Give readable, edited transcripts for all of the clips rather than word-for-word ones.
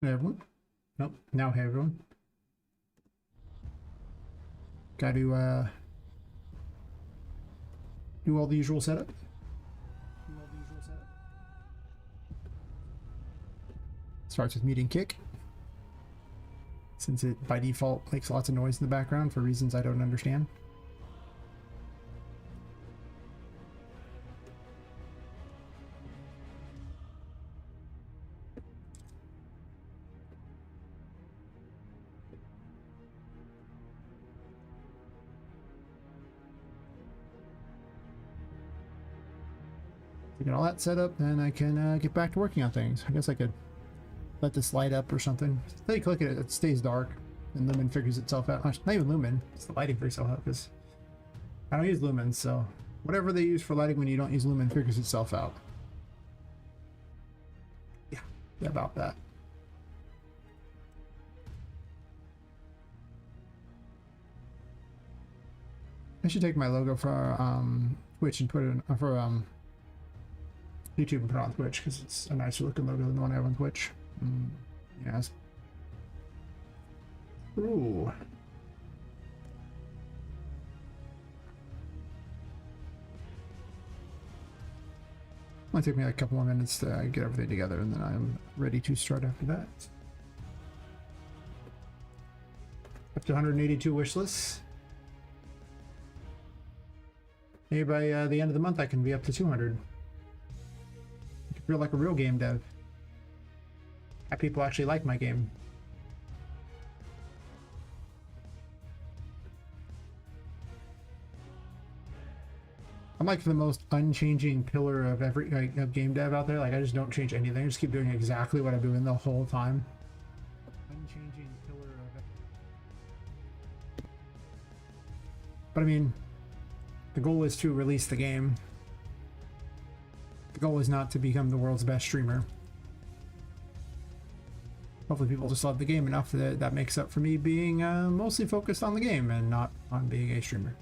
Hey everyone. Nope. Now hey everyone. Got to do all the usual setup. Starts with muting kick, since it by default makes lots of noise in the background for reasons I don't understand. To get all that set up, then I can get back to working on things. I guess I could let this light up or something. If you click it, it stays dark, and Lumen figures itself out. Not even Lumen, it's the lighting figures itself out, because I don't use lumens, so whatever they use for lighting when you don't use lumen figures itself out. Yeah, about that. I should take my logo for Twitch and put it in, for YouTube and put it on Twitch, because it's a nicer looking logo than the one I have on Twitch. Yes. Ooh. Might take me like a couple more minutes to get everything together, and then I'm ready to start after that. Up to 182 wish lists. Maybe by the end of the month I can be up to 200. I can feel like a real game dev. Have people actually like my game. I'm like the most unchanging pillar of every of game dev out there. Like I just don't change anything. I just keep doing exactly what I'm doing the whole time. Unchanging pillar of. But I mean, the goal is to release the game. The goal is not to become the world's best streamer. Hopefully people just love the game enough that that makes up for me being mostly focused on the game and not on being a streamer.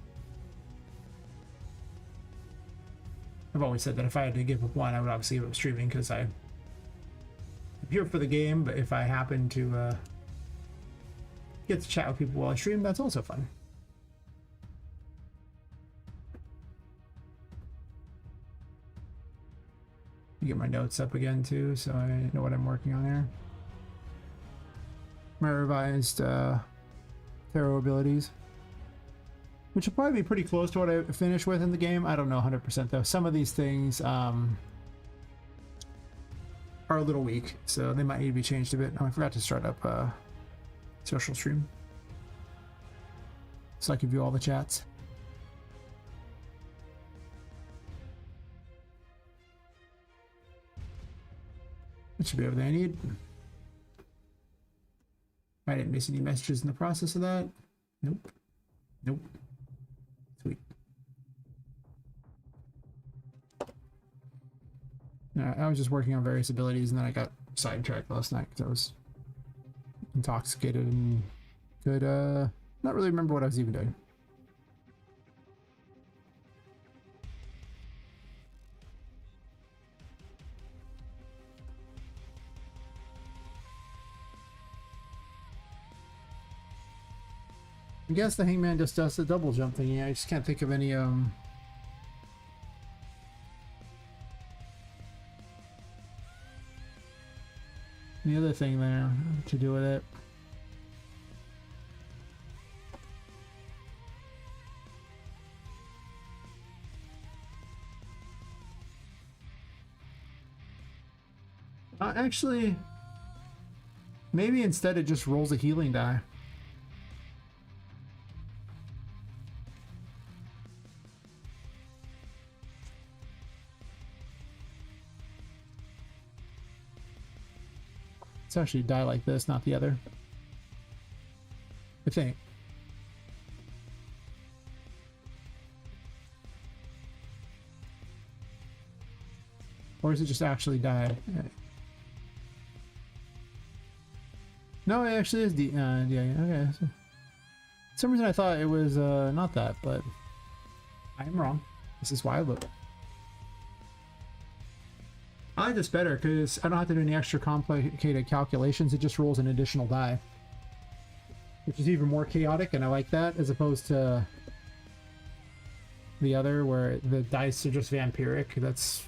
I've always said that if I had to give up one, I would obviously give up streaming, because I'm here for the game, but if I happen to get to chat with people while I stream, that's also fun. Get my notes up again too, so I know what I'm working on here. My revised tarot abilities, which will probably be pretty close to what I finished with in the game. I don't know 100% though. Some of these things are a little weak, so they might need to be changed a bit. Oh, I forgot to start up social stream, so I can view all the chats. That should be everything I need. I didn't miss any messages in the process of that. Nope. Nope. Sweet. I was just working on various abilities, and then I got sidetracked last night because I was intoxicated and could not really remember what I was even doing. I guess the hangman just does the double jump thing. Yeah, I just can't think of any other thing there to do with it. Actually, maybe instead it just rolls a healing die. It's actually die like this, not the other. I think. Or is it just actually die? No, it actually is yeah, okay. So, for some reason I thought it was not that, but I am wrong. This is why I look. I like this better because I don't have to do any extra complicated calculations. It just rolls an additional die, which is even more chaotic, and I like that as opposed to the other where the dice are just vampiric. That's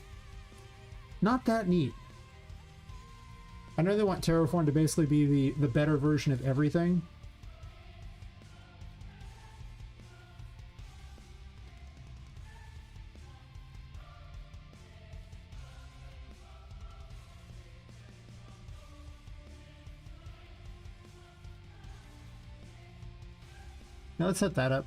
not that neat. I know they want Terraform to basically be the better version of everything. Now let's set that up.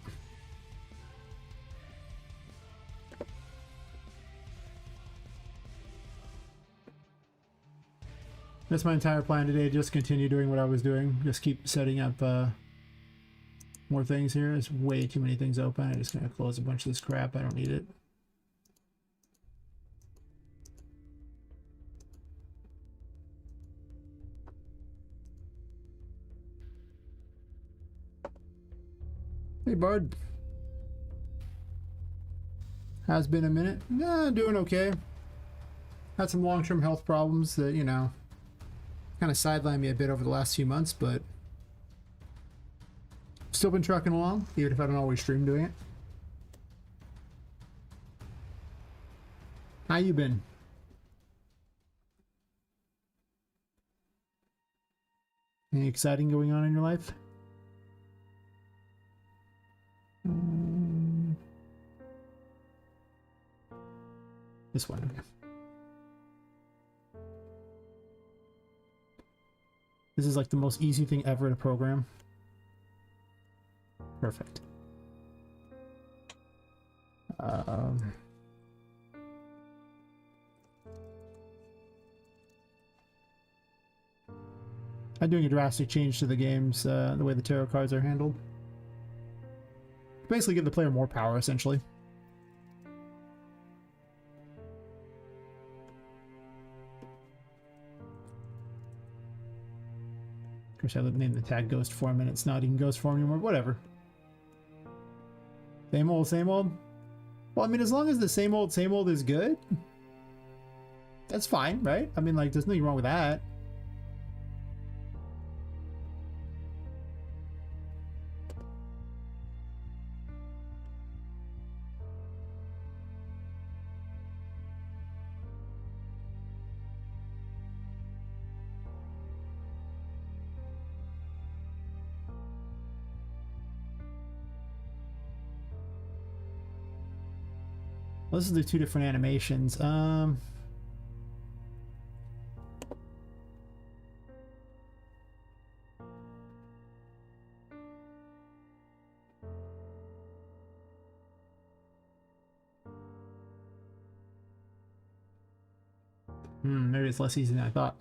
That's my entire plan today. Just continue doing what I was doing. Just keep setting up more things here. There's way too many things open. I'm just going to close a bunch of this crap. I don't need it. Hey, Bard. Has been a minute. Nah, doing okay. Had some long-term health problems that, you know, kind of sidelined me a bit over the last few months, but still been trucking along, even if I don't always stream doing it. How you been? Anything exciting going on in your life? This one. This is like the most easy thing ever to program. Perfect. I'm doing a drastic change to the games, the way the tarot cards are handled. Basically give the player more power, essentially. Of course, I would name the tag Ghost Form, and it's not even Ghost Form anymore. Whatever. Same old, same old. Well, I mean, as long as the same old is good, that's fine, right? I mean, like, there's nothing wrong with that. Well, this is the two different animations. Maybe it's less easy than I thought.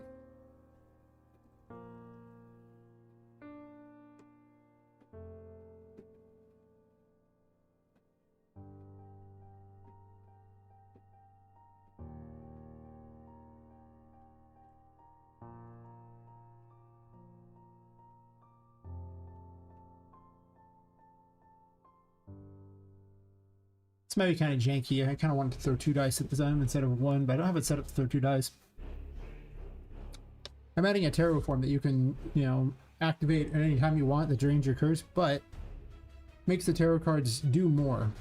It's maybe kind of janky. I kind of wanted to throw 2 dice at the time instead of 1, but I don't have it set up to throw 2 dice. I'm adding a Terraform that you can, you know, activate at any time you want that drains your curse, but makes the tarot cards do more.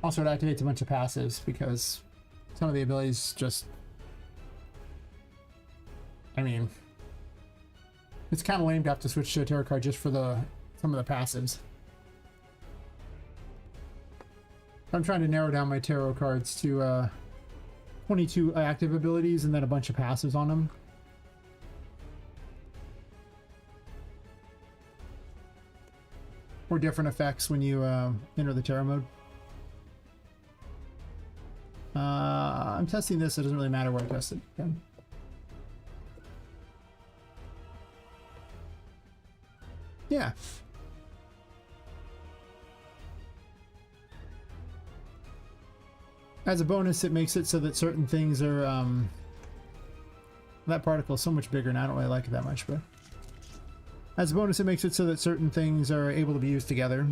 Also, it activates a bunch of passives because some of the abilities just... I mean... It's kind of lame to have to switch to a tarot card just for some of the passives. I'm trying to narrow down my tarot cards to 22 active abilities and then a bunch of passives on them. Or different effects when you enter the tarot mode. I'm testing this, it doesn't really matter where I test it. Okay. Yeah. As a bonus, it makes it so that certain things are, that particle is so much bigger and I don't really like it that much, but as a bonus, it makes it so that certain things are able to be used together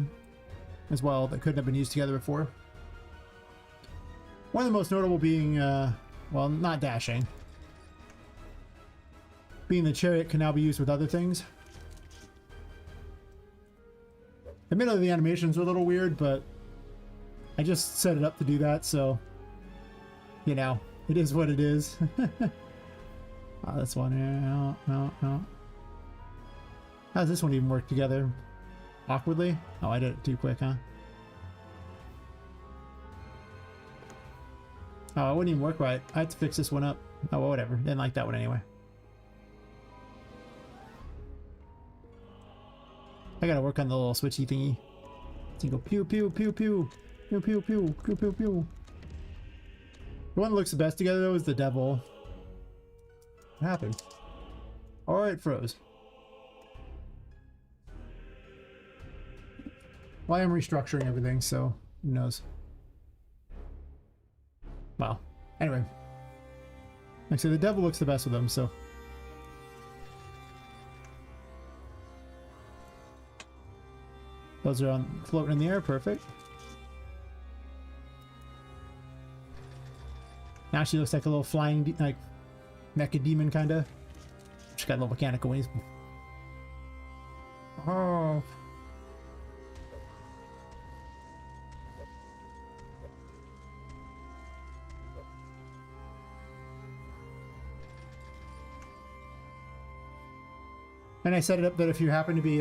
as well that couldn't have been used together before. One of the most notable being, well, not dashing. Being the chariot can now be used with other things. Admittedly, the animations are a little weird, but I just set it up to do that, so, you know, it is what it is. Oh, this one, no, no, no. How does this one even work together? Awkwardly? Oh, I did it too quick, huh? Oh, it wouldn't even work right. I have to fix this one up. Oh, well, whatever. Didn't like that one anyway. I gotta work on the little switchy thingy. So you go pew pew pew pew pew pew pew pew pew pew. The one that looks the best together though is the devil. What happened? Oh, it froze. Well, I am restructuring everything, so who knows? Well, anyway. Like I said, the devil looks the best with them, so. Those are on floating in the air, perfect. Now she looks like a little flying, like, mecha demon kinda. She's got little mechanical wings. Oh. And I set it up that if you happen to be,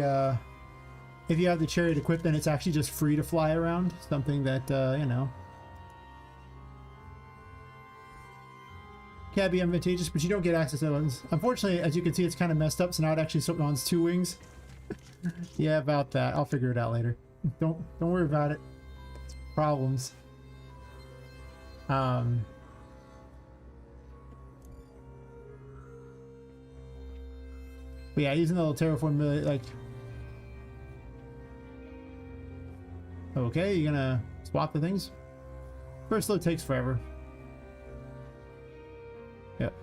if you have the chariot equipped, then it's actually just free to fly around. Something that, you know, can be advantageous, but you don't get access to those. Unfortunately, as you can see, it's kind of messed up, so now it actually spawns 2 wings. Yeah, about that. I'll figure it out later. Don't worry about it. Problems. But yeah, using the little terraform really, like... Okay, you're gonna swap the things? First load takes forever. Yep.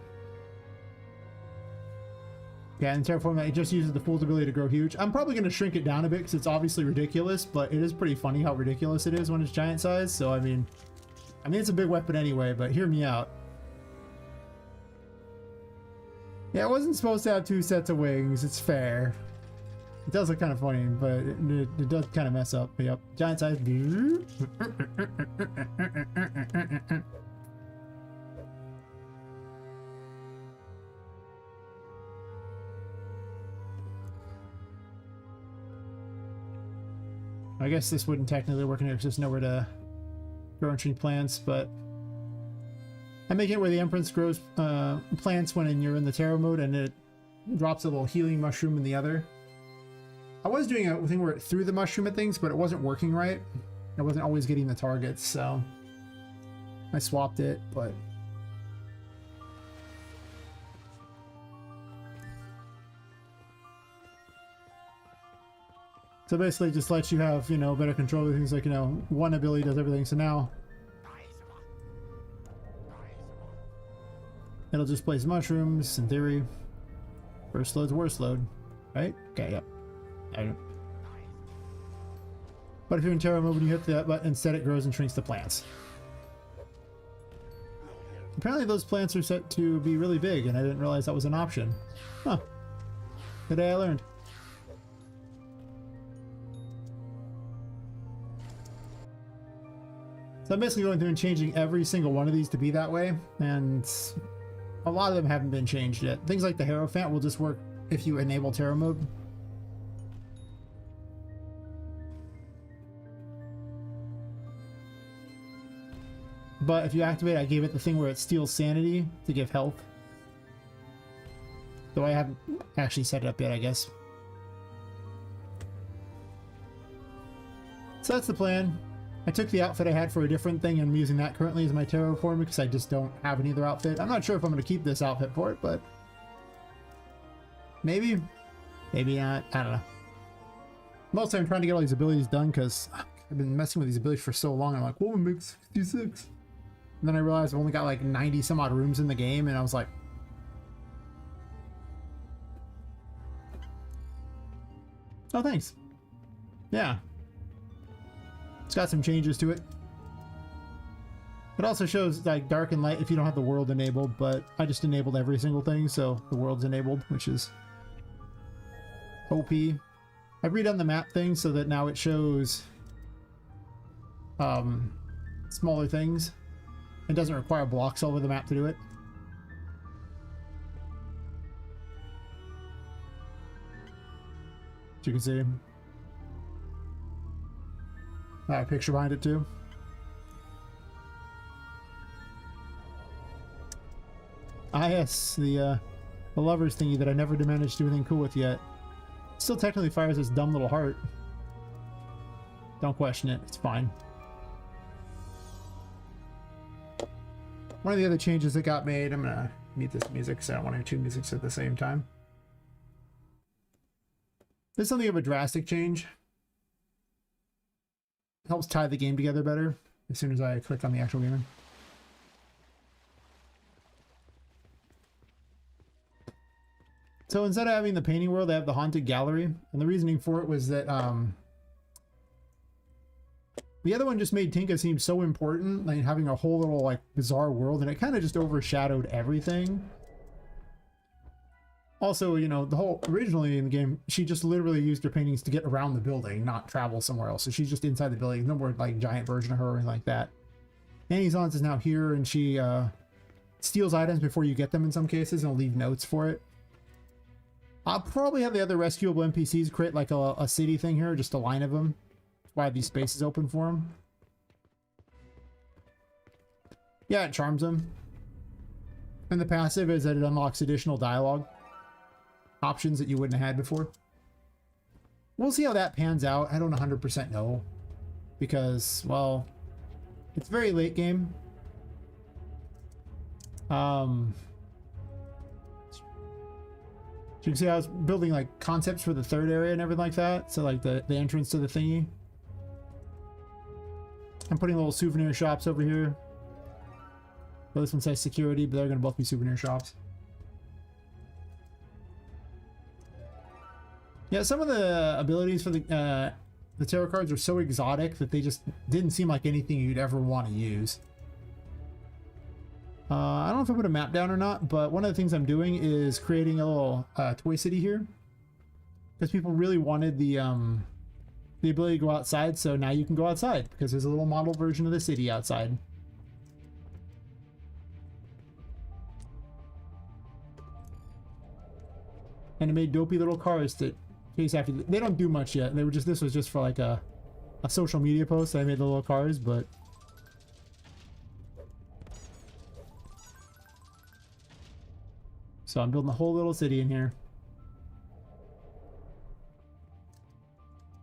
Yeah, and terraform, it just uses the fool's ability to grow huge. I'm probably gonna shrink it down a bit because it's obviously ridiculous, but it is pretty funny how ridiculous it is when it's giant size, so I mean it's a big weapon anyway, but hear me out. Yeah, it wasn't supposed to have 2 sets of wings. It's fair. It does look kind of funny, but it does kind of mess up. Yep. Giant size. I guess this wouldn't technically work in here because there's nowhere to grow and shrink plants, but I make it where the Empress grows plants when you're in the Terra mode, and it drops a little healing mushroom in the other. I was doing a thing where it threw the mushroom at things, but it wasn't working right. I wasn't always getting the targets, so I swapped it, but... So basically it just lets you have, you know, better control of things, like, you know, one ability does everything, so now it'll just place mushrooms, in theory. First load's worst load, right? Okay, yep. But if you're in Terra mode, when you hit that button, instead it grows and shrinks the plants. Apparently those plants are set to be really big, and I didn't realize that was an option. Huh. Today I learned. So I'm basically going through and changing every single one of these to be that way, and a lot of them haven't been changed yet. Things like the Hierophant will just work if you enable Terra mode. But if you activate, I gave it the thing where it steals sanity to give health. Though I haven't actually set it up yet, I guess. So that's the plan. I took the outfit I had for a different thing, and I'm using that currently as my terraform because I just don't have any other outfit. I'm not sure if I'm going to keep this outfit for it, but maybe, maybe not. I don't know. Mostly I'm trying to get all these abilities done because I've been messing with these abilities for so long. I'm like, what would make 66? And then I realized I've only got like 90 some odd rooms in the game, and I was like, oh, thanks. Yeah. It's got some changes to it. It also shows like dark and light if you don't have the world enabled, but I just enabled every single thing, so the world's enabled, which is OP. I've redone the map thing so that now it shows smaller things. It doesn't require blocks all over the map to do it. As you can see. I have a picture behind it too. Ah yes, the lovers thingy that I never managed to do anything cool with yet. Still technically fires this dumb little heart. Don't question it, it's fine. One of the other changes that got made, I'm gonna mute this music because I don't want to hear two musics at the same time. There's something of a drastic change. Helps tie the game together better as soon as I click on the actual game. So instead of having the painting world, they have the haunted gallery, and the reasoning for it was that the other one just made Tinka seem so important, like having a whole little like bizarre world, and it kind of just overshadowed everything. Also, you know, the whole originally in the game, she just literally used her paintings to get around the building, not travel somewhere else. So she's just inside the building. No more like giant version of her or anything like that. Annie's Aunt is now here, and she steals items before you get them in some cases, and will leave notes for it. I'll probably have the other rescuable NPCs create like a city thing here, just a line of them. Why have these spaces open for them? Yeah, it charms them. And the passive is that it unlocks additional dialogue options that you wouldn't have had before. We'll see how that pans out. I don't 100% know because, well, it's very late game. You can see I was building like concepts for the third area and everything like that. So like the entrance to the thingy. I'm putting little souvenir shops over here. Well, this one says security, but they're going to both be souvenir shops. Yeah, some of the abilities for the tarot cards are so exotic that they just didn't seem like anything you'd ever want to use. I don't know if I put a map down or not, but one of the things I'm doing is creating a little toy city here. Because people really wanted the ability to go outside, so now you can go outside because there's a little model version of the city outside. And it made dopey little cars that chase after. They don't do much yet. They were just, this was just for like a social media post. I made the little cars, but so I'm building a whole little city in here.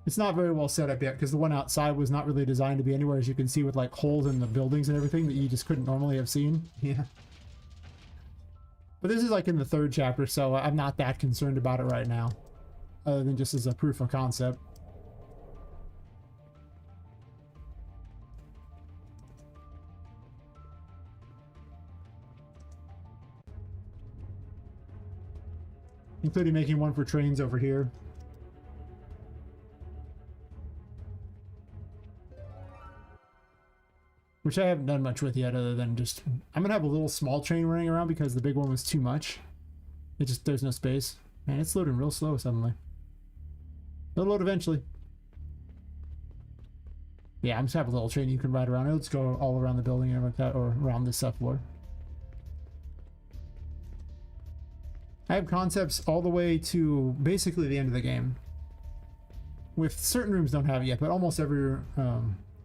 It's not very well set up yet because the one outside was not really designed to be anywhere, as you can see, with like holes in the buildings and everything that you just couldn't normally have seen. Yeah. But this is like in the third chapter, so I'm not that concerned about it right now, other than just as a proof of concept. Including making one for trains over here. Which I haven't done much with yet, other than just, I'm gonna have a little small train running around because the big one was too much. It just, there's no space. Man, it's loading real slow suddenly. It'll load eventually. Yeah, I'm just have a little train you can ride around. It'll just go all around the building and everything like that, or around this floor. I have concepts all the way to basically the end of the game. With certain rooms don't have it yet, but almost every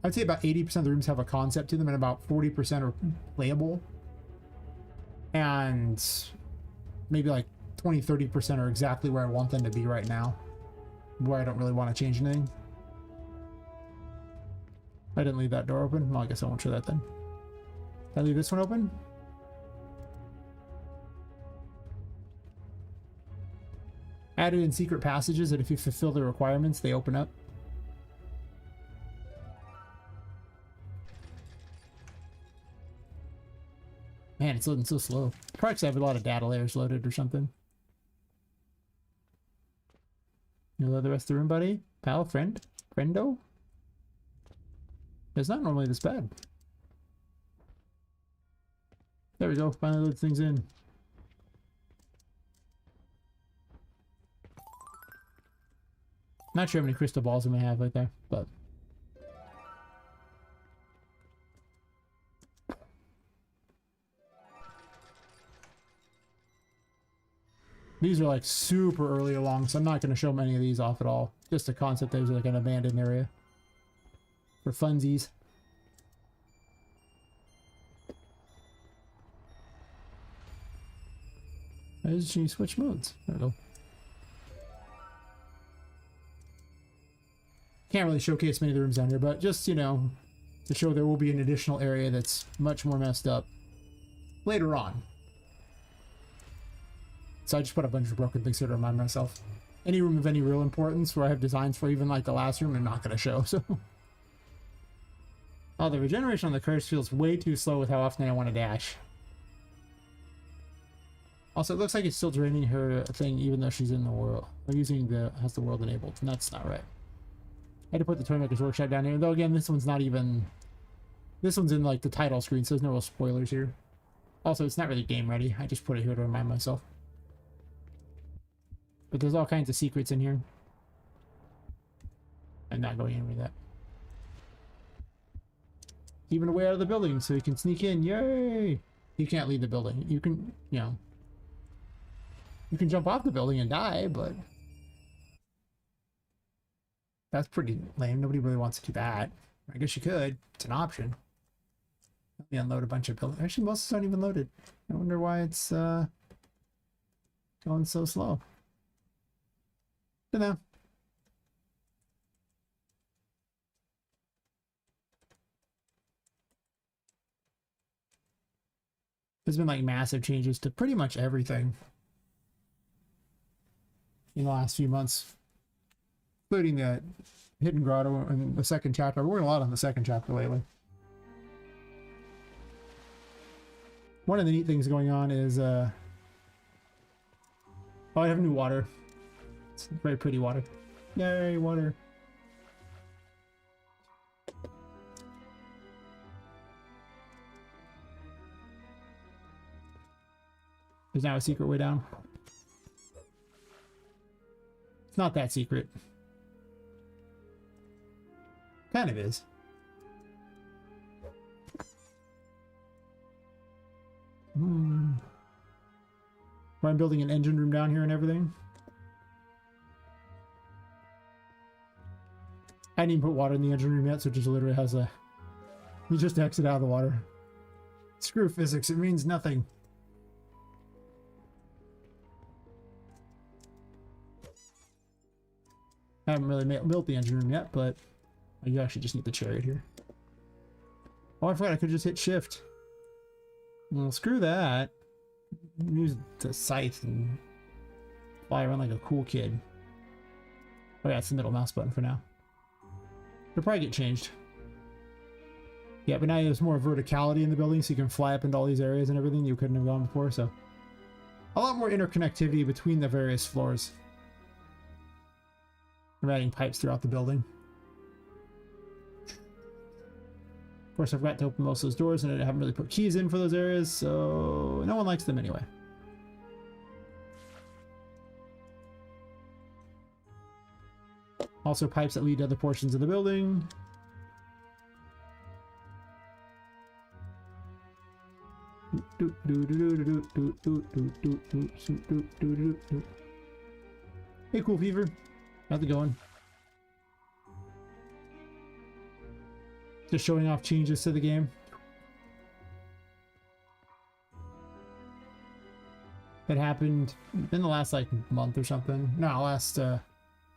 I'd say about 80% of the rooms have a concept to them, and about 40% are playable. And maybe like 20-30% are exactly where I want them to be right now, where I don't really want to change anything. I didn't leave that door open. Well, I guess I won't show that then. Did I leave this one open? Added in secret passages that if you fulfill the requirements, they open up. Man, it's loading so slow. Probably because I have a lot of data layers loaded or something. You load the rest of the room, buddy? Pal? Friend? Friendo? It's not normally this bad. There we go. Finally load things in. Not sure how many crystal balls I may have right there, but these are like super early along, so I'm not going to show many of these off at all. Just the concept that there's like an abandoned area for funsies. As you switch modes. There we go. Can't really showcase many of the rooms down here, but just, you know, to show there will be an additional area that's much more messed up later on. So I just put a bunch of broken things here to remind myself. Any room of any real importance where I have designs for even like the last room, I'm not going to show, so. Oh, the regeneration on the curse feels way too slow with how often I want to dash. Also, it looks like it's still draining her thing even though she's in the world. Or using has the world enabled, and that's not right. I had to put the Toymaker's Workshop down here, though again, this one's not even... This one's in like the title screen, so there's no real spoilers here. Also, it's not really game ready. I just put it here to remind myself. But there's all kinds of secrets in here. I'm not going in with that. Even a way out of the building so you can sneak in. Yay! You can't leave the building. You can, you know... You can jump off the building and die, but... That's pretty lame. Nobody really wants to do that. I guess you could. It's an option. Let me unload a bunch of buildings. Actually, most aren't even loaded. I wonder why it's going so slow. Don't know. There's been like massive changes to pretty much everything in the last few months, including the Hidden Grotto and the second chapter. We're working a lot on the second chapter lately. One of the neat things going on is oh, I have new water. It's very pretty water. Yay, water. There's now a secret way down. It's not that secret. Kind of is. Where I'm building an engine room down here and everything. I didn't even put water in the engine room yet, so it just literally has a... You just exit out of the water. Screw physics, it means nothing. I haven't really built the engine room yet, but you actually just need the chariot here. Oh, I forgot I could just hit shift. Well, screw that. Use the scythe and fly around like a cool kid. Oh yeah, it's the middle mouse button for now. It'll probably get changed. Yeah, but now there's more verticality in the building, so you can fly up into all these areas and everything you couldn't have gone before, so... A lot more interconnectivity between the various floors. I'm adding pipes throughout the building. Of course, I forgot to open most of those doors, and I haven't really put keys in for those areas, so no one likes them anyway. Also, pipes that lead to other portions of the building. Hey, Cool Fever. How's it going? Just showing off changes to the game. That happened in the last like month or something. No, last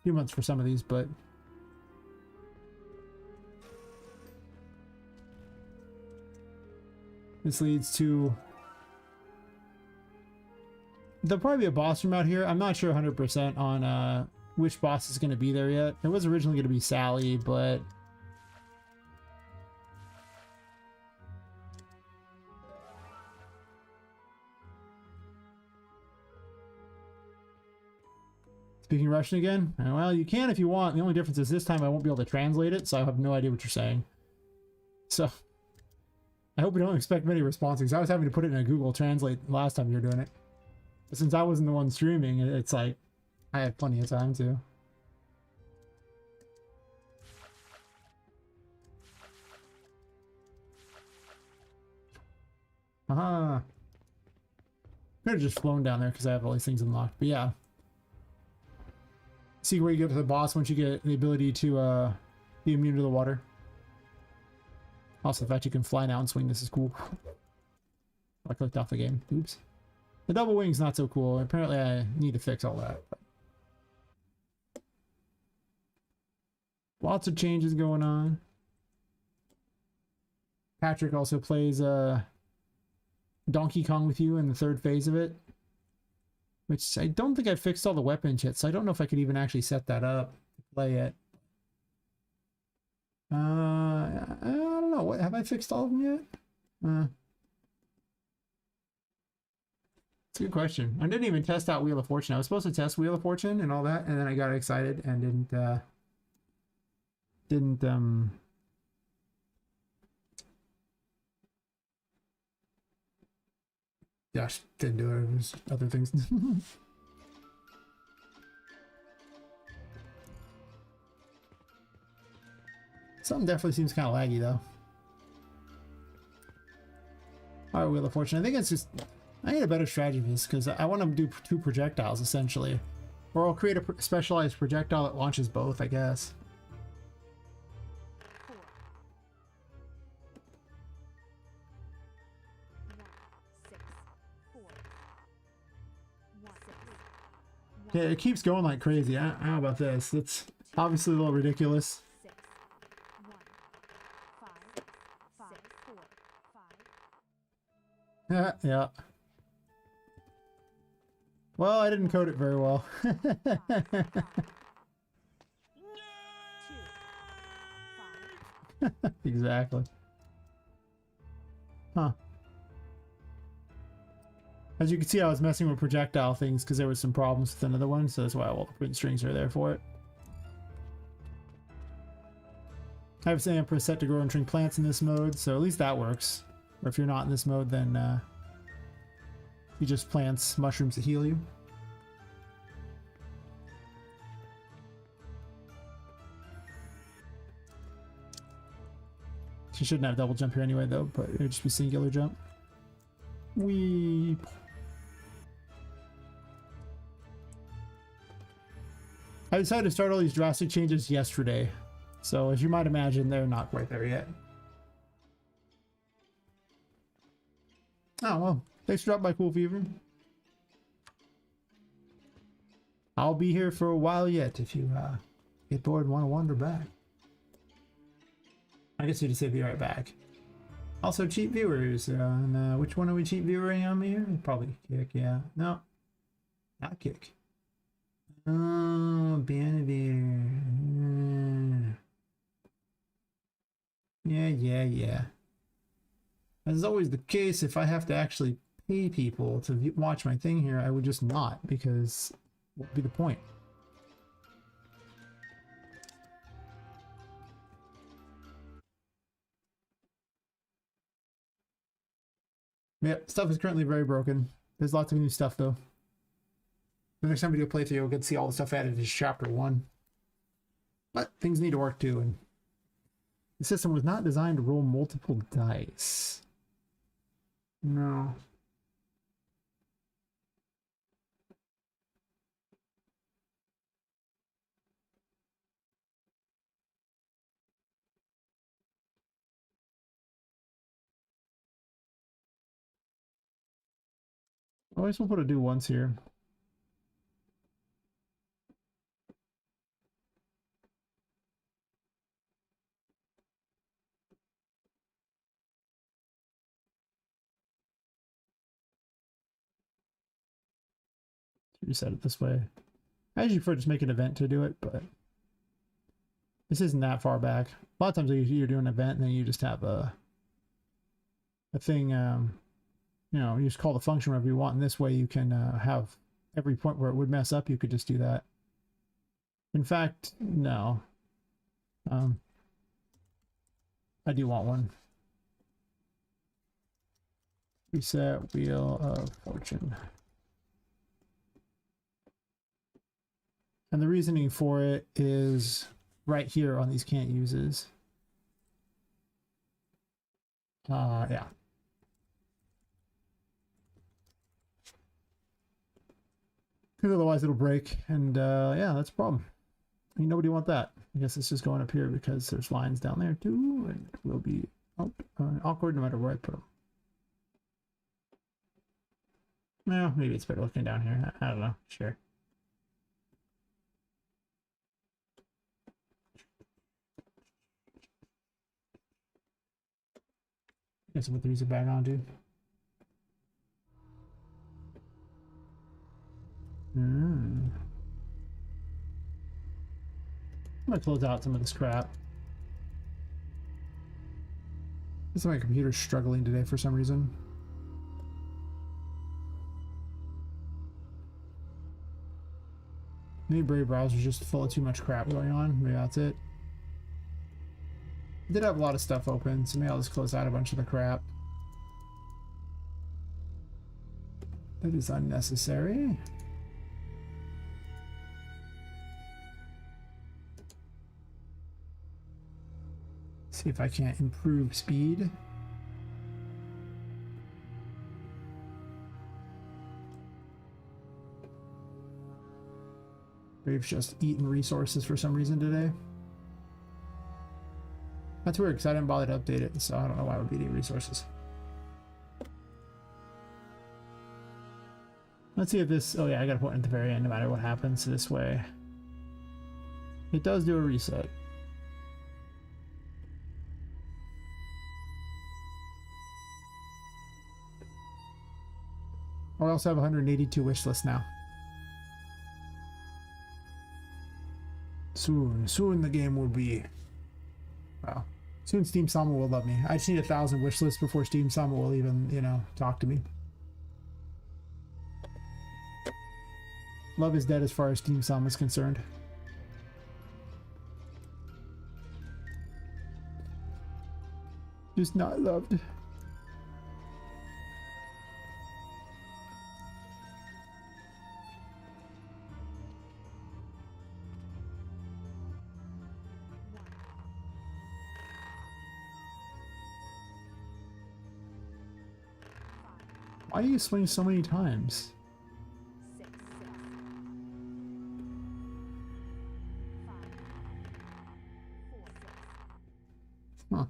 few months for some of these, but this leads to there'll probably be a boss room out here. I'm not sure 100% on which boss is going to be there yet. It was originally going to be Sally, but speaking Russian again? Well, you can if you want. The only difference is this time I won't be able to translate it, so I have no idea what you're saying. So, I hope we don't expect many responses. I was having to put it in a Google Translate last time you were doing it. But since I wasn't the one streaming, it's like I had plenty of time to. Aha. Could have just flown down there because I have all these things unlocked. But yeah. See where you get to the boss once you get the ability to be immune to the water. Also, the fact you can fly now and swing, this is cool. I clicked off the game. Oops. The double wing's not so cool. Apparently I need to fix all that. Lots of changes going on. Patrick also plays Donkey Kong with you in the third phase of it. Which I don't think I fixed all the weapon shit, so I don't know if I could even actually set that up to play it. I don't know. What, have I fixed all of them yet? It's a good question. I didn't even test out Wheel of Fortune. I was supposed to test Wheel of Fortune and all that, and then I got excited and didn't gosh, didn't do it. It was other things. Something definitely seems kind of laggy though. Alright, Wheel of Fortune. I think it's just I need a better strategy for this because I want to do 2 projectiles essentially. Or I'll create a specialized projectile that launches both, I guess. Yeah, it keeps going like crazy. I don't know about this. It's obviously a little ridiculous. Yeah, yeah. Well, I didn't code it very well. Exactly. Huh. As you can see, I was messing with projectile things because there was some problems with another one, so that's why all the print strings are there for it. I have Empress set to grow and shrink plants in this mode, so at least that works. Or if you're not in this mode, then you just plants mushrooms to heal you. She shouldn't have double jump here anyway, though, but it would just be singular jump. Weep. I decided to start all these drastic changes yesterday, so as you might imagine, they're not quite there yet. Oh, well, thanks for dropping by, Cool Fever. I'll be here for a while yet if you get bored and want to wander back. I guess you just say be right back. Also, cheap viewers. Which one are we cheap viewing on here? Probably Kick, yeah. No, not Kick. Oh, Benevier. Yeah. As is always the case, if I have to actually pay people to watch my thing here, I would just not, because what would be the point? Yep, stuff is currently very broken. There's lots of new stuff though. The next time we do a playthrough, you'll get to see all the stuff added to chapter 1. But things need to work too, and the system was not designed to roll multiple dice. No. I guess we'll put a do once here. Reset it this way. I usually prefer just make an event to do it, but this isn't that far back. A lot of times you're doing an event and then you just have a thing, you know, you just call the function wherever you want, and this way you can have every point where it would mess up, you could just do that. In fact, no. I do want one. Reset Wheel of Fortune. And the reasoning for it is right here on these can't uses. Yeah. Because otherwise it'll break, and yeah, that's a problem. I mean, nobody want that. I guess it's just going up here because there's lines down there too, and it will be awkward no matter where I put them. Well, maybe it's better looking down here. I don't know. Sure. Guess what these are back on, dude. I'm gonna close out some of this crap. This my computer's struggling today for some reason. Maybe Brave browser's just full of too much crap going on. Maybe that's it. I did have a lot of stuff open, so maybe I'll just close out a bunch of the crap. That is unnecessary. See if I can't improve speed. Brave's just eating resources for some reason today. That's weird because I didn't bother to update it, so I don't know why it would be eating resources. Let's see if this... Oh yeah, I gotta put it at the very end no matter what happens this way. It does do a reset. Or I also have 182 wish lists now. Soon the game will be... Well, soon Steam Sama will love me. I just need 1,000 wish lists before Steam Sama will even, you know, talk to me. Love is dead as far as Steam Sama is concerned. Just not loved. Why do you swing so many times? Huh.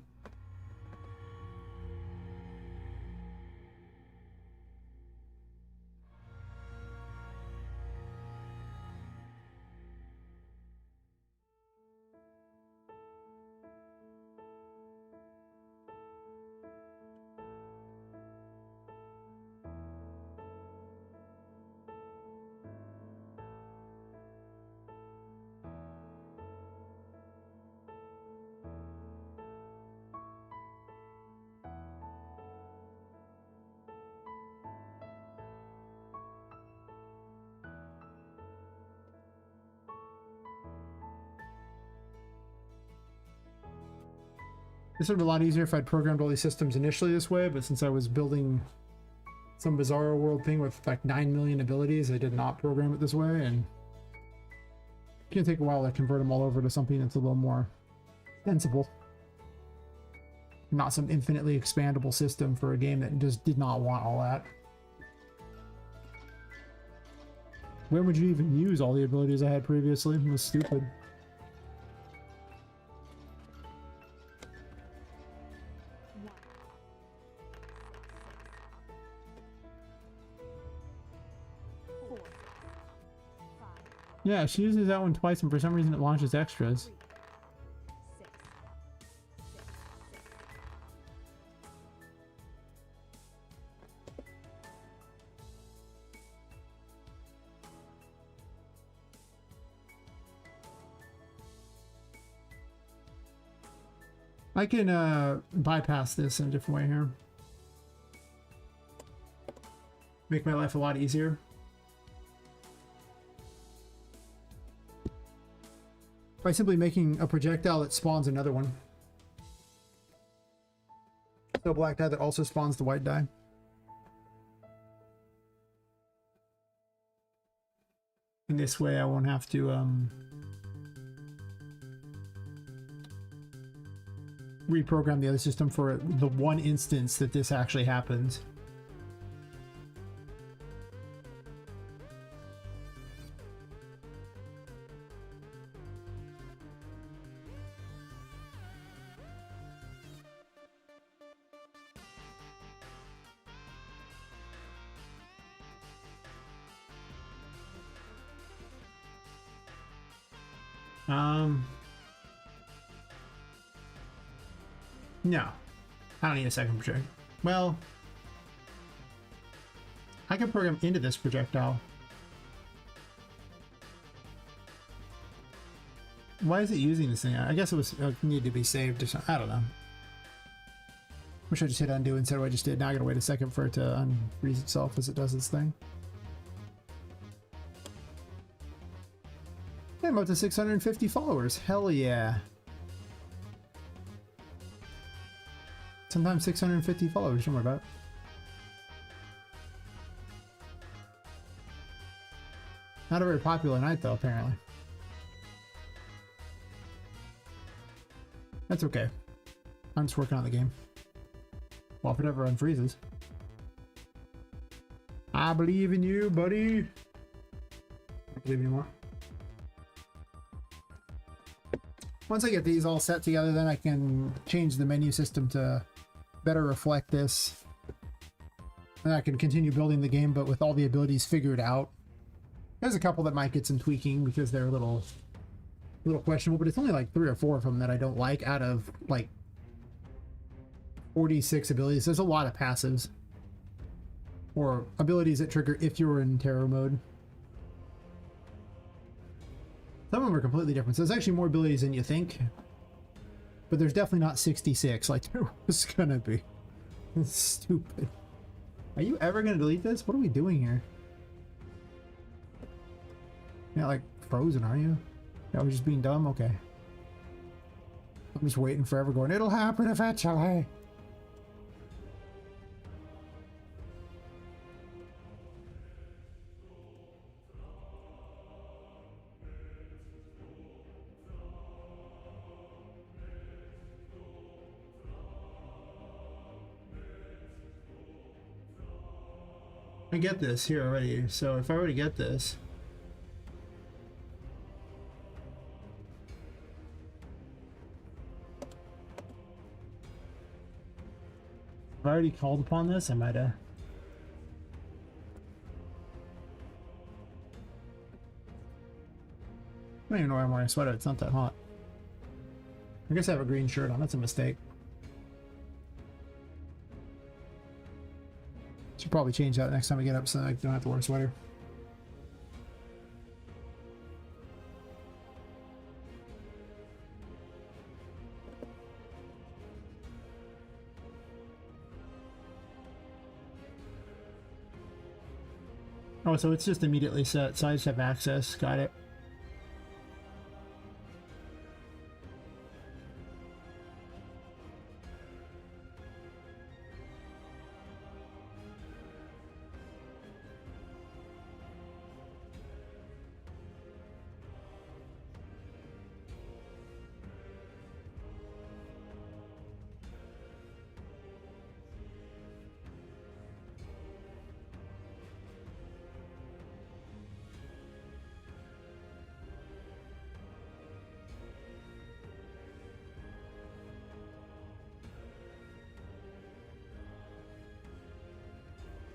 This would have been a lot easier if I'd programmed all these systems initially this way, but since I was building some bizarro world thing with like 9 million abilities, I did not program it this way, and it's gonna take a while to convert them all over to something that's a little more sensible. Not some infinitely expandable system for a game that just did not want all that. When would you even use all the abilities I had previously? It was stupid. Yeah, she uses that one twice, and for some reason it launches extras. I can bypass this in a different way here. Make my life a lot easier. By simply making a projectile that spawns another one. So black dye that also spawns the white dye. And this way I won't have to reprogram the other system for the one instance that this actually happens. No, I don't need a second projectile. Well, I can program into this projectile. Why is it using this thing? I guess it was needed to be saved or something. I don't know. Wish I just hit undo instead of what I just did. Now I gotta wait a second for it to unfreeze itself as it does its thing. Yeah, I'm up to 650 followers. Hell yeah. Sometimes 650 followers, don't worry about it. Not a very popular night though, apparently. That's okay. I'm just working on the game. Well, if it ever unfreezes. I believe in you, buddy. I don't believe anymore. Once I get these all set together, then I can change the menu system to better reflect this. And I can continue building the game, but with all the abilities figured out. There's a couple that might get some tweaking because they're a little questionable, but it's only like 3 or 4 of them that I don't like out of like 46 abilities. There's a lot of passives or abilities that trigger if you're in terror mode. Some of them are completely different. So there's actually more abilities than you think, but there's definitely not 66 like there was gonna be. It's stupid. Are you ever gonna delete this? What are we doing here? Yeah, like frozen, are you? Yeah, we're just being dumb? Okay. I'm just waiting forever going, it'll happen eventually. I get this here already, so if I were to get this, if I already called upon this, I might have. I don't even know why I'm wearing a sweater, it's not that hot. I guess I have a green shirt on, that's a mistake. Should probably change that next time I get up so I don't have to wear a sweater. Oh, so it's just immediately set, so I just have access. Got it.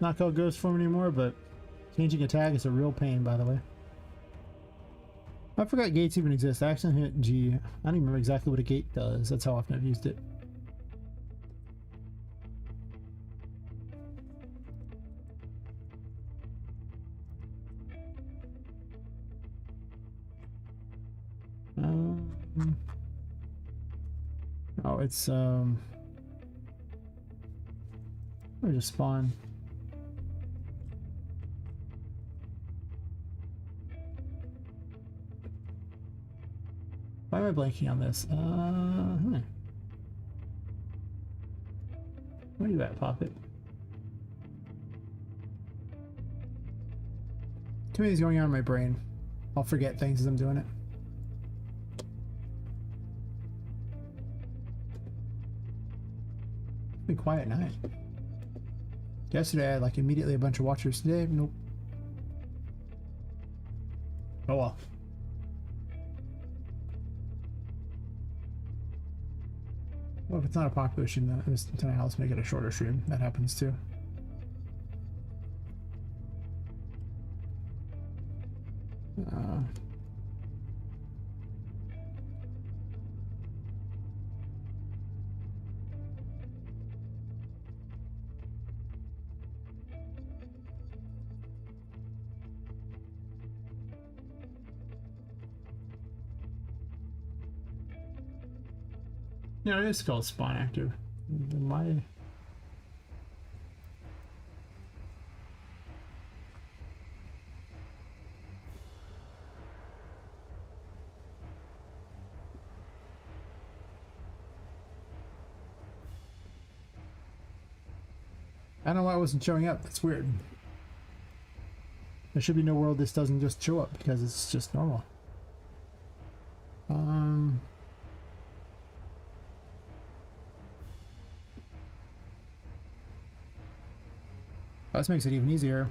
Not called ghost form anymore, but changing a tag is a real pain, by the way. I forgot gates even exist. I accidentally hit G. I don't even remember exactly what a gate does. That's how often I've used it. Oh, it's where's the spawn? Why am I blanking on this? Where are you at, Poppet? Too many's going on in my brain. I'll forget things as I'm doing it. Been quiet night. Yesterday I had like immediately a bunch of watchers. Today, nope. Oh well. Well, if it's not a popular stream, then I'll just make it a shorter stream. That happens too. Yeah, it is called spawn active. My I don't know why it wasn't showing up. That's weird. There should be no world this doesn't just show up because it's just normal. This makes it even easier.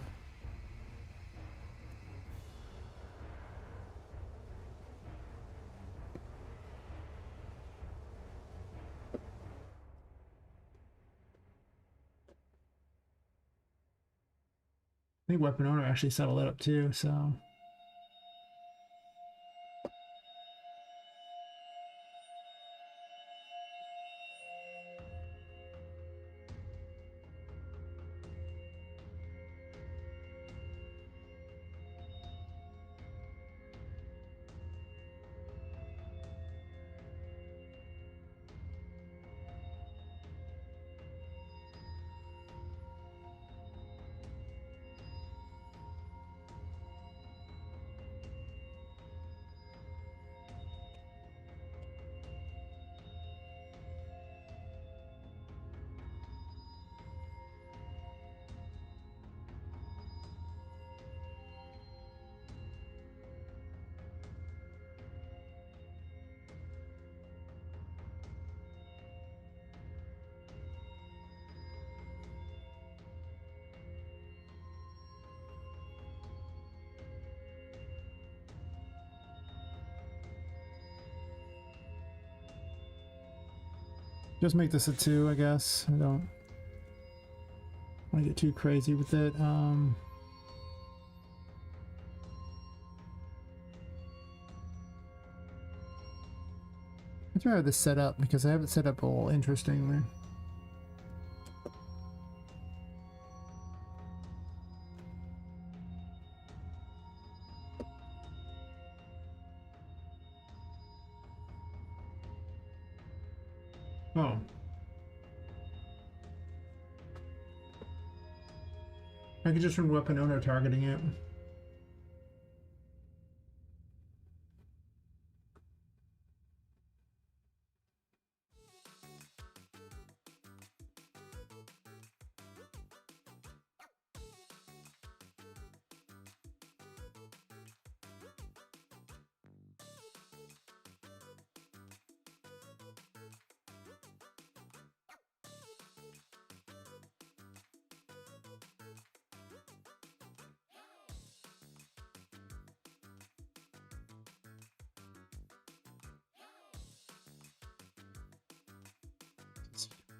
I think weapon owner actually settled it up too, so. Just make this a 2, I guess. I don't want to get too crazy with it. Let's try to have this set up because I have it set up all interestingly. Oh. I could just run weapon owner targeting it.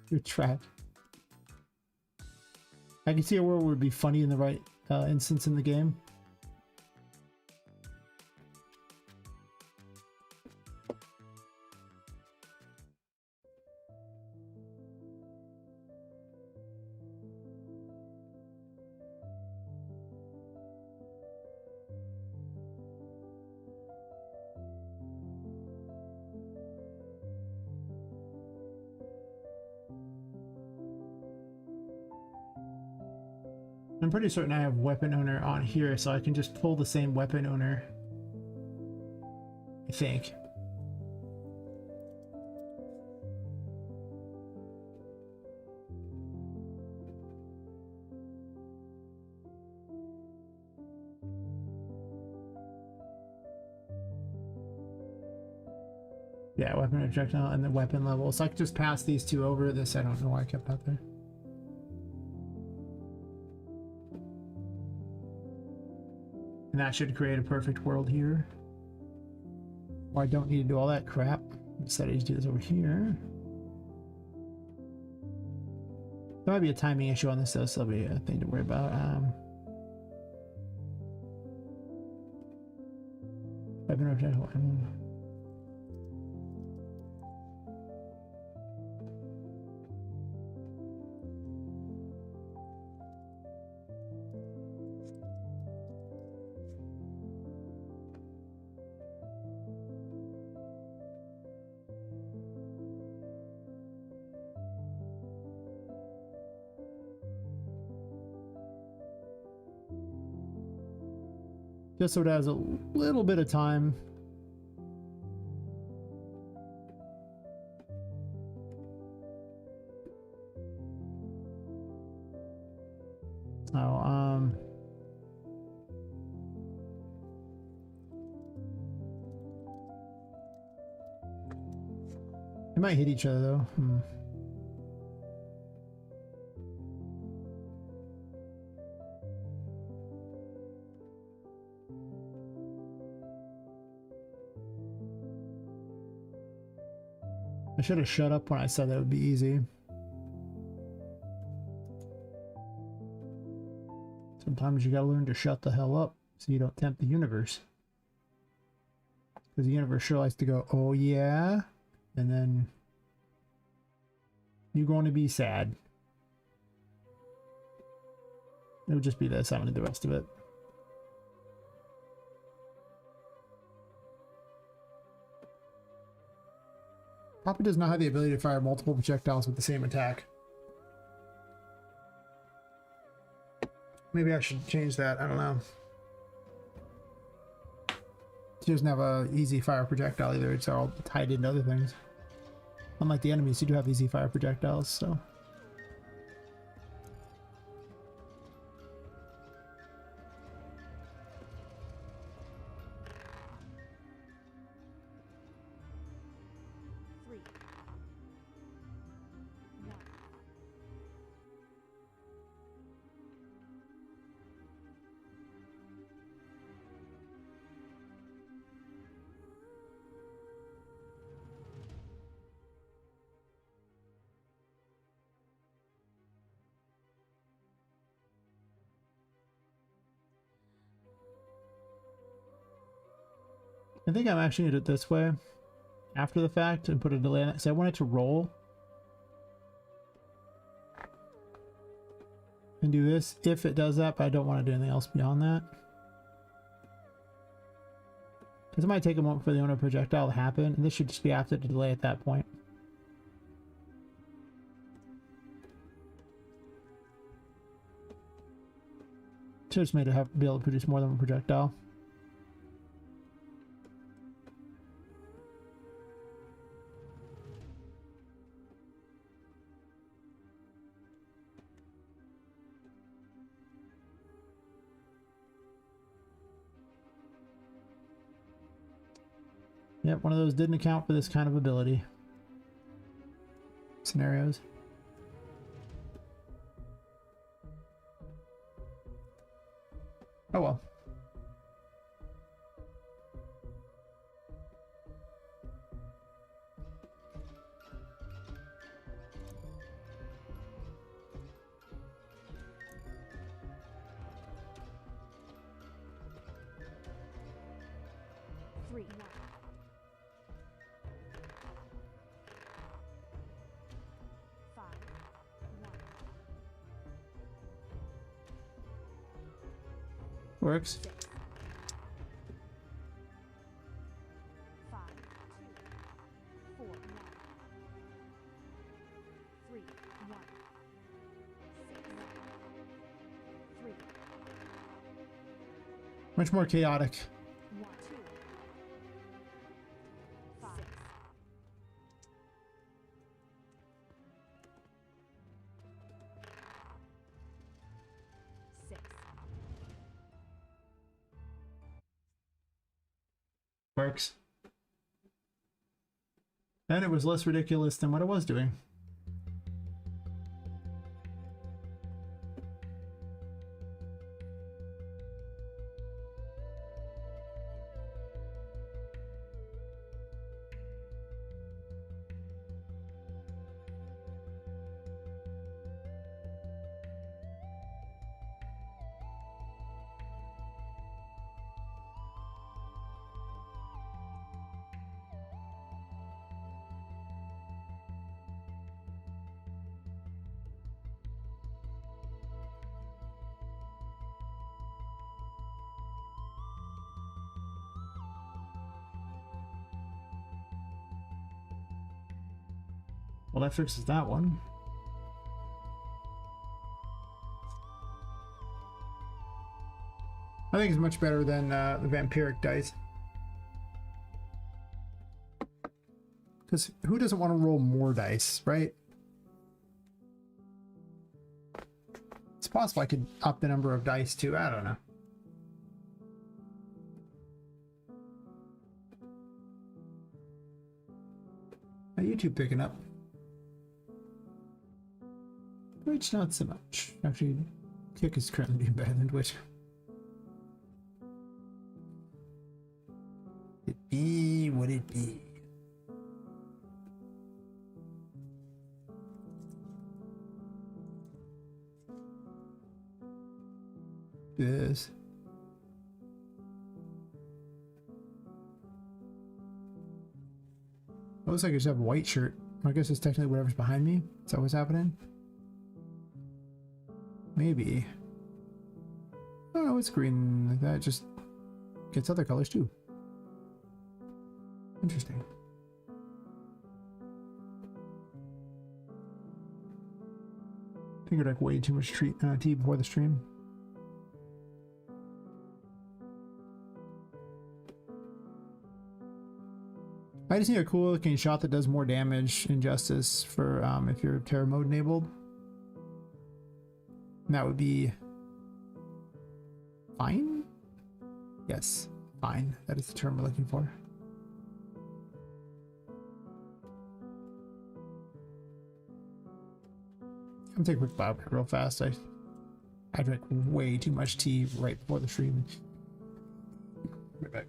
You're trash. I can see a world would be funny in the right instance in the game. I'm pretty certain I have weapon owner on here, so I can just pull the same weapon owner. I think. Yeah, weapon projectile and the weapon level. So I could just pass these two over. This I don't know why I kept that there. And that should create a perfect world here. Or I don't need to do all that crap. Instead I just do this over here. There might be a timing issue on this though, so that'll be a thing to worry about. Weapon projectile. Just so it has a little bit of time. Oh, they might hit each other though. I should have shut up when I said that would be easy. Sometimes you gotta learn to shut the hell up so you don't tempt the universe. Because the universe sure likes to go, oh yeah, and then you're going to be sad. It would just be this, I'm gonna do the rest of it. Poppet does not have the ability to fire multiple projectiles with the same attack. Maybe I should change that, I don't know. She doesn't have a easy fire projectile either, it's all tied into other things. Unlike the enemies, you do have easy fire projectiles, so. I think I'm actually going to do it this way after the fact and put a delay on it. So I want it to roll and do this if it does that, but I don't want to do anything else beyond that. Because it might take a moment for the owner projectile to happen, and this should just be after the delay at that point. So just made it have to be able to produce more than one projectile. Yep, one of those didn't account for this kind of ability. Scenarios. Oh well. Works. 5, 2, 4, 1, 3, 1, 6, 3, Much more chaotic. 1, 2, 5, 6. Works. And it was less ridiculous than what I was doing. Well, that fixes that one. I think it's much better than the vampiric dice. Because who doesn't want to roll more dice, right? It's possible I could up the number of dice too. I don't know. How YouTube picking up? Twitch, not so much. Actually, Kick is currently being better than Twitch. It be what it be. Yes. It looks like I just have a white shirt. I guess it's technically whatever's behind me. Is that what's happening? Maybe. Oh no, it's green like that. It just gets other colors too. Interesting. I think I drank way too much tea before the stream. I just need a cool looking shot that does more damage in Justice for if you're terror mode enabled. And that would be fine? Yes, fine. That is the term we're looking for. I'm gonna take a quick bio break real fast. I drank way too much tea right before the stream. Right back.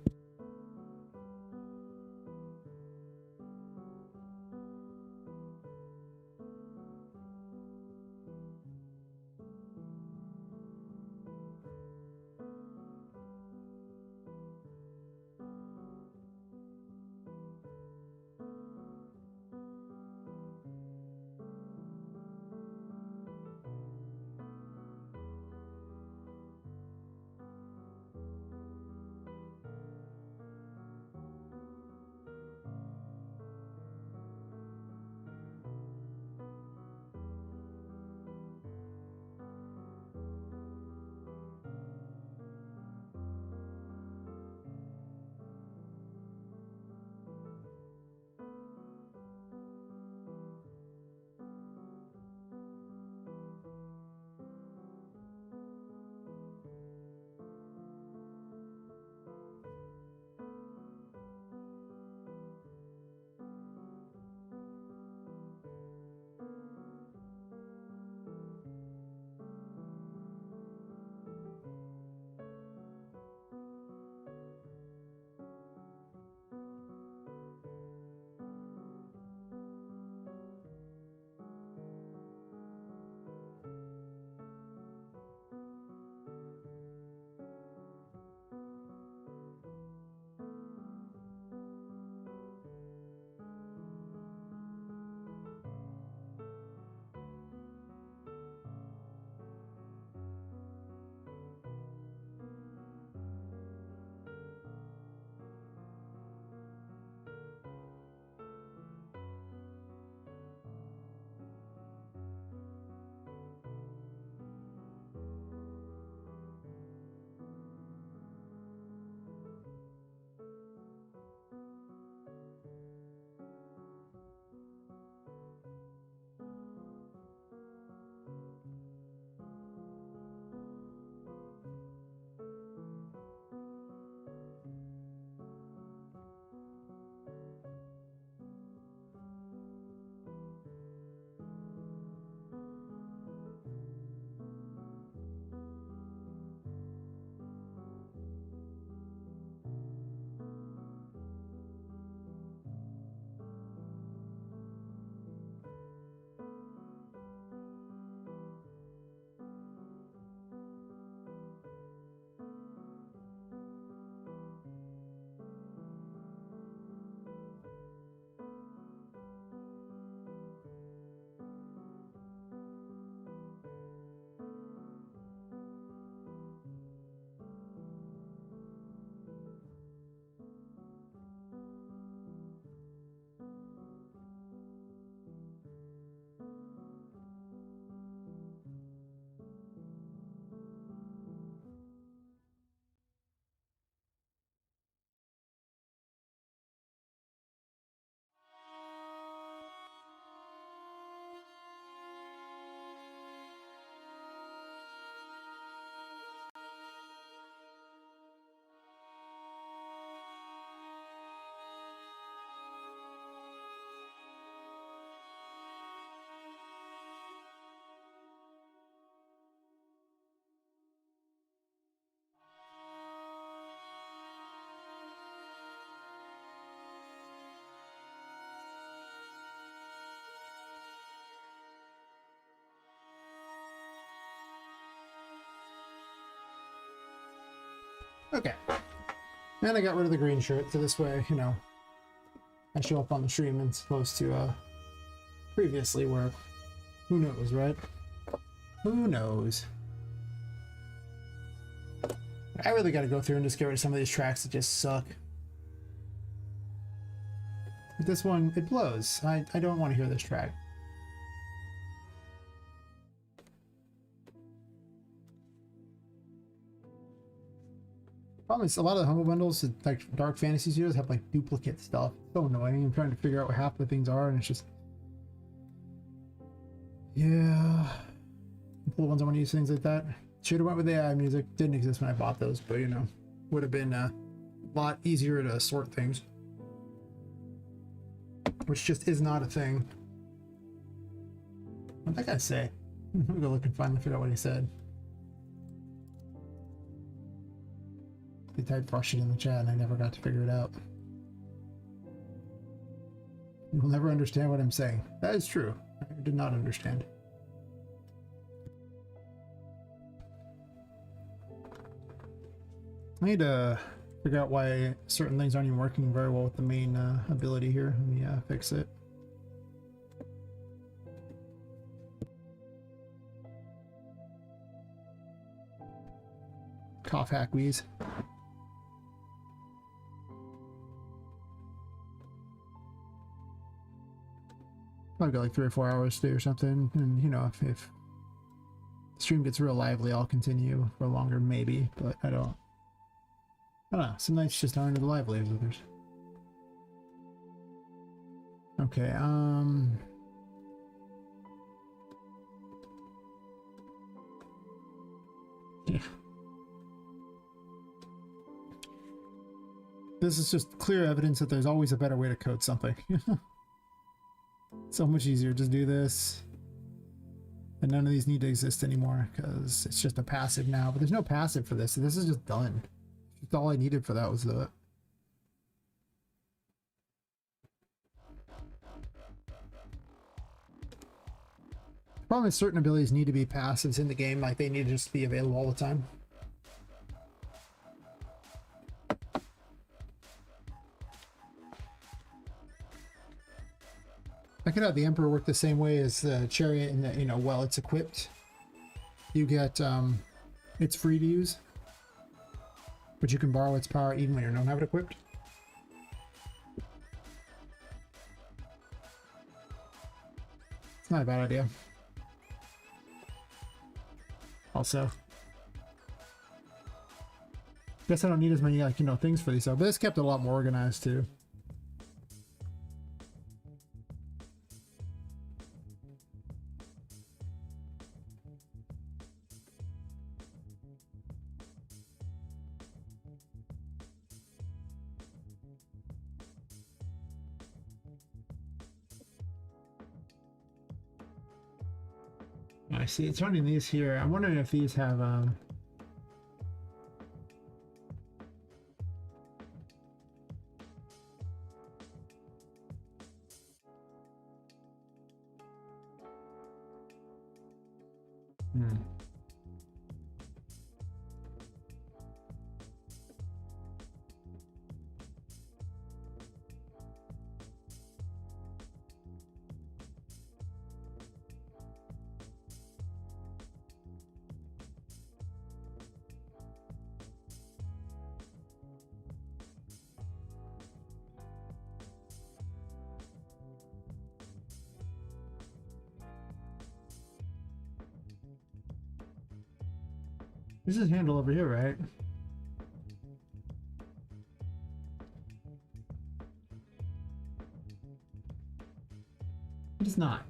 Okay. And I got rid of the green shirt, so this way, you know, I show up on the stream as opposed to previously where, who knows, right? Who knows? I really got to go through and just get rid of some of these tracks that just suck. But this one, it blows. I don't want to hear this track. Problem is, a lot of the Humble Bundles, like Dark Fantasy Studios, have like duplicate stuff. It's so annoying. I'm trying to figure out what half the things are, and it's just, yeah. The ones I want to use, things like that. Should have went with AI music. Didn't exist when I bought those, but you know, would have been a lot easier to sort things, which just is not a thing. What did that guy say? I'm gonna go look and finally figure out what he said. He typed Russian in the chat and I never got to figure it out. You will never understand what I'm saying. That is true. I did not understand. I need to figure out why certain things aren't even working very well with the main ability here. Let me fix it. Cough, hack, wheeze. I've got like 3 or 4 hours to do or something, and you know, if the stream gets real lively, I'll continue for longer, maybe, but I don't know. Some nights just aren't as lively as others. Okay, yeah. This is just clear evidence that there's always a better way to code something. So much easier. Just do this. And none of these need to exist anymore because it's just a passive now. But there's no passive for this. So this is just done. Just all I needed for that was the... The problem is certain abilities need to be passives in the game. Like they need to just be available all the time. I could have the Emperor work the same way as the Chariot in that, you know, while it's equipped, you get, it's free to use, but you can borrow its power even when you don't have it equipped. It's not a bad idea. Also, guess I don't need as many, like, you know, things for these, but this kept it a lot more organized too. I see it's running these here. I'm wondering if these have this is handle over here, right? It is not.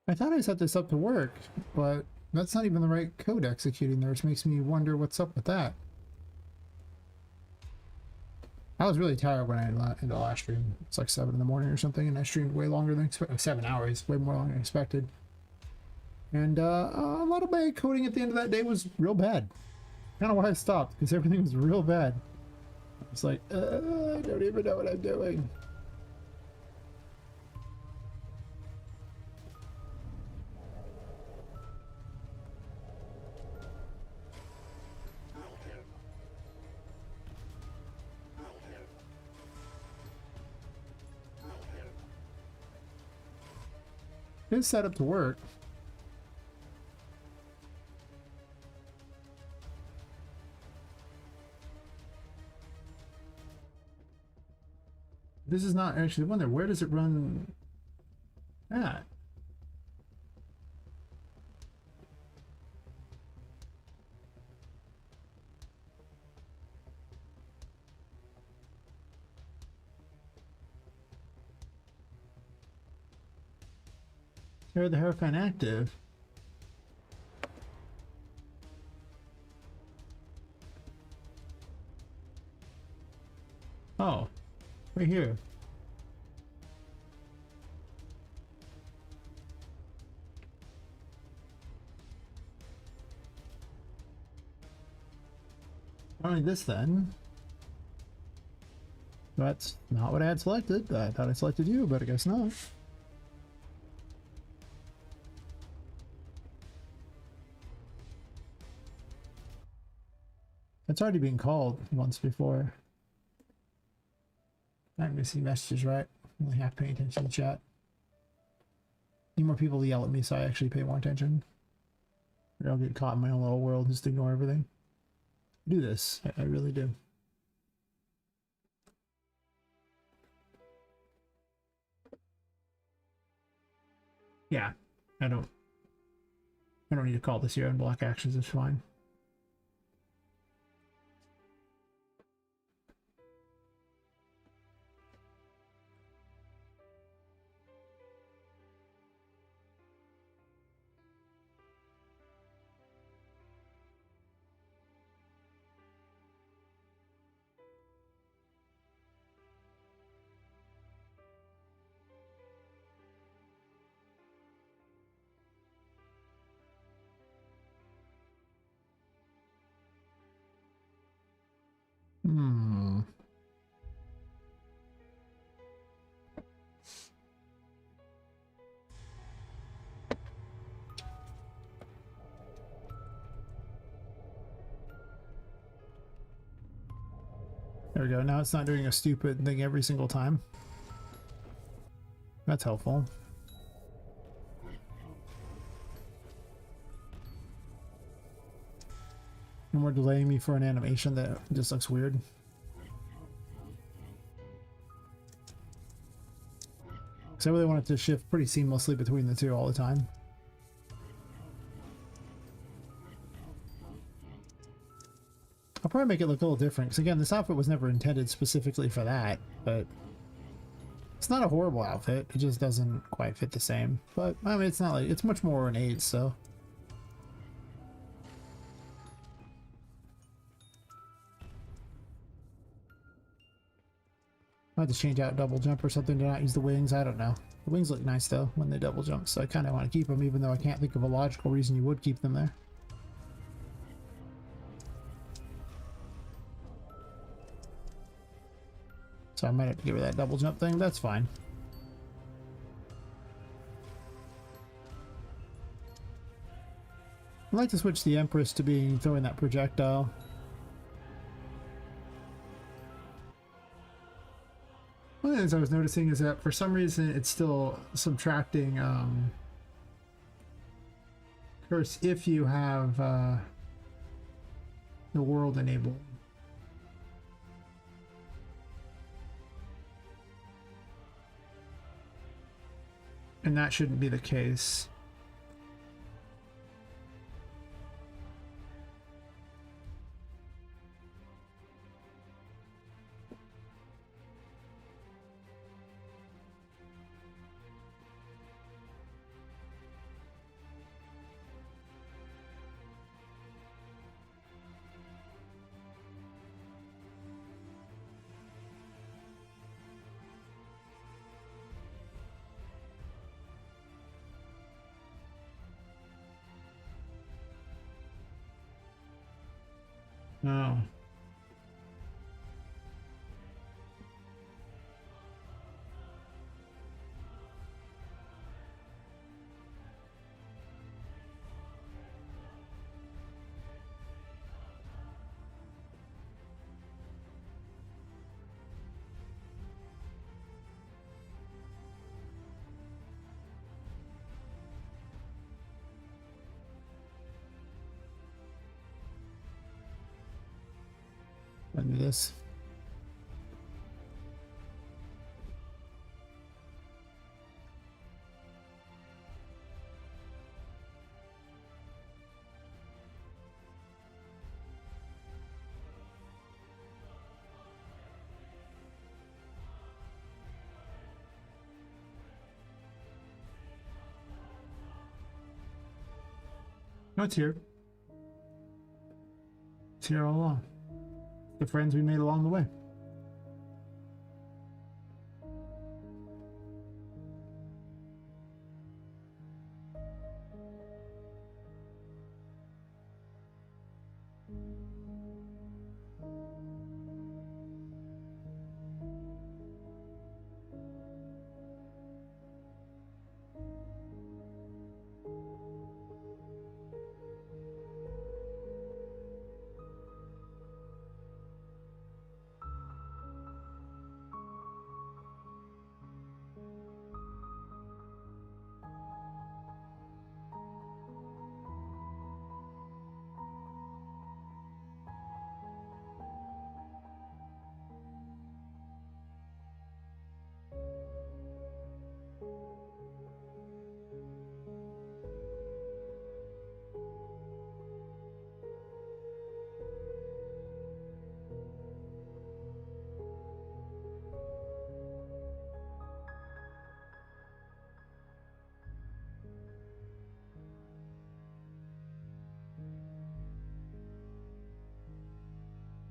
I thought I set this up to work, but that's not even the right code executing there, which makes me wonder what's up with that. I was really tired when I ended the last stream. It's like 7 in the morning or something, and I streamed way longer than expected. 7 hours, way more longer than expected. And a lot of my coding at the end of that day was real bad. Kind of why I stopped, because everything was real bad. I was like, I don't even know what I'm doing. It's set up to work. This is not actually the one there. Where does it run at? Here the Hierophant active. Oh, right here. Only this then. That's not what I had selected. I thought I selected you, but I guess not. It's already been called once before. I'm missing messages, right? Only half paying attention to chat. Need more people to yell at me so I actually pay more attention. Or I'll get caught in my own little world and just ignore everything. I do this. I really do. Yeah, I don't need to call this here and block actions. It's fine. Hmm. There we go. Now it's not doing a stupid thing every single time. That's helpful. No more delaying me for an animation that just looks weird. Because I really want it to shift pretty seamlessly between the two all the time. I'll probably make it look a little different, because again, this outfit was never intended specifically for that, but it's not a horrible outfit. It just doesn't quite fit the same. But, I mean, it's not like, it's much more ornate, so. I have to change out double jump or something to not use the wings. I don't know. The wings look nice though when they double jump, so I kind of want to keep them, even though I can't think of a logical reason you would keep them there. So I might have to give her that double jump thing. That's fine. I'd like to switch the Empress to being throwing that projectile. One of the things I was noticing is that for some reason it's still subtracting curse if you have the world enabled. And that shouldn't be the case. No. Undo this. No, it's here. It's here all along. The friends we made along the way.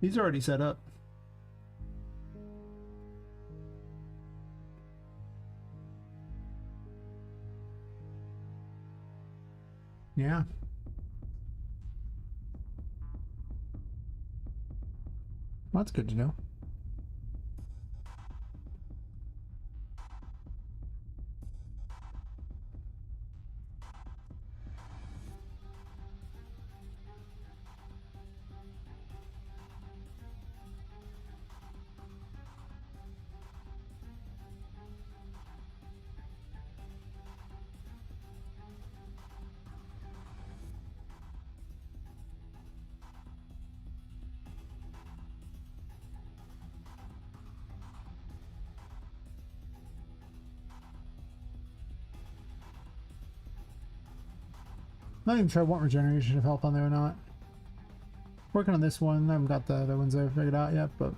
He's already set up. Yeah. Well, that's good to know. Not even sure I want regeneration of health on there or not. Working on this one. I haven't got the other ones there figured out yet, but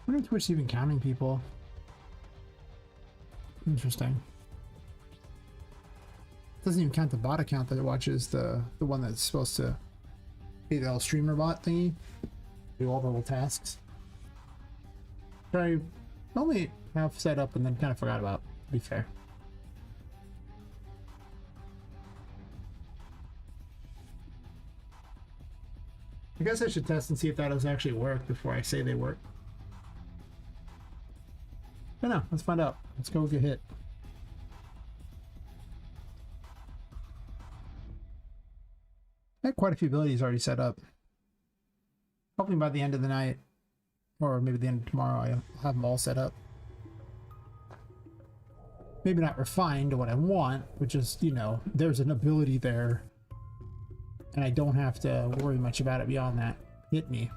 I wonder if Twitch's even counting people. Interesting. Doesn't even count the bot account that it watches, the one that's supposed to be the streamer bot thingy. Do all the little tasks. That I only have set up and then kind of forgot about, to be fair. I guess I should test and see if that does actually work before I say they work. I don't know, let's find out. Let's go get hit. I had quite a few abilities already set up. Hopefully by the end of the night, or maybe the end of tomorrow, I'll have them all set up. Maybe not refined to what I want, but just, you know, there's an ability there, and I don't have to worry much about it beyond that. Hit me.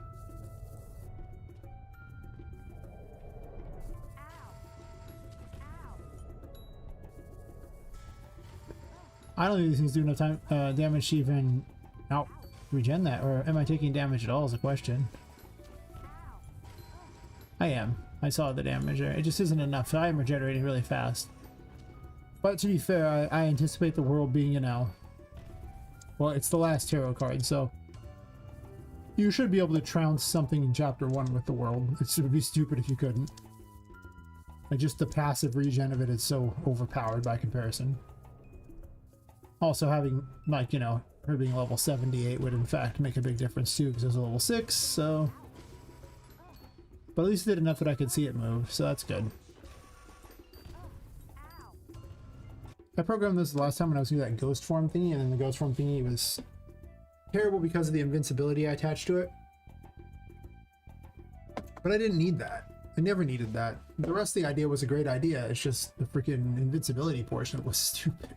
I don't think these things do enough time damage to even out regen that, or am I taking damage at all is a question. I am. I saw the damage there. It just isn't enough. So I am regenerating really fast. But to be fair, I anticipate the world being, you know, well, it's the last tarot card, so you should be able to trounce something in chapter 1 with the world. It would be stupid if you couldn't. Like, just the passive regen of it is so overpowered by comparison. Also having, like, you know, her being level 78 would in fact make a big difference too, because it was a level 6, so... But at least it did enough that I could see it move, so that's good. I programmed this the last time when I was doing that ghost form thingy, and then the ghost form thingy was terrible because of the invincibility I attached to it. But I didn't need that. I never needed that. The rest of the idea was a great idea, it's just the freaking invincibility portion was stupid.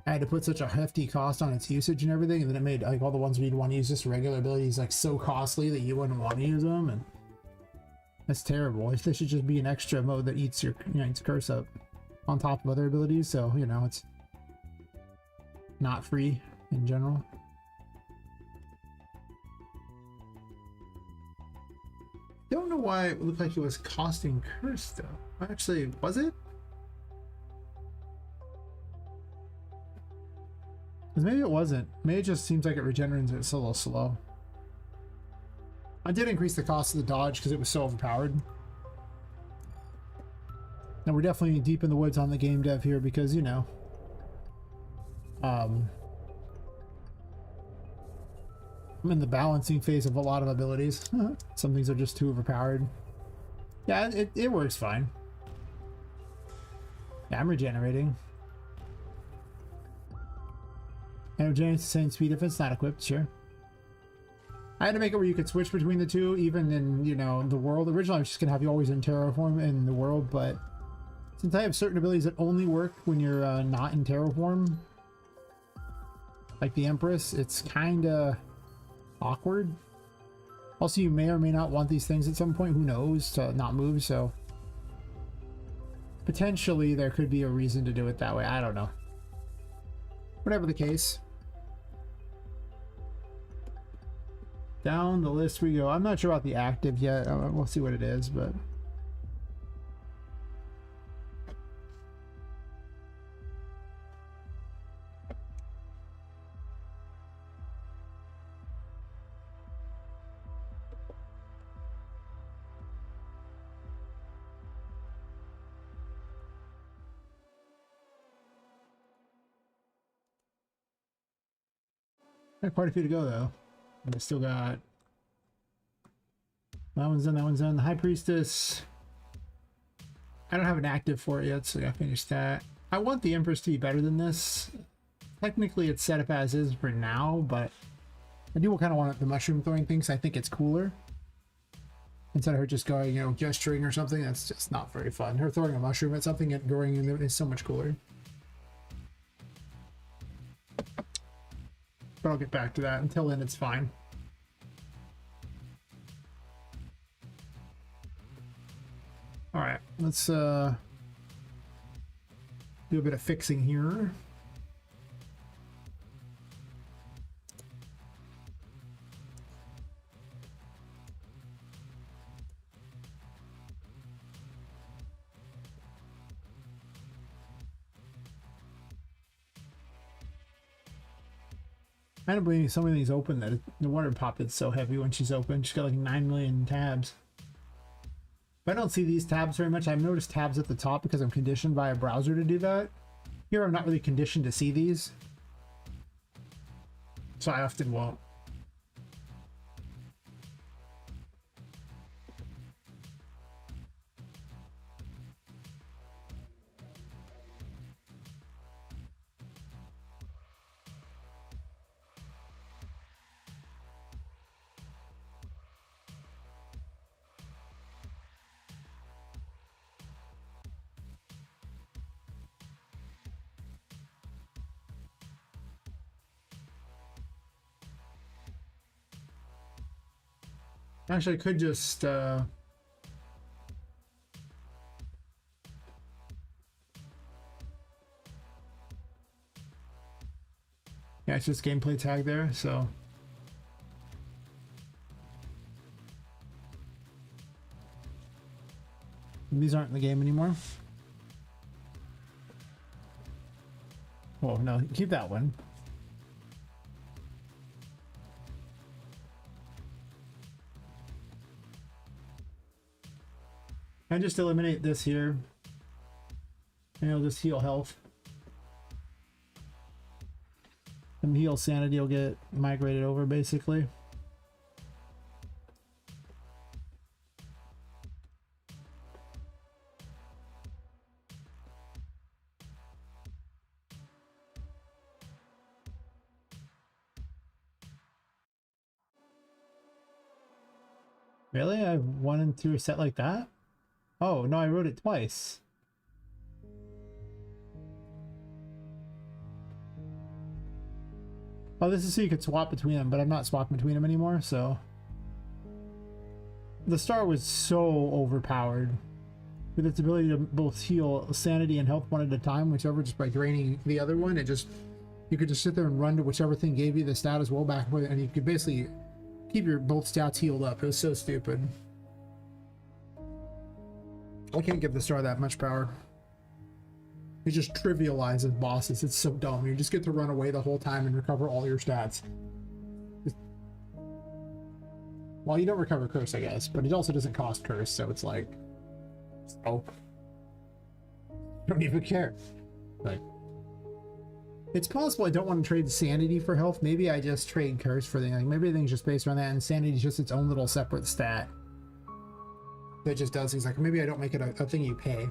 I had to put such a hefty cost on its usage and everything, and then it made like all the ones where you'd want to use just regular abilities like so costly that you wouldn't want to use them, and that's terrible. There should just be an extra mode that eats your, you know, eats curse up on top of other abilities, so you know it's not free in general. Don't know why it looked like it was costing curse though. Actually, was it? Maybe it wasn't. Maybe it just seems like it regenerates it a little slow. I did increase the cost of the dodge because it was so overpowered. And we're definitely deep in the woods on the game dev here because, you know, I'm in the balancing phase of a lot of abilities. Some things are just too overpowered. Yeah, it works fine. Yeah, I'm regenerating. And regenerates the same speed if it's not equipped, sure. I had to make it where you could switch between the two, even in, you know, the world. Originally, I was just going to have you always in Terraform in the world, but since I have certain abilities that only work when you're not in Terraform, like the Empress, it's kind of awkward. Also, you may or may not want these things at some point, who knows, to not move, so potentially there could be a reason to do it that way. I don't know. Whatever the case. Down the list we go. I'm not sure about the active yet. We'll see what it is, but got quite a few to go though. And I still got that one's done, that one's done. The High Priestess, I don't have an active for it yet, so I gotta finish that. I want the Empress to be better than this. Technically it's set up as is for now, but I do kind of want the mushroom throwing thing because I think it's cooler. Instead of her just going, you know, gesturing or something, that's just not very fun. Her throwing a mushroom at something and going in there is so much cooler. But I'll get back to that. Until then, it's fine. Alright, let's do a bit of fixing here. I don't believe so many things open that no wonder Poppet's so heavy when she's open. She's got like 9 million tabs. But I don't see these tabs very much. I've noticed tabs at the top because I'm conditioned by a browser to do that. Here I'm not really conditioned to see these, so I often won't. Actually, I could just yeah, it's just gameplay tag there, so and these aren't in the game anymore. Well, no, keep that one. I just eliminate this here, and it'll just heal health. And heal sanity will get migrated over, basically. Really? I won and through a set like that? Oh, no, I wrote it twice. Oh, this is so you could swap between them, but I'm not swapping between them anymore, so... The star was so overpowered. With its ability to both heal sanity and health one at a time, whichever, just by draining the other one, it just... You could just sit there and run to whichever thing gave you the stat as well back, and you could basically keep your both stats healed up. It was so stupid. I can't give the star that much power. It just trivializes bosses. It's so dumb. You just get to run away the whole time and recover all your stats. Well, you don't recover curse, I guess, but it also doesn't cost curse, so it's like... Oh. Don't even care. Like... It's possible I don't want to trade sanity for health. Maybe I just trade curse for the... Like, maybe everything's just based around that, and sanity is just its own little separate stat. That just does things like... Maybe I don't make it a thing you pay.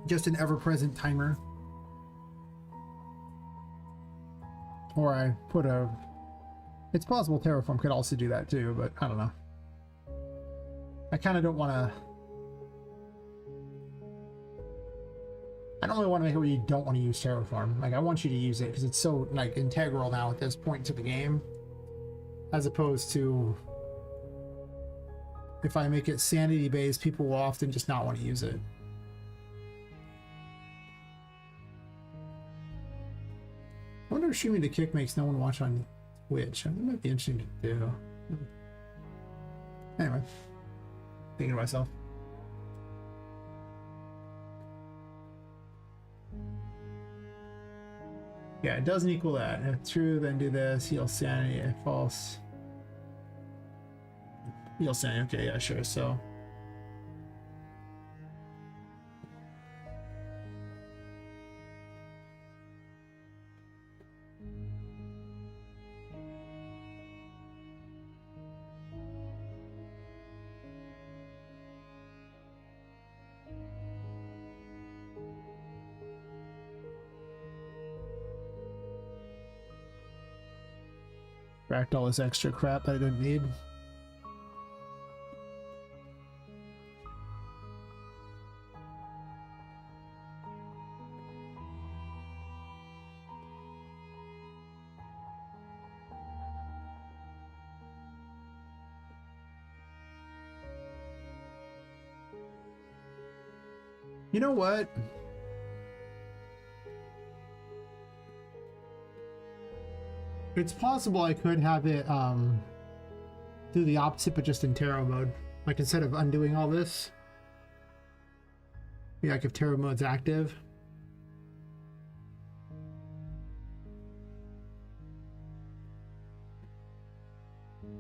Just an ever-present timer. Or I put a... It's possible Terraform could also do that too, but I don't know. I kind of don't want to... I don't really want to make it where you don't want to use Terraform. Like, I want you to use it because it's so, like, integral now at this point to the game. As opposed to... If I make it sanity-based, people will often just not want to use it. I wonder if streaming to kick makes no one watch on Twitch. That might be interesting to do. Anyway. Thinking to myself. Yeah, it doesn't equal that. If true, then do this. Heal sanity. If false. Heal sanity. Okay, yeah, sure. So. Racked all this extra crap that I didn't need. You know what? It's possible I could have it do the opposite, but just in tarot mode. Like, instead of undoing all this, yeah, like if tarot mode's active.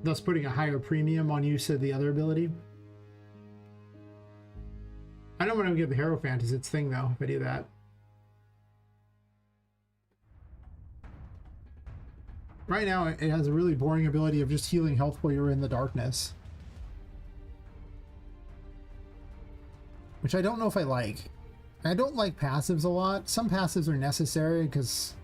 Thus putting a higher premium on use of the other ability. I know when I give the Hierophant is its thing though, if I do that. Right now, it has a really boring ability of just healing health while you're in the darkness. Which I don't know if I like. I don't like passives a lot. Some passives are necessary because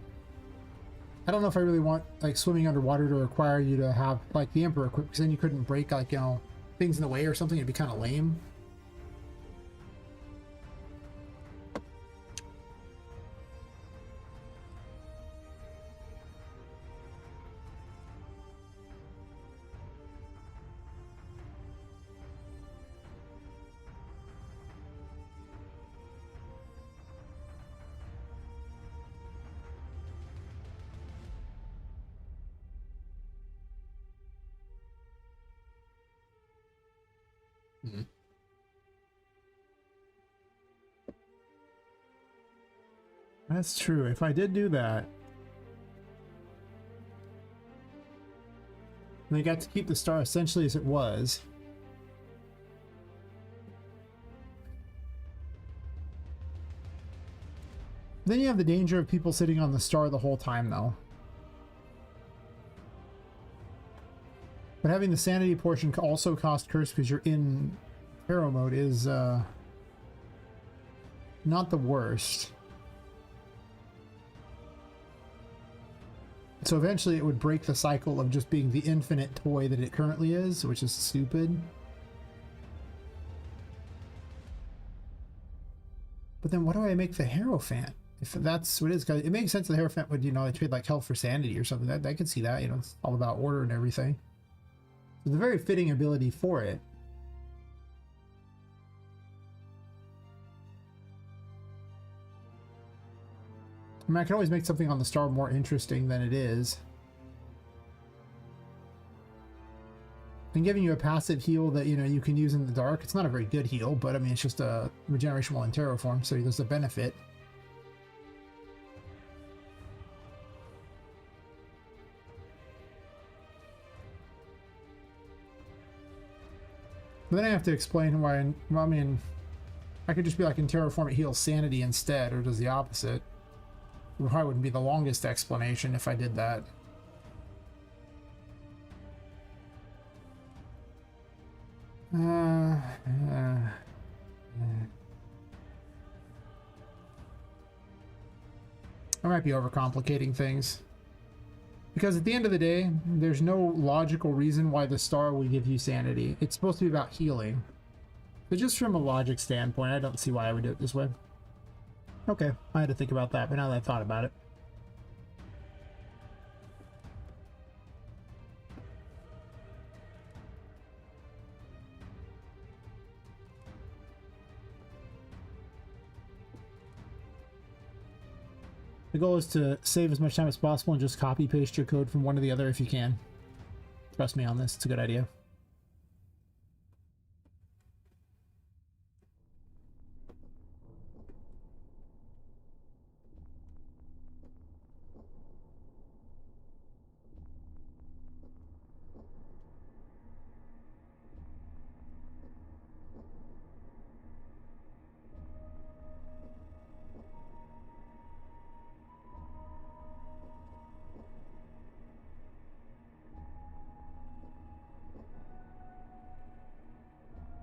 I don't know if I really want like swimming underwater to require you to have like the Emperor equipped, because then you couldn't break like, you know, things in the way or something. It'd be kind of lame. That's true. If I did do that, and I got to keep the star essentially as it was. Then you have the danger of people sitting on the star the whole time, though. But having the sanity portion also cost curse because you're in hero mode is not the worst. So eventually it would break the cycle of just being the infinite toy that it currently is, which is stupid. But then what do I make the Hierophant? If that's what it is, 'cause it makes sense the Hierophant would, you know, trade like health for sanity or something. I could see that, you know, it's all about order and everything. It's a very fitting ability for it. I mean, I can always make something on the star more interesting than it is. And giving you a passive heal that, you know, you can use in the dark. It's not a very good heal, but I mean, it's just a regeneration while in terraform, so there's a benefit. But then I have to explain why. Well, I mean, I could just be like in terraform it heals sanity instead, or does the opposite. It probably wouldn't be the longest explanation if I did that. I might be overcomplicating things. Because at the end of the day, there's no logical reason why the star would give you sanity. It's supposed to be about healing. But just from a logic standpoint, I don't see why I would do it this way. Okay, I had to think about that, but now that I thought about it. The goal is to save as much time as possible and just copy paste your code from one to the other if you can. Trust me on this, it's a good idea.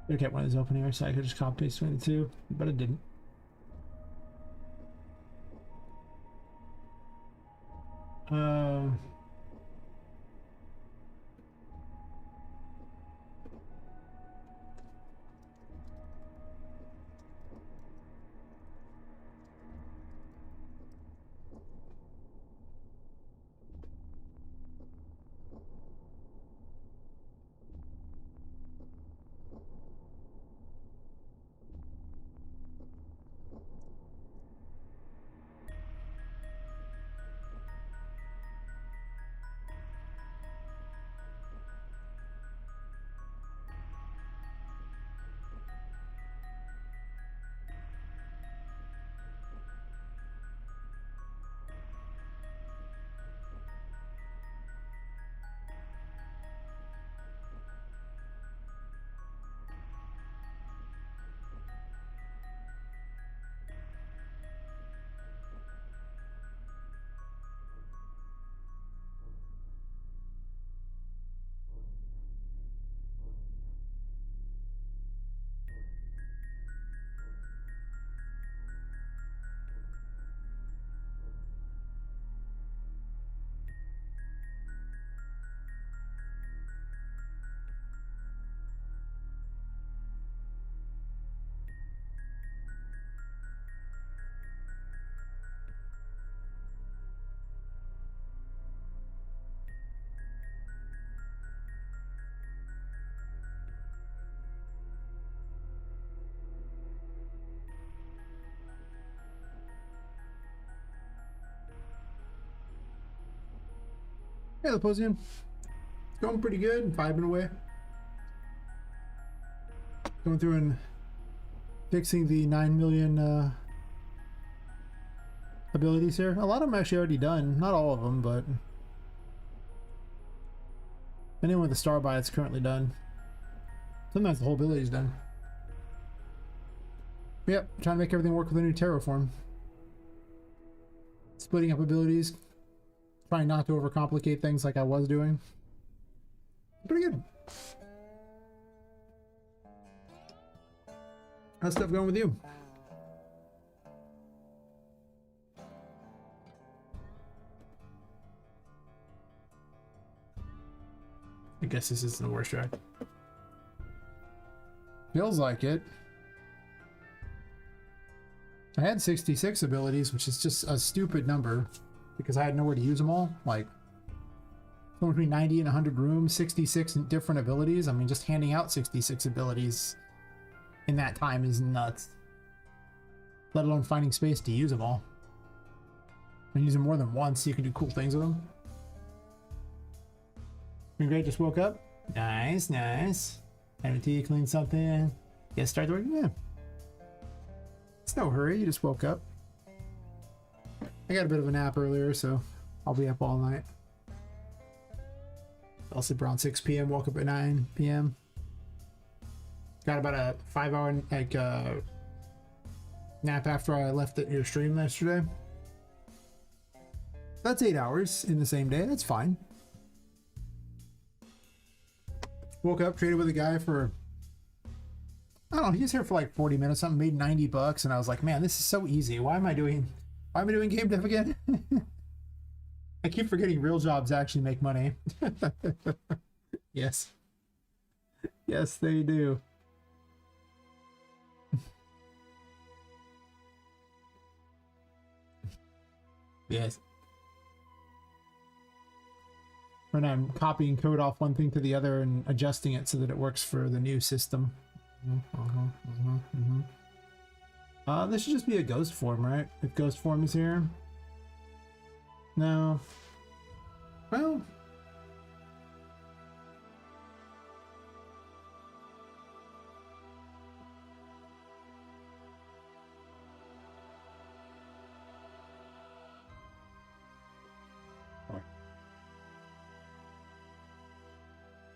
I get one of these open here, so I could just copy paste between the two, but it didn't. Hey, Leposian. It's going pretty good, vibing away. Going through and fixing the 9 million abilities here. A lot of them actually already done. Not all of them, but anyone with a star buy, it's currently done. Sometimes the whole ability is done. Yep, trying to make everything work with a new terraform. splitting up abilities, trying not to overcomplicate things like I was doing. Pretty good. How's stuff going with you? I guess this isn't the worst track. Feels like it. I had 66 abilities, which is just a stupid number because I had nowhere to use them all. Like, somewhere between 90 and 100 rooms, 66 different abilities. I mean, just handing out 66 abilities in that time is nuts. Let alone finding space to use them all. And use them more than once so you can do cool things with them. Been great, just woke up. Nice, nice. Have a tea, clean something. Yeah, start the work. Yeah. It's no hurry, you just woke up. I got a bit of a nap earlier, so I'll be up all night. I'll sleep around 6 p.m., woke up at 9 p.m. Got about a 5-hour like nap after I left your stream yesterday. That's 8 hours in the same day. That's fine. Woke up, traded with a guy for, I don't know, he was here for like 40 minutes, something, made $90, and I was like, man, this is so easy. Why am I doing game dev again? I keep forgetting real jobs actually make money. Yes. Yes, they do. Yes. When I'm copying code off one thing to the other and adjusting it so that it works for the new system. This should just be a ghost form, right? If ghost form is here. No. Well.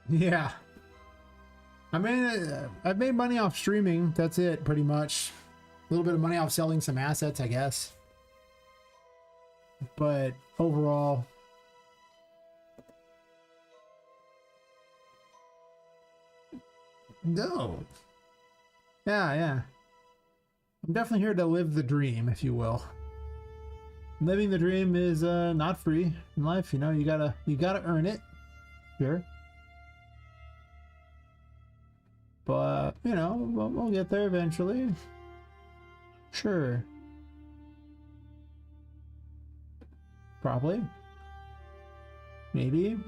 Yeah. I mean, I've made money off streaming. That's it, pretty much. A little bit of money off selling some assets, I guess. But overall, no. Yeah. I'm definitely here to live the dream, if you will. Living the dream is not free in life, you know. You gotta earn it. Sure. But, you know, we'll get there eventually. Sure. Probably. Maybe.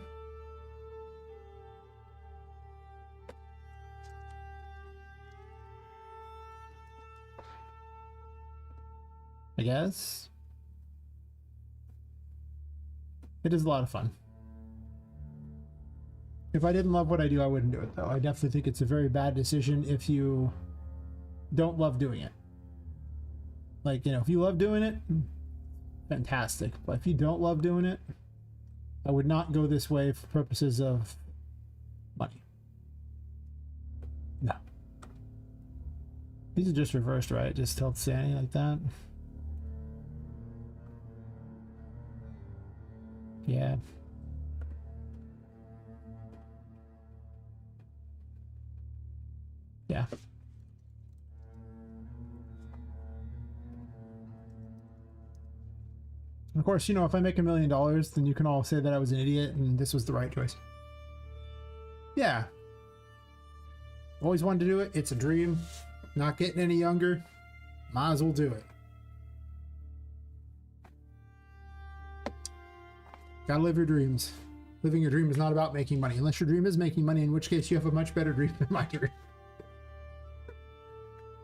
I guess. It is a lot of fun. If I didn't love what I do, I wouldn't do it, though. I definitely think it's a very bad decision if you don't love doing it. Like, you know, if you love doing it, fantastic. But if you don't love doing it, I would not go this way for purposes of money. No. These are just reversed, right? Just tilt Sandy like that. Yeah. Yeah. Of course, you know, if I make $1 million, then you can all say that I was an idiot and this was the right choice. Yeah. Always wanted to do it. It's a dream. Not getting any younger. Might as well do it. Gotta live your dreams. Living your dream is not about making money. Unless your dream is making money, in which case you have a much better dream than my dream.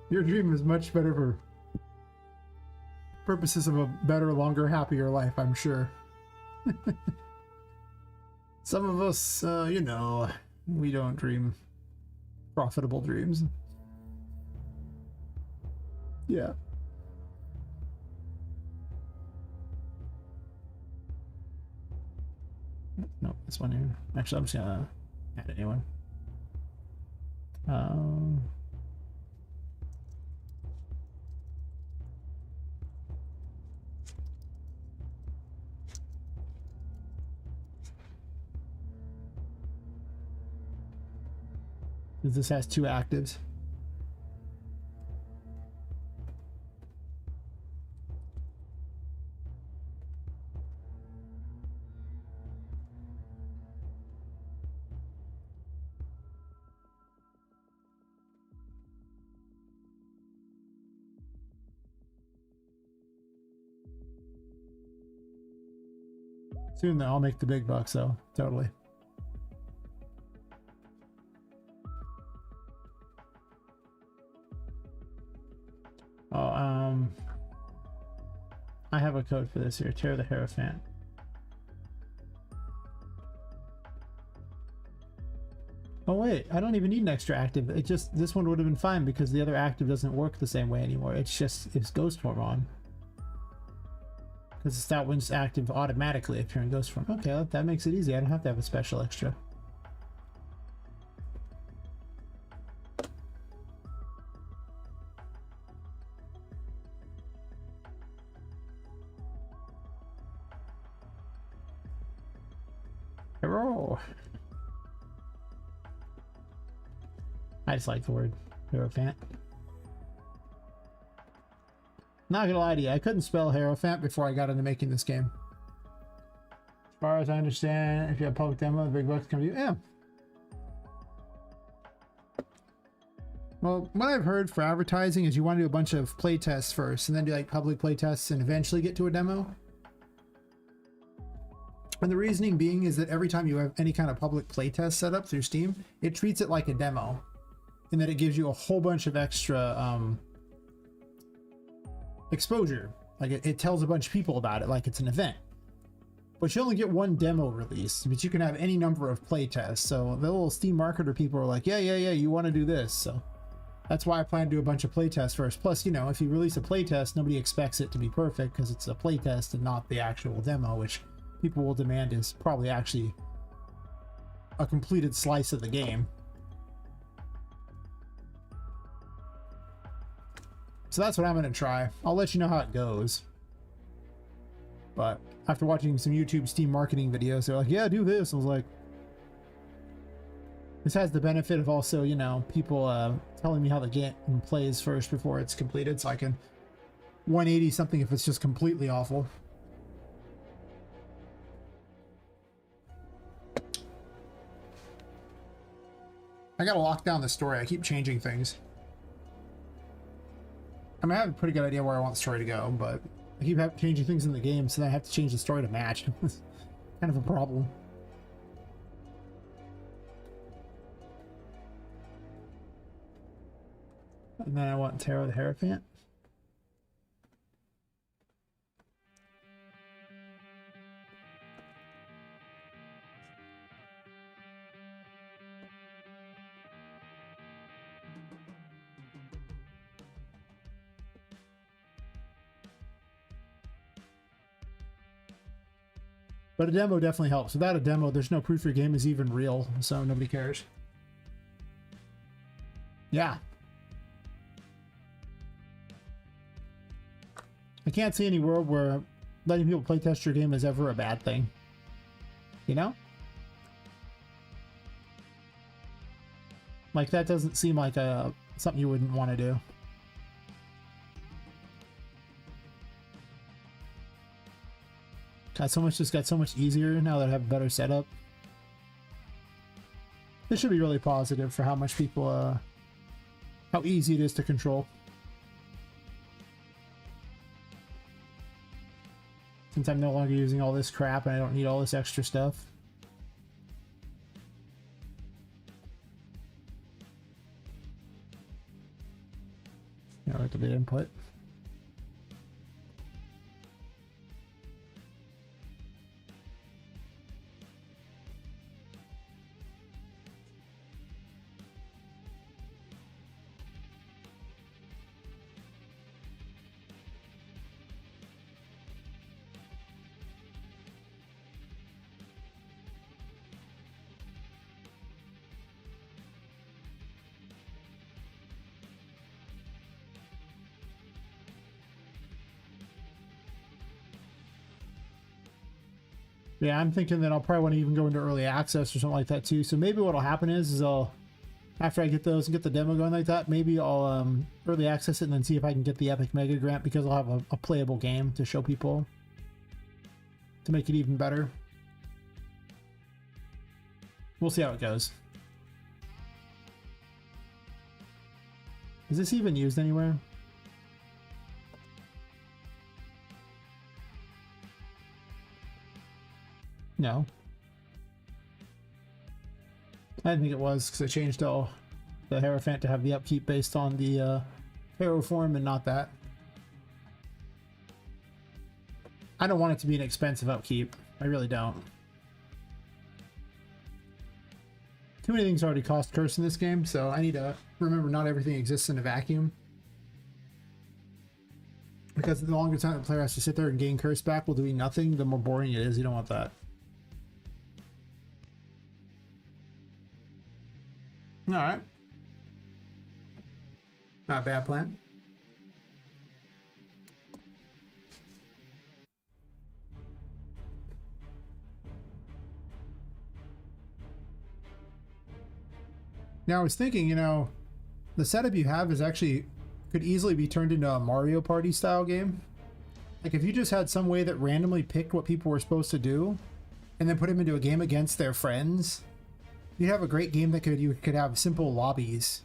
Your dream is much better for purposes of a better, longer, happier life, I'm sure. Some of us, you know, we don't dream profitable dreams. Yeah. No, this one here. Actually, I'm just gonna add a new one. This has 2 actives. Soon though, I'll make the big bucks though, totally. Oh, I have a code for this here. Tear the Hierophant. Oh wait, I don't even need an extra active. It just, this one would have been fine because the other active doesn't work the same way anymore. It's ghost form on. Because that one's active automatically if you're in ghost form. Okay, that makes it easy. I don't have to have a special extra. Hero. I just like the word Hierophant. Not gonna lie to you, I couldn't spell Hierophant before I got into making this game. As far as I understand, if you have public demo, the big bucks come to you. Yeah. Well, what I've heard for advertising is you want to do a bunch of playtests first, and then do like public playtests, and eventually get to a demo. And the reasoning being is that every time you have any kind of public playtest set up through Steam, it treats it like a demo, and that it gives you a whole bunch of extra exposure. Like it tells a bunch of people about it like it's an event. But you only get one demo release, but you can have any number of playtests. So the little Steam marketer people are like, yeah, you want to do this. So that's why I plan to do a bunch of playtests first. Plus, you know, if you release a playtest, nobody expects it to be perfect because it's a playtest and not the actual demo, which people will demand is probably actually a completed slice of the game. So that's what I'm going to try. I'll let you know how it goes. But after watching some YouTube Steam marketing videos, they're like, yeah, do this. I was like, this has the benefit of also, you know, people telling me how the game plays first before it's completed, so I can 180 something if it's just completely awful. I gotta lock down the story. I keep changing things. I mean, I have a pretty good idea where I want the story to go, but I keep changing things in the game, so then I have to change the story to match. It's kind of a problem. And then I want Tarot the Hierophant. But a demo definitely helps. Without a demo, there's no proof your game is even real, so nobody cares. Yeah. I can't see any world where letting people playtest your game is ever a bad thing. You know? Like, that doesn't seem like something you wouldn't want to do. Just got so much easier now that I have a better setup. This should be really positive for how much people, how easy it is to control. Since I'm no longer using all this crap and I don't need all this extra stuff. You know, like the bit input. Yeah, I'm thinking that I'll probably want to even go into early access or something like that too. So maybe what'll happen is I'll After I get those and get the demo going like that, maybe I'll early access it and then see if I can get the Epic Mega Grant, because I'll have a playable game to show people to make it even better. We'll see how it goes. Is this even used anywhere? No. I didn't think it was, because I changed all the Hierophant to have the upkeep based on the hero form and not that. I don't want it to be an expensive upkeep. I really don't. Too many things already cost curse in this game, so I need to remember not everything exists in a vacuum. Because the longer time the player has to sit there and gain curse back while doing nothing, the more boring it is. You don't want that. Alright. Not a bad plan. Now I was thinking, you know, the setup you have is actually could easily be turned into a Mario Party style game. Like if you just had some way that randomly picked what people were supposed to do and then put them into a game against their friends, you'd have a great game that you could have simple lobbies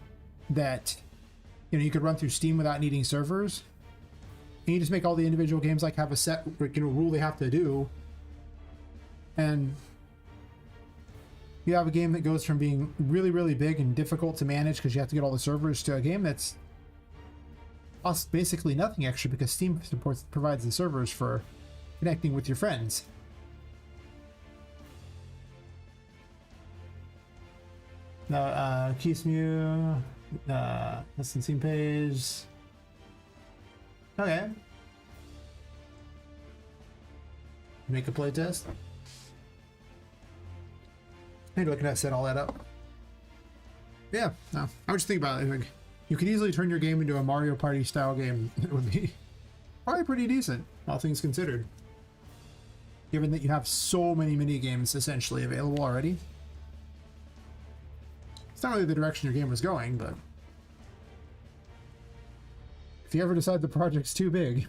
that, you know, you could run through Steam without needing servers. And you just make all the individual games like have a set, you know, rule they have to do. And you have a game that goes from being really, really big and difficult to manage because you have to get all the servers to a game that's costs basically nothing extra because Steam provides the servers for connecting with your friends. Now, Keysmew, licensing page. Okay. Make a playtest. Maybe looking at set all that up. Yeah, no. I was just thinking about it. Like, you could easily turn your game into a Mario Party style game. It would be probably pretty decent, all things considered. Given that you have so many mini games essentially available already. It's not really the direction your game was going, but if you ever decide the project's too big.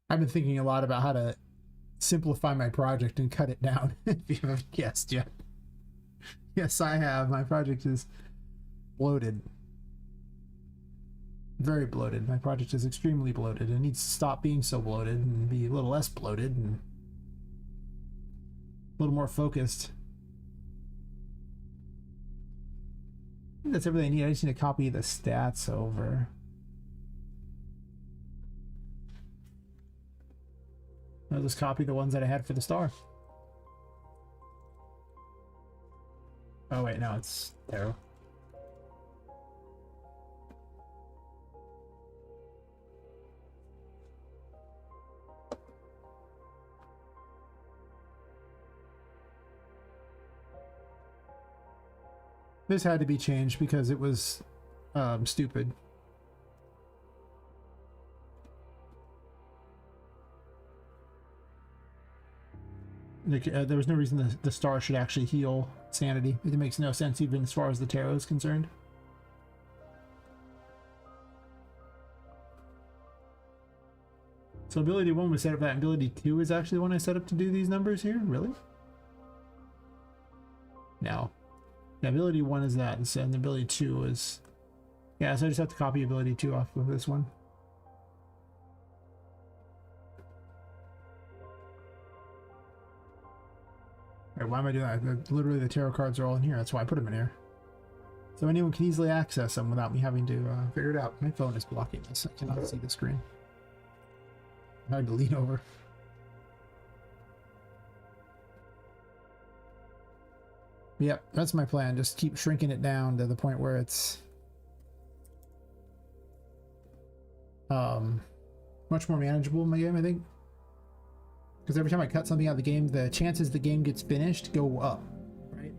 I've been thinking a lot about how to simplify my project and cut it down. If you haven't guessed yet. Yes, I have. My project is bloated. Very bloated. My project is extremely bloated. It needs to stop being so bloated and be a little less bloated and a little more focused. I think that's everything I need. I just need to copy the stats over. I'll just copy the ones that I had for the star. Oh wait, no, it's arrow. This had to be changed because it was stupid. Like, there was no reason the star should actually heal sanity. It makes no sense even as far as the tarot is concerned. So ability 1 was set up for that. Ability 2 is actually the one I set up to do these numbers here? Really? No. Yeah, ability 1 is that, and ability 2 is... Yeah, so I just have to copy ability 2 off of this one. Alright, why am I doing that? Literally the tarot cards are all in here. That's why I put them in here. So anyone can easily access them without me having to figure it out. My phone is blocking this. I cannot see the screen. Hard to lean over. Yep, that's my plan. Just keep shrinking it down to the point where it's much more manageable in my game, I think. Because every time I cut something out of the game, the chances the game gets finished go up, right?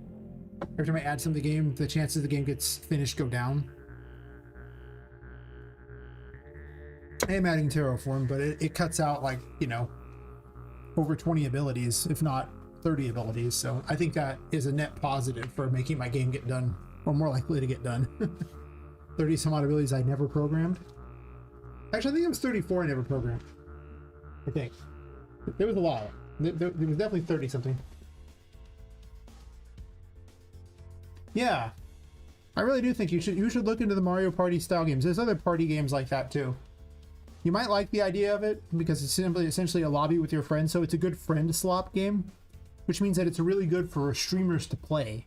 Every time I add something to the game, the chances the game gets finished go down. I am adding tarot form, but it cuts out, like, you know, over 20 abilities, if not 30 abilities, so I think that is a net positive for making my game get done, or more likely to get done. 30 some odd abilities I never programmed. Actually, I think it was 34 I never programmed. I think. There was a lot. There was definitely 30 something. Yeah. I really do think you should look into the Mario Party style games. There's other party games like that too. You might like the idea of it because it's simply essentially a lobby with your friends, so it's a good friend slop game, which means that it's really good for streamers to play.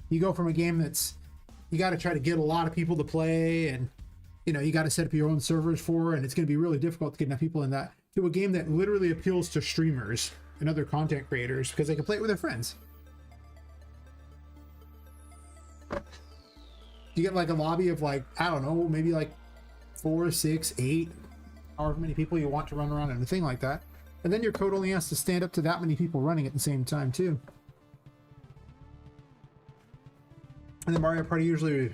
You go from a game that's you got to try to get a lot of people to play, and you know you got to set up your own servers for, and it's going to be really difficult to get enough people in that, to a game that literally appeals to streamers and other content creators because they can play it with their friends. You get like a lobby of like, I don't know, maybe like 4, 6, 8, however many people you want to run around in a thing like that. And then your code only has to stand up to that many people running at the same time too. And then Mario Party usually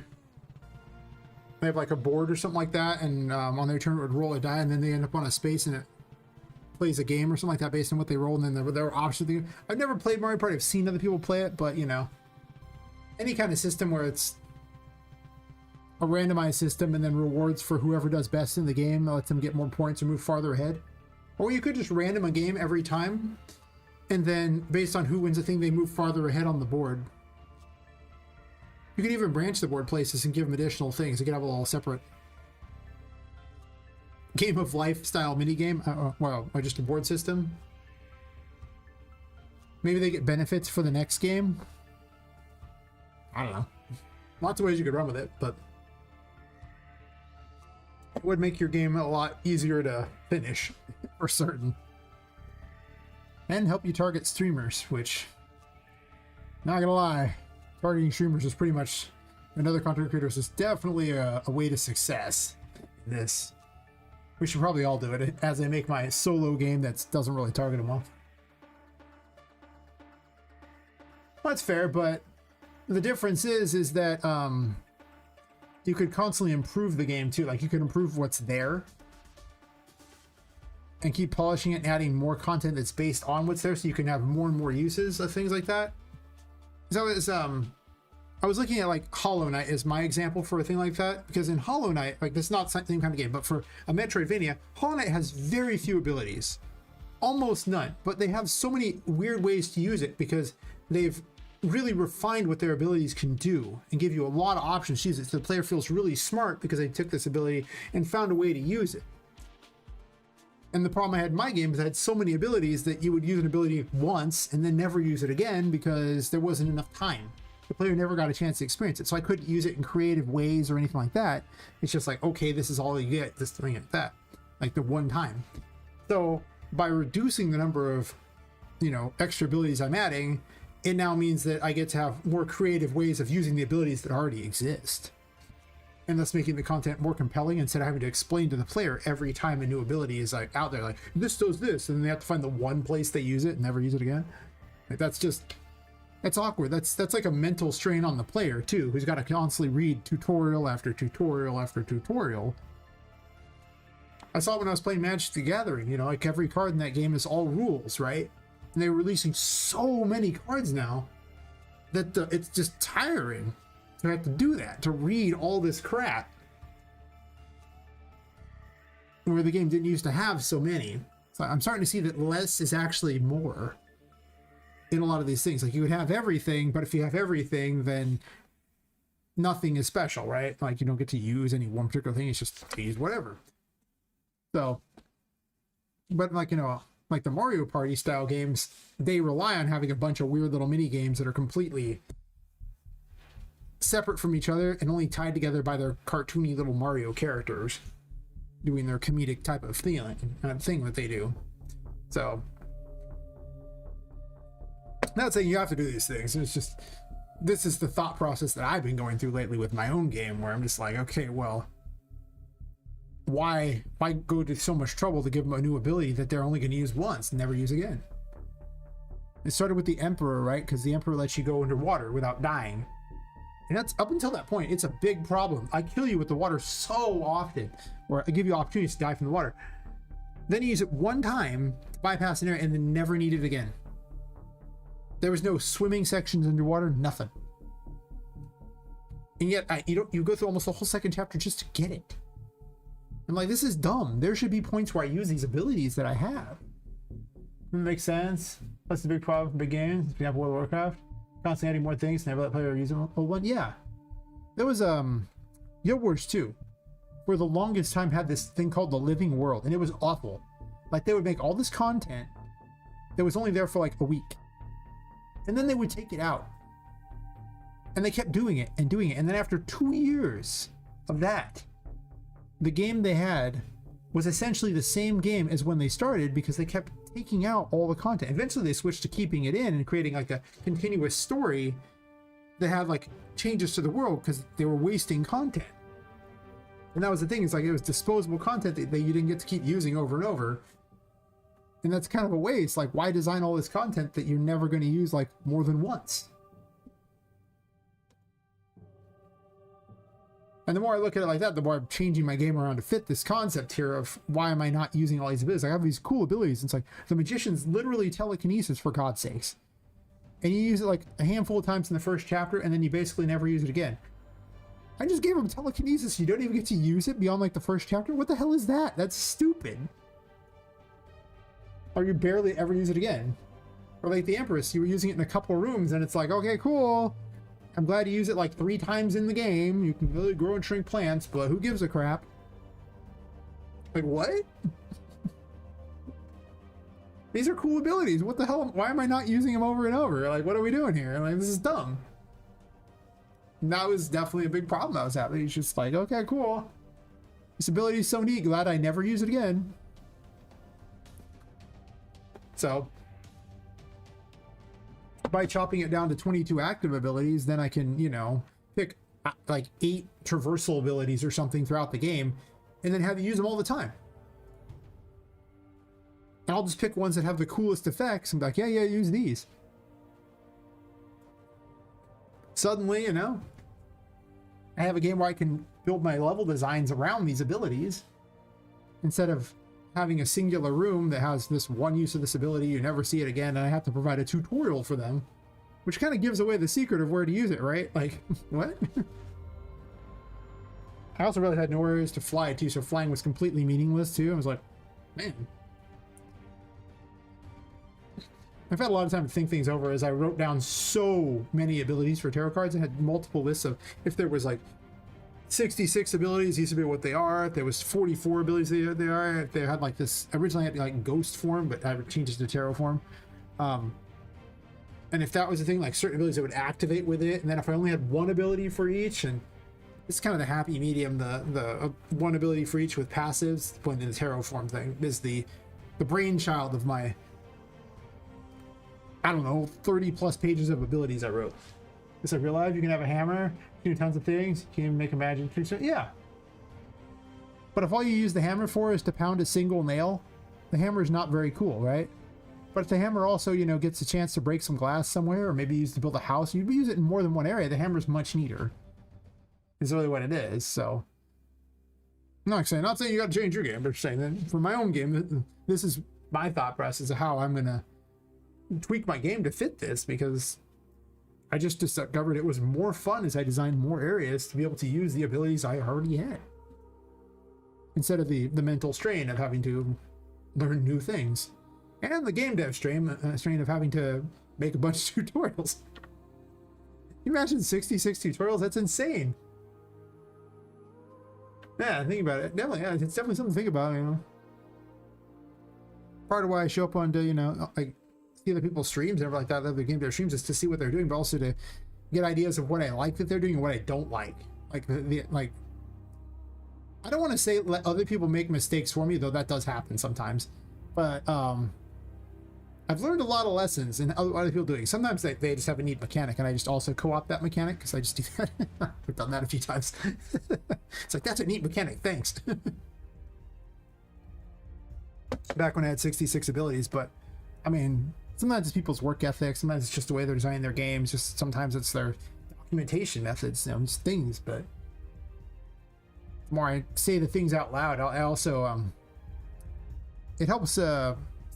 they have like a board or something like that, and on their turn it would roll a die, and then they end up on a space and it plays a game or something like that based on what they roll, and then there are options. I've never played Mario Party. I've seen other people play it, but you know, any kind of system where it's a randomized system and then rewards for whoever does best in the game, that lets them get more points or move farther ahead. Or you could just random a game every time, and then based on who wins the thing, they move farther ahead on the board. You could even branch the board places and give them additional things. You could have a little separate game of life style mini game, well, or just a board system. Maybe they get benefits for the next game. I don't know. Lots of ways you could run with it, but it would make your game a lot easier to finish, for certain. And help you target streamers, which, not gonna lie, targeting streamers is pretty much, and other content creators, is definitely a way to success in this. We should probably all do it as I make my solo game that doesn't really target them all. Well, that's fair, but the difference is that you could constantly improve the game too. Like you could improve what's there and keep polishing it and adding more content that's based on what's there, so you can have more and more uses of things like that. So it's I was looking at like Hollow Knight as my example for a thing like that, because in Hollow Knight, like this is not the same kind of game, but for a Metroidvania, Hollow Knight has very few abilities, almost none, but they have so many weird ways to use it because they've really refined what their abilities can do and give you a lot of options to use it. So the player feels really smart because they took this ability and found a way to use it. And the problem I had in my game is I had so many abilities that you would use an ability once and then never use it again because there wasn't enough time. The player never got a chance to experience it. So I couldn't use it in creative ways or anything like that. It's just like, okay, this is all you get, this thing like that, like the one time. So by reducing the number of, you know, extra abilities I'm adding, it now means that I get to have more creative ways of using the abilities that already exist. And thus making the content more compelling instead of having to explain to the player every time a new ability is like out there, like this does this, and then they have to find the one place they use it and never use it again. Like that's awkward. That's like a mental strain on the player too, who's got to constantly read tutorial after tutorial after tutorial. I saw it when I was playing Magic the Gathering, you know, like every card in that game is all rules, right? And they're releasing so many cards now that it's just tiring to have to do that, to read all this crap. Where the game didn't used to have so many. So I'm starting to see that less is actually more in a lot of these things. Like you would have everything, but if you have everything, then nothing is special, right? Like you don't get to use any one particular thing. It's just use whatever. So, but like, you know, like the Mario Party style games, they rely on having a bunch of weird little mini games that are completely separate from each other and only tied together by their cartoony little Mario characters doing their comedic type of thing that they do. So not saying you have to do these things. It's just, this is the thought process that I've been going through lately with my own game, where I'm just like, okay, well, why go to so much trouble to give them a new ability that they're only going to use once and never use again? It started with the Emperor, right? Because the Emperor lets you go underwater without dying. And that's up until that point, it's a big problem. I kill you with the water so often, or I give you opportunities to die from the water. Then you use it one time to bypass an area and then never need it again. There was no swimming sections underwater, nothing. And yet, you go through almost the whole second chapter just to get it. I'm like, this is dumb. There should be points where I use these abilities that I have. It makes sense. That's the big problem for big games. For example, World of Warcraft. Constantly adding more things, never let player use them. Oh, one, yeah. There was Guild Wars 2, for the longest time had this thing called the Living World, and it was awful. Like, they would make all this content that was only there for like a week. And then they would take it out. And they kept doing it and doing it. And then after 2 years of that, the game they had was essentially the same game as when they started, because they kept taking out all the content. Eventually they switched to keeping it in and creating like a continuous story that had like changes to the world, because they were wasting content. And that was the thing, is like it was disposable content that you didn't get to keep using over and over. And that's kind of a waste. Like, why design all this content that you're never going to use like more than once? And the more I look at it like that, the more I'm changing my game around to fit this concept here of why am I not using all these abilities? I have these cool abilities. It's like the magician's literally telekinesis, for God's sakes. And you use it like a handful of times in the first chapter, and then you basically never use it again. I just gave him telekinesis. You don't even get to use it beyond like the first chapter? What the hell is that? That's stupid. Or you barely ever use it again. Or like the Empress, you were using it in a couple of rooms, and it's like, okay, cool. I'm glad you use it like 3 times in the game. You can really grow and shrink plants, but who gives a crap? Like, what? These are cool abilities. What the hell? Why am I not using them over and over? Like, what are we doing here? Like, this is dumb. And that was definitely a big problem I was having. It's just like, okay, cool. This ability is so neat. Glad I never use it again. So, by chopping it down to 22 active abilities, then I can, you know, pick like 8 traversal abilities or something throughout the game, and then have you use them all the time. And I'll just pick ones that have the coolest effects and be like, yeah, use these. Suddenly, you know, I have a game where I can build my level designs around these abilities, instead of having a singular room that has this one use of this ability, you never see it again, and I have to provide a tutorial for them, which kind of gives away the secret of where to use it, right? Like, what? I also really had nowhere to fly too, so flying was completely meaningless too. I was like, man. I've had a lot of time to think things over, as I wrote down so many abilities for tarot cards. I had multiple lists of, if there was like 66 abilities, these would be what they are. If there was 44 abilities, they are. If they had like this, originally had like ghost form, but I changed it to tarot form. And if that was the thing, like certain abilities that would activate with it, and then if I only had one ability for each, and it's kind of the happy medium, the one ability for each with passives, when in the tarot form thing is the brainchild of my, I don't know, 30 plus pages of abilities I wrote. Because I realized you can have a hammer, you can do tons of things, you can even make a magic creature. Yeah. But if all you use the hammer for is to pound a single nail, the hammer is not very cool, right? But if the hammer also, you know, gets a chance to break some glass somewhere, or maybe used to build a house, you use it in more than one area, the hammer is much neater. Is really what it is. So I'm not saying you got to change your game, but just saying that for my own game, this is my thought process of how I'm gonna tweak my game to fit this, because I just discovered it was more fun as I designed more areas to be able to use the abilities I already had, instead of the mental strain of having to learn new things, and the game dev strain of having to make a bunch of tutorials. You imagine 66 tutorials? That's insane. Yeah, think about it. Definitely, yeah, it's definitely something to think about, you know. Part of why I show up on, you know, like, see other people's streams and everything like that, other game dev streams, is to see what they're doing, but also to get ideas of what I like that they're doing and what I don't like. Like, like, I don't want to say let other people make mistakes for me, though that does happen sometimes. But I've learned a lot of lessons in other people doing. Sometimes they just have a neat mechanic, and I just also co-opt that mechanic, because I just do that. I've done that a few times. It's like, that's a neat mechanic, thanks. Back when I had 66 abilities, but I mean, sometimes it's people's work ethic, sometimes it's just the way they're designing their games, just sometimes it's their documentation methods, you know, just things. But the more I say the things out loud, I also it helps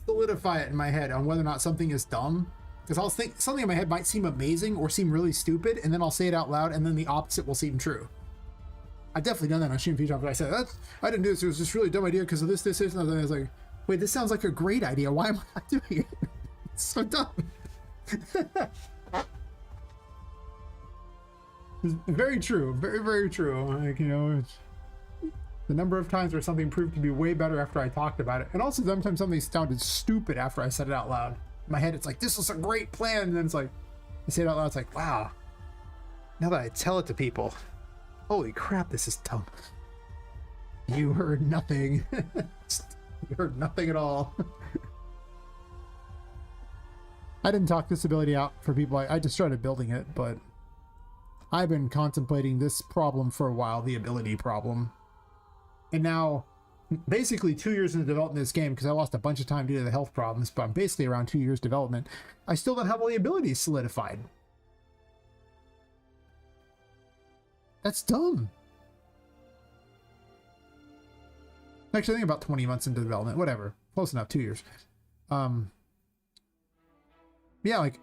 solidify it in my head on whether or not something is dumb Because I'll think something in my head might seem amazing or seem really stupid, and then I'll say it out loud, and then the opposite will seem true. I've definitely done that on Stream Feature, but I said, I didn't do this, it was just really dumb idea because of this, and I was like, wait, this sounds like a great idea. Why am I not doing it? It's so dumb. It's very true. Very, very true. Like, you know, it's the number of times where something proved to be way better after I talked about it. And also sometimes something sounded stupid after I said it out loud. In my head, it's like, this is a great plan. And then it's like, I say it out loud, it's like, wow. Now that I tell it to people, holy crap, this is dumb. You heard nothing. You heard nothing at all. I didn't talk this ability out for people. I just started building it, but I've been contemplating this problem for a while, the ability problem. And now, basically 2 years into developing this game, because I lost a bunch of time due to the health problems, but I'm basically around 2 years development, I still don't have all the abilities solidified. That's dumb. Actually, I think about 20 months into development, whatever. Close enough, 2 years. Yeah, like,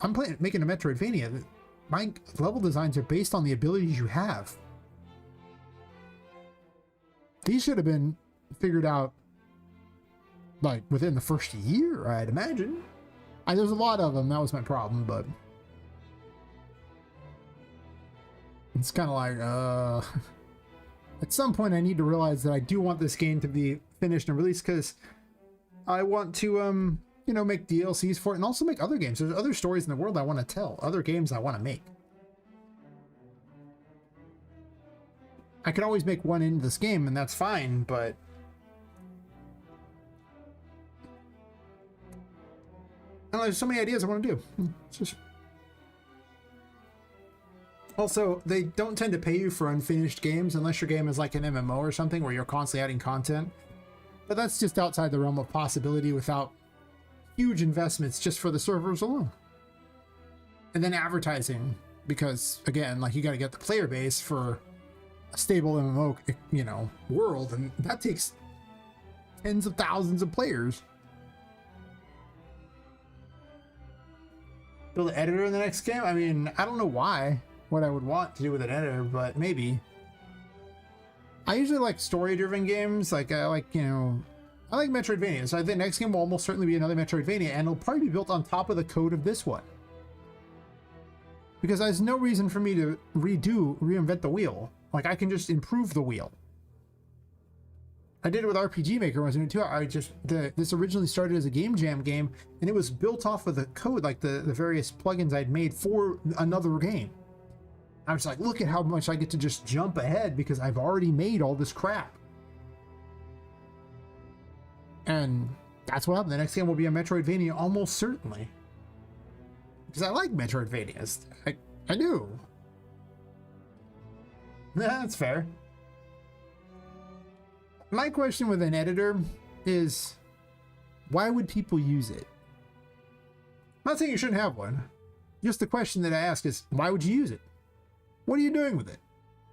I'm making a Metroidvania. My level designs are based on the abilities you have. These should have been figured out, like, within the first year, I'd imagine. There's a lot of them, that was my problem, but it's kind of like, at some point I need to realize that I do want this game to be finished and released, because I want to, you know, make DLCs for it and also make other games. There's other stories in the world I want to tell, other games I want to make. I can always make one into this game and that's fine, but I don't know, there's so many ideas I want to do. It's just... Also, they don't tend to pay you for unfinished games unless your game is like an MMO or something where you're constantly adding content. But that's just outside the realm of possibility without huge investments just for the servers alone. And then advertising, because again, like, you got to get the player base for a stable MMO, you know, world, and that takes tens of thousands of players. Build an editor in the next game? I mean, I don't know what I would want to do with an editor, but maybe. I usually like story-driven games. Like, I like Metroidvania. So I think the next game will almost certainly be another Metroidvania, and it'll probably be built on top of the code of this one. Because there's no reason for me to reinvent the wheel. Like, I can just improve the wheel. I did it with RPG Maker when I was doing it too. This originally started as a Game Jam game, and it was built off of the code, like the various plugins I'd made for another game. I was like, look at how much I get to just jump ahead because I've already made all this crap. And that's what happened. The next game will be a Metroidvania, almost certainly. Because I like Metroidvanias. I do. That's fair. My question with an editor is, why would people use it? I'm not saying you shouldn't have one. Just the question that I ask is, why would you use it? What are you doing with it?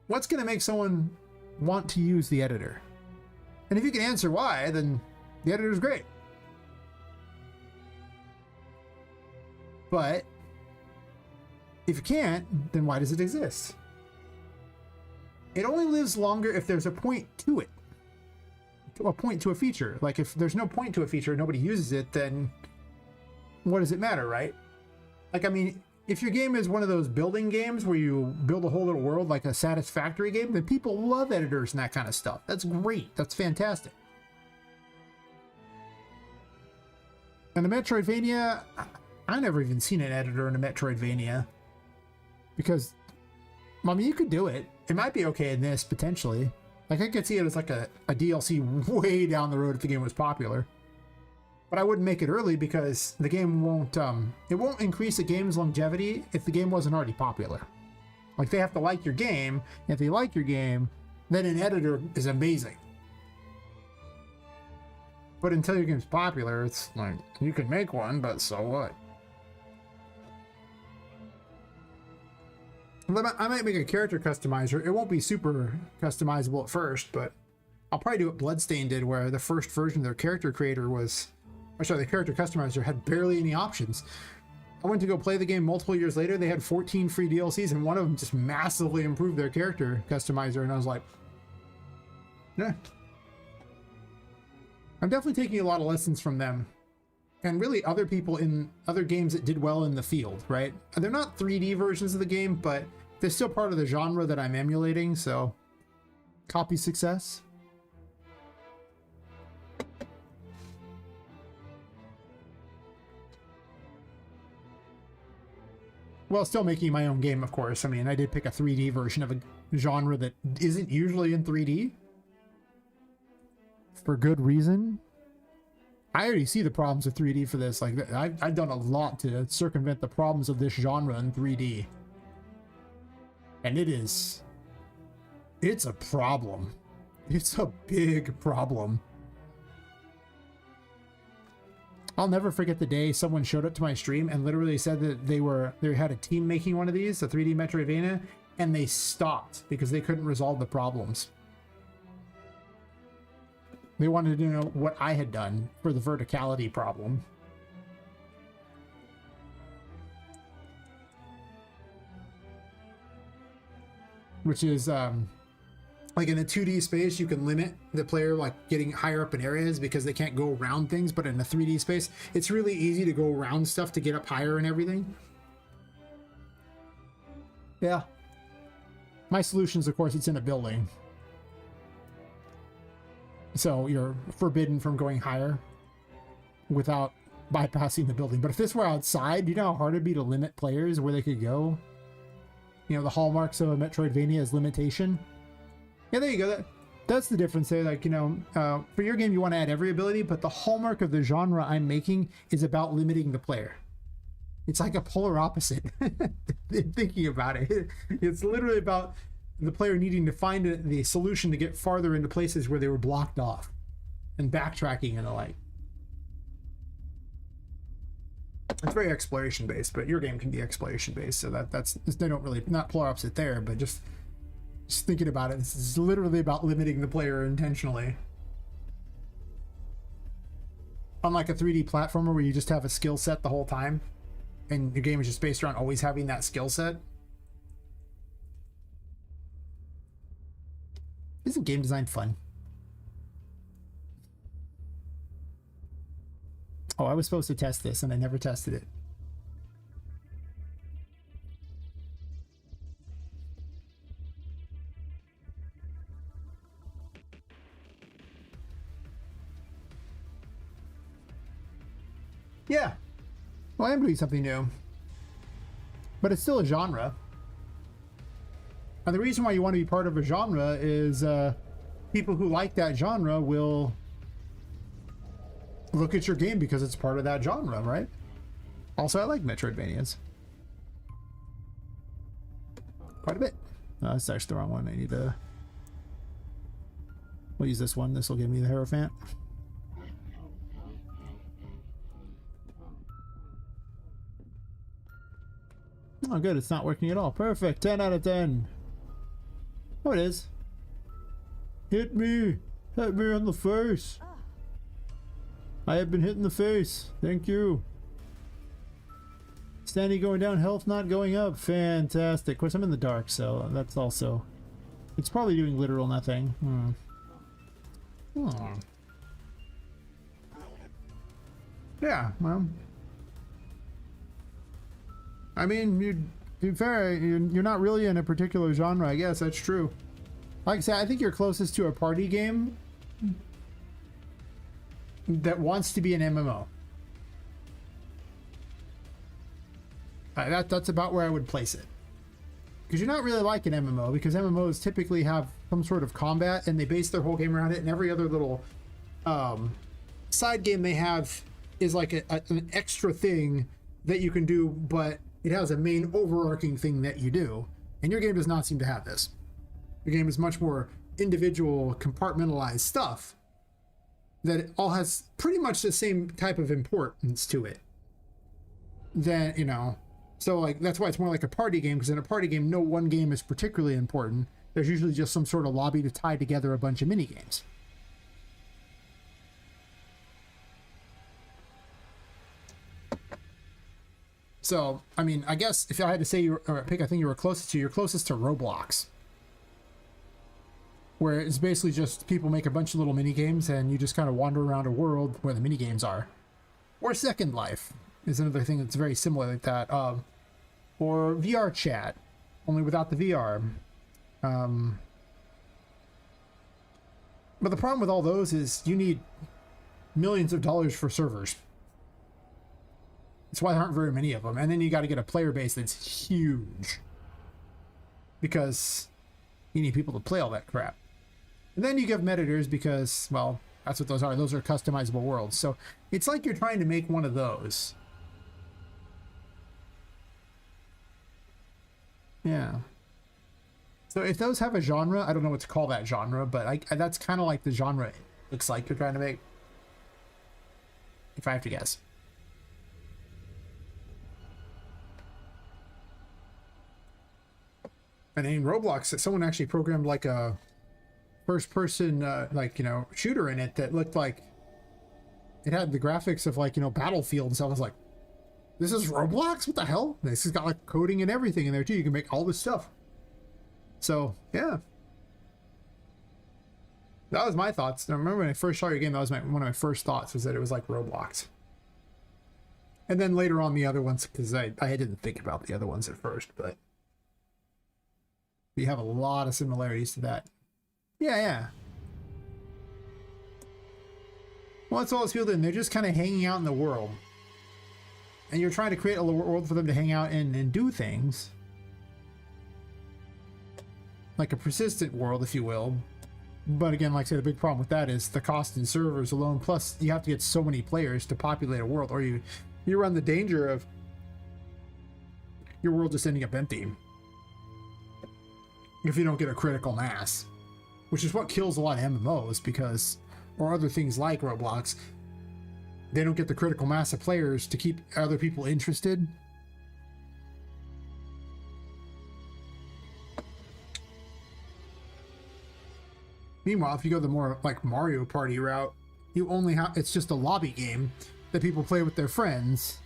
What's going to make someone want to use the editor? And if you can answer why, then the editor is great. But if you can't, then why does it exist? It only lives longer if there's a point to it. A point to a feature. Like, if there's no point to a feature, nobody uses it, then what does it matter, right? Like, I mean, if your game is one of those building games where you build a whole little world like a Satisfactory game, then people love editors and that kind of stuff. That's great. That's fantastic. And a Metroidvania, I never even seen an editor in a Metroidvania. Because, I mean, you could do it. It might be okay in this, potentially. Like, I could see it as like a DLC way down the road if the game was popular. But I wouldn't make it early because the game won't, it won't increase the game's longevity if the game wasn't already popular. Like, they have to like your game. If they like your game, then an editor is amazing. But until your game's popular, it's like, you can make one, but so what? I might make a character customizer. It won't be super customizable at first, but I'll probably do what Bloodstained did, where the first version of their character creator was, or sorry, the character customizer had barely any options. I went to go play the game multiple years later. They had 14 free DLCs, and one of them just massively improved their character customizer. And I was like, yeah. I'm definitely taking a lot of lessons from them. And really other people in other games that did well in the field, right? They're not 3D versions of the game, but they're still part of the genre that I'm emulating, so copy success. Well, still making my own game, of course. I mean, I did pick a 3D version of a genre that isn't usually in 3D. For good reason. I already see the problems with 3D for this. Like, I've done a lot to circumvent the problems of this genre in 3D. And it's a problem. It's a big problem. I'll never forget the day someone showed up to my stream and literally said that they had a team making one of these, a 3D Metroidvania, and they stopped because they couldn't resolve the problems. They wanted to know what I had done for the verticality problem. Which is, like in a 2D space, you can limit the player like getting higher up in areas because they can't go around things, but in a 3D space, it's really easy to go around stuff to get up higher and everything. Yeah. My solutions, of course, it's in a building. So you're forbidden from going higher without bypassing the building. But if this were outside, you know how hard it'd be to limit players where they could go? You know, the hallmarks of a Metroidvania is limitation. Yeah, there you go. That's the difference there. Like, you know, for your game, you want to add every ability, but the hallmark of the genre I'm making is about limiting the player. It's like a polar opposite. Thinking about it. It's literally about the player needing to find the solution to get farther into places where they were blocked off, and backtracking and the like. It's very exploration based, but your game can be exploration based, so that's they don't really, not polar opposite there, but just thinking about it, this is literally about limiting the player intentionally. Unlike a 3D platformer where you just have a skill set the whole time, and your game is just based around always having that skill set. Isn't game design fun? Oh, I was supposed to test this and I never tested it. Yeah. Well, I am doing something new. But it's still a genre. And the reason why you want to be part of a genre is people who like that genre will look at your game because it's part of that genre, right? Also, I like Metroidvanias. Quite a bit. No, that's actually the wrong one. I need to... We'll use this one. This will give me the Hierophant. Oh, good. It's not working at all. Perfect. 10 out of 10. Oh, it is. Hit me. Hit me on the face. I have been hit in the face. Thank you. Standing going down, health not going up. Fantastic. Of course, I'm in the dark, so that's also... It's probably doing literal nothing. Yeah, well... I mean, to be fair, you're not really in a particular genre, I guess. That's true. Like I said, I think you're closest to a party game that wants to be an MMO. That's about where I would place it. Because you're not really like an MMO, because MMOs typically have some sort of combat and they base their whole game around it, and every other little side game they have is like an extra thing that you can do, but it has a main overarching thing that you do. And your game does not seem to have this. Your game is much more individual, compartmentalized stuff that it all has pretty much the same type of importance to it. Then, you know, so like that's why it's more like a party game, because in a party game, no one game is particularly important. There's usually just some sort of lobby to tie together a bunch of mini games. So, I mean, I guess if I had to say or pick a thing you were closest to, you're closest to Roblox, where it's basically just people make a bunch of little mini games and you just kind of wander around a world where the mini games are. Or Second Life is another thing that's very similar like that. Or VR chat, only without the VR. But the problem with all those is you need millions of dollars for servers. That's why there aren't very many of them. And then you got to get a player base that's huge, because you need people to play all that crap. And then you give Metators because, well, that's what those are. Those are customizable worlds. So it's like you're trying to make one of those. Yeah. So if those have a genre, I don't know what to call that genre, but that's kind of like the genre it looks like you're trying to make, if I have to guess. And in Roblox, someone actually programmed like a first-person, like, you know, shooter in it that looked like it had the graphics of, like, you know, Battlefield. So I was like, this is Roblox? What the hell? This has got like coding and everything in there too. You can make all this stuff. So yeah, that was my thoughts. I remember when I first saw your game, that was one of my first thoughts, was that it was like Roblox. And then later on the other ones, because I didn't think about the other ones at first, but you have a lot of similarities to that. Yeah. Well, that's all it's people doing. They're just kind of hanging out in the world. And you're trying to create a world for them to hang out in and do things. Like a persistent world, if you will. But again, like I said, the big problem with that is the cost in servers alone. Plus, you have to get so many players to populate a world, or you run the danger of your world just ending up empty if you don't get a critical mass, which is what kills a lot of MMOs, because, or other things like Roblox, they don't get the critical mass of players to keep other people interested. Meanwhile, if you go the more like Mario Party route, you only have, it's just a lobby game that people play with their friends.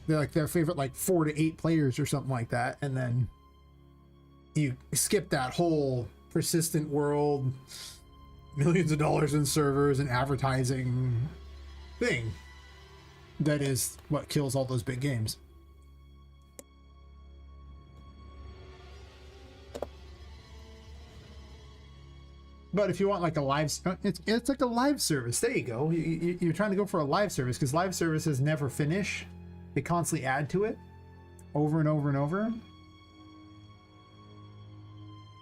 They're like their favorite, like 4 to 8 players or something like that. And then you skip that whole persistent world, millions of dollars in servers and advertising thing. That is what kills all those big games. But if you want like a live, it's like a live service. There you go. You're trying to go for a live service, because live services never finish. They constantly add to it over and over and over,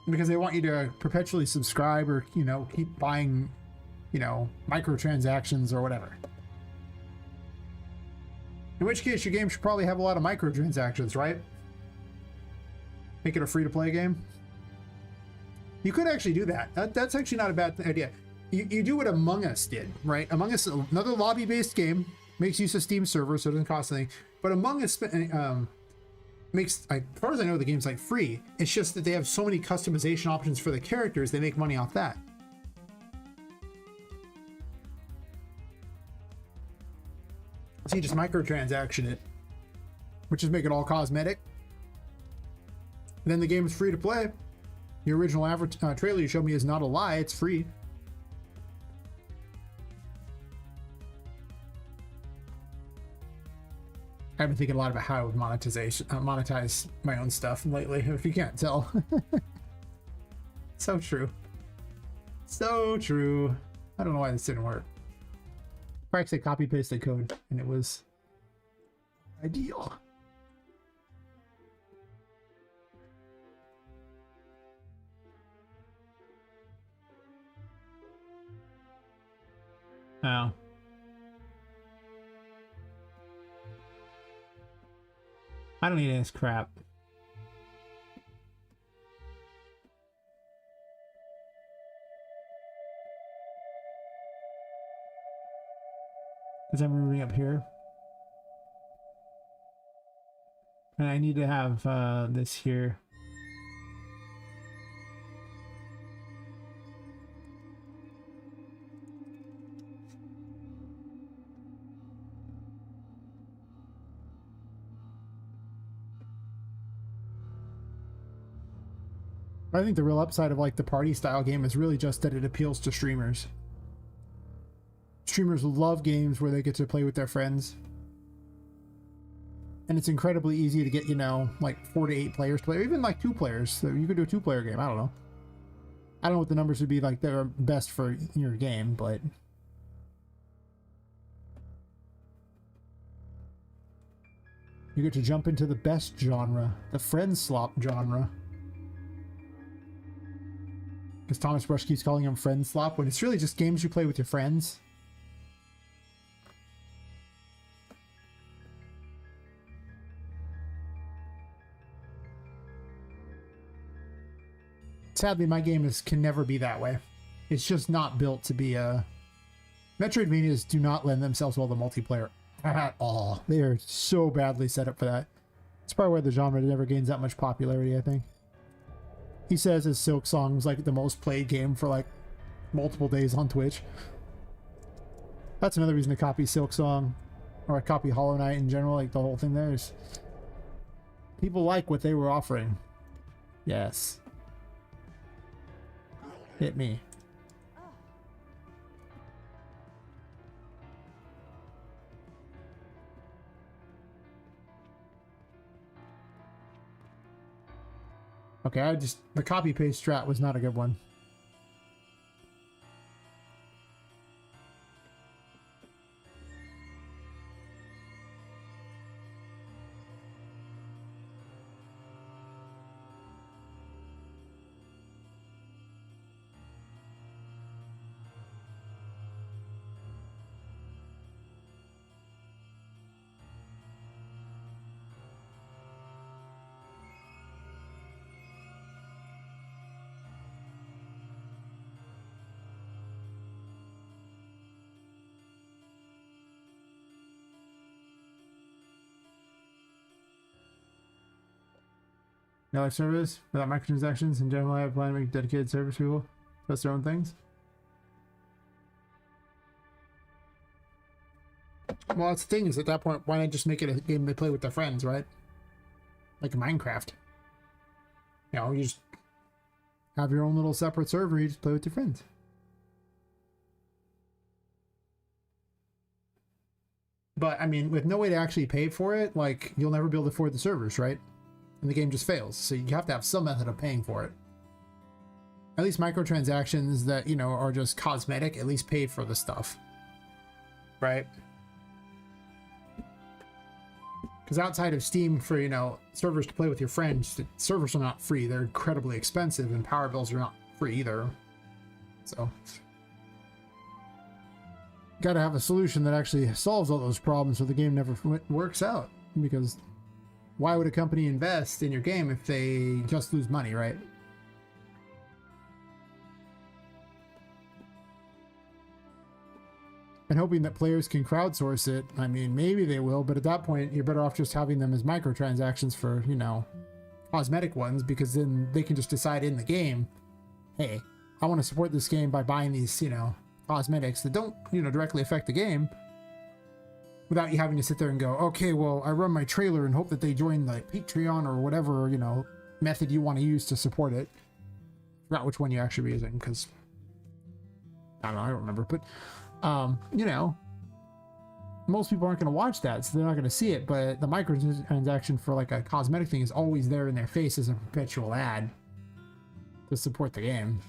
because they want you to perpetually subscribe, or, you know, keep buying, you know, microtransactions or whatever. In which case, your game should probably have a lot of microtransactions, right? Make it a free-to-play game. You could actually do that. That's actually not a bad idea. You do what Among Us did, right? Among Us, another lobby-based game, makes use of Steam servers, so it doesn't cost anything. But Among Us makes, as far as I know, the game's like free. It's just that they have so many customization options for the characters, they make money off that. So you just microtransaction it, which is make it all cosmetic. And then the game is free to play. The original trailer you showed me is not a lie, it's free. I've been thinking a lot about how I would monetize my own stuff lately, if you can't tell. So true. So true. I don't know why this didn't work. I actually copy pasted code and it was ideal. Oh. I don't need any of this crap. Because I'm moving up here. And I need to have this here. I think the real upside of like the party style game is really just that it appeals to streamers. Streamers love games where they get to play with their friends. And it's incredibly easy to get, you know, like 4 to 8 players to play, or even like 2 players. So you could do a 2-player game. I don't know. I don't know what the numbers would be like that are best for your game, but you get to jump into the best genre, the friend slop genre. Because Thomas Brush keeps calling them friend slop when it's really just games you play with your friends. Sadly, my game can never be that way. It's just not built to be a... Metroidvanias do not lend themselves well to multiplayer at all. They are so badly set up for that. It's probably why the genre never gains that much popularity, I think. He says his Silk Song was like the most played game for like multiple days on Twitch. That's another reason to copy Silk Song, or copy Hollow Knight in general. Like the whole thing there is... people like what they were offering. Yes. Hit me. Okay, the copy paste strat was not a good one. No live service without microtransactions. In general, I have planned to make dedicated service people test their own things. Well, that's the thing is at that point, why not just make it a game they play with their friends, right? Like Minecraft. You know, you just have your own little separate server, you just play with your friends. But, I mean, with no way to actually pay for it, like, you'll never be able to afford the servers, right? And the game just fails. So you have to have some method of paying for it. At least microtransactions that, you know, are just cosmetic, at least pay for the stuff. Right? Because outside of Steam for, you know, servers to play with your friends, the servers are not free. They're incredibly expensive, and power bills are not free either. So... gotta have a solution that actually solves all those problems so the game never works out. Because why would a company invest in your game if they just lose money, right? And hoping that players can crowdsource it. I mean, maybe they will, but at that point, you're better off just having them as microtransactions for, you know, cosmetic ones, because then they can just decide in the game, hey, I want to support this game by buying these, you know, cosmetics that don't, you know, directly affect the game, without you having to sit there and go, okay, well, I run my trailer and hope that they join the Patreon or whatever, you know, method you want to use to support it. I forgot which one you actually be using, because I don't know, I don't remember, but you know, most people aren't going to watch that, so they're not going to see it. But the microtransaction for like a cosmetic thing is always there in their face as a perpetual ad to support the game.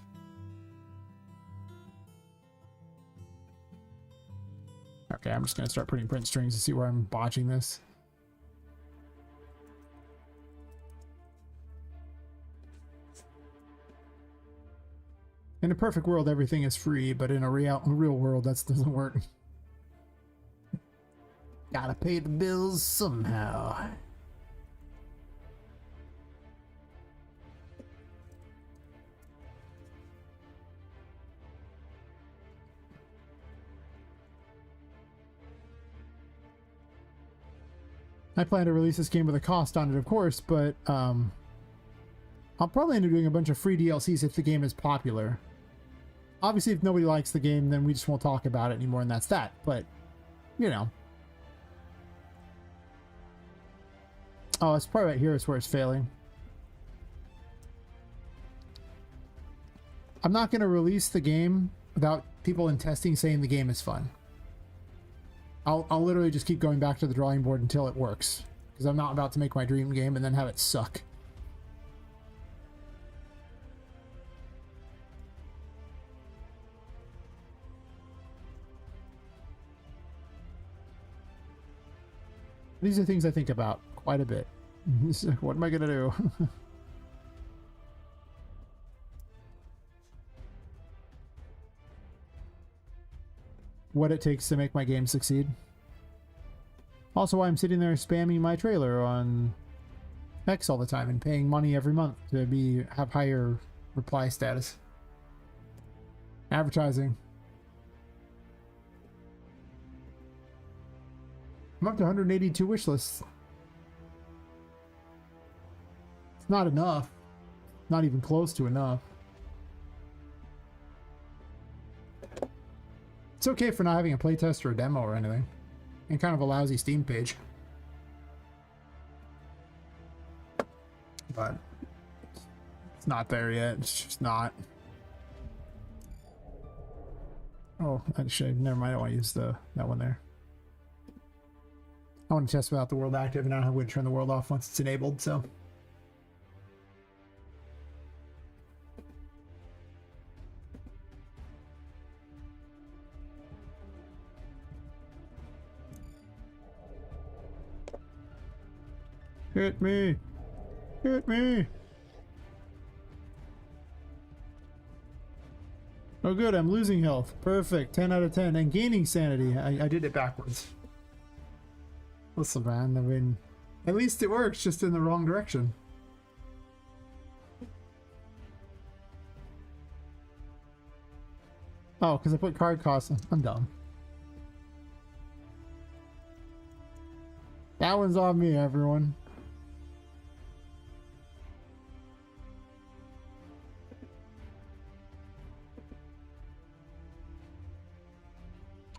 Okay, I'm just going to start putting print strings to see where I'm botching this. In a perfect world, everything is free, but in a real world, that doesn't work. Gotta pay the bills somehow. I plan to release this game with a cost on it, of course, but I'll probably end up doing a bunch of free DLCs if the game is popular. Obviously, if nobody likes the game, then we just won't talk about it anymore, and that's that. But, you know. Oh, it's probably right here is where it's failing. I'm not going to release the game without people in testing saying the game is fun. I'll literally just keep going back to the drawing board until it works, because I'm not about to make my dream game and then have it suck. These are things I think about quite a bit. What am I going to do? What it takes to make my game succeed. Also why I'm sitting there spamming my trailer on X all the time and paying money every month to have higher reply status. Advertising. I'm up to 182 wish lists. It's not enough. Not even close to enough. It's okay for not having a playtest or a demo or anything. And kind of a lousy Steam page. But it's not there yet. It's just not. Oh, actually, never mind. I don't want to use that one there. I want to test without the world active, and I don't have a way to turn the world off once it's enabled, so. Hit me! Hit me! Oh good, I'm losing health. Perfect, 10 out of 10. And gaining sanity. I did it backwards. Listen man, I mean, at least it works, just in the wrong direction. Oh, because I put card costs. I'm dumb. That one's on me, everyone.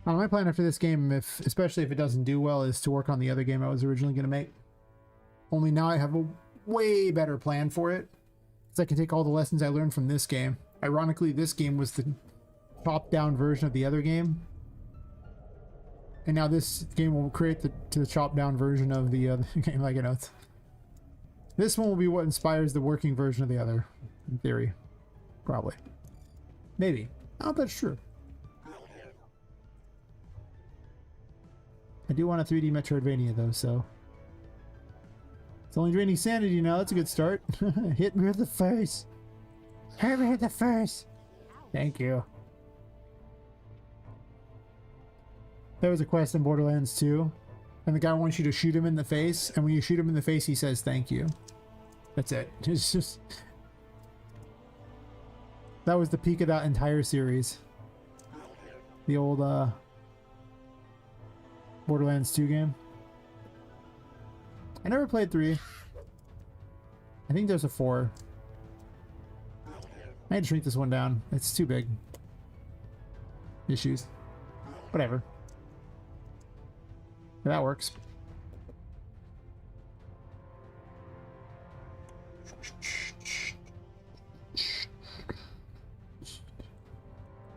My plan after this game, especially if it doesn't do well, is to work on the other game I was originally going to make. Only now I have a way better plan for it, because I can take all the lessons I learned from this game. Ironically, this game was the top-down version of the other game, and now this game will create the chopped-down version of the other game. Like, you know, this one will be what inspires the working version of the other, in theory. Probably. Maybe. I don't know if that's true. I do want a 3D Metroidvania though, so. It's only draining sanity now, that's a good start. Hit me with the face. Hit me with the face. Thank you. There was a quest in Borderlands 2, and the guy wants you to shoot him in the face, and when you shoot him in the face, he says thank you. That's it. It's just. That was the peak of that entire series. The old, Borderlands 2 game. I never played 3. I think there's a 4. I had to shrink this one down. It's too big. Issues. Whatever. That works.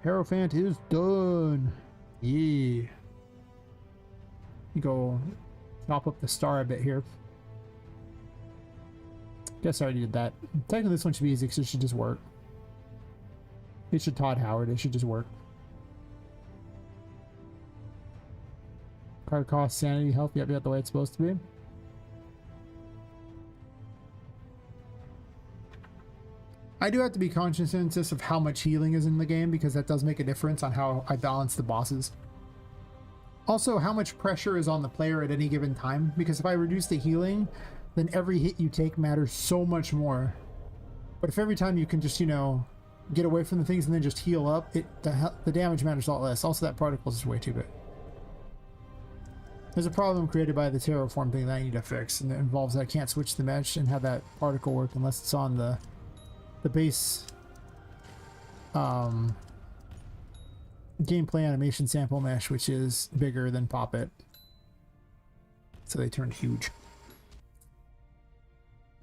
Hierophant is done. Yeah. You go chop up the star a bit here. Guess I already did that. Technically this one should be easy because it should just work. It should Todd Howard. It should just work. Card cost, sanity, health. Yep, the way it's supposed to be. I do have to be conscious of how much healing is in the game, because that does make a difference on how I balance the bosses. Also, how much pressure is on the player at any given time, because if I reduce the healing, then every hit you take matters so much more. But if every time you can just, you know, get away from the things and then just heal up, the damage matters a lot less. Also, that particle is way too big. There's a problem created by the terraform thing that I need to fix, and it involves that I can't switch the mesh and have that particle work unless it's on the base gameplay animation sample mesh, which is bigger than Poppet. So they turned huge.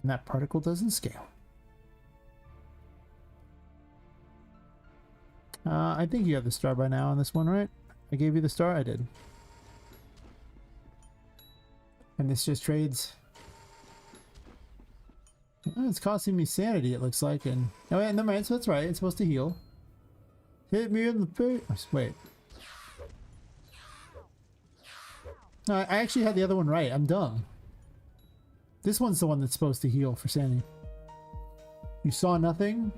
And that particle doesn't scale. I think you have the star by now on this one, right? I gave you the star? I did. And this just trades. Oh, it's costing me sanity, it looks like. And oh, yeah, never mind. So that's right. It's supposed to heal. Hit me in the face. Wait. No, I actually had the other one right. I'm dumb. This one's the one that's supposed to heal for sanity. You saw nothing?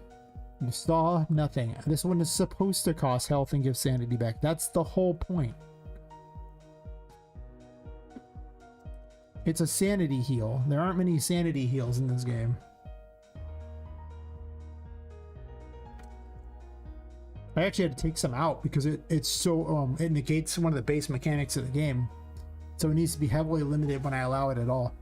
You saw nothing. This one is supposed to cost health and give sanity back. That's the whole point. It's a sanity heal. There aren't many sanity heals in this game. I actually had to take some out because it's so it negates one of the base mechanics of the game. So it needs to be heavily limited when I allow it at all.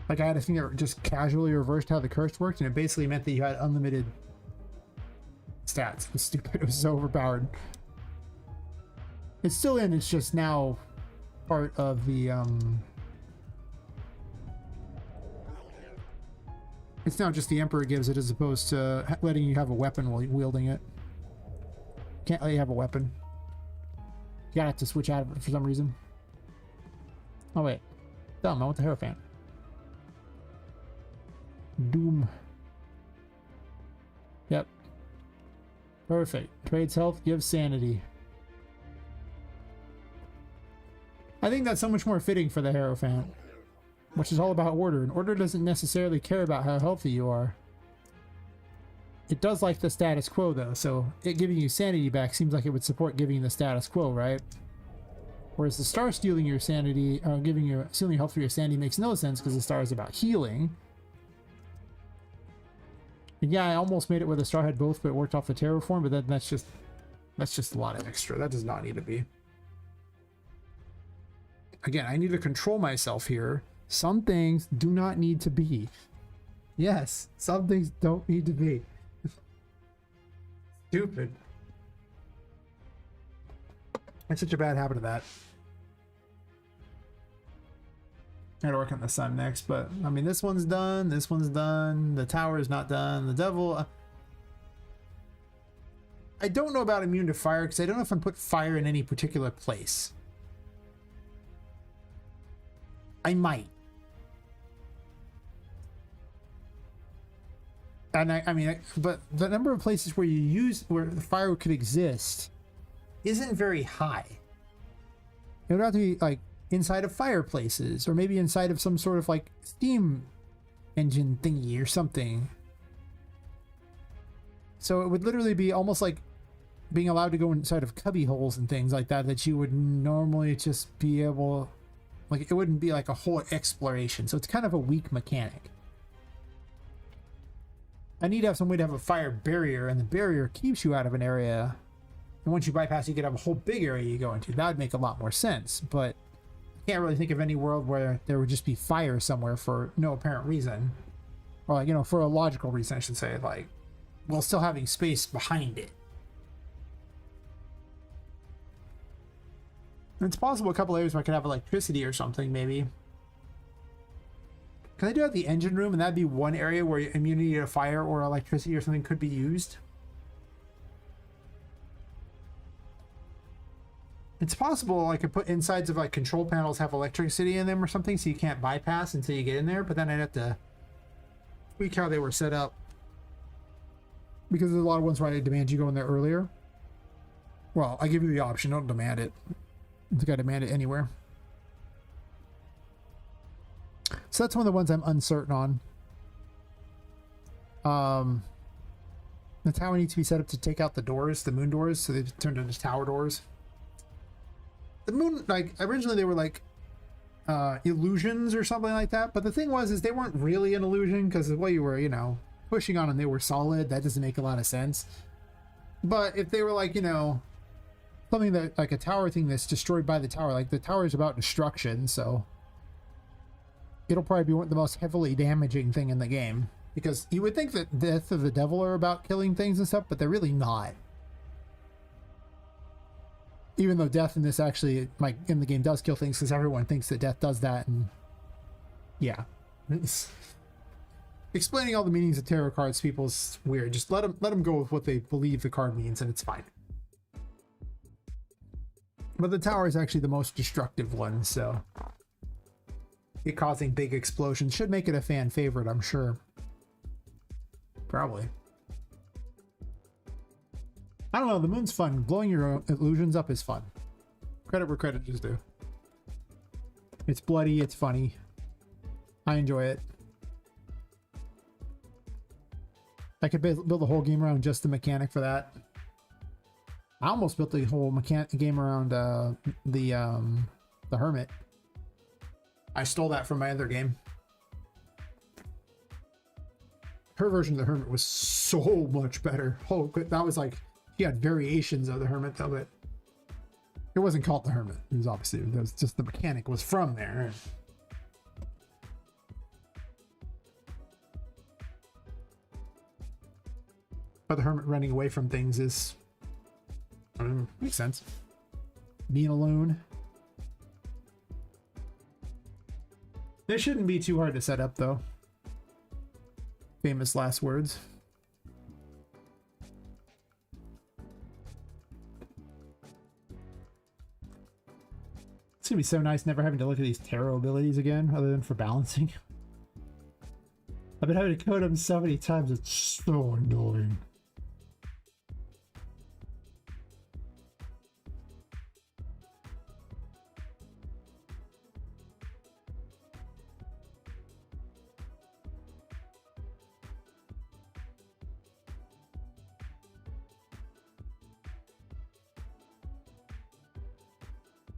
Like I had a thing that just casually reversed how the curse worked, and it basically meant that you had unlimited stats. It was stupid. It was so overpowered. It's still in, it's just now part of the it's now just the Emperor gives it as opposed to letting you have a weapon while wielding it. Can't let you have a weapon. You gotta have to switch out of it for some reason. Oh wait. Dumb, I want the Hierophant. Doom. Yep. Perfect. Trades health, gives sanity. I think that's so much more fitting for the Hierophant, which is all about order, and order doesn't necessarily care about how healthy you are. It does like the status quo though, so it giving you sanity back seems like it would support giving you the status quo, right? Whereas the star stealing your sanity, giving you stealing health for your sanity makes no sense because the star is about healing. And yeah, I almost made it where the star had both, but it worked off the terraform, but then that's just a lot of extra. That does not need to be. Again, I need to control myself here. Some things do not need to be. Yes, some things don't need to be. Stupid. It's such a bad habit of that. I gotta work on the sun next, but I mean, this one's done, this one's done, the tower is not done, the devil. I don't know about immune to fire because I don't know if I put fire in any particular place. I might. And I mean, but the number of places where where the fire could exist isn't very high. It would have to be like inside of fireplaces, or maybe inside of some sort of like steam engine thingy or something. So it would literally be almost like being allowed to go inside of cubby holes and things like that, that you would normally just be able, like, it wouldn't be like a whole exploration. So it's kind of a weak mechanic. I need to have some way to have a fire barrier, and the barrier keeps you out of an area. And once you bypass, you could have a whole big area you go into. That would make a lot more sense, but I can't really think of any world where there would just be fire somewhere for no apparent reason. Or, like, you know, for a logical reason, I should say, like, while still having space behind it. And it's possible a couple areas where I could have electricity or something, maybe. Can I do it at the engine room, and that'd be one area where immunity to fire or electricity or something could be used? It's possible I could put insides of like control panels have electricity in them or something, so you can't bypass until you get in there, but then I'd have to tweak how they were set up. Because there's a lot of ones where I demand you go in there earlier. Well, I give you the option, don't demand it. I think I demand it anywhere. So that's one of the ones I'm uncertain on. The tower needs to be set up to take out the doors, the moon doors, so they've turned into tower doors. The moon, like, originally they were like illusions or something like that, but the thing was is they weren't really an illusion because the way you were, you know, pushing on them, they were solid. That doesn't make a lot of sense. But if they were like, you know, something that like a tower thing that's destroyed by the tower, like the tower is about destruction, so it'll probably be the most heavily damaging thing in the game, because you would think that Death of the Devil are about killing things and stuff, but they're really not. Even though death in this actually, like, in the game does kill things, because everyone thinks that death does that, and yeah. But explaining all the meanings of tarot cards to people is weird. Just let them go with what they believe the card means, and it's fine. But the tower is actually the most destructive one, so it causing big explosions should make it a fan favorite, I'm sure. Probably. I don't know, the moon's fun. Blowing your illusions up is fun. Credit where credit is due. It's bloody, it's funny. I enjoy it. I could build a whole game around just the mechanic for that. I almost built the whole game around the Hermit. I stole that from my other game. Her version of the Hermit was so much better. Oh, that was like, she had variations of the Hermit, though, but it wasn't called the Hermit. It was obviously, it was just the mechanic was from there. But the Hermit running away from things is, I don't know, makes sense. Being alone. It shouldn't be too hard to set up, though. Famous last words. It's gonna be so nice never having to look at these tarot abilities again, other than for balancing. I've been having to code them so many times, it's so annoying.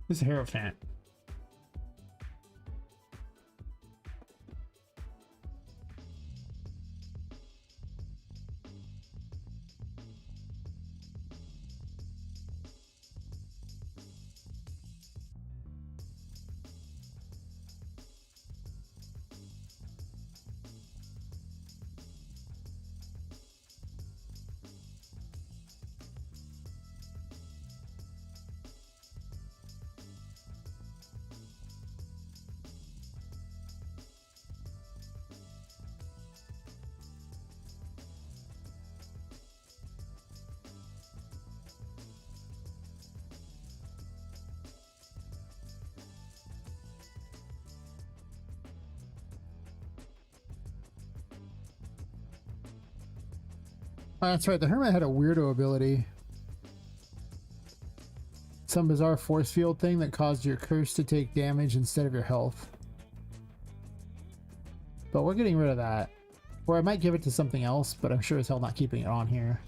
This is a Hierophant. That's right, the Hermit had a weirdo ability. Some bizarre force field thing that caused your curse to take damage instead of your health. But we're getting rid of that. Or I might give it to something else, but I'm sure as hell not keeping it on here.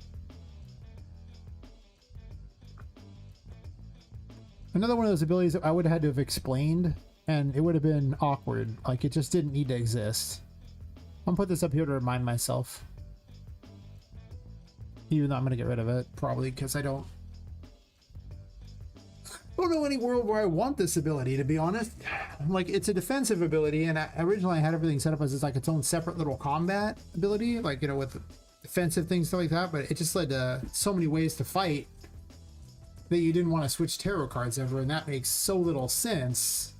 Another one of those abilities that I would have had to have explained, and it would have been awkward. Like, it just didn't need to exist. I'm gonna put this up here to remind myself. Even though I'm gonna get rid of it, probably, because I don't know any world where I want this ability, to be honest. Like, it's a defensive ability, and originally I had everything set up as like its own separate little combat ability, like, you know, with defensive things, stuff like that, but it just led to so many ways to fight that you didn't want to switch tarot cards ever, and that makes so little sense.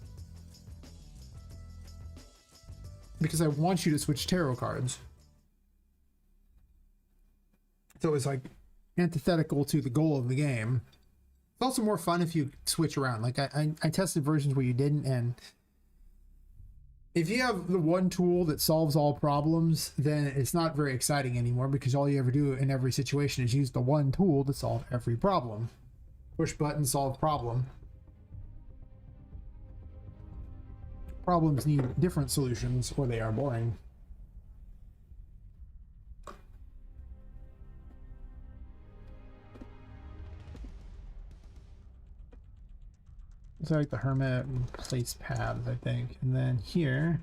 Because I want you to switch tarot cards. So it's like antithetical to the goal of the game. It's also more fun if you switch around. Like I tested versions where you didn't, and if you have the one tool that solves all problems, then it's not very exciting anymore, because all you ever do in every situation is use the one tool to solve every problem. Push button, solve problem. Problems need different solutions or they are boring. So like the Hermit place paths, I think. And then here,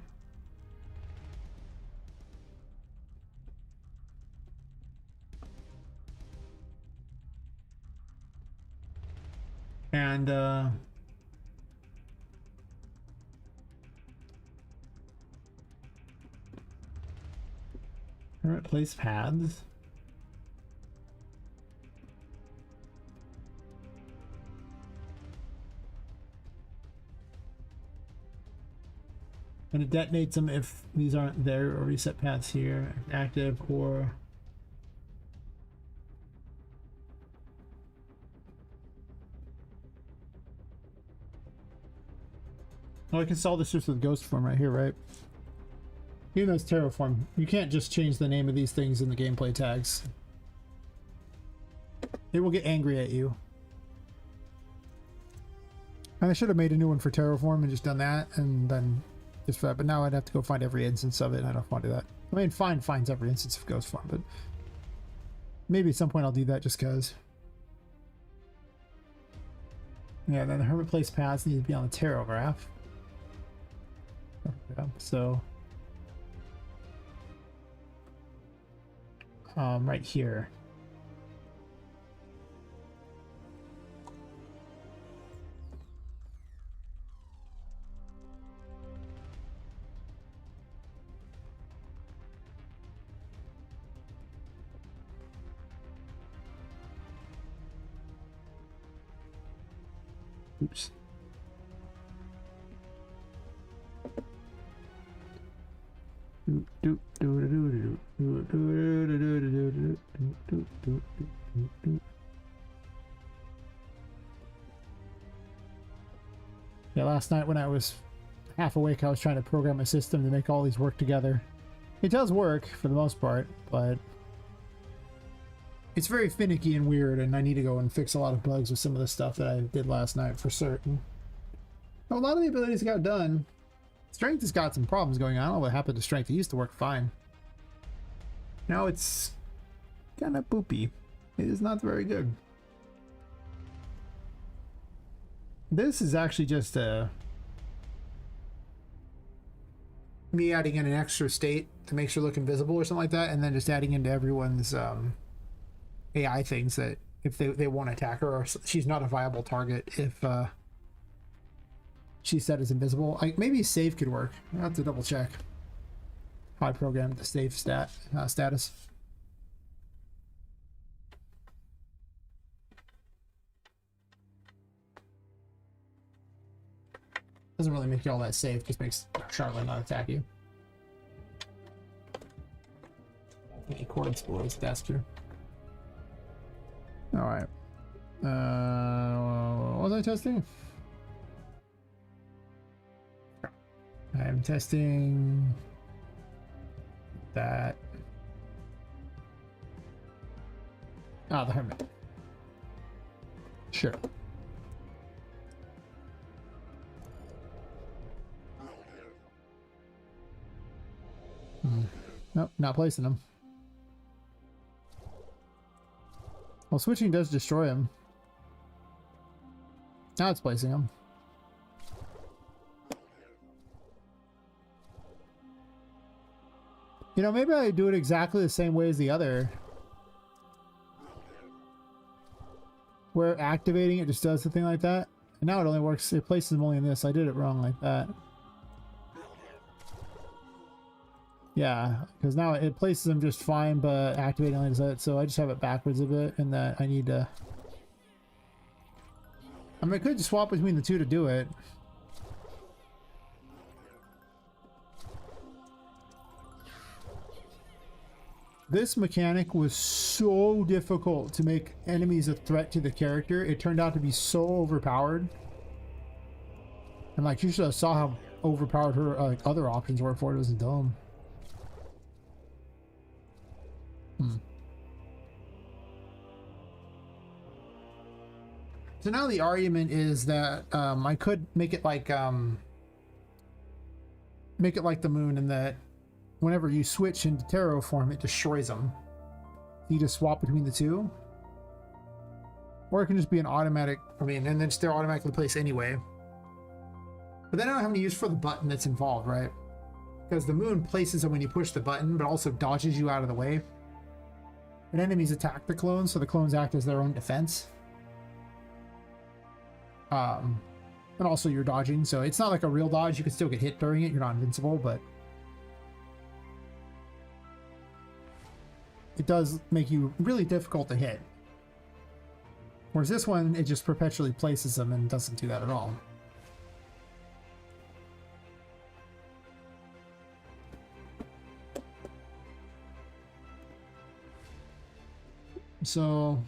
and Hermit place paths. And it detonates them if these aren't there, or reset paths here. Active or... Oh, I can solve this just with ghost form right here, right? Even though it's terraform, you can't just change the name of these things in the gameplay tags. It will get angry at you. And I should have made a new one for terraform and just done that, and then just for that. But now I'd have to go find every instance of it, and I don't want to do that. I mean, Find finds every instance of ghost form, but maybe at some point I'll do that just because. Yeah, then the hermit place paths need to be on the tarot graph. Yeah, so right here. Oops. Yeah, last night when I was half awake, I was trying to program a system to make all these work together. It does work for the most part, but it's very finicky and weird, and I need to go and fix a lot of bugs with some of the stuff that I did last night for certain. A lot of the abilities got done. Strength has got some problems going on. I don't know what happened to strength. It used to work fine. Now it's kind of poopy. It is not very good. This is actually just me adding in an extra state to make sure look invisible or something like that, and then just adding into everyone's AI things that if they won't attack her, or she's not a viable target if she's set as invisible. Maybe save could work. I have to double check how I programmed the save status. Doesn't really make you all that safe, just makes Charlotte not attack you. Cord spoils faster. Alright. What was I testing? I'm testing that. Ah, the hermit. Sure. Nope, not placing them. Well, switching does destroy him. Now it's placing him. You know, maybe I do it exactly the same way as the other. Where activating it just does the thing like that. And now it only works, it places them only in this. I did it wrong like that. Yeah, because now it places them just fine, but activating only does that. So I just have it backwards a bit, and that I need to... I mean, I could just swap between the two to do it. This mechanic was so difficult to make enemies a threat to the character. It turned out to be so overpowered. And like, you should have saw how overpowered her like other options were for it. It was dumb. So now the argument is that I could make it like the moon, in that whenever you switch into tarot form, it destroys them. You just swap between the two, or it can just be an automatic. I mean, and then they're automatically placed anyway. But then I don't have any use for the button that's involved, right? Because the moon places them when you push the button, but also dodges you out of the way. And enemies attack the clones, so the clones act as their own defense. And also you're dodging, so it's not like a real dodge. You can still get hit during it. You're not invincible, but it does make you really difficult to hit. Whereas this one, it just perpetually places them and doesn't do that at all. So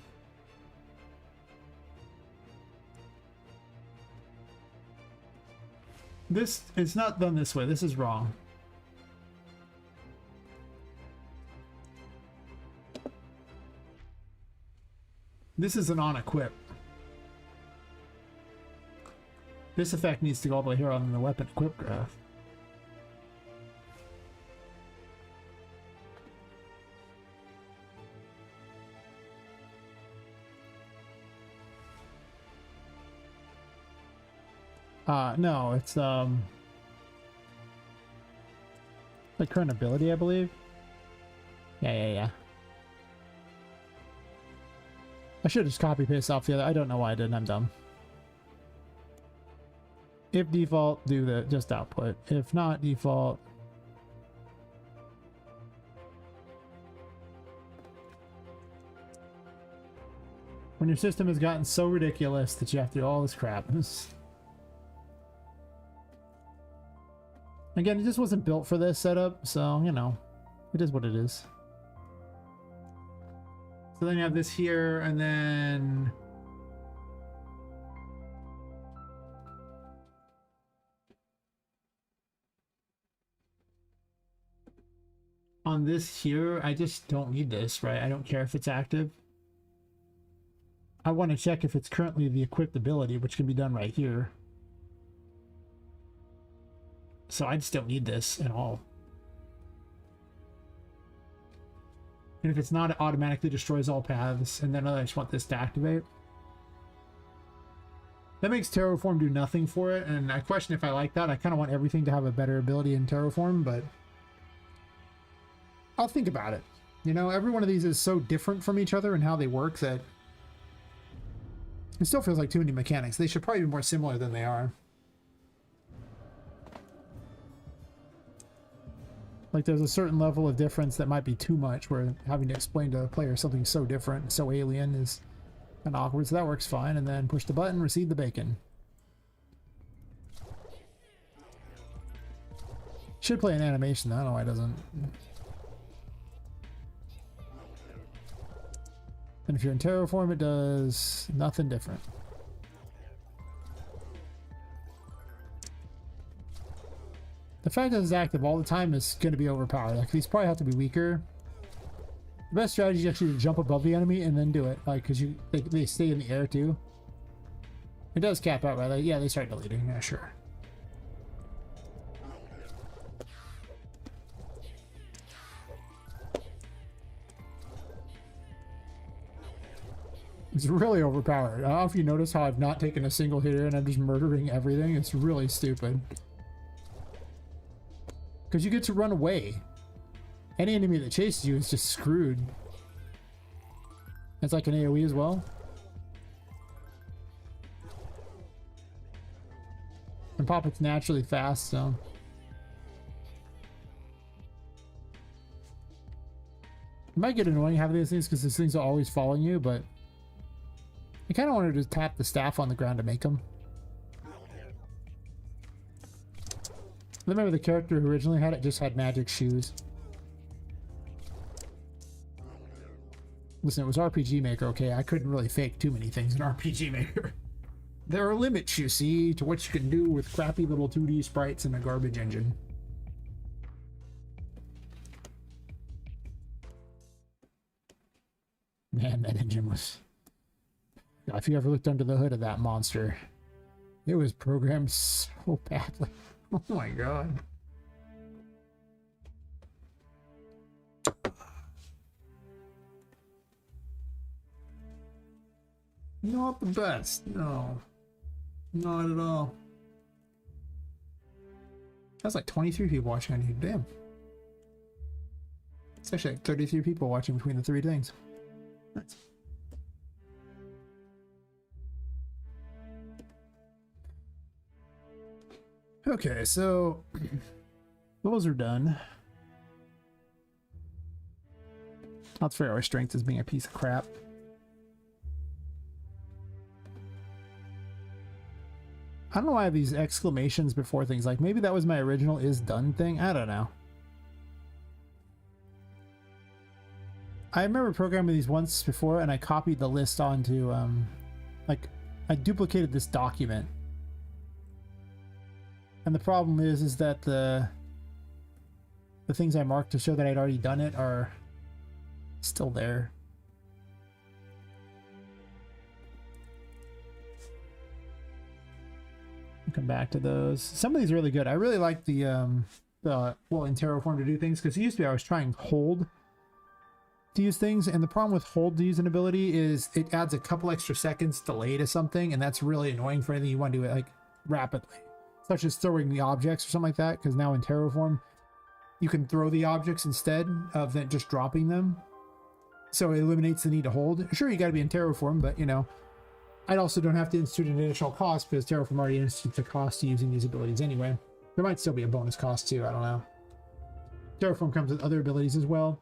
this, it's not done this way. This is wrong. This is an on-equip. This effect needs to go all the way here on the weapon equip graph. No, it's like current ability, I believe. Yeah. I should just copy paste off the other. I don't know why I didn't. I'm dumb. If default, do the just output. If not default, when your system has gotten so ridiculous that you have to do all this crap. Again, it just wasn't built for this setup, so you know, it is what it is. So then you have this here, and then on this here, I just don't need this, right? I don't care if it's active. I want to check if it's currently the equipped ability, which can be done right here. So I just don't need this at all. And if it's not, it automatically destroys all paths, and then I just want this to activate. That makes Terraform do nothing for it, and I question if I like that. I kind of want everything to have a better ability in Terraform, but I'll think about it. You know, every one of these is so different from each other and how they work that it still feels like too many mechanics. They should probably be more similar than they are. Like there's a certain level of difference that might be too much, where having to explain to a player something so different, so alien is kind of awkward. So that works fine. And then push the button, receive the bacon. Should play an animation. I don't know why it doesn't. And if you're in Terraform, it does nothing different. The fact that it's active all the time is going to be overpowered. Like these probably have to be weaker. The best strategy is actually to jump above the enemy and then do it. Like, because they stay in the air too. It does cap out, right? Like, yeah, they start deleting. Yeah, sure. It's really overpowered. I don't know if you notice how I've not taken a single hit here and I'm just murdering everything. It's really stupid. Because you get to run away. Any enemy that chases you is just screwed. It's like an AoE as well. And Poppet's naturally fast, so. It might get annoying having these things because these things are always following you, but I kind of wanted to tap the staff on the ground to make them. Remember the character who originally had it just had magic shoes. Listen, it was RPG Maker, okay? I couldn't really fake too many things in RPG Maker. There are limits, you see, to what you can do with crappy little 2D sprites and a garbage engine. Man, that engine was... If you ever looked under the hood of that monster, it was programmed so badly. Oh my god. Not the best, no. Not at all. That's like 23 people watching on YouTube, damn. It's actually like 33 people watching between the three things. Nice. Okay, so those are done. That's fair. Our strength is being a piece of crap. I don't know why I have these exclamations before things. Like maybe that was my original is done thing. I don't know. I remember programming these once before, and I copied the list onto, like, I duplicated this document. And the problem is that the things I marked to show that I'd already done it are still there. Come back to those. Some of these are really good. I really like the well, in Terraform to do things, because it used to be I was trying hold to use things, and the problem with hold to use an ability is it adds a couple extra seconds delay to something, and that's really annoying for anything you want to do it like rapidly, such as throwing the objects or something like that, because now in Terraform you can throw the objects instead of then just dropping them, so it eliminates the need to hold. Sure, you got to be in Terraform, but you know, I also don't have to institute an additional cost because Terraform already institutes a cost to using these abilities anyway. There might still be a bonus cost too, I don't know. Terraform comes with other abilities as well.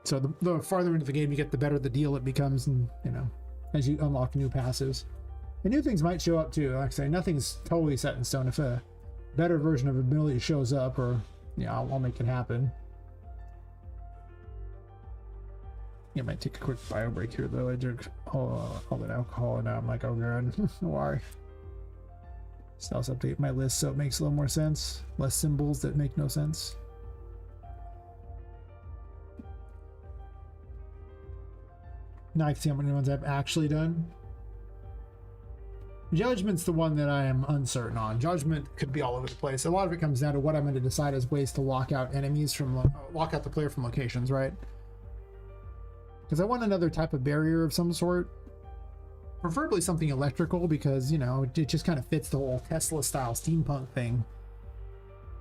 So the farther into the game you get, the better the deal it becomes, and you know, as you unlock new passives. And new things might show up too. Like I say, nothing's totally set in stone. If a better version of ability shows up, or yeah, I'll make it happen. I might take a quick bio break here though. I drink all that alcohol and now I'm like, oh god, why? So I'll update my list so it makes a little more sense. Less symbols that make no sense. Now I can see how many ones I've actually done. Judgment's the one that I am uncertain on. Judgment could be all over the place. A lot of it comes down to what I'm going to decide as ways to lock out enemies from, lock out the player from locations, right? Because I want another type of barrier of some sort. Preferably something electrical, because, you know, it just kind of fits the whole Tesla-style steampunk thing.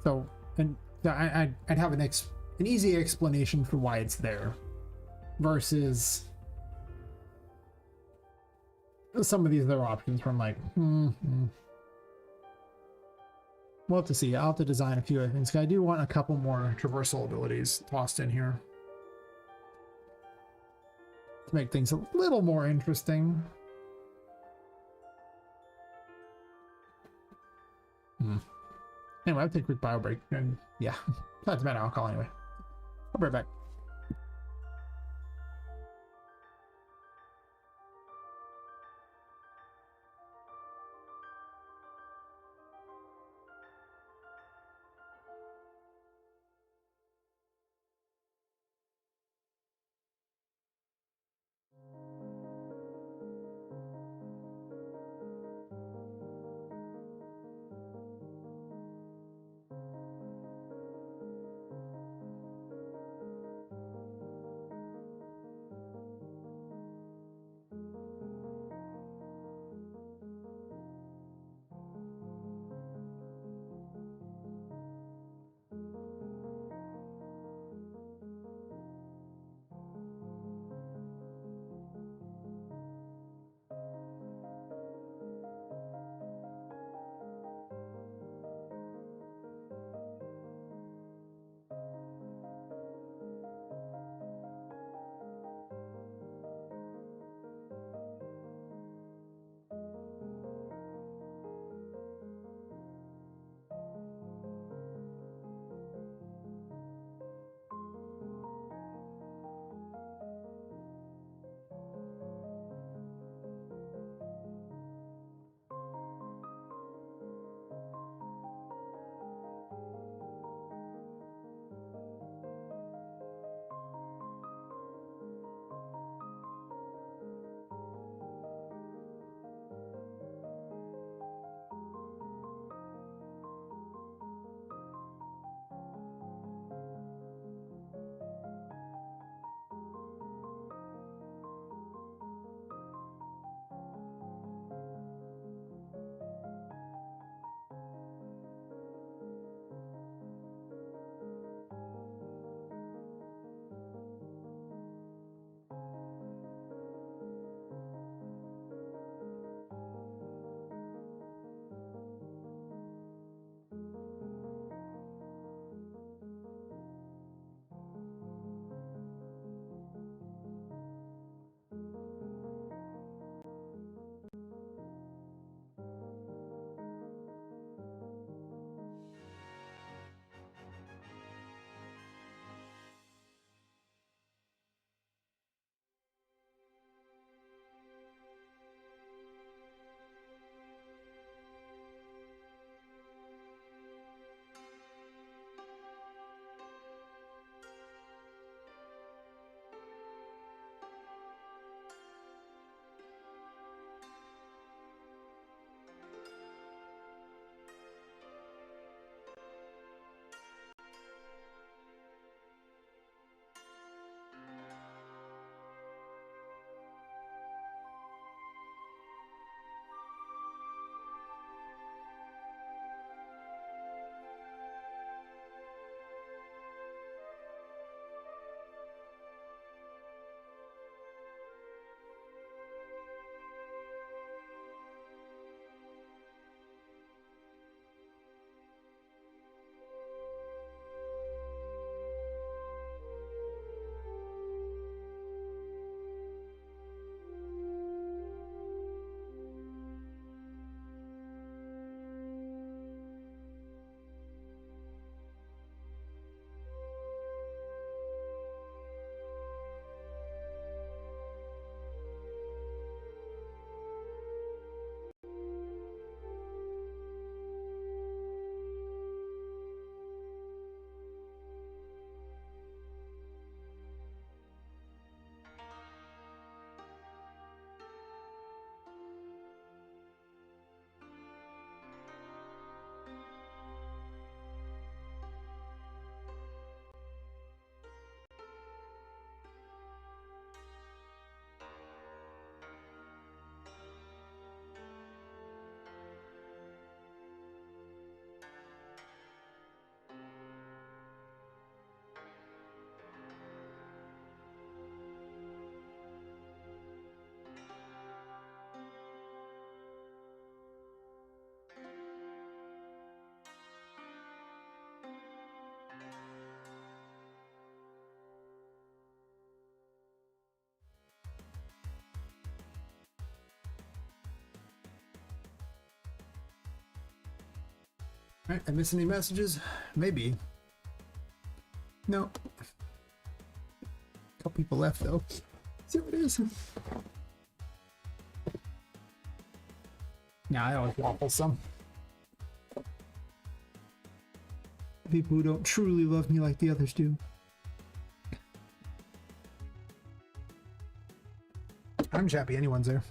So, and I'd have an easy explanation for why it's there. Versus some of these other options where I'm like, We'll have to see. I'll have to design a few other things. I do want a couple more traversal abilities tossed in here to make things a little more interesting. Anyway, I'll take a quick bio break, and yeah, that's about alcohol anyway. I'll be right back. Alright, I miss any messages? Maybe. No. Couple people left though. See what it is. Nah, I always waffle some. People who don't truly love me like the others do. I'm just happy anyone's there.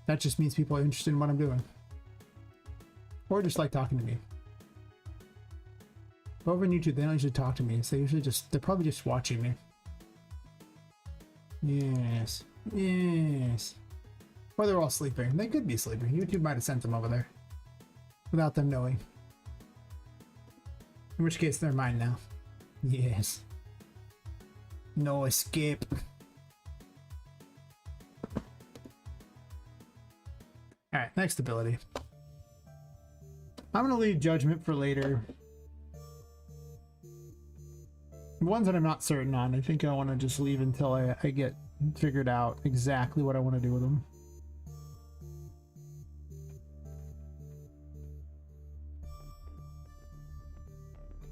That just means people are interested in what I'm doing. Or just like talking to me. Over on YouTube, they don't usually talk to me. So they're probably just watching me. Yes. Yes. Or they're all sleeping. They could be sleeping. YouTube might have sent them over there. Without them knowing. In which case, they're mine now. Yes. No escape. Alright, next ability. I'm gonna leave judgment for later. The ones that I'm not certain on, I think I want to just leave until I get figured out exactly what I want to do with them.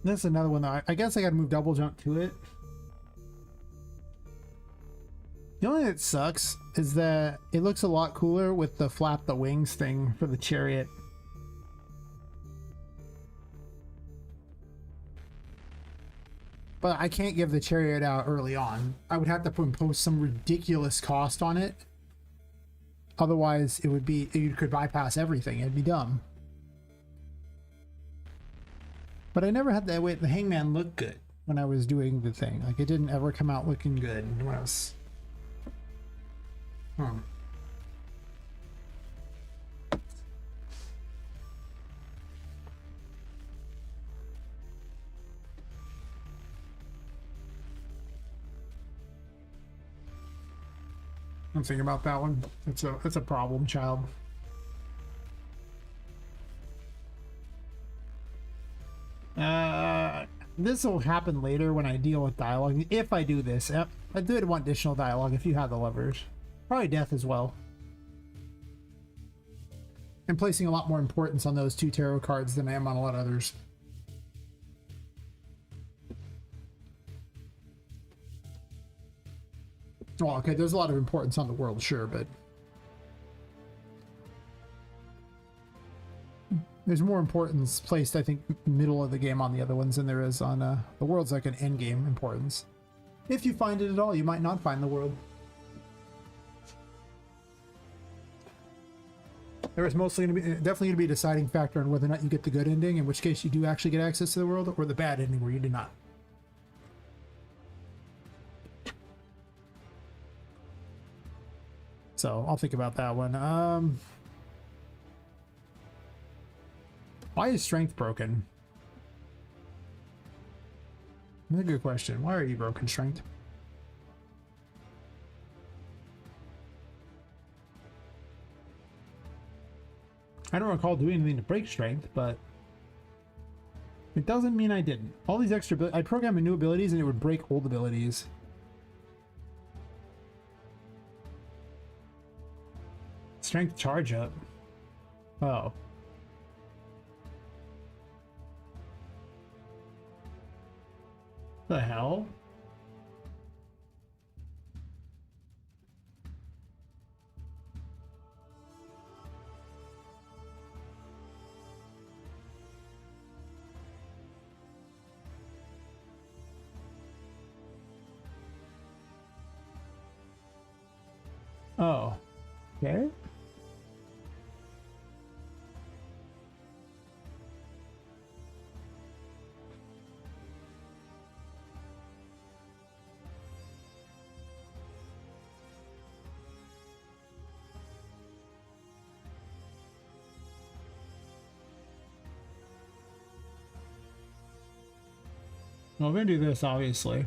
This is another one though. I guess I gotta move double jump to it. The only thing that sucks is that it looks a lot cooler with the flap the wings thing for the chariot. But I can't give the chariot out early on. I would have to impose some ridiculous cost on it. Otherwise, it would be, you could bypass everything. It'd be dumb. But I never had that way. The hangman looked good when I was doing the thing. Like, it didn't ever come out looking good when I was... I'm thinking about that one. It's a problem child. This will happen later when I deal with dialogue. If I do this, I did want additional dialogue if you have the levers. Probably death as well. I'm placing a lot more importance on those two tarot cards than I am on a lot of others. Well, okay, there's a lot of importance on the world, sure, but there's more importance placed, I think, middle of the game on the other ones than there is on the world's like an end game importance. If you find it at all, you might not find the world. There is mostly going to be, definitely going to be a deciding factor on whether or not you get the good ending, in which case you do actually get access to the world, or the bad ending where you do not. So I'll think about that one. Why is strength broken? That's a good question. Why are you broken, strength? I don't recall doing anything to break strength, but it doesn't mean I didn't. All these extra I programmed new abilities and it would break old abilities. Strength charge up. Oh. The hell? Oh. Okay. Well, we're gonna do this, obviously.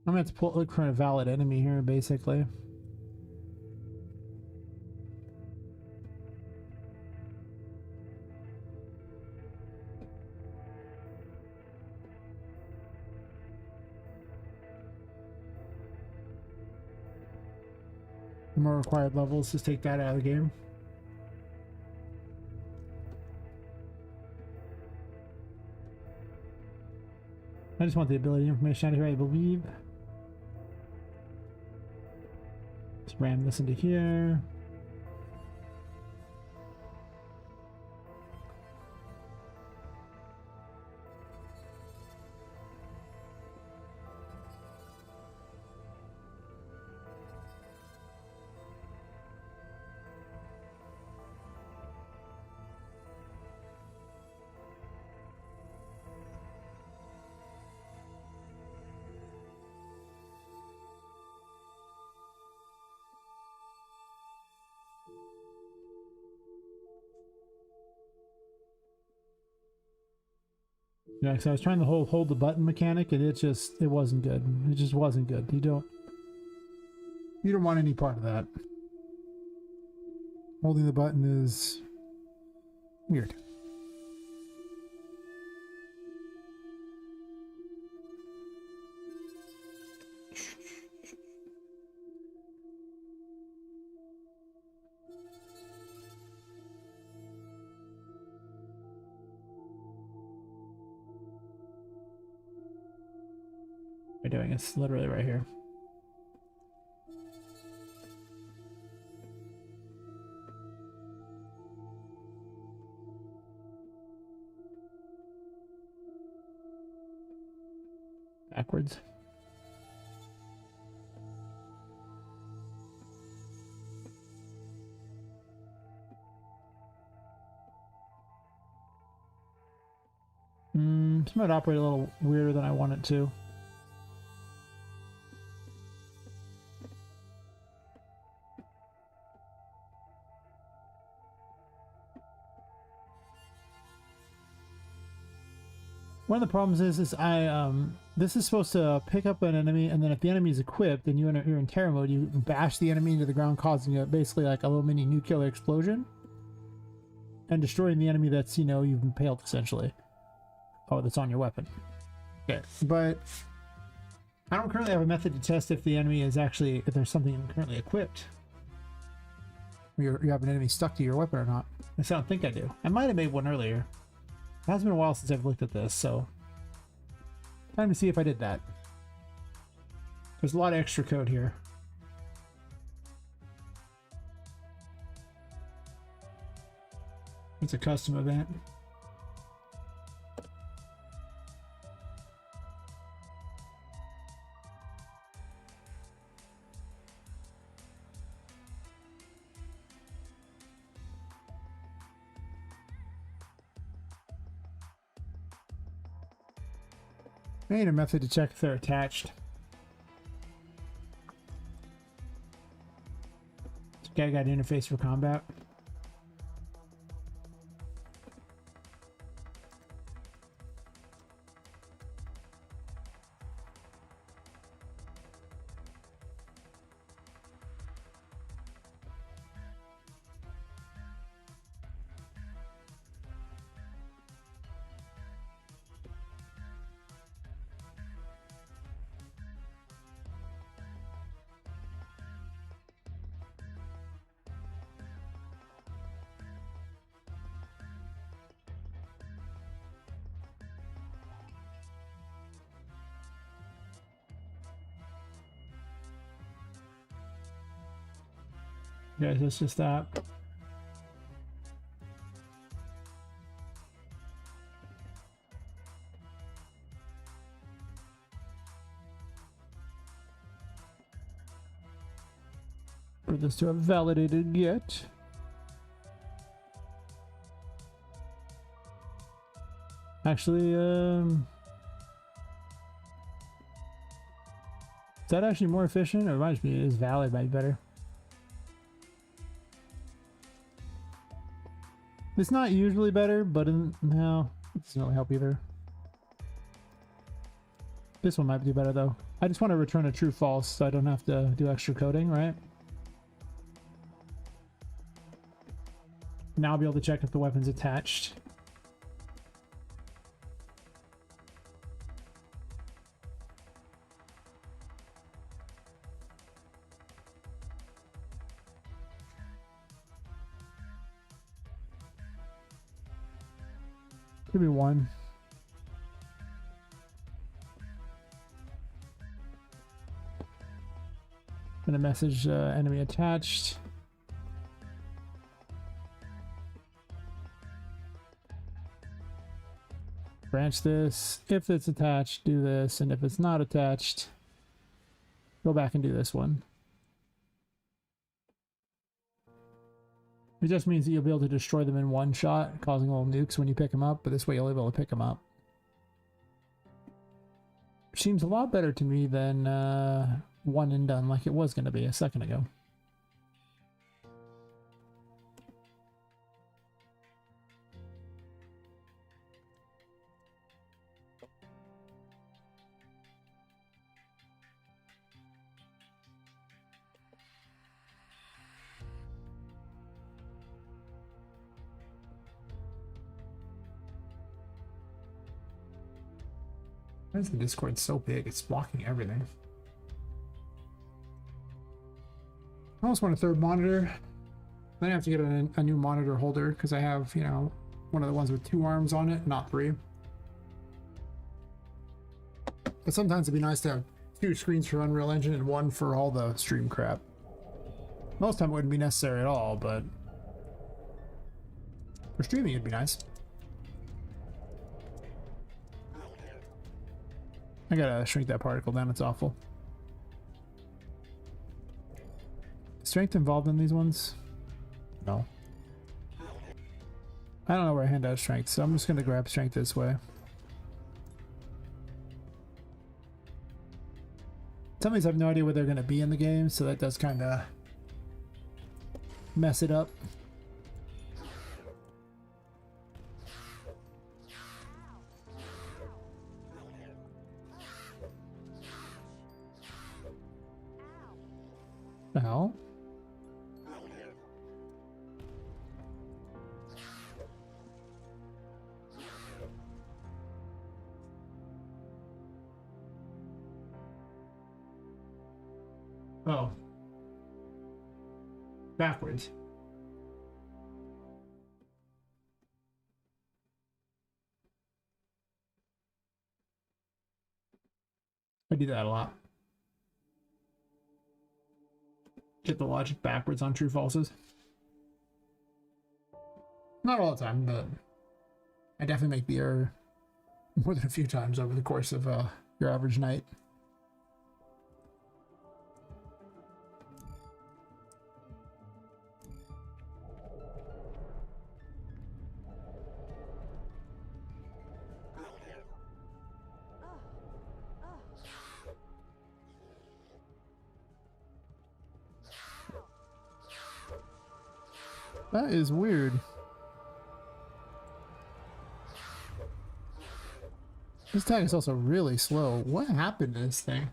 I'm gonna have to look for a valid enemy here, basically. More required levels, just take that out of the game. I just want the ability information out here, I believe. Let's ram this into here. Yeah, so I was trying to hold the button mechanic, and it wasn't good. It just wasn't good. You don't want any part of that. Holding the button is weird. What am I doing? It's literally right here. Backwards. This might operate a little weirder than I want it to. One of the problems is this is supposed to pick up an enemy, and then if the enemy is equipped and you're in terror mode, you bash the enemy into the ground, causing basically like a little mini nuclear explosion and destroying the enemy that's, you know, you've impaled essentially. Oh, that's on your weapon. Okay, but I don't currently have a method to test if the enemy is actually, if there's something currently equipped. You have an enemy stuck to your weapon or not. I don't think I do. I might have made one earlier. It has been a while since I've looked at this, so time to see if I did that. There's a lot of extra code here. It's a custom event. I need a method to check if they're attached. Okay, I got an interface for combat. Guys, that's just that. For this to have validated yet. Actually, is that actually more efficient? Or it reminds me, it is valid, might be better. It's not usually better, but no, it doesn't really help either. This one might do better though. I just want to return a true false so I don't have to do extra coding, right? Now I'll be able to check if the weapon's attached. Could be one. And a message, enemy attached. Branch this. If it's attached, do this. And if it's not attached, go back and do this one. It just means that you'll be able to destroy them in one shot, causing little nukes when you pick them up, but this way you'll be able to pick them up. Seems a lot better to me than one and done like it was going to be a second ago. Why is the Discord so big? It's blocking everything. I almost want a third monitor. Then I have to get a new monitor holder because I have, you know, one of the ones with 2 arms on it, not 3. But sometimes it'd be nice to have 2 screens for Unreal Engine and 1 for all the stream crap. Most time it wouldn't be necessary at all, but for streaming it'd be nice. I gotta shrink that particle down, it's awful. Strength involved in these ones? No. I don't know where I hand out strength, so I'm just gonna grab strength this way. Some of these I have no idea where they're gonna be in the game, so that does kinda mess it up. Ow. Oh. Backwards. I do that a lot. Get the logic backwards on true falses. Not all the time, but I definitely make the error more than a few times over the course of your average night. That is weird. This tag is also really slow. What happened to this thing?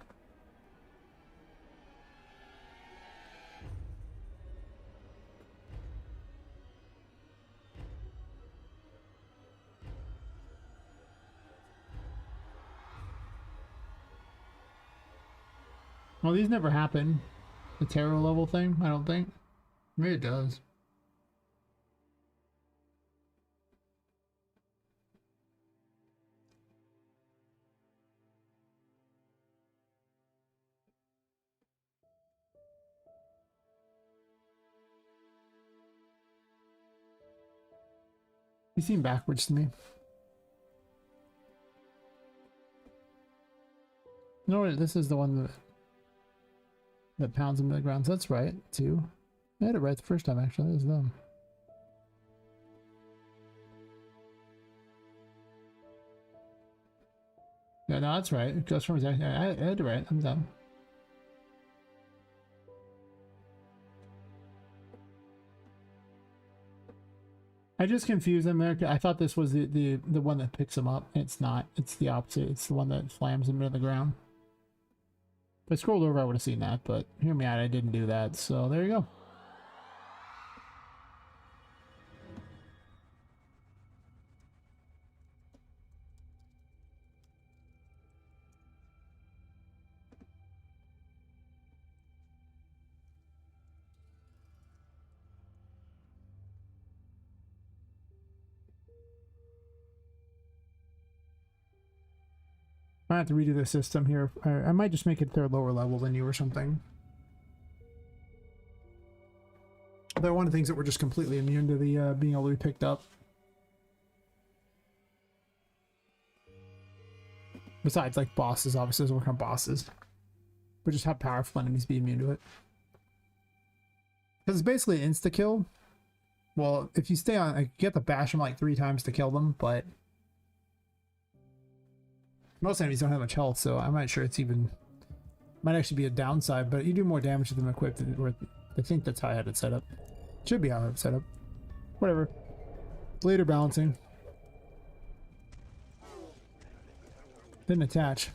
Well, these never happen. The tarot level thing, I don't think. Maybe it does. You seem backwards to me. No, this is the one that pounds into the ground. So that's right, too. I had it right the first time, actually. That was them. Yeah, no, that's right. It goes from exactly. I had it right. I'm done. I just confused them there. I thought this was the one that picks them up. It's not. It's the opposite. It's the one that slams them into the ground. If I scrolled over, I would have seen that, but hear me out, I didn't do that. So there you go. I have to redo the system here. I might just make it third lower level than you or something. They're one of the things that we're just completely immune to the being able to be picked up. Besides, like bosses, obviously, doesn't work on bosses. But just have powerful enemies be immune to it. Because it's basically an insta-kill. Well, if you stay on, I get to bash them like 3 times to kill them, but most enemies don't have much health, so I'm not sure it's even... Might actually be a downside, but you do more damage to them equipped. Or I think that's how I had it set up. Should be how I have it set up. Whatever. Later balancing. Didn't attach.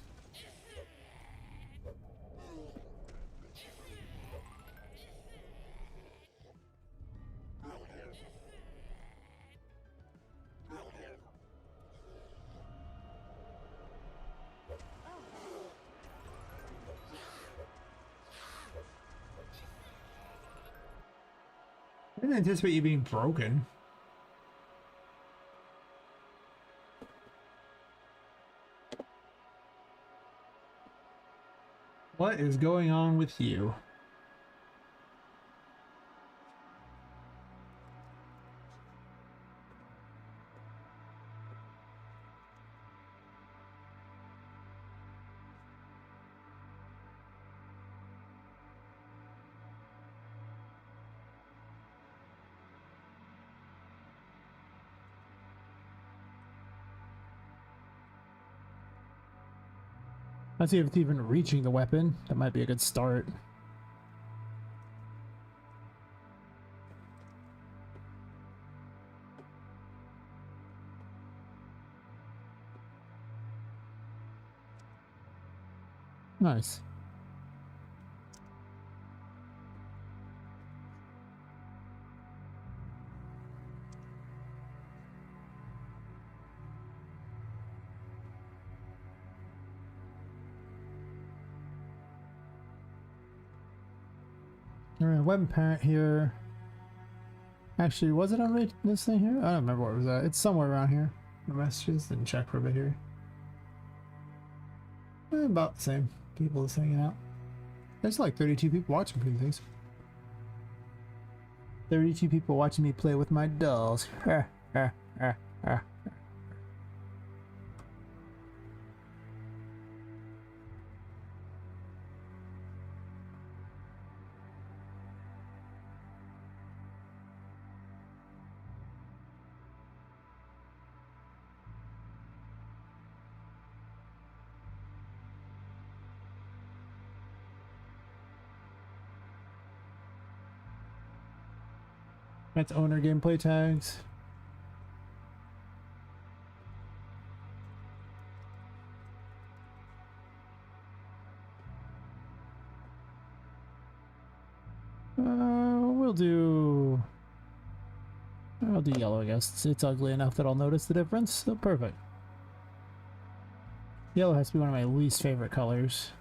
I didn't anticipate you being broken. What is going on with you? Let's see if it's even reaching the weapon. That might be a good start. Nice. Alright, weapon parent here. Actually, was it on this thing here? I don't remember where it was at. It's somewhere around here. The messages, didn't check for a bit here. About the same. People just hanging out. There's like 32 people watching for things. 32 people watching me play with my dolls. That's owner gameplay tags. We'll do... I'll do yellow, I guess. It's ugly enough that I'll notice the difference, so perfect. Yellow has to be one of my least favorite colors.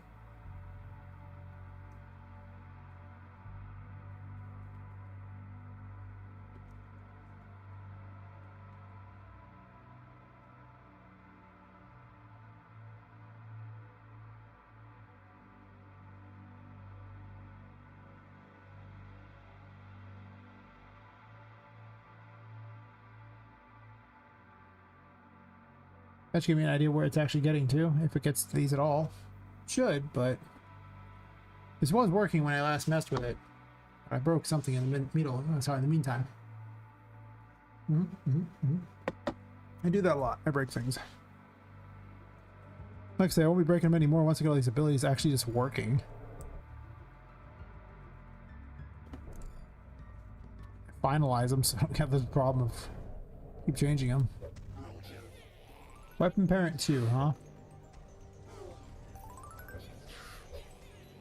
That should give me an idea where it's actually getting to, if it gets to these at all. Should, but this was working when I last messed with it. I broke something in the middle. Oh, sorry, in the meantime. I do that a lot. I break things. Like I say, I won't be breaking them anymore once I get all these abilities actually just working. Finalize them so I don't have this problem of Keep changing them. Weapon parent 2, huh?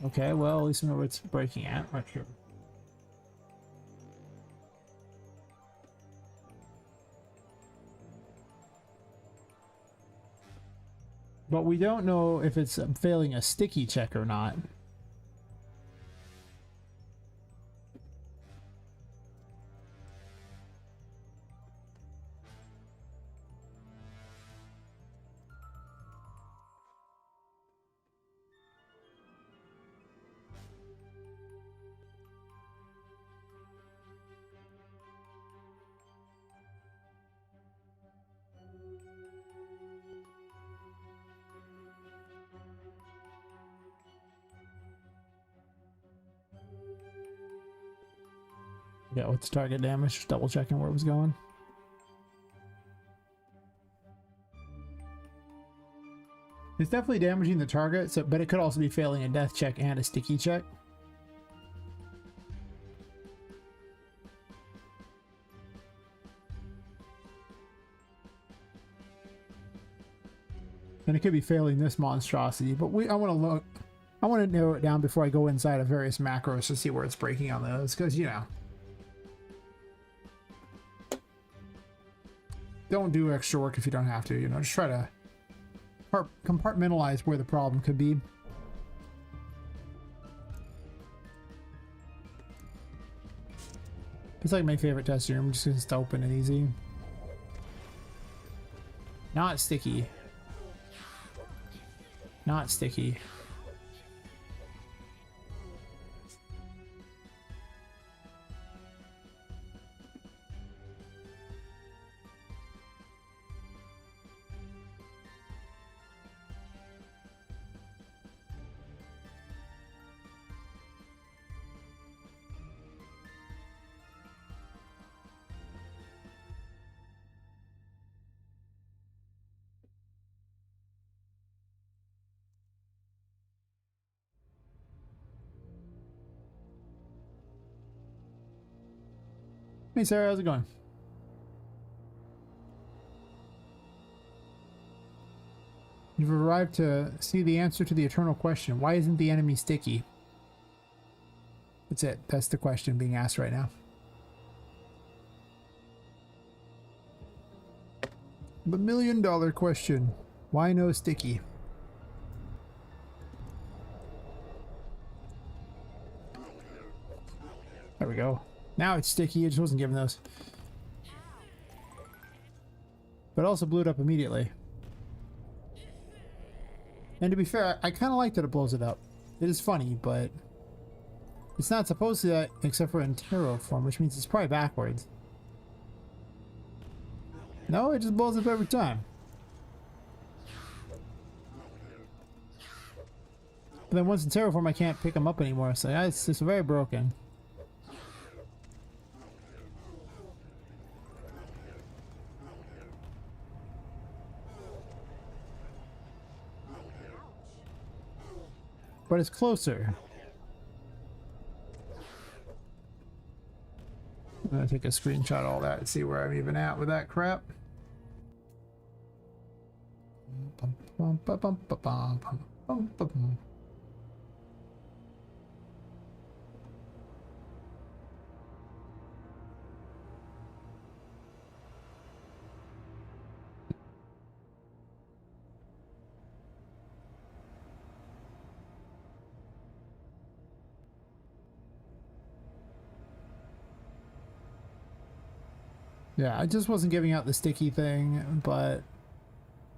Okay, well, at least we know where it's breaking at. Not sure. But we don't know if it's failing a sticky check or not. Yeah, what's target damage? Just double checking where it was going. It's definitely damaging the target, so, but it could also be failing a death check and a sticky check. And it could be failing this monstrosity, but I want to look. I want to narrow it down before I go inside of various macros to see where it's breaking on those, because, you know. Don't do extra work if you don't have to, you know, just try to compartmentalize where the problem could be. It's like my favorite testing room, just because it's open and easy. Not sticky. Not sticky. Hey Sarah, how's it going? You've arrived to see the answer to the eternal question. Why isn't the enemy sticky? That's it. That's the question being asked right now. The $1,000,000 question. Why no sticky? There we go. Now it's sticky. It just wasn't giving those. But it also blew it up immediately. And to be fair, I kind of like that it blows it up. It is funny, but it's not supposed to do that except for in tarot form, which means it's probably backwards. No, it just blows up every time. But then once in tarot form, I can't pick them up anymore, so it's just very broken. But it's closer. I'm gonna take a screenshot of all that and see where I'm even at with that crap. Yeah, I just wasn't giving out the sticky thing, but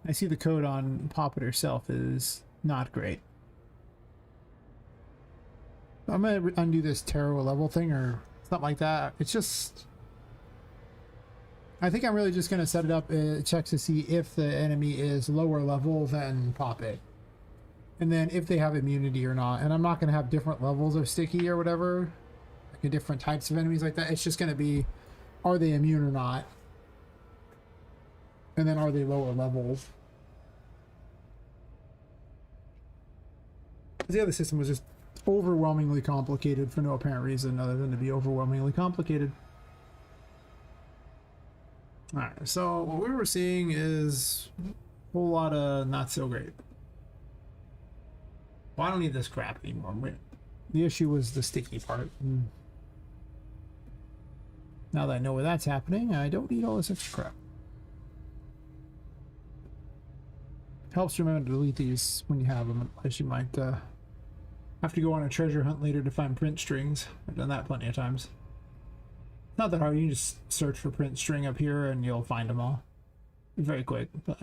I see the code on Poppet herself is not great. I'm gonna undo this tarot level thing or something like that. It's just, I think I'm really just gonna set it up, check to see if the enemy is lower level than Poppet, and then if they have immunity or not. And I'm not gonna have different levels of sticky or whatever, like different types of enemies like that. It's just gonna be, are they immune or not? And then are they lower levels? The other system was just overwhelmingly complicated for no apparent reason other than to be overwhelmingly complicated. All right, so what we were seeing is a whole lot of not so great. Well, I don't need this crap anymore. The issue was the sticky part. Now that I know where that's happening, I don't need all this extra crap. Helps remember to delete these when you have them, otherwise you might have to go on a treasure hunt later to find print strings. I've done that plenty of times. It's not that hard, you can just search for print string up here and you'll find them all. Very quick, but...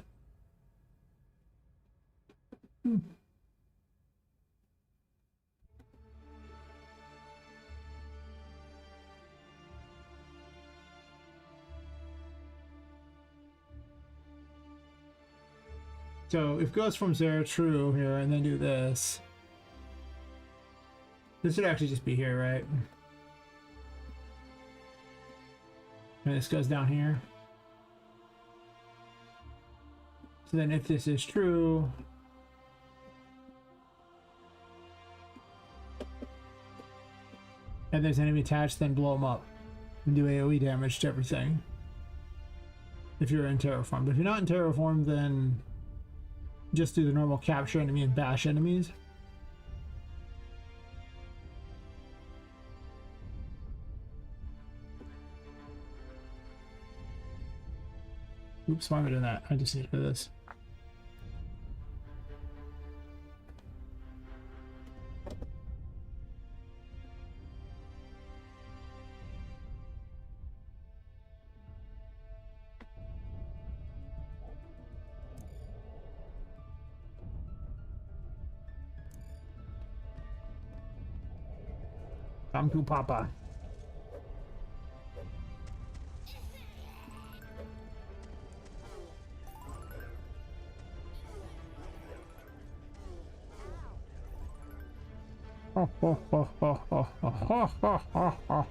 So if ghost forms are true here and then do this, this would actually just be here, right? And this goes down here. So then if this is true, and there's enemy attached, then blow them up and do AoE damage to everything. If you're in terraform. But if you're not in terraform, then just do the normal capture enemy and bash enemies. Oops, why am I doing that? I just need for this. Come to Papa. Ho, ho, ho, ho, ho, ho, ho, ho, ho, ho.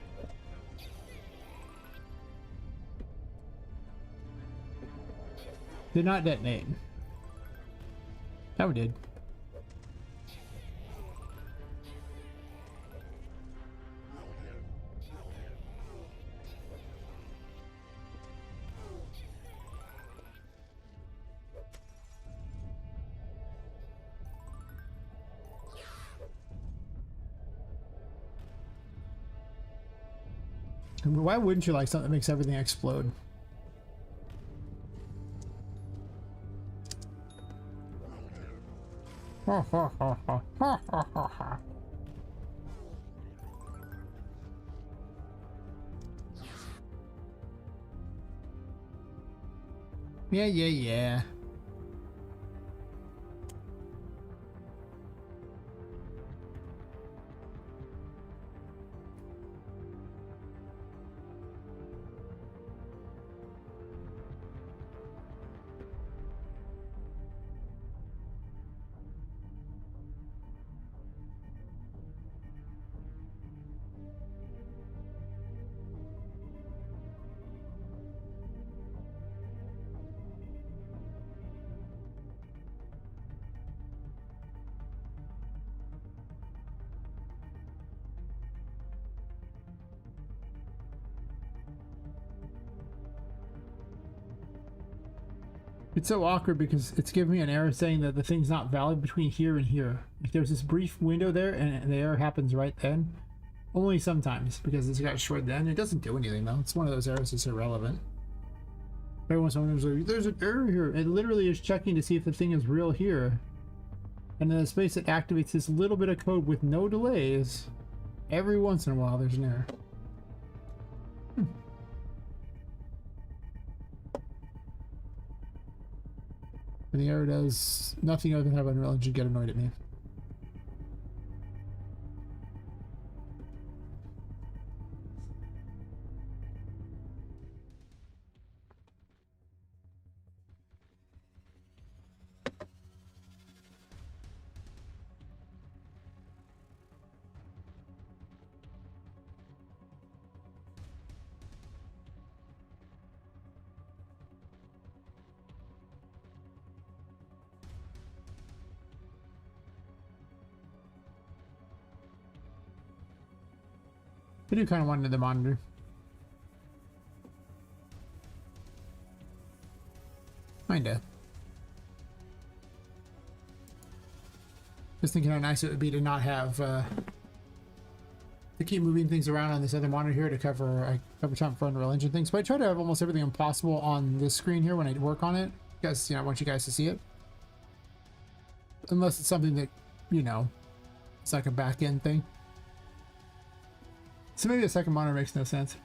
Did not detonate. That we did. Why wouldn't you like something that makes everything explode? Ha ha ha ha ha ha ha ha. Yeah, yeah, yeah. It's so awkward because it's giving me an error saying that the thing's not valid between here and here. Like there's this brief window there and the error happens right then. Only sometimes because it's got short then. It doesn't do anything though. It's one of those errors that's irrelevant. Every once in a while there's like, there's an error here. It literally is checking to see if the thing is real here. And in the space it activates this little bit of code with no delays. Every once in a while there's an error. And the error does nothing other than have Unreal Engine get annoyed at me. I do kind of want another monitor. Kinda. Just thinking how nice it would be to not have to keep moving things around on this other monitor here to cover time for Unreal Engine things. But I try to have almost everything impossible on this screen here when I work on it, because I want you guys to see it. Unless it's something that, it's like a back end thing. So maybe a second monitor makes no sense.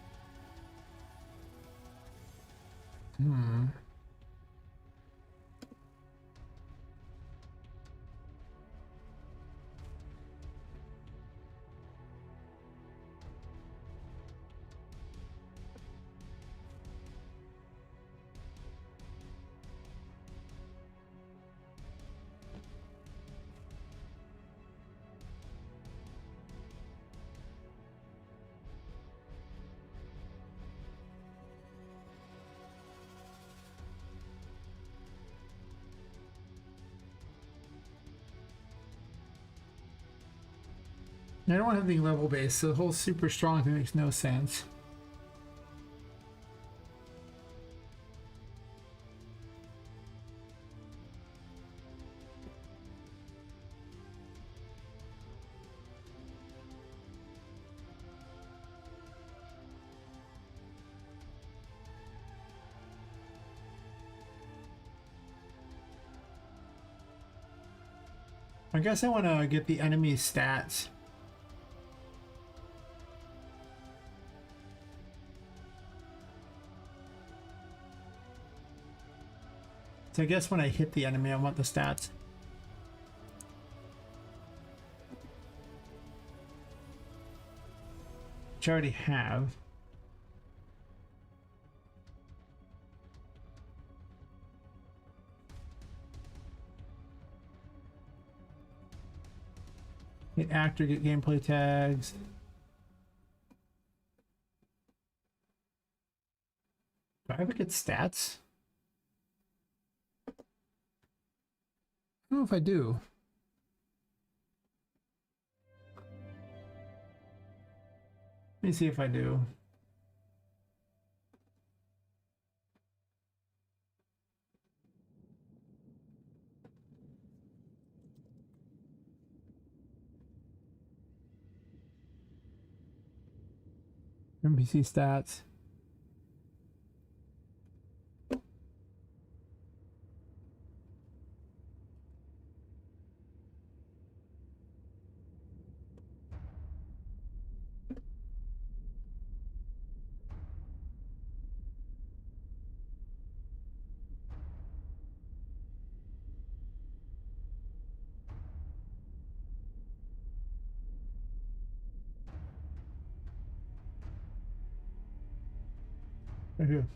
I don't want anything level based, so the whole super strong thing makes no sense. I guess I want to get the enemy stats. So I guess when I hit the enemy, I want the stats. Which I already have. Hit actor, get gameplay tags. Do I ever get stats? I don't know if I do. Let me see if I do. NPC stats. Right here.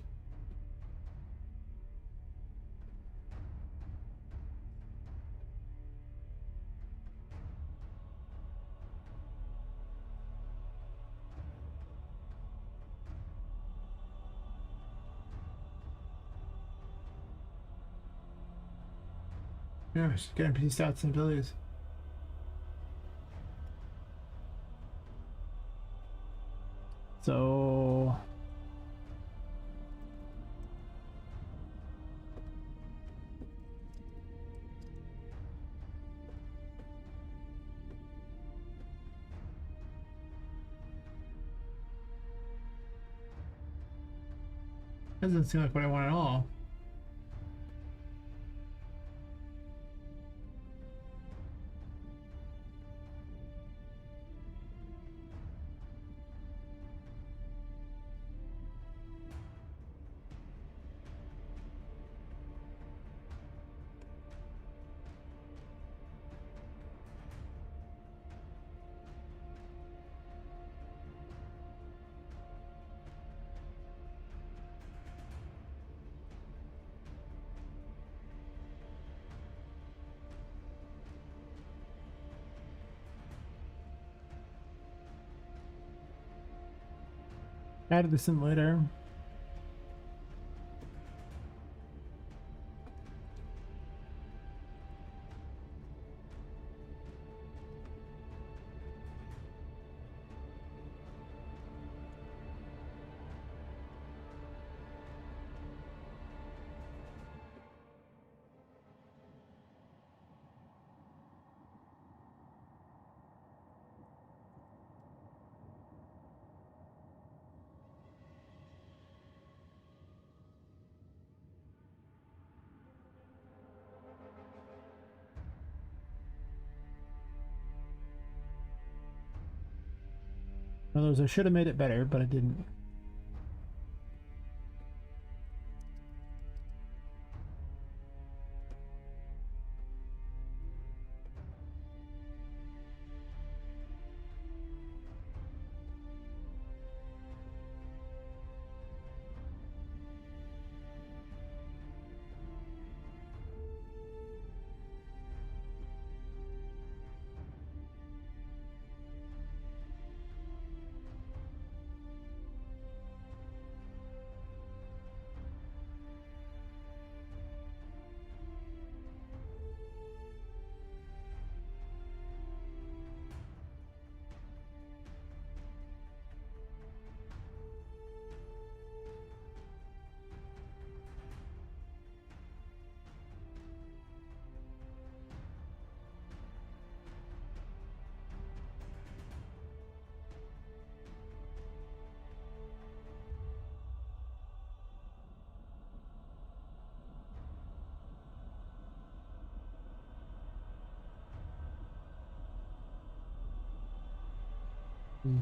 Yeah, just get NPC stats and abilities. So doesn't seem like what I want at all. Added this in later. In other words, I should have made it better, but I didn't.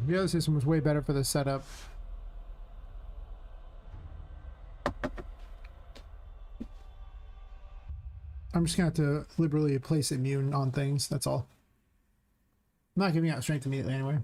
The other system was way better for the setup. I'm just gonna have to liberally place immune on things, that's all. I'm not giving out strength immediately anyway.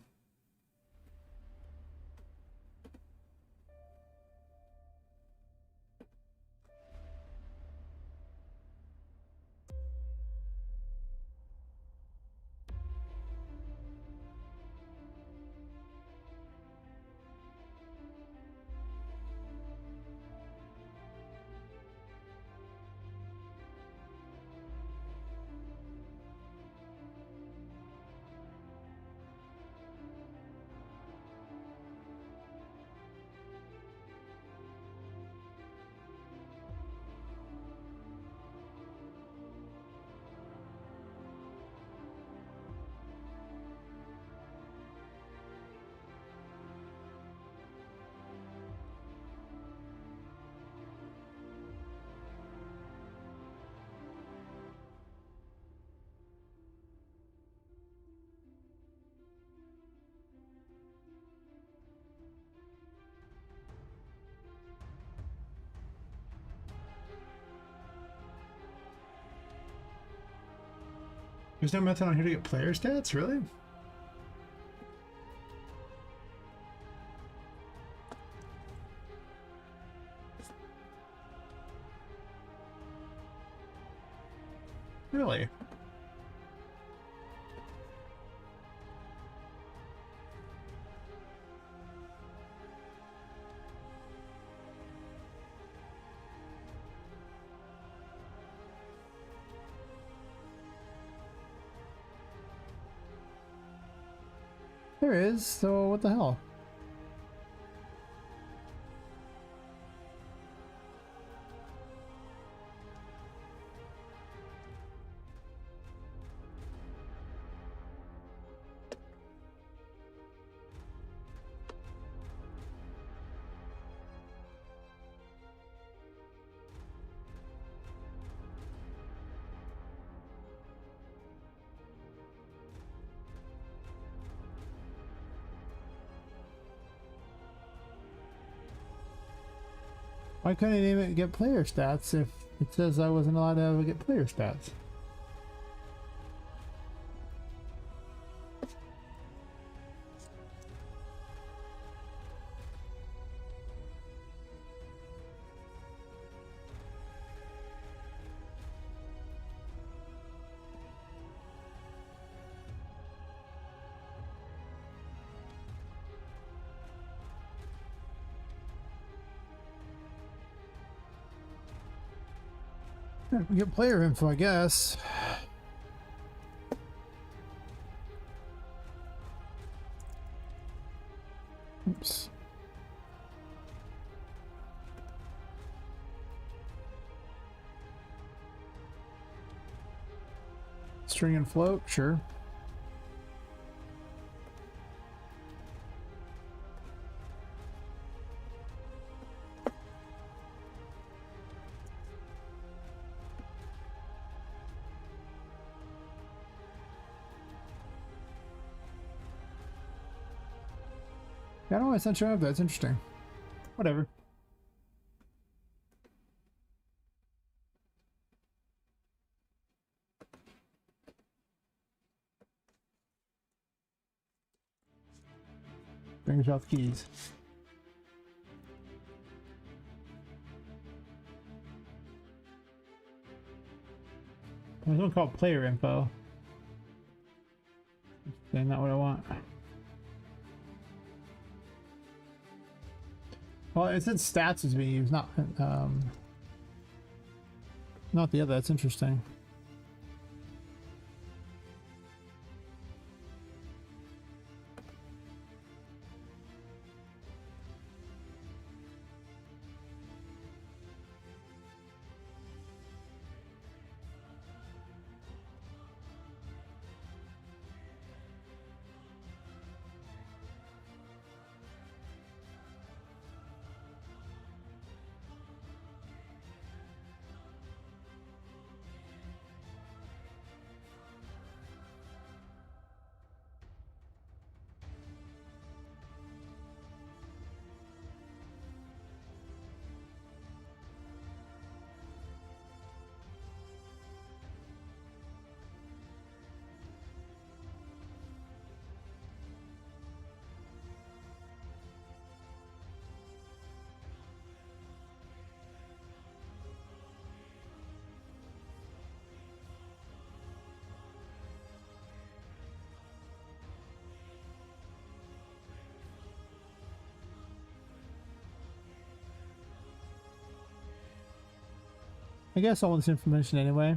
There's no method on here to get player stats, really? Really? There is, so what the hell? Why couldn't I even get player stats if it says I wasn't allowed to get player stats? We get player info, I guess. Oops. String and float, sure. I don't know why it's not showing up. That's interesting. Whatever. Fingers out the keys. There's one called player info. That's not what I want. Well, it said stats is being used, not the other. That's interesting. I guess all this information anyway.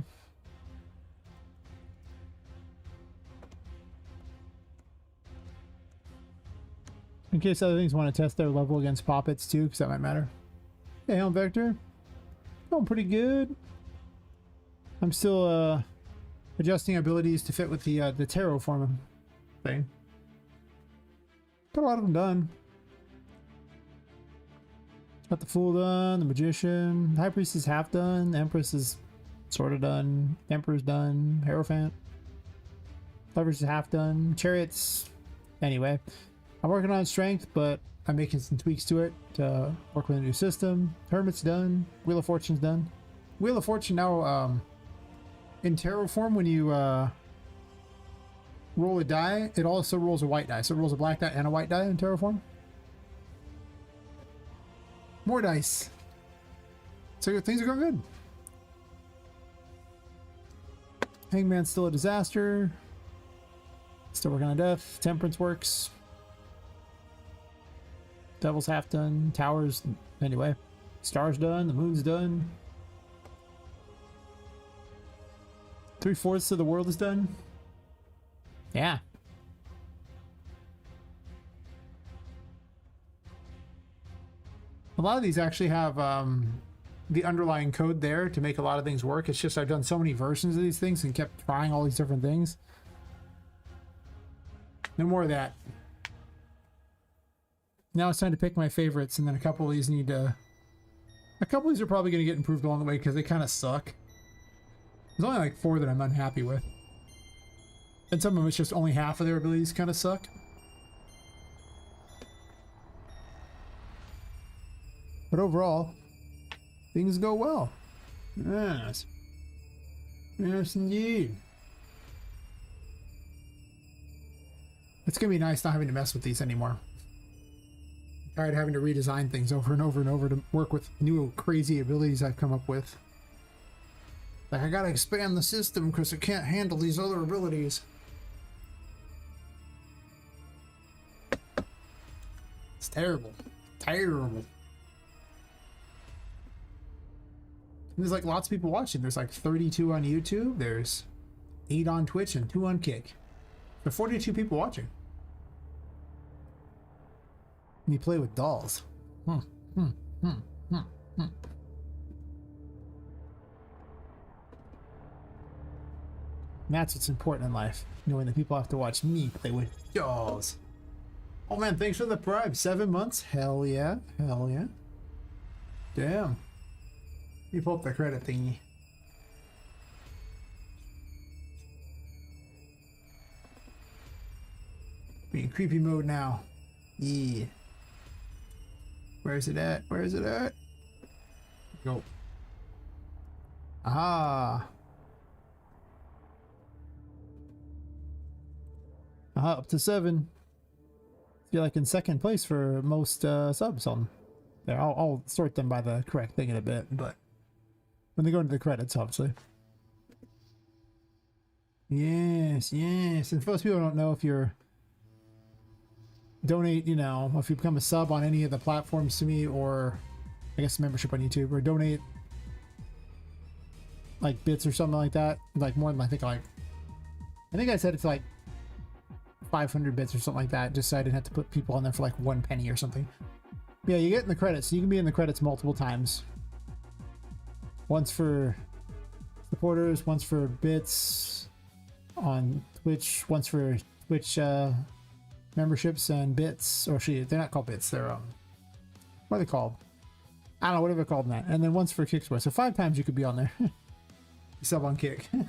In case other things want to test their level against Poppets too, because that might matter. Hey, Helm Vector. Going pretty good. I'm still adjusting abilities to fit with the terraform thing. Got a lot of them done. Got the Fool done, the Magician, High Priest is half done, the Empress is sort of done, Emperor's done, Hierophant, Leverage is half done, Chariots, anyway. I'm working on Strength, but I'm making some tweaks to it to work with a new system. Hermit's done, Wheel of Fortune's done. Wheel of Fortune now, in Terraform, when you roll a die, it also rolls a white die. So it rolls a black die and a white die in Terraform. More dice. So things are going good. Hangman's still a disaster. Still working on Death. Temperance works. Devil's half done. Towers, anyway. Star's done. The Moon's done. 3/4 of the world is done. Yeah. A lot of these actually have the underlying code there to make a lot of things work. It's just I've done so many versions of these things and kept trying all these different things. No more of that. Now it's time to pick my favorites, and then a couple of these need to... A couple of these are probably going to get improved along the way because they kind of suck. There's only like 4 that I'm unhappy with. And some of them it's just only half of their abilities kind of suck. But overall, things go well. Yes. Yes, indeed. It's going to be nice not having to mess with these anymore. I'm tired of having to redesign things over and over and over to work with new crazy abilities I've come up with. Like, I got to expand the system because it can't handle these other abilities. It's terrible. Terrible. There's like lots of people watching. There's like 32 on YouTube. There's 8 on Twitch and 2 on Kick. There are 42 people watching. And you play with dolls. And that's what's important in life. Knowing that people have to watch me play with dolls. Oh man, thanks for the prime. 7 months? Hell yeah. Hell yeah. Damn. You pull up the credit thingy. Be in creepy mode now. Yeah. Where is it at? Where is it at? Go. Aha. Aha, up to 7. You're like in second place for most subs on there. I'll sort them by the correct thing in a bit, but when they go into the credits, obviously. Yes, yes. And for most people don't know, if you're donate, you know, if you become a sub on any of the platforms to me, or I guess membership on YouTube, or donate like bits or something like that, like more than I think I said it's like 500 bits or something like that, just so I didn't have to put people on there for like 1 penny or something. Yeah, you get in the credits. You can be in the credits multiple times. Once for supporters, once for bits on Twitch, once for Twitch memberships and bits, or they're not called bits, they're what are they called? I don't know, whatever they're called in that. And then once for Kick Square. So 5 times you could be on there. You sub on Kick. In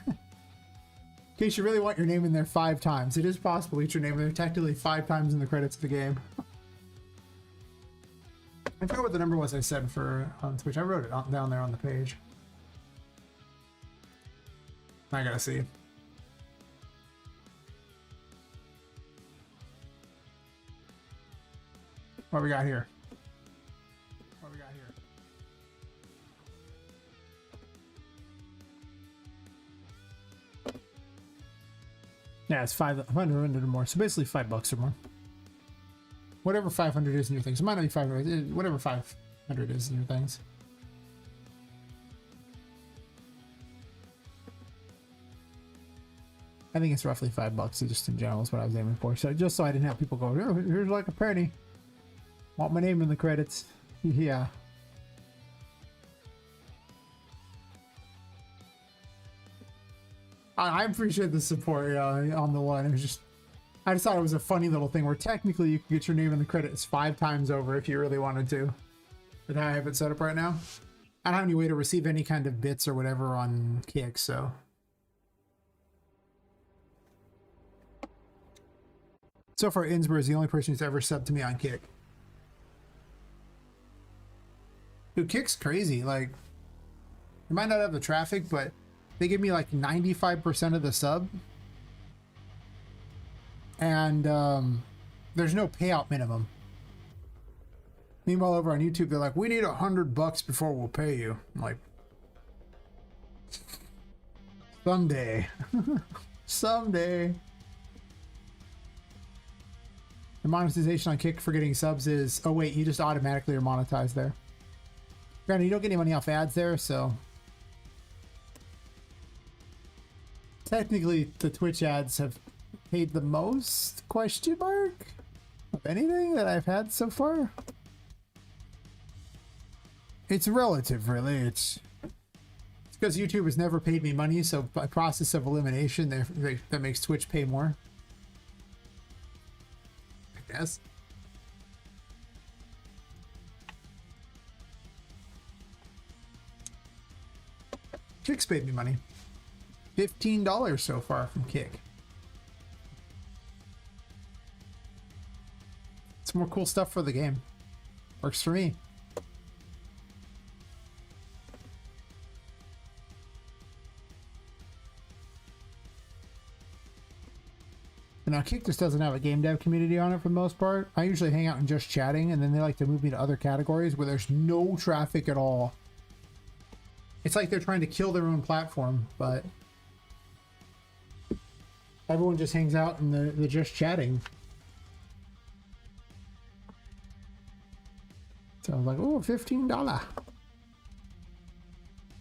case you really want your name in there 5 times, it is possible to get your name in there technically 5 times in the credits of the game. I forgot what the number was I said for on Twitch. I wrote it down there on the page. I gotta see. What we got here? What we got here? Yeah, it's 500 or more. So basically $5 or more. Whatever 500 is in your things. It might not be 500. Whatever 500 is in your things. I think it's roughly $5 just in general is what I was aiming for. So just so I didn't have people go, oh, here's like a penny. Want my name in the credits. Yeah. I appreciate the support on the one. It was just, I just thought it was a funny little thing where technically you could get your name in the credits 5 times over if you really wanted to. But how I have it set up right now. I don't have any way to receive any kind of bits or whatever on Kick, so. So far, Innsbruck is the only person who's ever subbed to me on Kick. Dude, Kick's crazy. Like, you might not have the traffic, but they give me like 95% of the sub. And there's no payout minimum. Meanwhile, over on YouTube, they're like, we need $100 before we'll pay you. I'm like, someday. Someday. The monetization on Kick for getting subs is, oh wait, you just automatically are monetized there. Granted, you don't get any money off ads there, so technically the Twitch ads have paid the most, question mark, of anything that I've had so far. It's relative, really. It's because YouTube has never paid me money, so by process of elimination, that makes Twitch pay more. I guess. Kick's paid me money. $15 so far from Kick. It's more cool stuff for the game. Works for me. And now Kick just doesn't have a game dev community on it for the most part. I usually hang out and just chatting, and then they like to move me to other categories where there's no traffic at all. It's like they're trying to kill their own platform, but everyone just hangs out and they're just chatting. So I was like, oh, $15.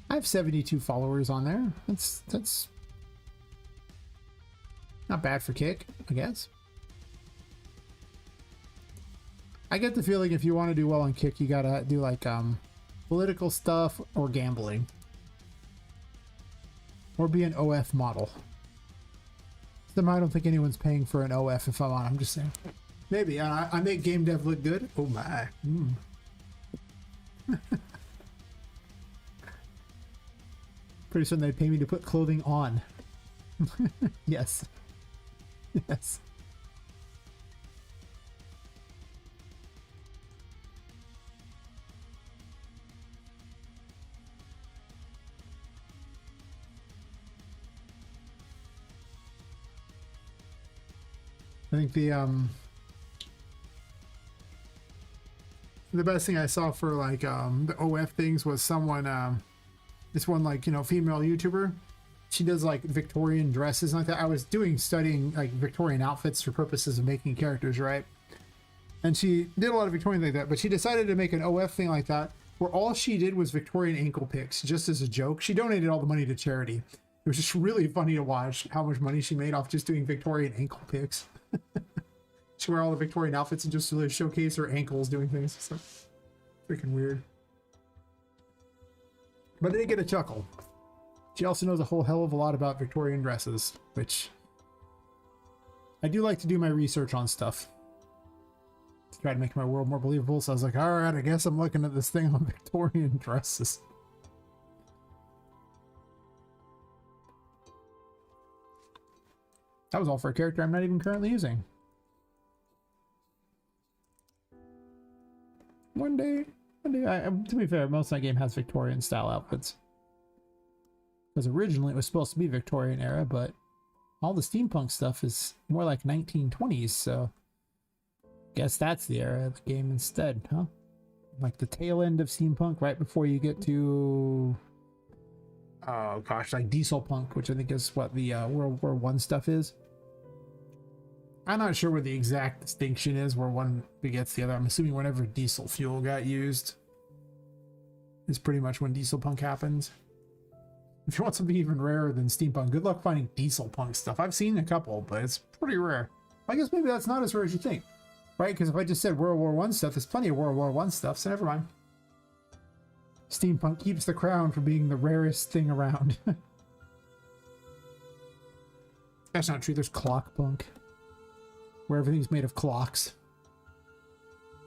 I have 72 followers on there. That's not bad for Kick, I guess. I get the feeling if you want to do well on Kick, you gotta do like political stuff or gambling. Or be an OF model. I don't think anyone's paying for an OF if I'm on. I'm just saying. Maybe. I make game dev look good. Oh my. Pretty soon they'd pay me to put clothing on. Yes. Yes. I think the best thing I saw for like the OF things was someone this one, like, you know, female YouTuber. She does like Victorian dresses and like that. I was studying like Victorian outfits for purposes of making characters, right? And she did a lot of Victorian like that, but she decided to make an OF thing like that where all she did was Victorian ankle pics just as a joke. She donated all the money to charity. It was just really funny to watch how much money she made off just doing Victorian ankle pics. She wear all the Victorian outfits and just really showcase her ankles doing things. So freaking weird. But I did get a chuckle. She also knows a whole hell of a lot about Victorian dresses, which I do like to do my research on stuff to try to make my world more believable. So I was like, all right, I guess I'm looking at this thing on Victorian dresses. That was all for a character I'm not even currently using. One day, to be fair, most of that game has Victorian style outfits. Because originally it was supposed to be Victorian era, but all the steampunk stuff is more like 1920s, so guess that's the era of the game instead, huh? Like the tail end of steampunk, right before you get to, oh gosh, like diesel punk, which I think is what the World War I stuff is. I'm not sure where the exact distinction is where one begets the other. I'm assuming whenever diesel fuel got used is pretty much when diesel punk happens. If you want something even rarer than steampunk, good luck finding diesel punk stuff. I've seen a couple, but it's pretty rare. I guess maybe that's not as rare as you think, right? Because if I just said World War I stuff, there's plenty of World War I stuff, so never mind. Steampunk keeps the crown for being the rarest thing around. That's not true. There's clock punk, where everything's made of clocks.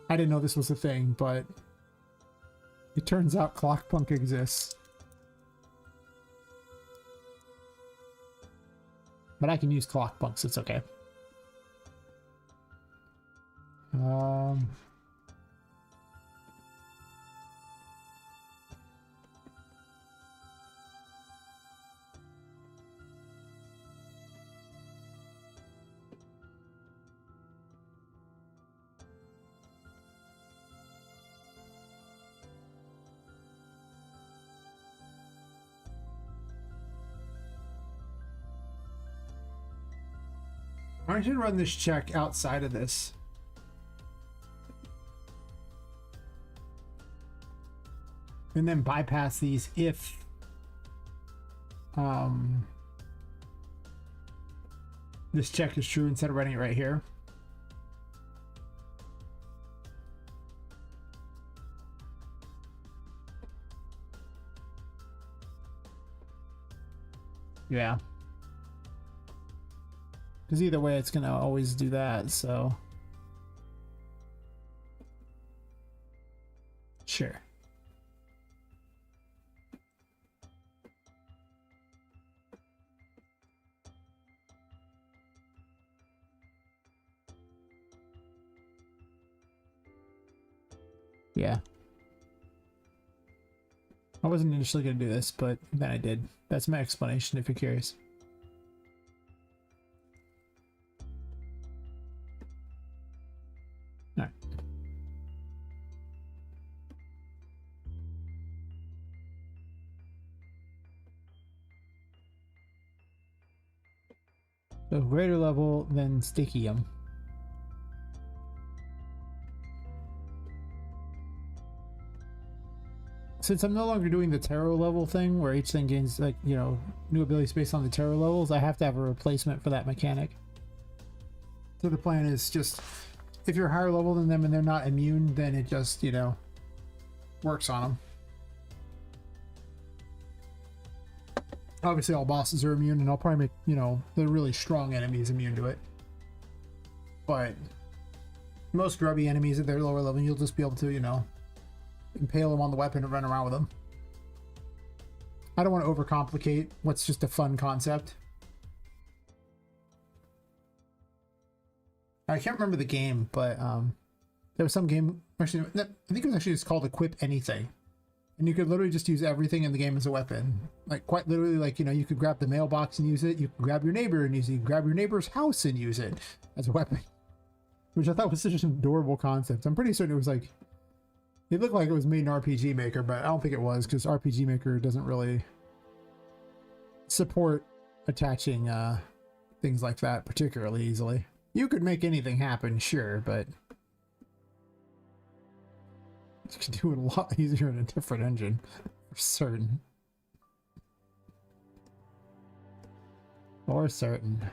I didn't know this was a thing, but it turns out clock punk exists. But I can use clock punks, it's okay. I should run this check outside of this. And then bypass these if this check is true instead of running it right here. Yeah. Because either way, it's going to always do that, so. Sure. Yeah. I wasn't initially going to do this, but then I did. That's my explanation if you're curious. Alright. So greater level than Stickium. Since I'm no longer doing the tarot level thing where each thing gains, like, you know, new abilities based on the tarot levels, I have to have a replacement for that mechanic. So the plan is just, if you're higher level than them and they're not immune, then it just, you know, works on them. Obviously all bosses are immune, and I'll probably make, you know, the really strong enemies immune to it. But most grubby enemies at their lower level, you'll just be able to, you know, impale them on the weapon and run around with them. I don't want to overcomplicate what's just a fun concept. I can't remember the game, but there was some game, actually, I think it was actually just called Equip Anything. And you could literally just use everything in the game as a weapon. Like, quite literally, like, you know, you could grab the mailbox and use it. You could grab your neighbor and use it. You could grab your neighbor's house and use it as a weapon. Which I thought was such an adorable concept. I'm pretty certain it was like... It looked like it was made in RPG Maker, but I don't think it was, because RPG Maker doesn't really support attaching things like that particularly easily. You could make anything happen, sure, but... You could do it a lot easier in a different engine, for certain. For certain.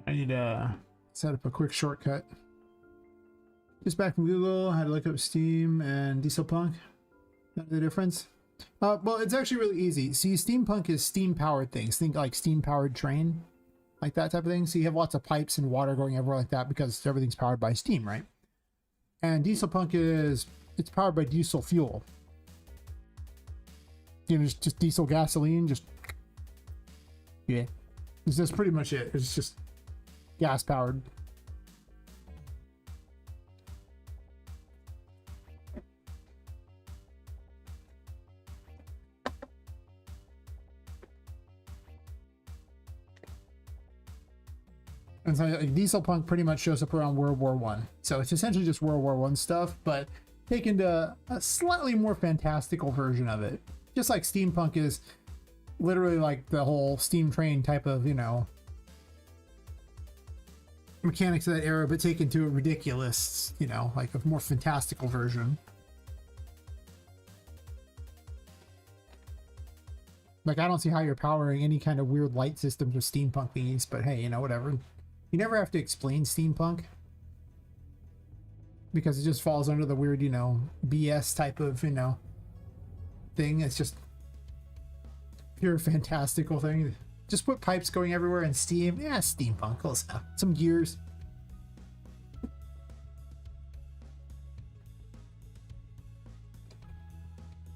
I need to set up a quick shortcut. Just back from Google, had to look up Steam and Dieselpunk. Know the difference? Well, it's actually really easy. See, steampunk is steam-powered things. Think like steam-powered train, like that type of thing. So you have lots of pipes and water going everywhere like that because everything's powered by steam, right? And dieselpunk it's powered by diesel fuel. You know, just diesel gasoline, just yeah. That's pretty much it. It's just gas powered. And so like, dieselpunk pretty much shows up around World War One. So it's essentially just World War One stuff, but taken to a slightly more fantastical version of it. Just like steampunk is literally like the whole steam train type of, you know, mechanics of that era, but taken to a ridiculous, you know, like a more fantastical version. Like, I don't see how you're powering any kind of weird light systems with steampunk thingies, but hey, you know, whatever. You never have to explain steampunk because it just falls under the weird, you know, BS type of, you know, thing. It's just pure fantastical thing. Just put pipes going everywhere and steam. Yeah, steampunk. Close enough. Some gears.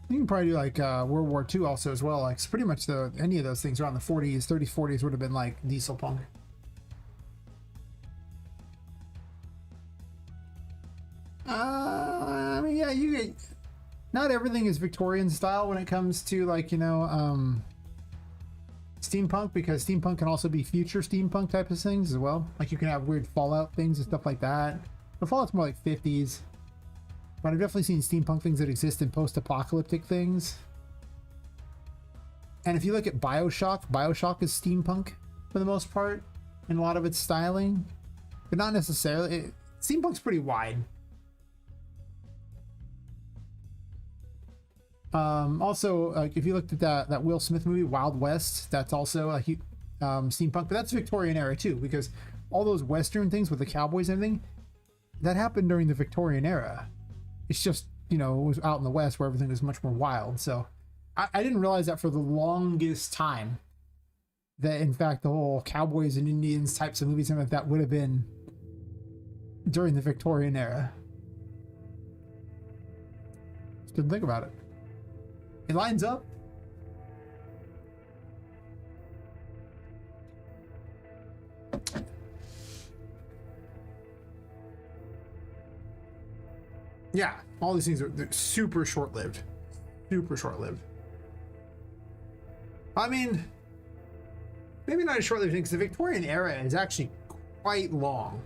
You can probably do like World War II also as well. Like, it's pretty much any of those things around the 40s, 30s, 40s would have been like diesel punk. I mean, yeah, you get. Not everything is Victorian style when it comes to like, you know, steampunk, because steampunk can also be future steampunk type of things as well. Like you can have weird Fallout things and stuff like that. The Fallout's more like 50s, but I've definitely seen steampunk things that exist in post-apocalyptic things. And if you look at Bioshock is steampunk for the most part in a lot of its styling, but not necessarily. Steampunk's pretty wide. Also, like if you looked at that Will Smith movie, Wild West, that's also like steampunk, but that's Victorian era too, because all those Western things with the cowboys and everything, that happened during the Victorian era. It's just, you know, it was out in the West where everything was much more wild. So I didn't realize that for the longest time, that in fact the whole cowboys and Indians types of movies and like that would have been during the Victorian era. Just didn't think about it. It lines up. Yeah, all these things they're super short-lived. Super short-lived. I mean, maybe not a short-lived thing, because the Victorian era is actually quite long.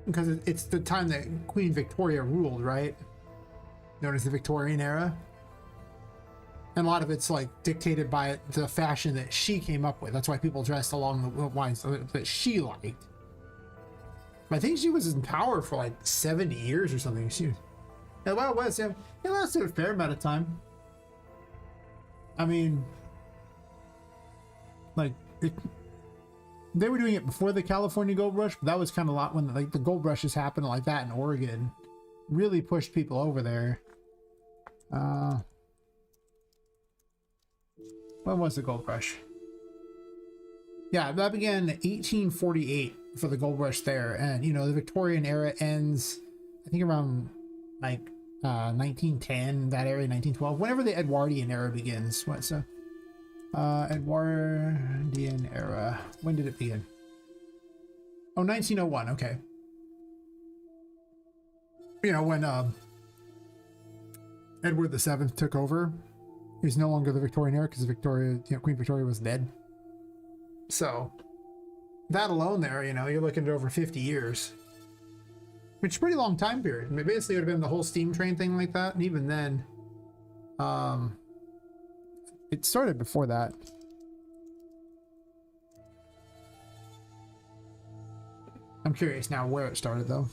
Because it's the time that Queen Victoria ruled, right? Known as the Victorian era. And a lot of it's like dictated by the fashion that she came up with. That's why people dressed along the lines that she liked. I think she was in power for like 70 years or something. Yeah, Wild West, yeah, it lasted a fair amount of time. I mean, like they were doing it before the California Gold Rush, but that was kind of a lot when like the gold rushes happened like that in Oregon. Really pushed people over there. When was the gold rush? Yeah, that began in 1848 for the gold rush there. And, you know, the Victorian era ends, I think, around like 1910, that area, 1912, whenever the Edwardian era begins. What's Edwardian era? When did it begin? Oh, 1901. Okay. You know, when Edward VII took over, he was no longer the Victorian era because Victoria, you know, Queen Victoria was dead. So that alone there, you know, you're looking at over 50 years, which is a pretty long time period. I mean, basically it would have been the whole steam train thing like that. And even then, it started before that. I'm curious now where it started though.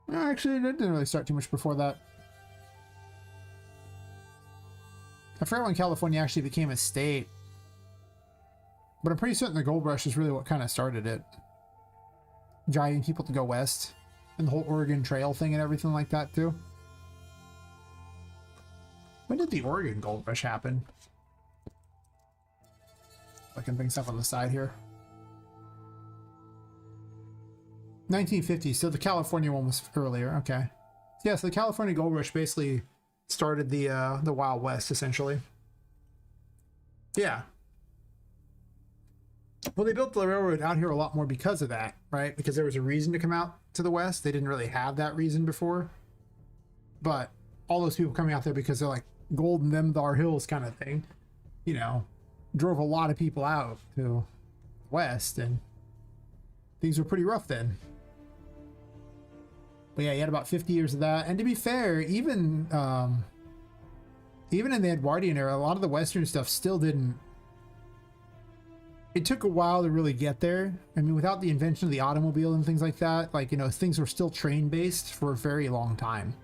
No, actually, it didn't really start too much before that. I forgot when California actually became a state. But I'm pretty certain the gold rush is really what kind of started it. Driving people to go west. And the whole Oregon Trail thing and everything like that, too. When did the Oregon gold rush happen? Looking things up on the side here. 1950, so the California one was earlier. Okay. Yeah, so the California gold rush basically started the Wild West, essentially. Yeah. Well, they built the railroad out here a lot more because of that, right? Because there was a reason to come out to the West. They didn't really have that reason before. But all those people coming out there because they're like gold in them thar hills kind of thing, you know, drove a lot of people out to the West, and things were pretty rough then. But yeah, you had about 50 years of that. And to be fair, even in the Edwardian era, a lot of the Western stuff still didn't... It took a while to really get there. I mean, without the invention of the automobile and things like that, like, you know, things were still train-based for a very long time.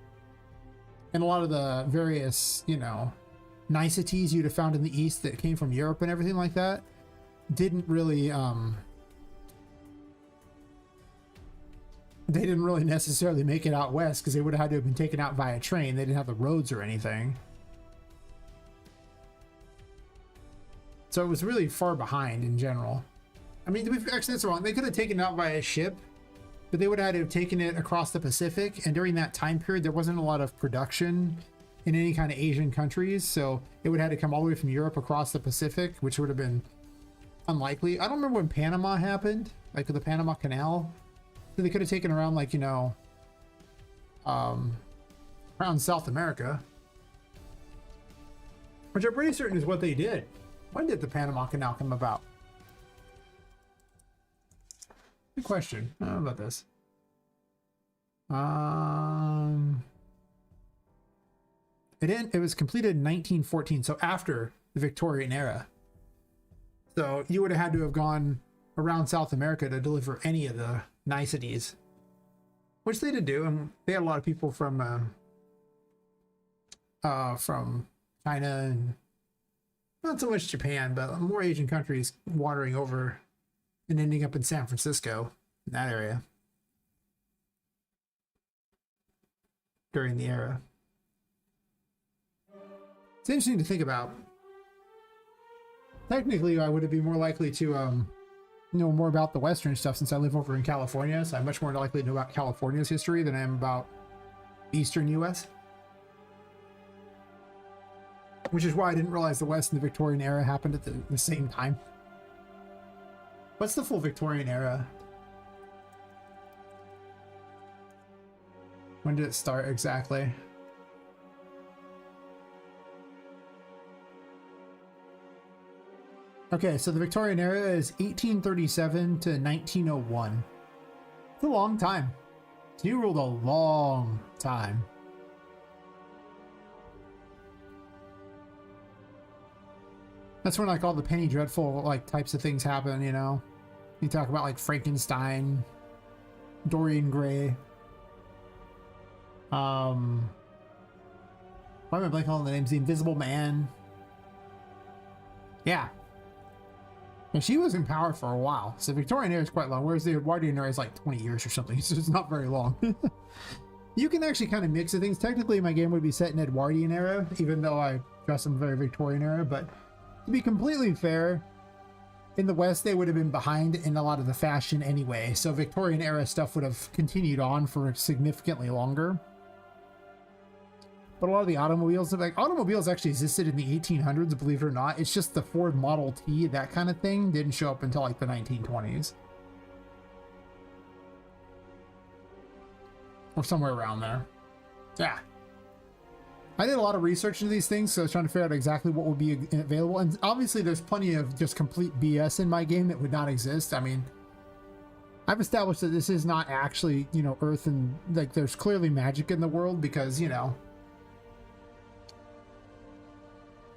And a lot of the various, you know, niceties you'd have found in the East that came from Europe and everything like that didn't really... They didn't really necessarily make it out west because they would have had to have been taken out via train. They didn't have the roads or anything. So it was really far behind in general. I mean, actually, that's wrong. They could have taken it out via ship, but they would have had to have taken it across the Pacific. And during that time period, there wasn't a lot of production in any kind of Asian countries. So it would have had to come all the way from Europe across the Pacific, which would have been unlikely. I don't remember when Panama happened, like the Panama Canal. So they could have taken around, like, you know, around South America, which I'm pretty certain is what they did. When did the Panama Canal come about? Good question. I don't know about this. It was completed in 1914, so after the Victorian era. So you would have had to have gone around South America to deliver any of the niceties, which they did do, and they had a lot of people from China and not so much Japan, but more Asian countries wandering over and ending up in San Francisco, in that area, during the era. It's interesting to think about. Technically, I would be more likely to know more about the Western stuff since I live over in California, so I'm much more likely to know about California's history than I am about Eastern US. Which is why I didn't realize the West and the Victorian era happened at the same time. What's the full Victorian era? When did it start exactly? Okay, so the Victorian era is 1837 to 1901. It's a long time. So you ruled a long time. That's when like all the Penny Dreadful like types of things happen, you know. You talk about like Frankenstein, Dorian Gray. Why am I blanking on the names? The Invisible Man. Yeah. And she was in power for a while. So Victorian era is quite long, whereas the Edwardian era is like 20 years or something. So it's not very long. You can actually kind of mix the things. Technically, my game would be set in Edwardian era, even though I dress them very Victorian era. But to be completely fair, in the West, they would have been behind in a lot of the fashion anyway. So Victorian era stuff would have continued on for significantly longer. But a lot of the automobiles, like automobiles actually existed in the 1800s, believe it or not. It's just the Ford Model T, that kind of thing, didn't show up until like the 1920s. Or somewhere around there. Yeah. I did a lot of research into these things, so I was trying to figure out exactly what would be available. And obviously there's plenty of just complete BS in my game that would not exist. I mean, I've established that this is not actually, you know, Earth, and like there's clearly magic in the world because, you know,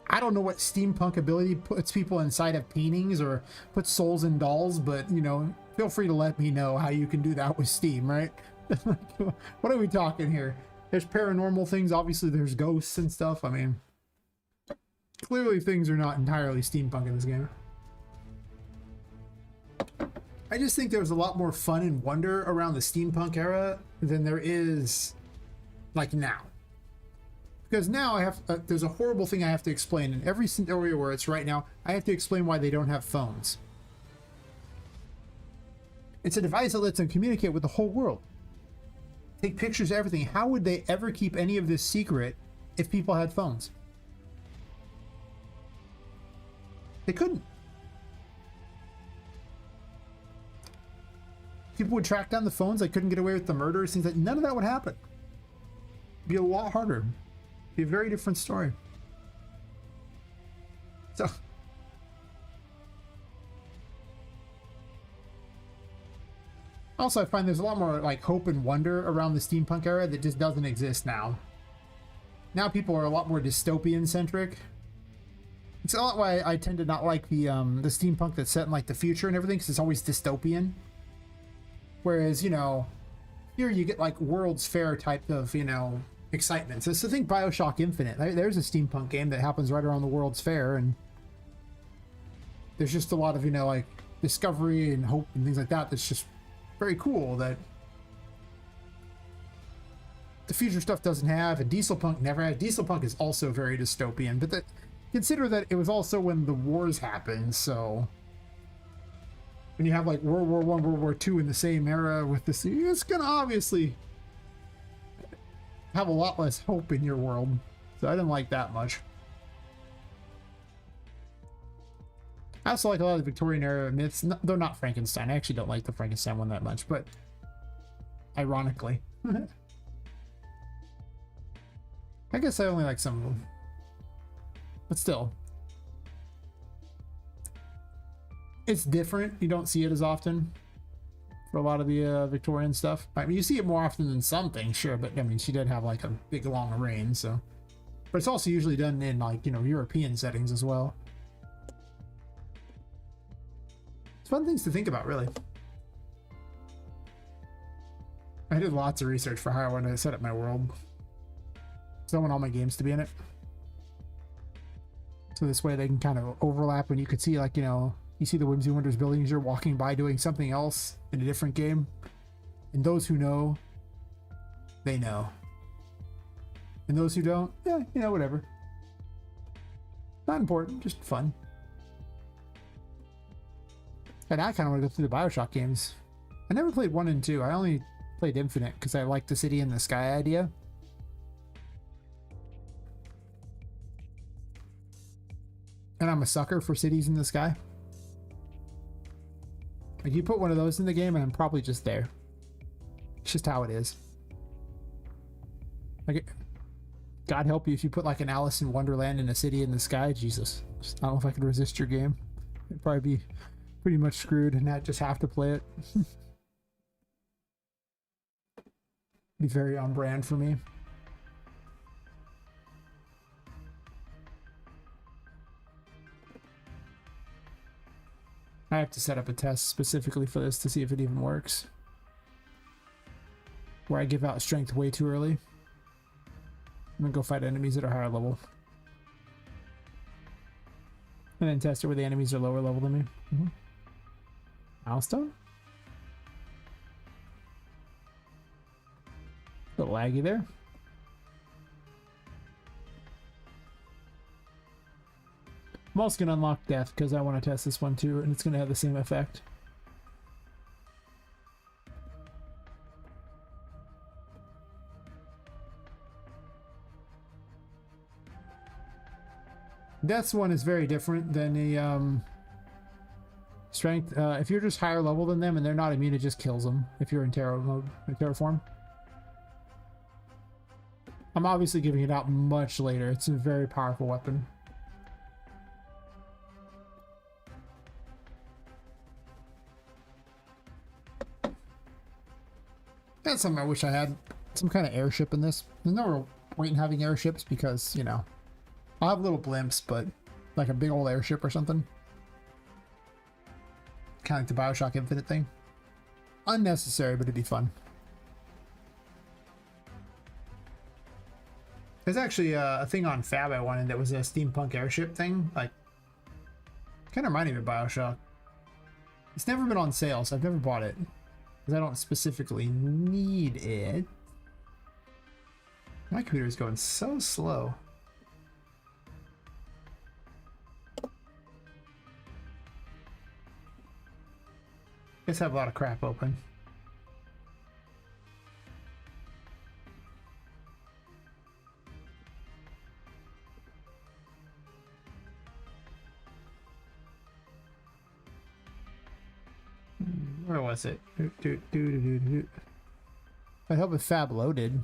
I don't know what steampunk ability puts people inside of paintings or puts souls in dolls, but, you know, feel free to let me know how you can do that with Steam, right? What are we talking here? There's paranormal things. Obviously, there's ghosts and stuff. I mean, clearly things are not entirely steampunk in this game. I just think there's a lot more fun and wonder around the steampunk era than there is like now. Because now I have, there's a horrible thing I have to explain in every scenario where it's right now. I have to explain why they don't have phones. It's a device that lets them communicate with the whole world. Take pictures of everything. How would they ever keep any of this secret if people had phones? They couldn't. People would track down the phones. They couldn't get away with the murders. Things like none of that would happen. It'd be a lot harder. Be a very different story. So also, I find there's a lot more like hope and wonder around the steampunk era that just doesn't exist now. Now people are a lot more dystopian centric. It's a lot why I tend to not like the steampunk that's set in like the future and everything, because it's always dystopian. Whereas, you know, here you get like World's Fair type of, you know, excitement. So think BioShock Infinite. There's a steampunk game that happens right around the World's Fair, and there's just a lot of, you know, like discovery and hope and things like that. That's just very cool that the future stuff doesn't have, and Dieselpunk never had. Dieselpunk is also very dystopian, but consider that it was also when the wars happened. So when you have like World War I, World War II in the same era with this, it's gonna obviously have a lot less hope in your world. So I didn't like that much. I also like a lot of the Victorian era myths, though not Frankenstein. I actually don't like the Frankenstein one that much, but ironically. I guess I only like some of them. But still. It's different. You don't see it as often for a lot of the Victorian stuff. I mean, you see it more often than some things, sure, but I mean, she did have like a big long reign, so. But it's also usually done in like, you know, European settings as well. It's fun things to think about, really. I did lots of research for how I wanted to set up my world. So I want all my games to be in it. So this way they can kind of overlap when you could see, like, you know, you see the Whimsy Wonders buildings, you're walking by doing something else in a different game. And those who know, they know. And those who don't, yeah, you know, whatever. Not important, just fun. And I kind of want to go through the BioShock games. I never played 1 and 2. I only played Infinite because I liked the city in the sky idea. And I'm a sucker for cities in the sky. Like, you put one of those in the game and I'm probably just there. It's just how it is. Like, God help you if you put like an Alice in Wonderland in a city in the sky. Jesus. I don't know if I could resist your game. It'd probably be pretty much screwed and not just have to play it. Be very on brand for me. I have to set up a test specifically for this to see if it even works. Where I give out strength way too early. I'm gonna go fight enemies at a higher level. And then test it where the enemies are lower level than me. Milestone? A little laggy there. I'm also going to unlock death because I want to test this one too, and it's going to have the same effect. Death's one is very different than the strength. If you're just higher level than them and they're not immune, it just kills them if you're in terror mode, in terror form. I'm obviously giving it out much later. It's a very powerful weapon. That's something I wish I had. Some kind of airship in this. There's no real point in having airships because, you know, I'll have little blimps, but like a big old airship or something. Kind of like the Bioshock Infinite thing. Unnecessary, but it'd be fun. There's actually a thing on Fab I wanted that was a steampunk airship thing. Like, kind of reminded me of Bioshock. It's never been on sale, so I've never bought it. Because I don't specifically need it. My computer is going so slow. Guess I have a lot of crap open. Where was it? I hope it's Fab loaded.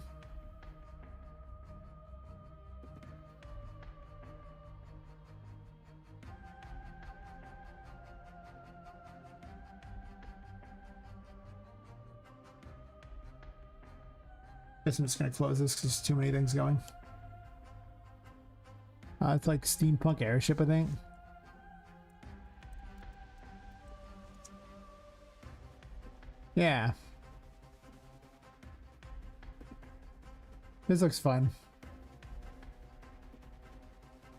Guess I'm just gonna close this because there's too many things going. It's like steampunk airship, I think. Yeah. This looks fun.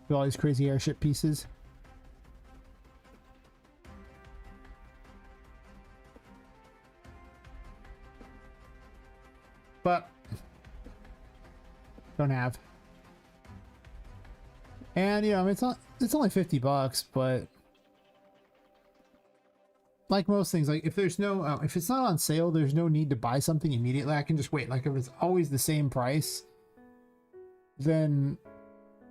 With all these crazy airship pieces. But don't have. And you know, it's only $50, but like most things, like if there's no if it's not on sale, there's no need to buy something immediately. I can just wait. Like if it's always the same price, then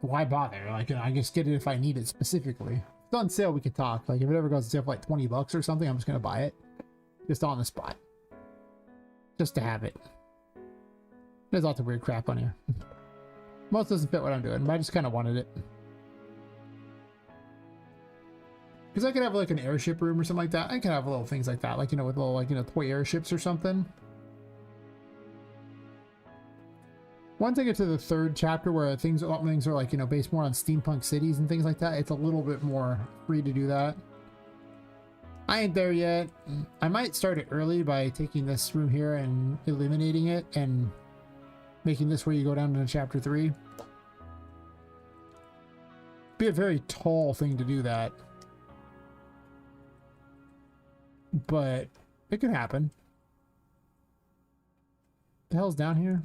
why bother? Like, you know, I just get it if I need it specifically. If it's on sale, we could talk. Like if it ever goes on sale for like $20 or something, I'm just gonna buy it just on the spot, just to have it. There's lots of weird crap on here. Most doesn't fit what I'm doing, but I just kind of wanted it. Because I could have like an airship room or something like that. I could have little things like that, like, you know, with little, like, you know, toy airships or something. Once I get to the third chapter where things are like, you know, based more on steampunk cities and things like that, it's a little bit more free to do that. I ain't there yet. I might start it early by taking this room here and eliminating it and making this where you go down to chapter 3. Be a very tall thing to do that. But it could happen. The hell's down here?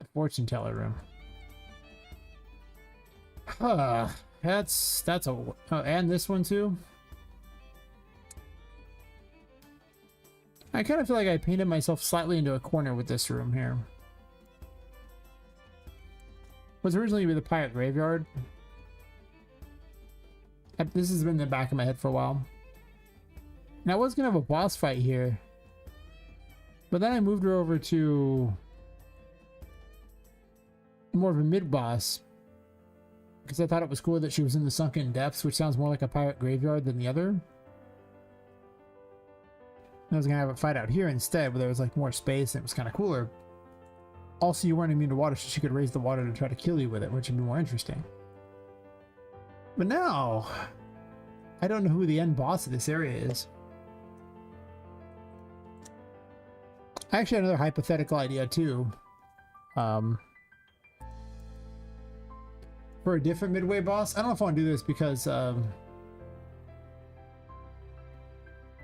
The fortune teller room. That's a oh, and this one too. I kind of feel like I painted myself slightly into a corner with this room here. It was originally the pirate graveyard. This has been in the back of my head for a while. And I was gonna have a boss fight here, but then I moved her over to more of a mid-boss because I thought it was cool that she was in the sunken depths, which sounds more like a pirate graveyard than the other. I was gonna have a fight out here instead, where there was like more space and it was kind of cooler. Also, you weren't immune to water, so she could raise the water to try to kill you with it, which would be more interesting. But now, I don't know who the end boss of this area is. I actually had another hypothetical idea too. For a different midway boss. I don't know if I want to do this because of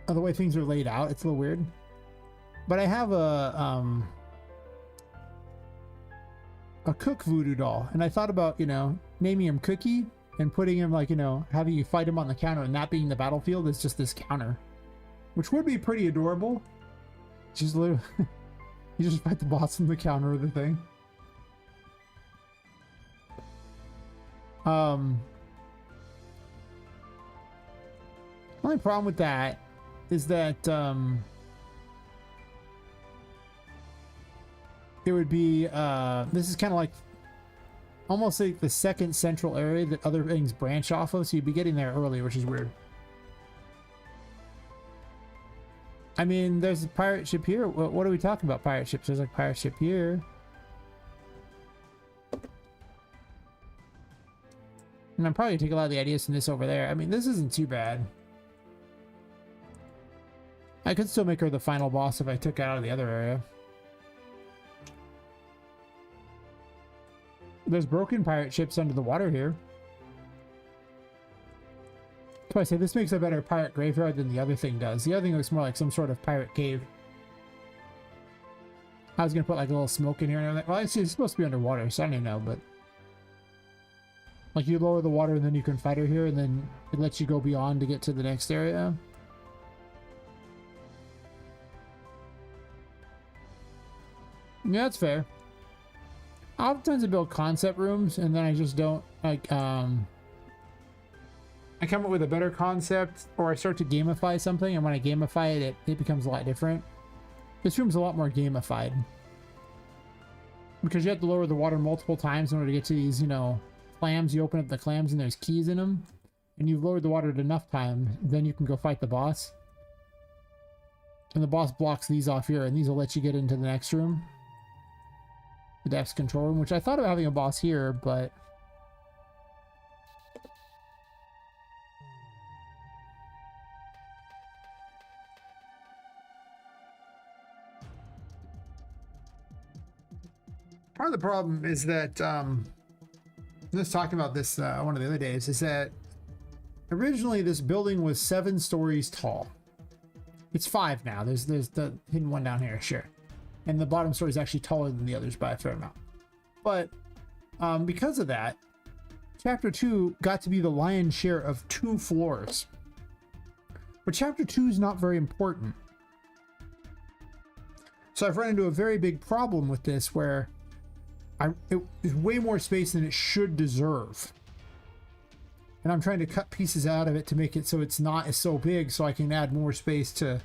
the way things are laid out. It's a little weird. But I have a a cook voodoo doll, and I thought about, you know, naming him Cookie and putting him, like, you know, having you fight him on the counter and not being the battlefield. It's just this counter, which would be pretty adorable. Just literally, you just fight the boss on the counter of the thing. Only problem with that is that it would be this is kind of like almost like the second central area that other things branch off of, so you'd be getting there early, which is weird. I mean, there's a pirate ship here. What are we talking about? Pirate ships? There's a pirate ship here. And I'm probably take a lot of the ideas from this over there. I mean, this isn't too bad. I could still make her the final boss if I took her out of the other area. There's broken pirate ships under the water here. That's why I say this makes a better pirate graveyard than the other thing does. The other thing looks more like some sort of pirate cave. I was gonna put like a little smoke in here and everything. Well, it's supposed to be underwater, so I don't even know, but like you lower the water and then you can fight her here, and then it lets you go beyond to get to the next area. Yeah, that's fair. Oftentimes I build concept rooms and then I just don't like I come up with a better concept, or I start to gamify something, and when I gamify it, it becomes a lot different. This room's a lot more gamified because you have to lower the water multiple times in order to get to these, you know, clams. You open up the clams and there's keys in them, and you've lowered the water enough time, then you can go fight the boss. And the boss blocks these off here, and these will let you get into the next room. The depths control room, which I thought of having a boss here, but part of the problem is that I was talking about this one of the other days, is that originally this building was 7 stories tall. It's 5 now. There's the hidden one down here, sure. And the bottom story is actually taller than the others by a fair amount. But because of that, Chapter 2 got to be the lion's share of 2 floors. But Chapter 2 is not very important. So I've run into a very big problem with this, where it is way more space than it should deserve. And I'm trying to cut pieces out of it to make it so it's not as so big, so I can add more space to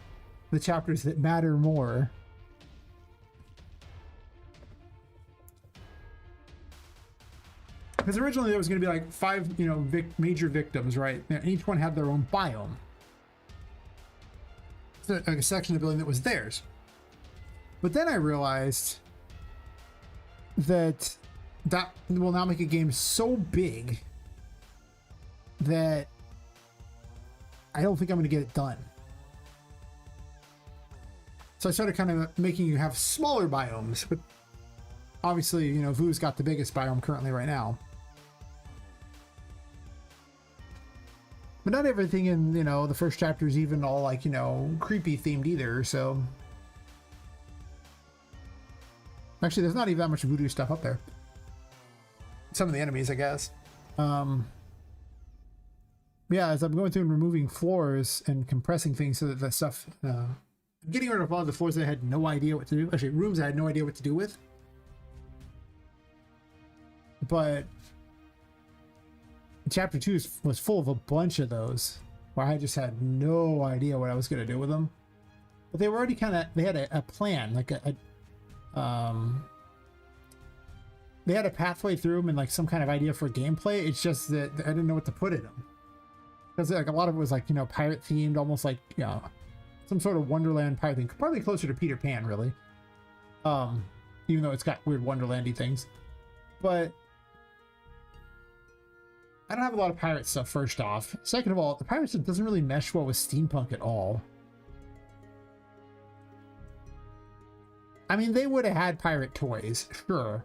the chapters that matter more. Because originally there was going to be like 5, you know, major victims, right? And each one had their own biome. So a section of the building that was theirs. But then I realized that that will now make a game so big that I don't think I'm going to get it done. So I started kind of making you have smaller biomes, but obviously, you know, Vu's got the biggest biome currently right now. But not everything in, you know, the first chapter is even all like, you know, creepy themed either, so. Actually, there's not even that much voodoo stuff up there. Some of the enemies, I guess. Yeah, as I'm going through and removing floors and compressing things so that the stuff, getting rid of all the floors that I had no idea what to do. Actually, rooms I had no idea what to do with. But Chapter 2 was full of a bunch of those where I just had no idea what I was going to do with them. But they were already kind of, they had a plan, like they had a pathway through them and like some kind of idea for gameplay. It's just that I didn't know what to put in them. Because like a lot of it was like, you know, pirate themed, almost like, you know, some sort of Wonderland pirate thing. Probably closer to Peter Pan, really. Even though it's got weird Wonderlandy things. But I don't have a lot of pirate stuff, first off. Second of all, the pirate stuff doesn't really mesh well with steampunk at all. I mean, they would have had pirate toys, sure.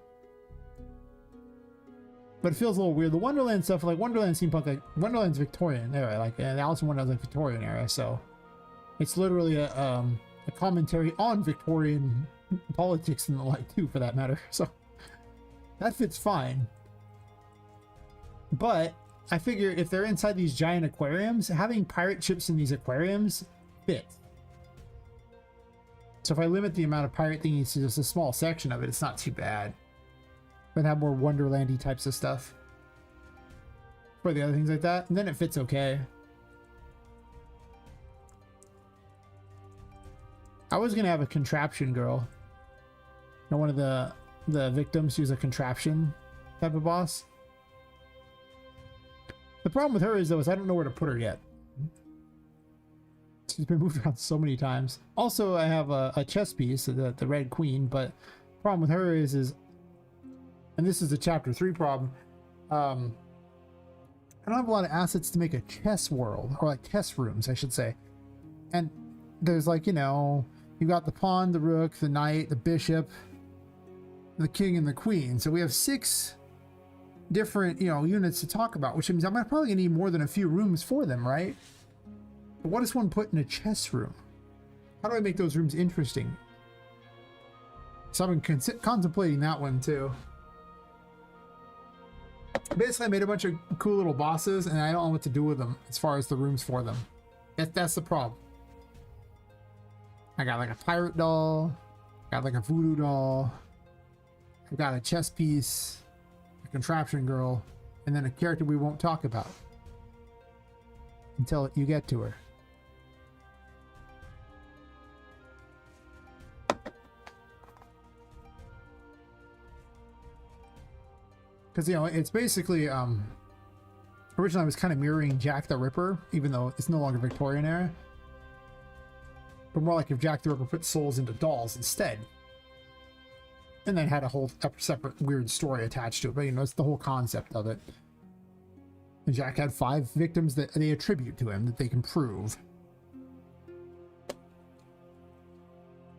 But it feels a little weird. The Wonderland stuff, like Wonderland steampunk, like Wonderland's Victorian era, like Alice in Wonderland's like Victorian era, so it's literally a commentary on Victorian politics and the like too, for that matter. So That fits fine. But I figure if they're inside these giant aquariums, having pirate ships in these aquariums fits. So if I limit the amount of pirate thingies to just a small section of it, it's not too bad. But have more Wonderlandy types of stuff for the other things like that, and then it fits okay. I was gonna have a contraption girl. And one of the victims, she was a contraption type of boss. The problem with her is though, is I don't know where to put her yet. She's been moved around so many times. Also, I have a chess piece, the Red Queen, but the problem with her is, and this is a chapter 3 problem, I don't have a lot of assets to make a chess world, or like chess rooms, I should say. And there's like, you know, you got the pawn, the rook, the knight, the bishop, the king, and the queen. So we have 6 different, you know, units to talk about, which means I'm probably gonna need more than a few rooms for them, right? But what does one put in a chess room? How do I make those rooms interesting? So I've been contemplating that one too. Basically, I made a bunch of cool little bosses, and I don't know what to do with them as far as the rooms for them. That's the problem. I got like a pirate doll, got like a voodoo doll, I got a chess piece, a contraption girl, and then a character we won't talk about until you get to her. Because, you know, it's basically, originally I was kind of mirroring Jack the Ripper, even though it's no longer Victorian era. But more like if Jack the Ripper put souls into dolls instead. And then had a whole separate weird story attached to it. But, you know, it's the whole concept of it. And Jack had 5 victims that they attribute to him, that they can prove.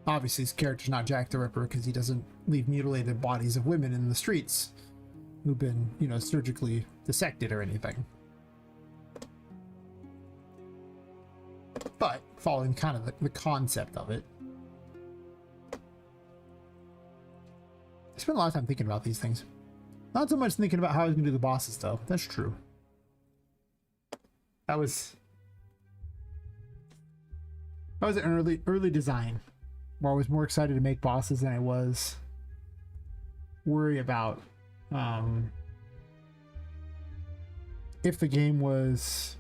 Obviously, his character's not Jack the Ripper, because he doesn't leave mutilated bodies of women in the streets who've been, you know, surgically dissected or anything. But following kind of the concept of it. I spent a lot of time thinking about these things. Not so much thinking about how I was gonna do the bosses though. That's true. That was an early design where I was more excited to make bosses than I was worry about if the game was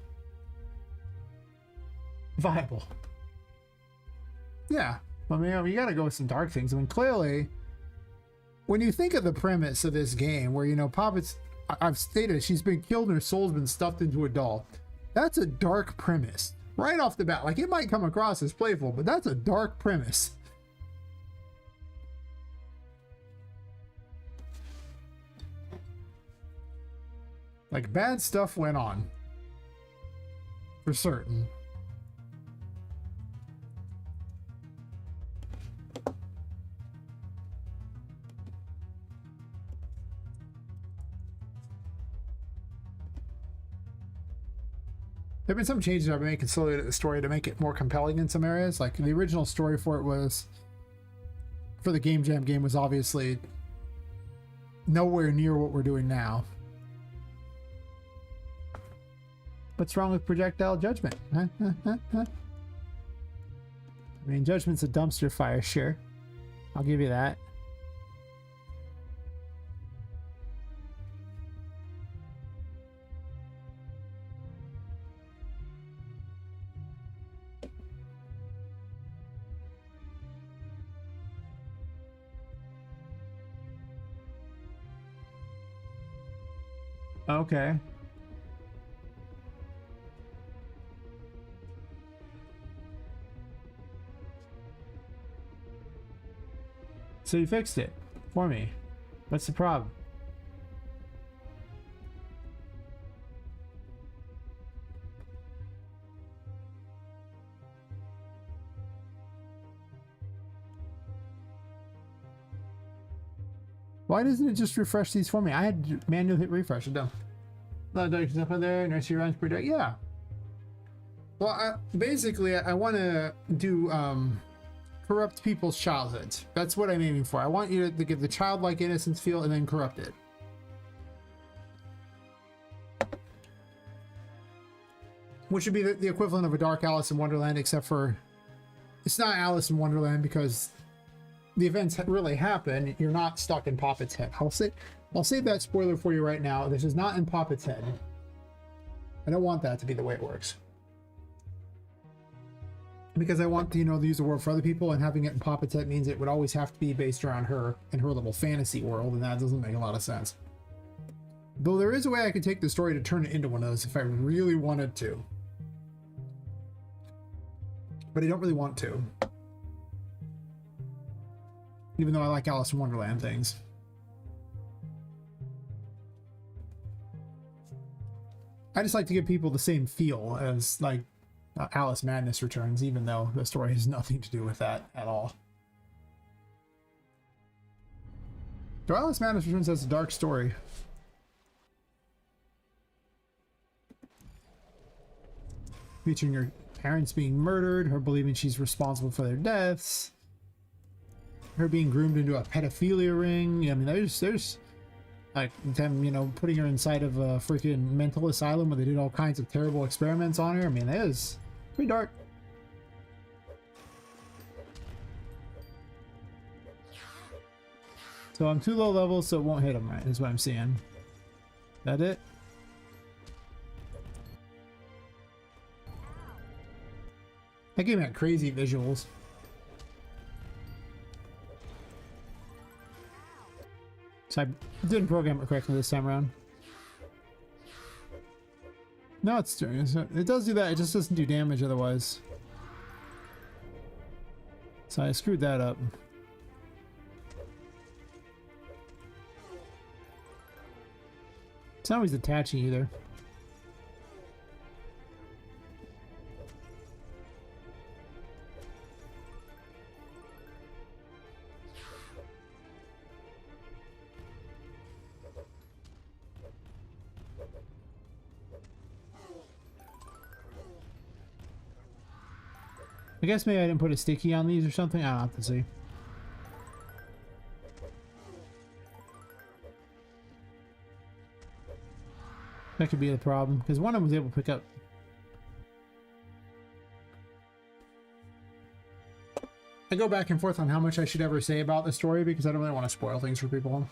viable. Yeah, I mean, you gotta go with some dark things. I mean, clearly, when you think of the premise of this game, where, you know, Poppet's, I've stated she's been killed and her soul's been stuffed into a doll. That's a dark premise right off the bat. Like, it might come across as playful, but that's a dark premise. Like, bad stuff went on. For certain. There have been some changes I've been making slowly to the story to make it more compelling in some areas. Like, the original story for it was, for the Game Jam game, was obviously nowhere near what we're doing now. What's wrong with projectile judgment? I mean, judgment's a dumpster fire, sure. I'll give you that. Okay. So you fixed it for me. What's the problem? Why doesn't it just refresh these for me? I had to manually hit refresh. I'm done. A lot of dark stuff in there. Nursery runs pretty dark. Yeah. Well, basically, I want to do corrupt people's childhoods. That's what I'm aiming for. I want you to give the childlike innocence feel and then corrupt it. Which would be the equivalent of a Dark Alice in Wonderland, except for it's not Alice in Wonderland because the events really happen. You're not stuck in Poppet's head. I'll save that spoiler for you right now. This is not in Poppet's head. I don't want that to be the way it works. Because I want to, you know, use the world for other people, and having it in Poppet's head means it would always have to be based around her and her little fantasy world, and that doesn't make a lot of sense. Though there is a way I could take the story to turn it into one of those if I really wanted to. But I don't really want to. Even though I like Alice in Wonderland things. I just like to give people the same feel as, like, Alice Madness Returns, even though the story has nothing to do with that at all. So Alice Madness Returns has a dark story. Featuring your parents being murdered, her believing she's responsible for their deaths, her being groomed into a pedophilia ring. I mean, there's like them, you know, putting her inside of a freaking mental asylum where they did all kinds of terrible experiments on her. I mean, that is pretty dark. So I'm too low level, so it won't hit him, right? Is what I'm seeing. That it? That game had crazy visuals. So I didn't program it correctly this time around. No, it's doing it. It does do that, it just doesn't do damage otherwise. So I screwed that up. It's not always attaching either. I guess maybe I didn't put a sticky on these or something. I don't have to see. That could be the problem, because one of them was able to pick up. I go back and forth on how much I should ever say about the story because I don't really want to spoil things for people.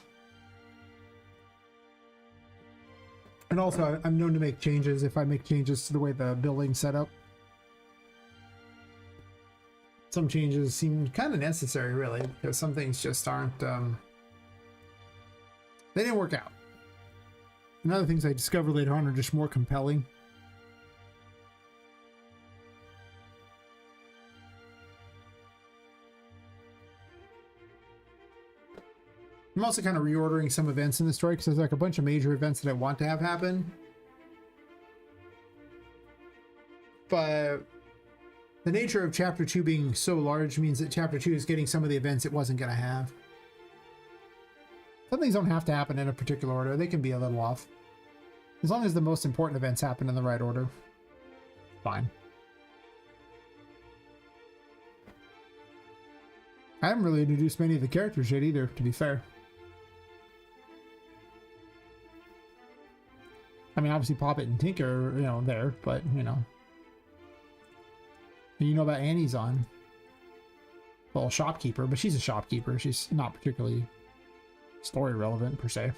And also, I'm known to make changes if I make changes to the way the building's set up. Some changes seem kind of necessary, really, because some things just aren't, they didn't work out. And other things I discover later on are just more compelling. I'm also kind of reordering some events in the story because there's like a bunch of major events that I want to have happen. But the nature of Chapter 2 being so large means that Chapter 2 is getting some of the events it wasn't going to have. Some things don't have to happen in a particular order. They can be a little off. As long as the most important events happen in the right order. Fine. I haven't really introduced many of the characters yet either, to be fair. I mean, obviously Poppet and Tinker are, you know, there, but, you know. And you know about Annie's on. Well, shopkeeper, but she's a shopkeeper. She's not particularly story relevant, per se.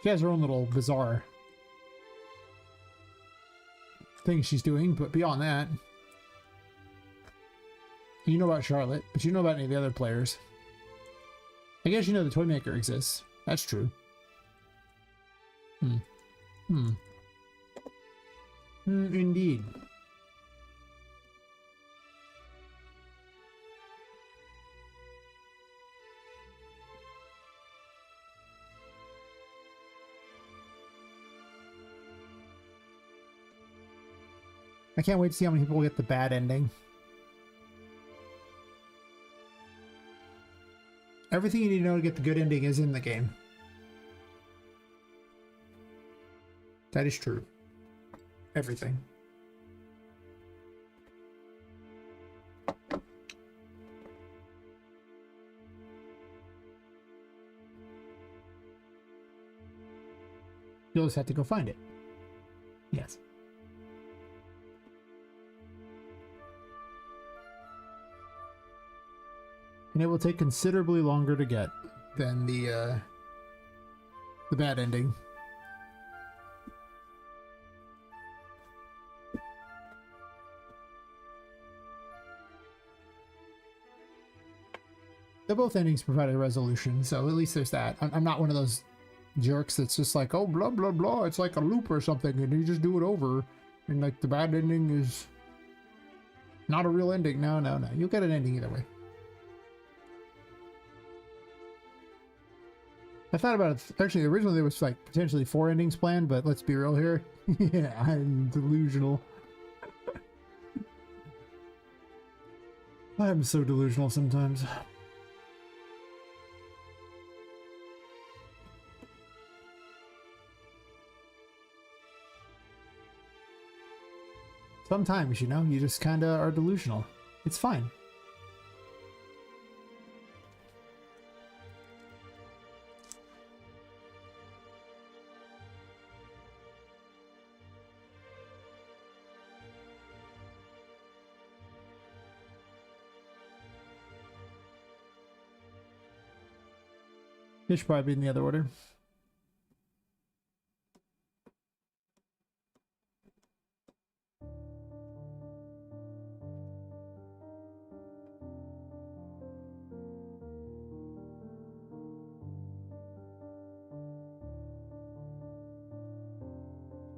She has her own little bizarre thing she's doing, but beyond that, you know about Charlotte, but you know about any of the other players. I guess you know the Toymaker exists. That's true. Indeed. I can't wait to see how many people get the bad ending. Everything you need to know to get the good ending is in the game. That is true. Everything. you'll just have to go find it. Yes. And it will take considerably longer to get than the bad ending. Both endings provide a resolution, so at least there's that. I'm not one of those jerks that's just like, oh, blah, blah, blah, it's like a loop or something, and you just do it over, and like the bad ending is not a real ending. No, no, no. You'll get an ending either way. I thought about it. Actually, originally there was like potentially 4 endings planned, but let's be real here. Yeah, I'm delusional. I'm so delusional sometimes. Sometimes, you know, you just kind of are delusional. It's fine. It should probably be in the other order.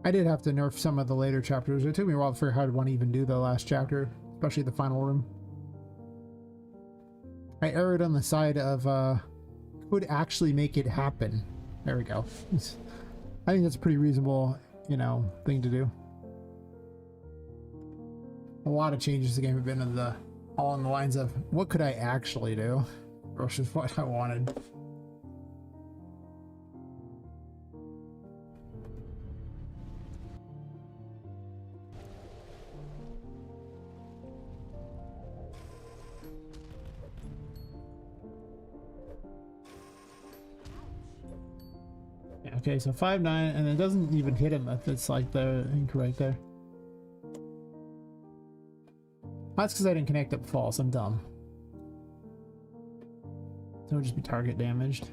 I did have to nerf some of the later chapters. It took me a while to figure out how to want to even do the last chapter, especially the final room. I erred on the side of could actually make it happen. There we go. I think that's a pretty reasonable, you know, thing to do. A lot of changes to the game have been in the all on the lines of what could I actually do versus what I wanted. Okay, so 5-9, and it doesn't even hit him if it's like the incorrect there. That's because I didn't connect up false. I'm dumb. So it would just be target damaged.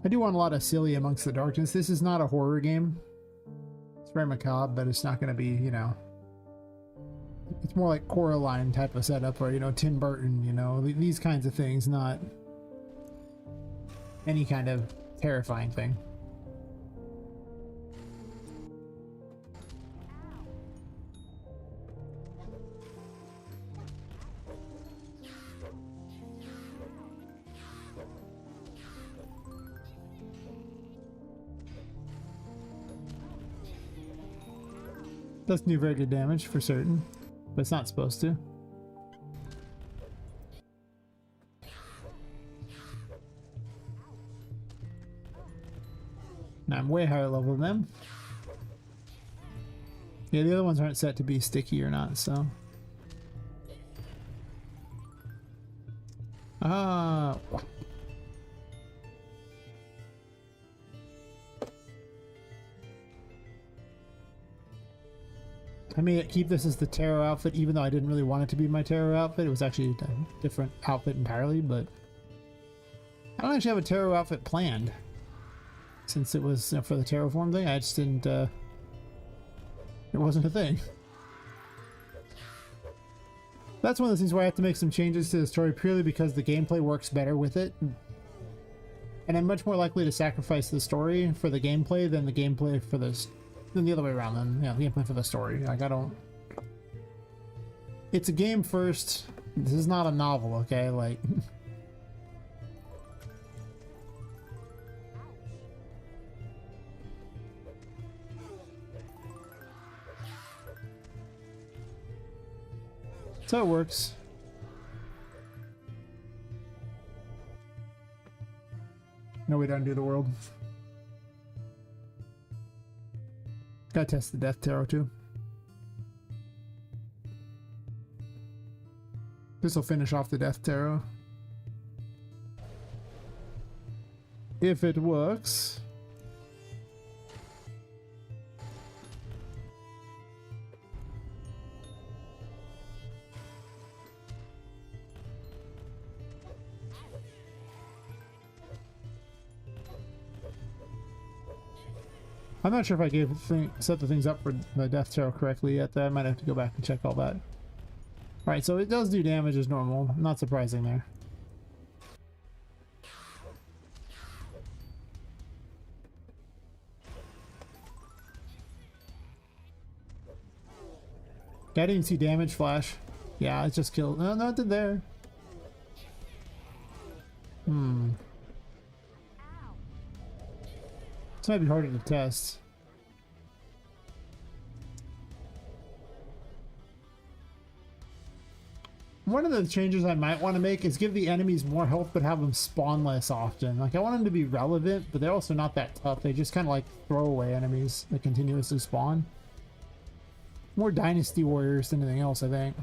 I do want a lot of silly amongst the darkness. This is not a horror game. It's very macabre, but it's not going to be, you know... It's more like Coraline type of setup, or, you know, Tim Burton, you know, these kinds of things, not any kind of terrifying thing. Doesn't do very good damage for certain. But it's not supposed to. Now I'm way higher level than them. Yeah, the other ones aren't set to be sticky or not, so. Ah. I may keep this as the tarot outfit, even though I didn't really want it to be my tarot outfit. It was actually a different outfit entirely, but I don't actually have a tarot outfit planned. Since it was for the terraform thing, I just didn't, it wasn't a thing. That's one of the things where I have to make some changes to the story purely because the gameplay works better with it. And I'm much more likely to sacrifice the story for the gameplay than the gameplay for this. Than the other way around, then, yeah, the gameplay for the story. Like, I don't... It's a game first. This is not a novel, okay? Like... So it works. No way to undo the world. Gotta test the death tarot too. This will finish off the Death Tarot. If it works. I'm not sure if I set the things up for the Death Tarot correctly yet. I might have to go back and check all that. Alright, so it does do damage as normal. Not surprising there. I didn't see damage flash. Yeah, it's just killed. No, nothing there. This might be harder to test. One of the changes I might want to make is give the enemies more health but have them spawn less often. Like, I want them to be relevant, but they're also not that tough. They just kind of like throwaway enemies that continuously spawn. More Dynasty Warriors than anything else, I think.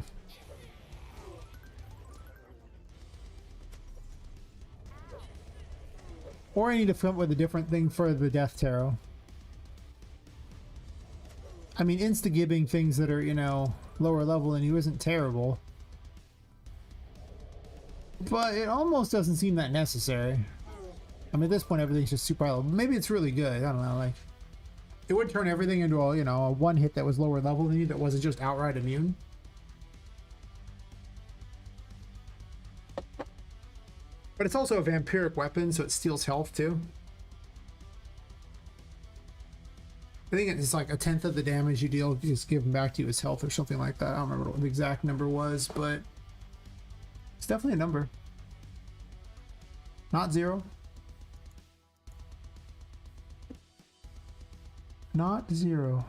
Or I need to come up with a different thing for the Death Tarot. I mean, insta-gibbing things that are, you know, lower level than you isn't terrible. But it almost doesn't seem that necessary. I mean, at this point, everything's just super high level. Maybe it's really good. I don't know, like... It would turn everything into a, you know, a one hit that was lower level than you that wasn't just outright immune. But it's also a vampiric weapon, so it steals health too. I think it's like 1/10 of the damage you deal is given back to you as health or something like that. I don't remember what the exact number was, but it's definitely a number. Not 0. Not 0.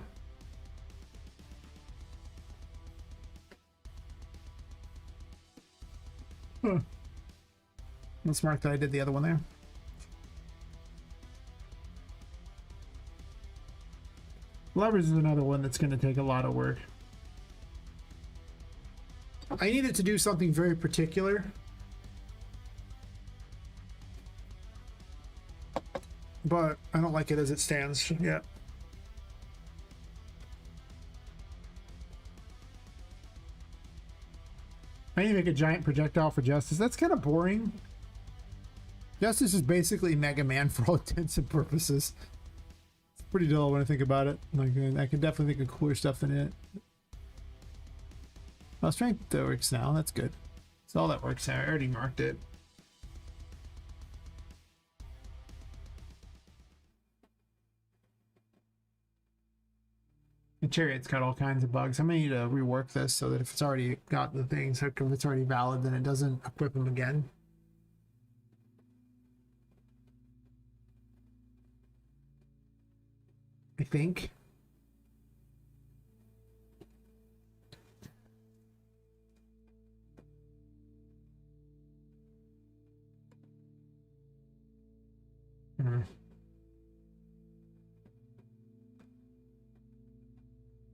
Huh. Let's mark that I did the other one there. Levers is another one that's going to take a lot of work. I need it to do something very particular. But I don't like it as it stands yet. I need to make a giant projectile for Justice. That's kind of boring. Justice is basically Mega Man for all intents and purposes. It's pretty dull when I think about it. Like, I can definitely think of cooler stuff than it. Oh, strength works now. That's good. So all that works now. I already marked it. The Chariot's got all kinds of bugs. I'm gonna need to rework this so that if it's already got the things, if it's already valid, then it doesn't equip them again. I think.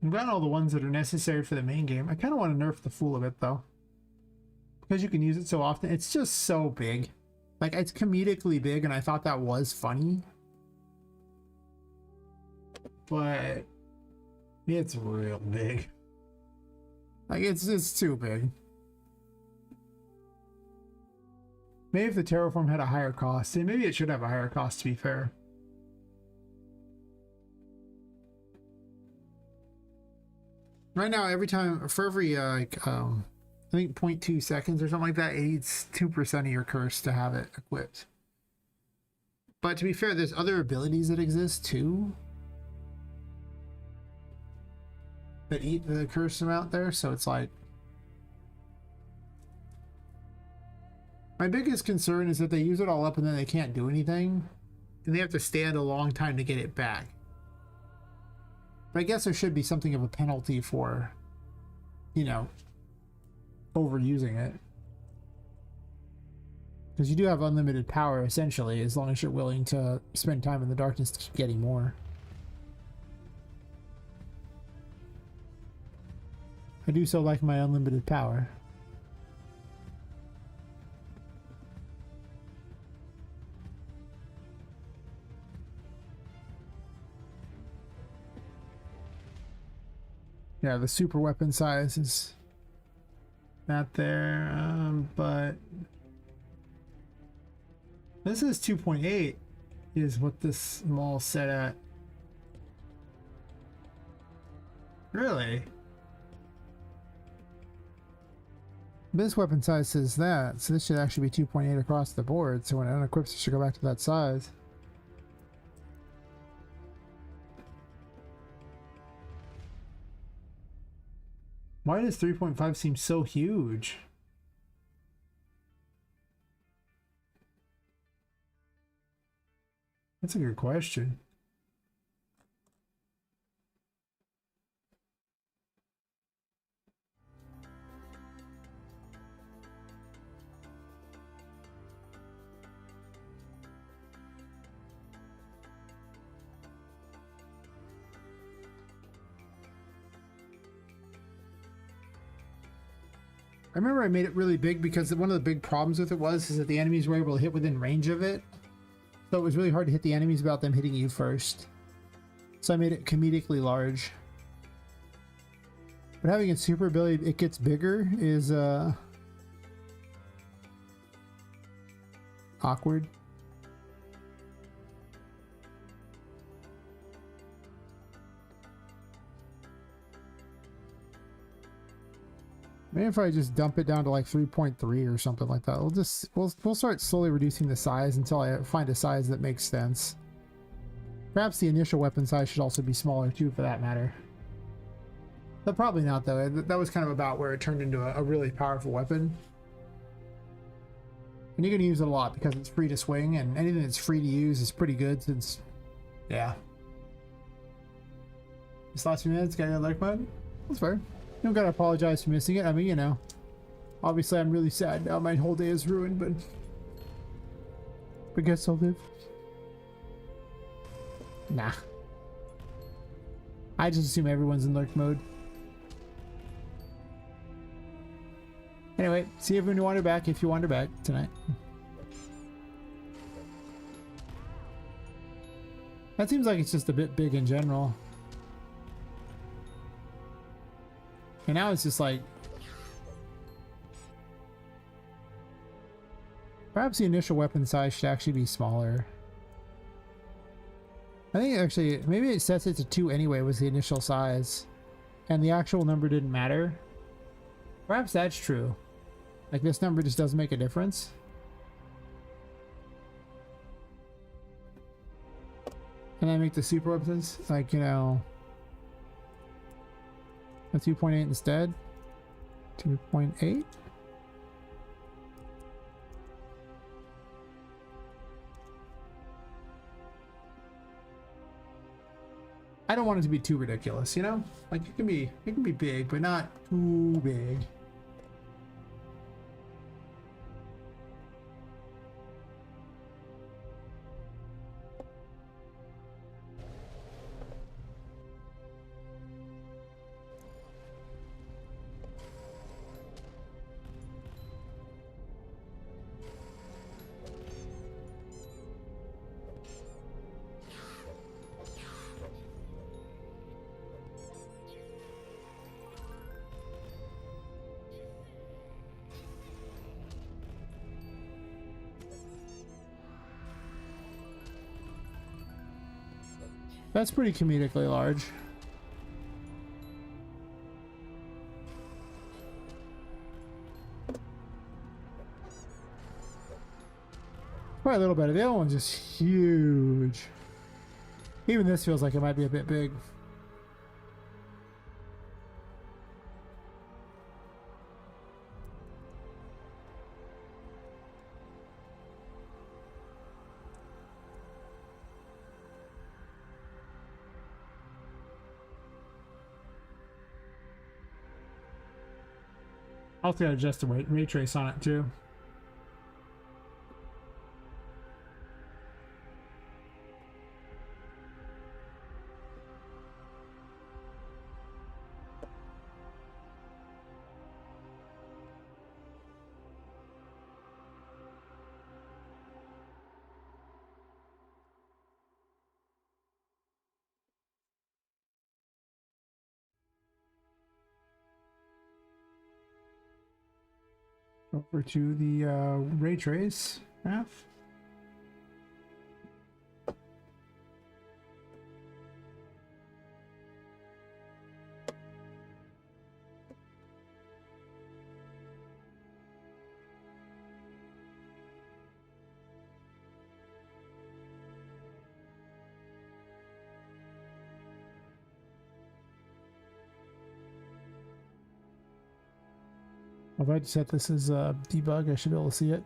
I've gotten all the ones that are necessary for the main game. I kind of want to nerf the Fool a bit though, because you can use it so often. It's just so big. Like, it's comedically big, and I thought that was funny. But it's real big. Like, it's too big. Maybe if the Terraform had a higher cost, and maybe it should have a higher cost to be fair. Right now, every time, for every, I think 0.2 seconds or something like that, it eats 2% of your curse to have it equipped. But to be fair, there's other abilities that exist too that eat the curse amount there, so it's like... My biggest concern is that they use it all up and then they can't do anything, and they have to stand a long time to get it back. But I guess there should be something of a penalty for, you know, overusing it. Because you do have unlimited power, essentially, as long as you're willing to spend time in the darkness to keep getting more. I do so like my unlimited power. Yeah, the super weapon size is not there, but this is 2.8 is what this mall's set at. Really? This weapon size says that, so this should actually be 2.8 across the board, so when it unequips it should go back to that size. Why does 3.5 seem so huge? That's a good question. I remember I made it really big because one of the big problems with it is that the enemies were able to hit within range of it. So it was really hard to hit the enemies without them hitting you first. So I made it comedically large. But having its super ability, it gets bigger, is awkward. Maybe if I just dump it down to like 3.3 or something like that. We'll start slowly reducing the size until I find a size that makes sense. Perhaps the initial weapon size should also be smaller too, for that matter. But probably not, though. That was kind of about where it turned into a really powerful weapon. And you're gonna use it a lot because it's free to swing, and anything that's free to use is pretty good since, yeah. This last few minutes, got your like button? That's fair. You don't gotta apologize for missing it. I mean, you know, obviously I'm really sad now. My whole day is ruined, but guess I'll live. Nah. I just assume everyone's in lurk mode. Anyway, see everyone who wander back if you wander back tonight. That seems like it's just a bit big in general. And now it's just like, perhaps the initial weapon size should actually be smaller. I think actually, maybe it sets it to 2 anyway, was the initial size. And the actual number didn't matter. Perhaps that's true. Like, this number just doesn't make a difference. Can I make the super weapons? Like, you know, a 2.8 instead? 2.8? I don't want it to be too ridiculous, you know? Like, it can be big, but not too big. That's pretty comedically large. Probably a little better. The other one's just huge. Even this feels like it might be a bit big. I'll have to adjust the ray trace on it too. Over to the ray trace graph. If I set this as debug, I should be able to see it.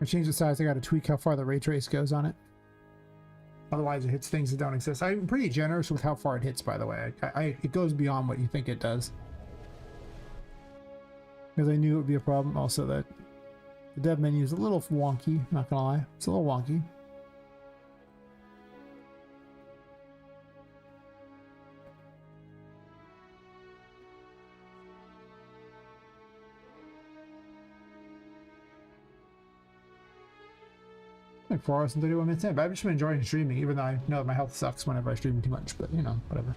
I change the size, I gotta tweak how far the ray trace goes on it. Otherwise it hits things that don't exist. I'm pretty generous with how far it hits, by the way. It goes beyond what you think it does. Because I knew it would be a problem. Also that the dev menu is a little wonky, not gonna lie. It's a little wonky. Like 4 hours and 31 minutes in, but I've just been enjoying streaming, even though I know that my health sucks whenever I stream too much, but you know, whatever.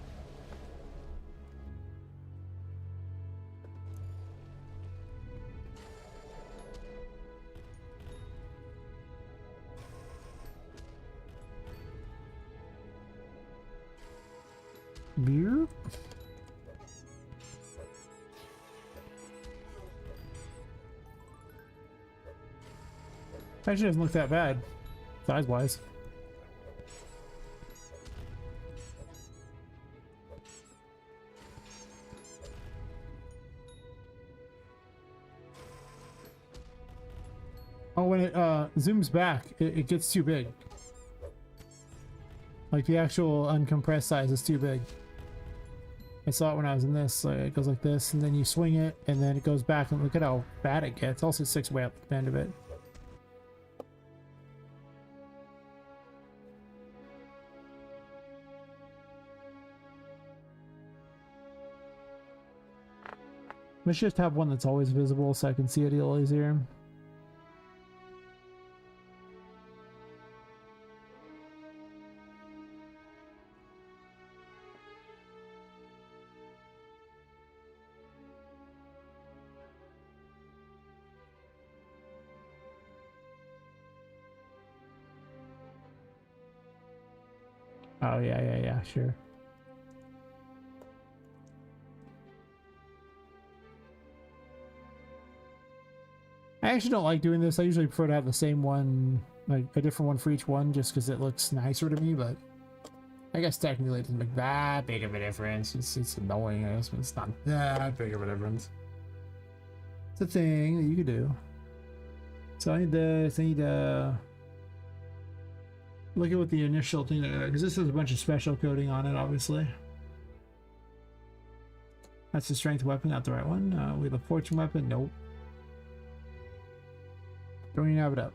Beer? Actually doesn't look that bad, size-wise. Oh, when it zooms back, it gets too big. Like the actual uncompressed size is too big. I saw it when I was in this. It goes like this, and then you swing it, and then it goes back, and look at how bad it gets. Also sticks way up the end of it. Let's just have one that's always visible so I can see it a little easier. Oh, yeah, sure. I actually don't like doing this. I usually prefer to have the same one, like a different one for each one, just because it looks nicer to me, but I guess technically it doesn't make that big of a difference. It's annoying, I guess, but it's not that big of a difference. It's a thing that you could do. So I need to look at what the initial thing, because this has a bunch of special coding on it, obviously. That's the strength weapon, not the right one. We have a fortune weapon, nope. Don't even have it up.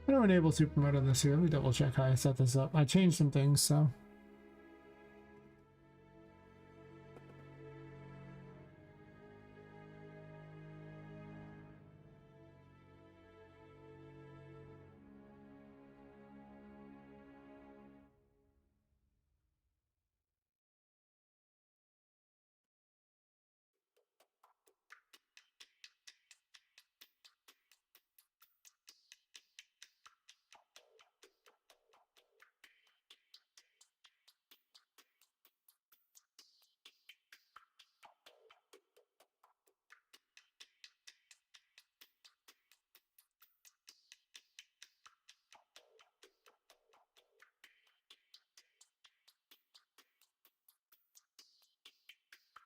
I don't enable super mode on this here. Let me double check how I set this up. I changed some things, so.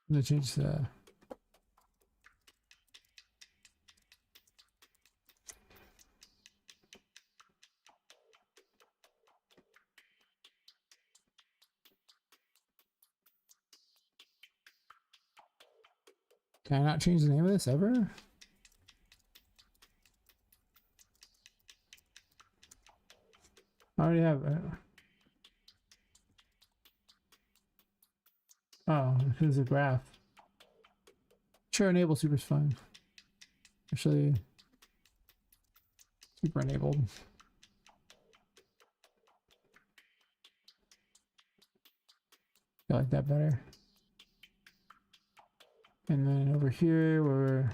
I'm gonna change the. Can I not change the name of this ever? I already have. Oh, because the graph. Sure, enable super's fine. Actually, super enabled. I like that better. And then over here, we're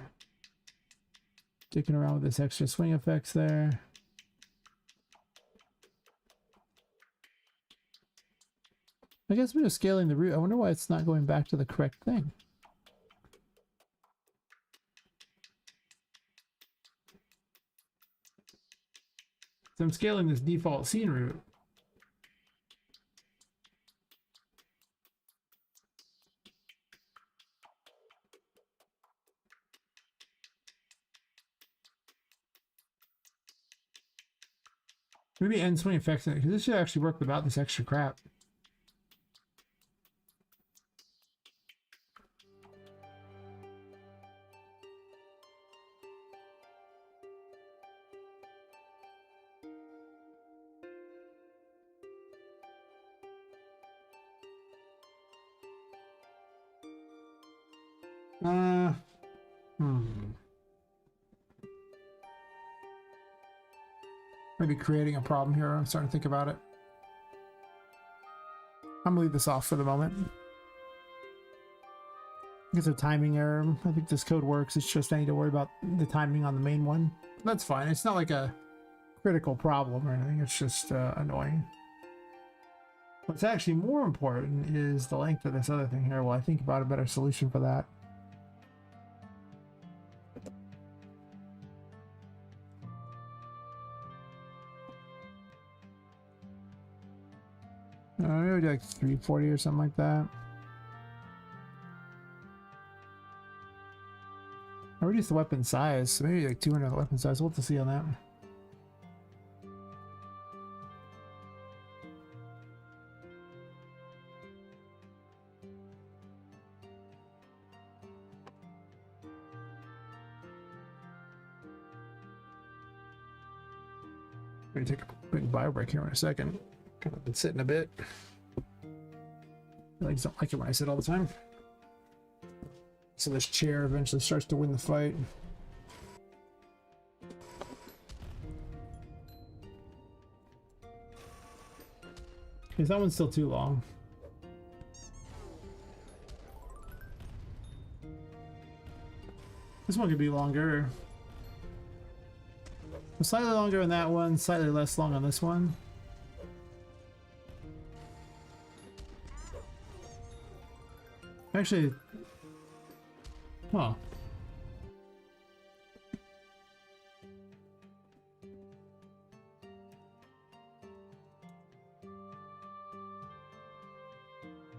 dicking around with this extra swing effects there. I guess we're just scaling the root. I wonder why it's not going back to the correct thing. So I'm scaling this default scene root. Maybe end swing effects in it, because this should actually work without this extra crap. Maybe creating a problem here. I'm starting to think about it. I'm gonna leave this off for the moment. It's a timing error. I think this code works. It's just I need to worry about the timing on the main one. That's fine. It's not like a critical problem or anything. It's just annoying. What's actually more important is the length of this other thing here. Well, I think about a better solution for that. Maybe like 340 or something like that. I reduced the weapon size, so maybe like 200 the weapon size. We'll have to see on that. Maybe take a quick bio break here in a second. Kind of been sitting a bit. I just don't like it when I sit all the time. So this chair eventually starts to win the fight. Because that one's still too long. This one could be longer. Slightly longer on that one, slightly less long on this one. Actually, huh.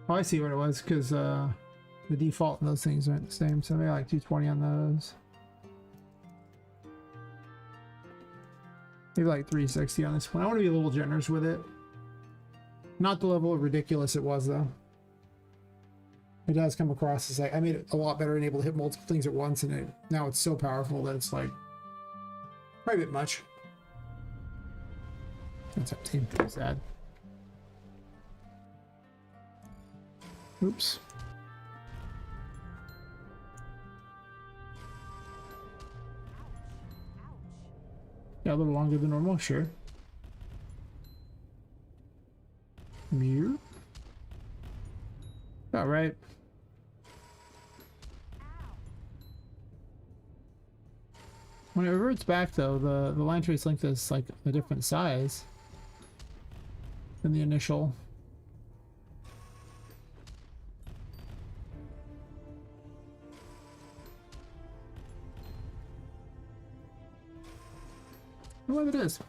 Oh, I see what it was, because the default in those things aren't the same, so maybe like 220 on those. Maybe like 360 on this one. I want to be a little generous with it. Not the level of ridiculous it was, though. It does come across as like, I made it a lot better and able to hit multiple things at once, and now it's so powerful that it's like, probably a bit much. That's pretty sad. Oops. Yeah, a little longer than normal, sure. Mew. All right. When it reverts back, though, the line trace length is like a different size than the initial. What it is.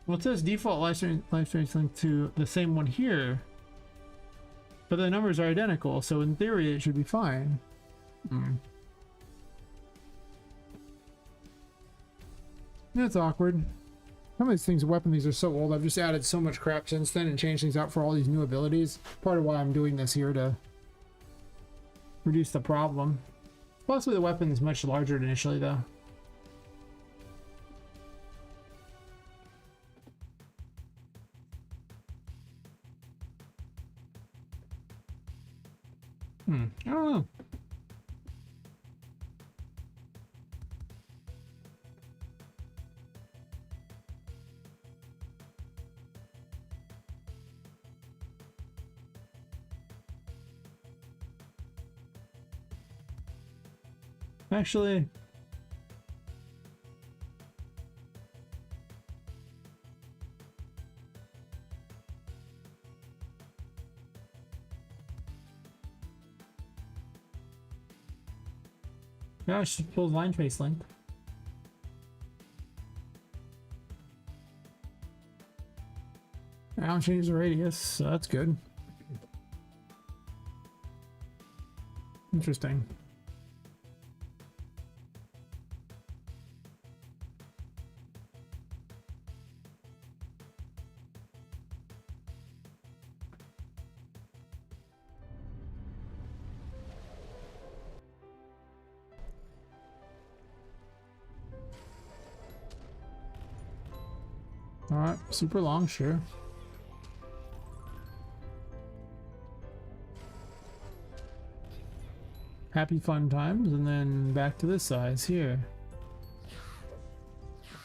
Well, it says default life link to the same one here, but the numbers are identical, so in theory it should be fine. That's awkward. Some of these things, weapon these are so old. I've just added so much crap since then and changed things out for all these new abilities. Part of why I'm doing this here to reduce the problem. Possibly the weapon is much larger initially, though. I don't know. Actually, yeah, I should pull line trace link. I don't change the radius, so that's good. Interesting. Alright, super long, sure. Happy fun times, and then back to this size here.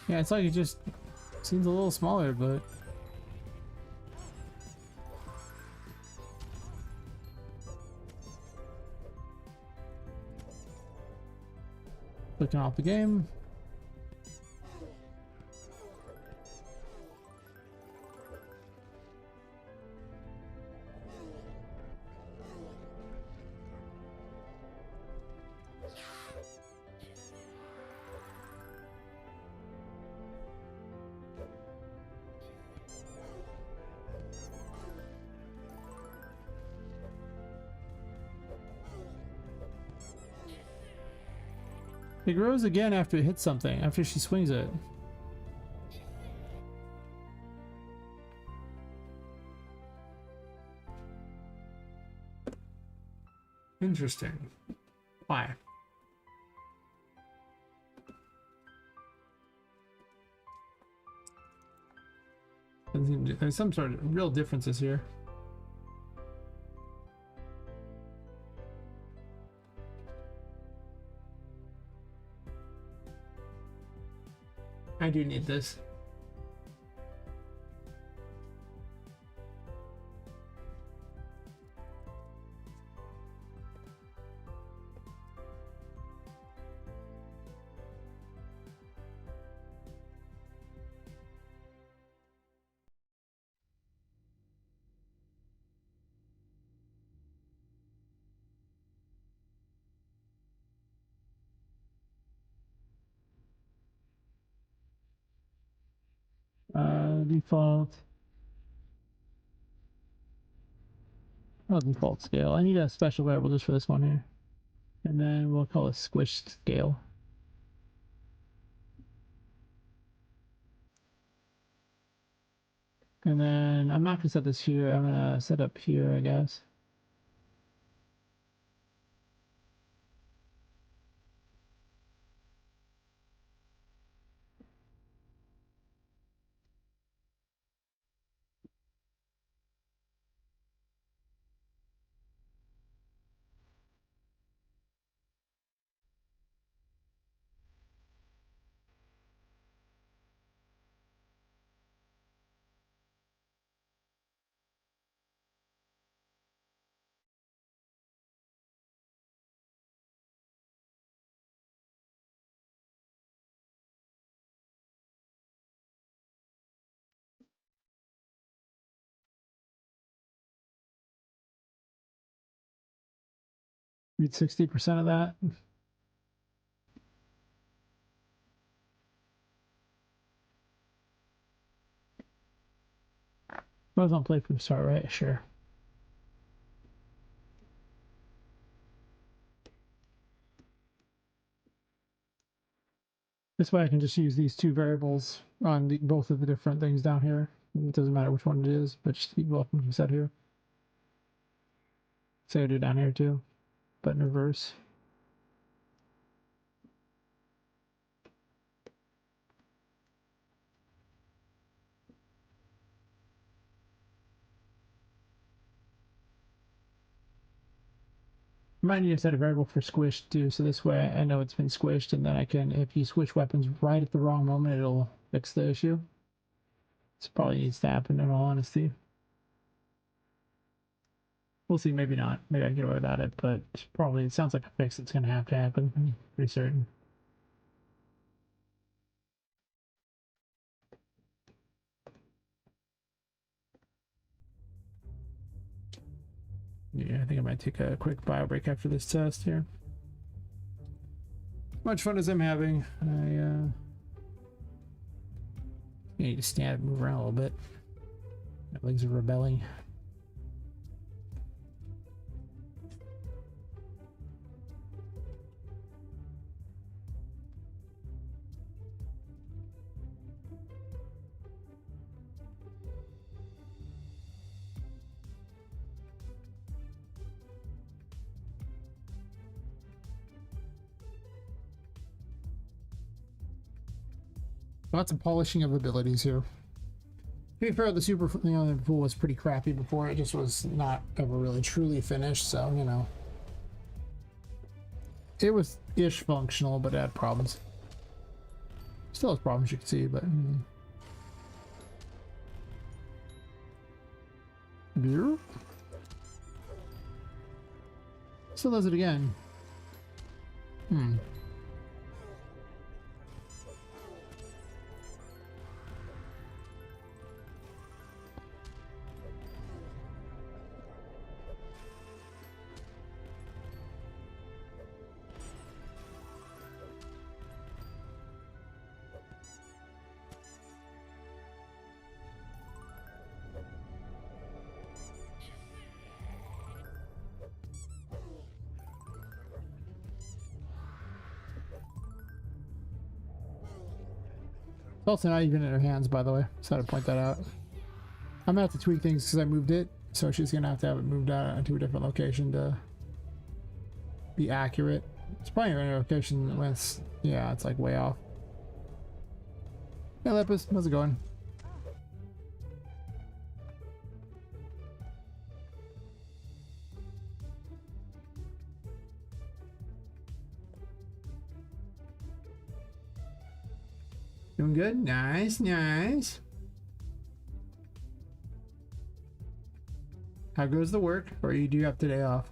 Yeah, it's like it just seems a little smaller, but... Clicking off the game. It grows again after it hits something, after she swings it. Interesting. Why? There's some sort of real differences here. I do need this. Default. Oh, default scale. I need a special variable just for this one here. And then we'll call it squish scale. And then I'm not gonna set this here. I'm gonna set up here, I guess. Read 60% of that. Both on play from the start, right? Sure. This way I can just use these two variables on both of the different things down here. It doesn't matter which one it is, but just keep both of them set here. Say I do down here too, but in reverse. Might need to set a variable for squish too, so this way I know it's been squished, and then I can, if you switch weapons right at the wrong moment, it'll fix the issue. This probably needs to happen in all honesty. We'll see, maybe not. Maybe I can get away without it, but probably it sounds like a fix that's going to have to happen. I'm pretty certain. Yeah, I think I might take a quick bio break after this test here. Much fun as I'm having, I need to stand and move around a little bit. My legs are rebelling. Lots of polishing of abilities here. To be fair, the super pool was pretty crappy before. It just was not ever really truly finished, so, you know. It was ish functional, but it had problems. Still has problems, you can see, but... Beer? Still does it again. It's also not even in her hands, by the way. Just had to point that out. I'm gonna have to tweak things because I moved it, so she's gonna have to it moved out to a different location to be accurate. It's probably in a location when it's, yeah, it's like way off. Hey Lepus, how's it going? Doing good? Nice, nice. How goes the work? Or you do have today off?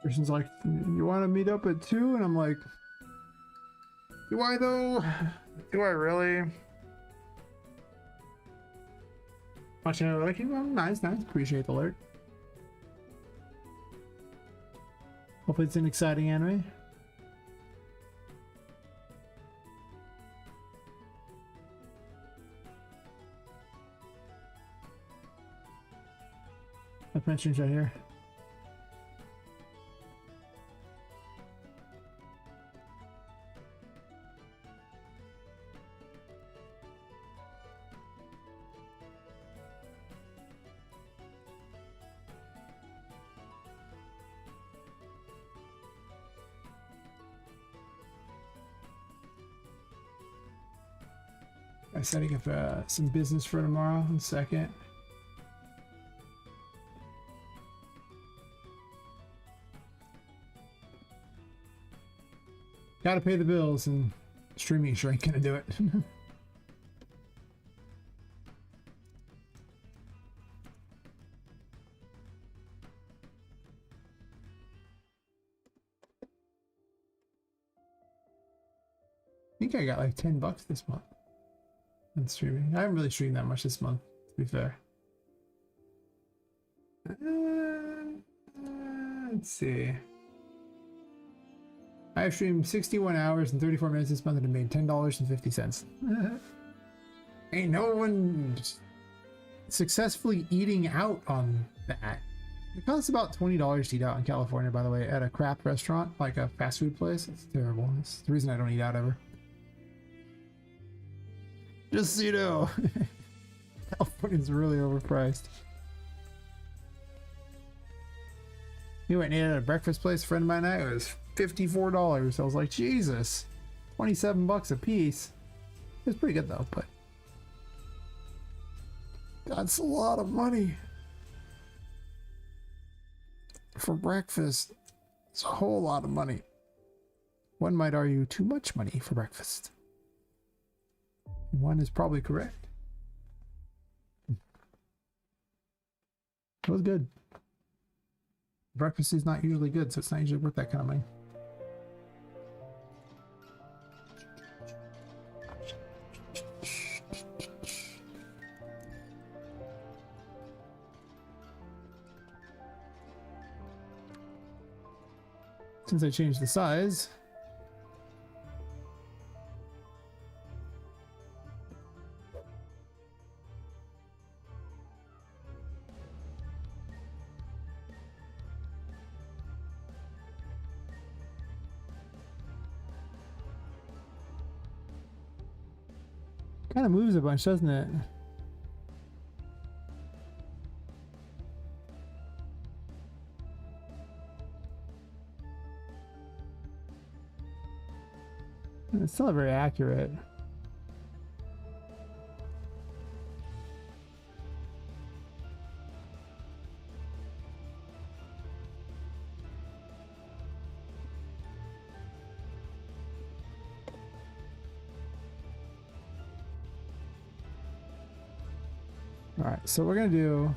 Person's like, you want to meet up at 2? And I'm like, do I though? Do I really? Watching it like, well, nice, nice. Appreciate the alert. Hopefully it's an exciting anime. My pension's right here. setting up some business for tomorrow in a second. Gotta pay the bills, and streaming sure ain't gonna do it. I think I got like $10 this month on streaming. I haven't really streamed that much this month, to be fair. Let's see. I have streamed 61 hours and 34 minutes this month and made $10.50. Ain't no one successfully eating out on that. It costs about $20 to eat out in California, by the way, at a crap restaurant, like a fast food place. It's terrible. It's the reason I don't eat out ever. Just so you know, California's really overpriced. We went and ate at a breakfast place, a friend of mine and I, it was $54. I was like, Jesus, 27 bucks a piece. It was pretty good though, but that's a lot of money for breakfast. It's a whole lot of money. One might argue too much money for breakfast. One is probably correct. It was good. Breakfast is not usually good, so it's not usually worth that kind of money. Since I changed the size, kind of moves a bunch, doesn't it? It's still not very accurate. All right, so we're gonna do,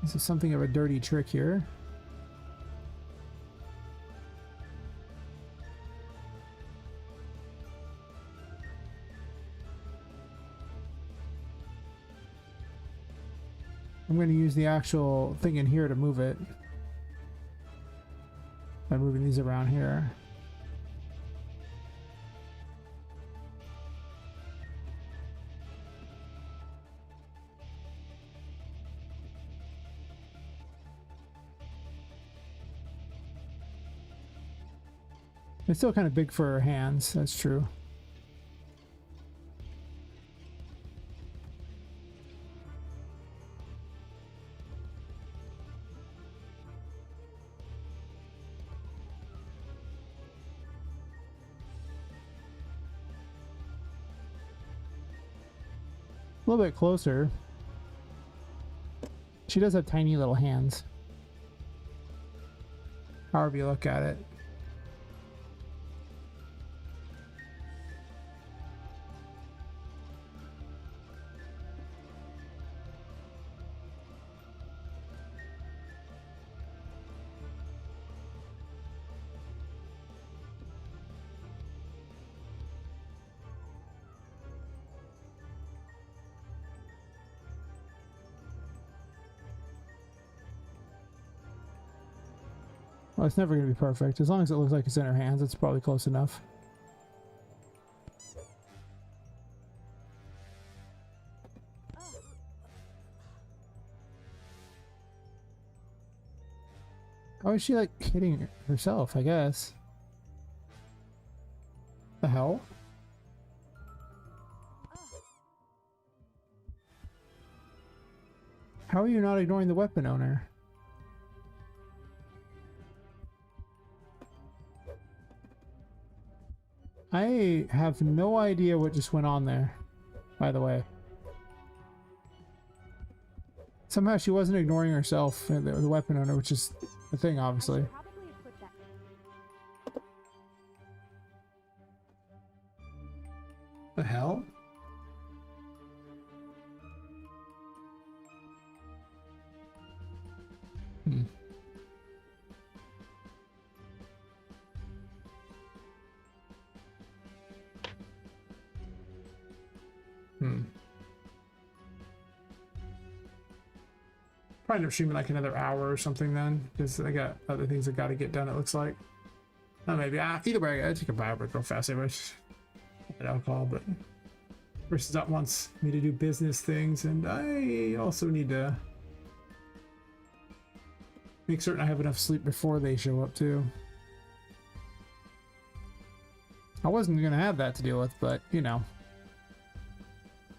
this is something of a dirty trick here. I'm going to use the actual thing in here to move it by moving these around here. It's still kind of big for her hands, that's true. A little bit closer. She does have tiny little hands. However you look at it. Well, it's never going to be perfect. As long as it looks like it's in her hands, it's probably close enough. How is she like hitting herself, I guess? The hell? How are you not ignoring the weapon owner? I have no idea what just went on there, by the way. Somehow she wasn't ignoring herself, the weapon owner, which is the thing, obviously. Probably equip that. The hell? Hmm. Hmm. Probably end up streaming like another hour or something then, because I got other things I got to get done, it looks like. Not maybe. Either way, I gotta take a bio break real fast anyway. That alcohol, but versus that wants me to do business things, and I also need to make certain I have enough sleep before they show up too. I wasn't gonna have that to deal with, but you know.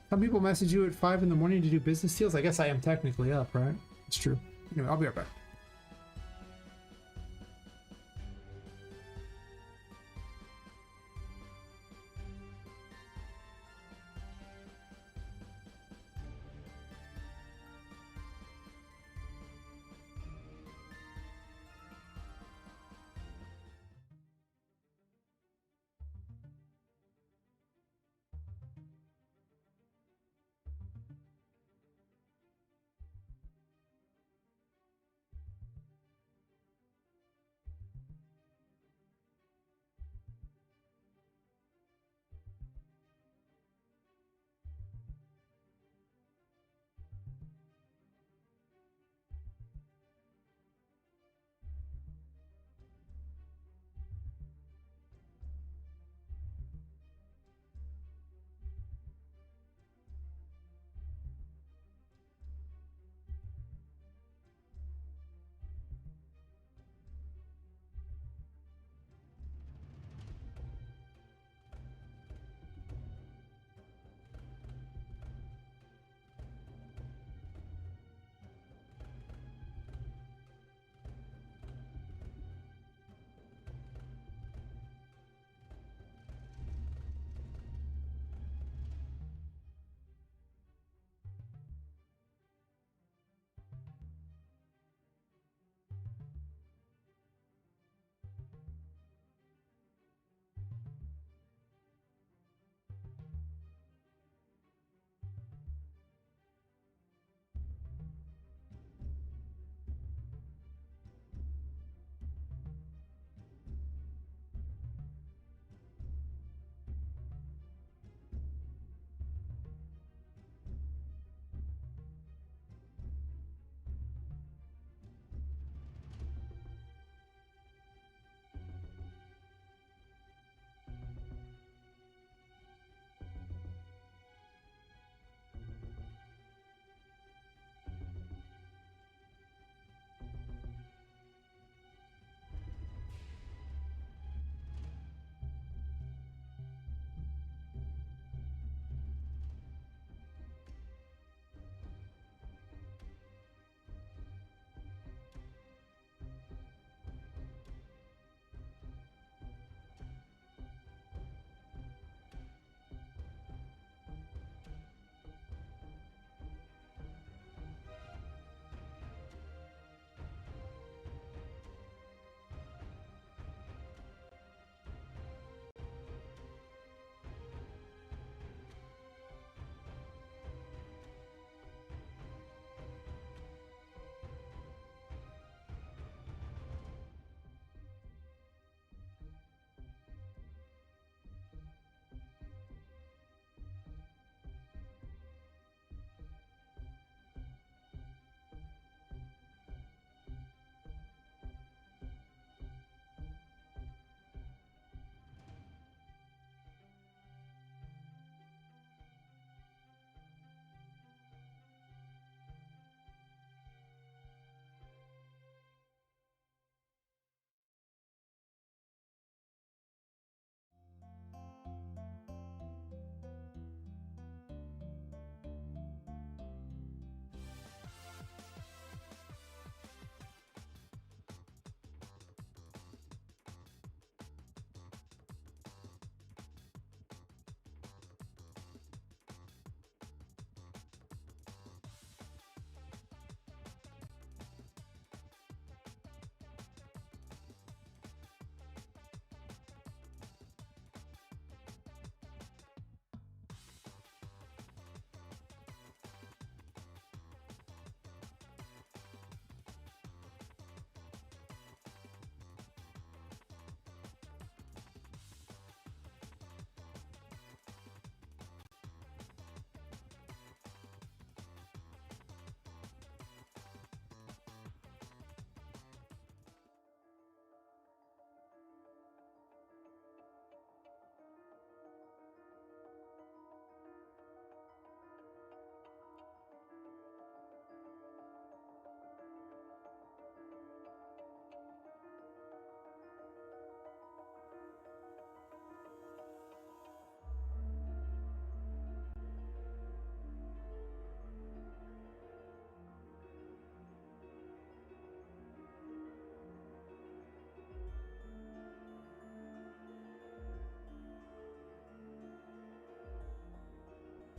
Some people message you at 5 in the morning to do business deals. I guess I am technically up, right? It's true. Anyway, I'll be right back.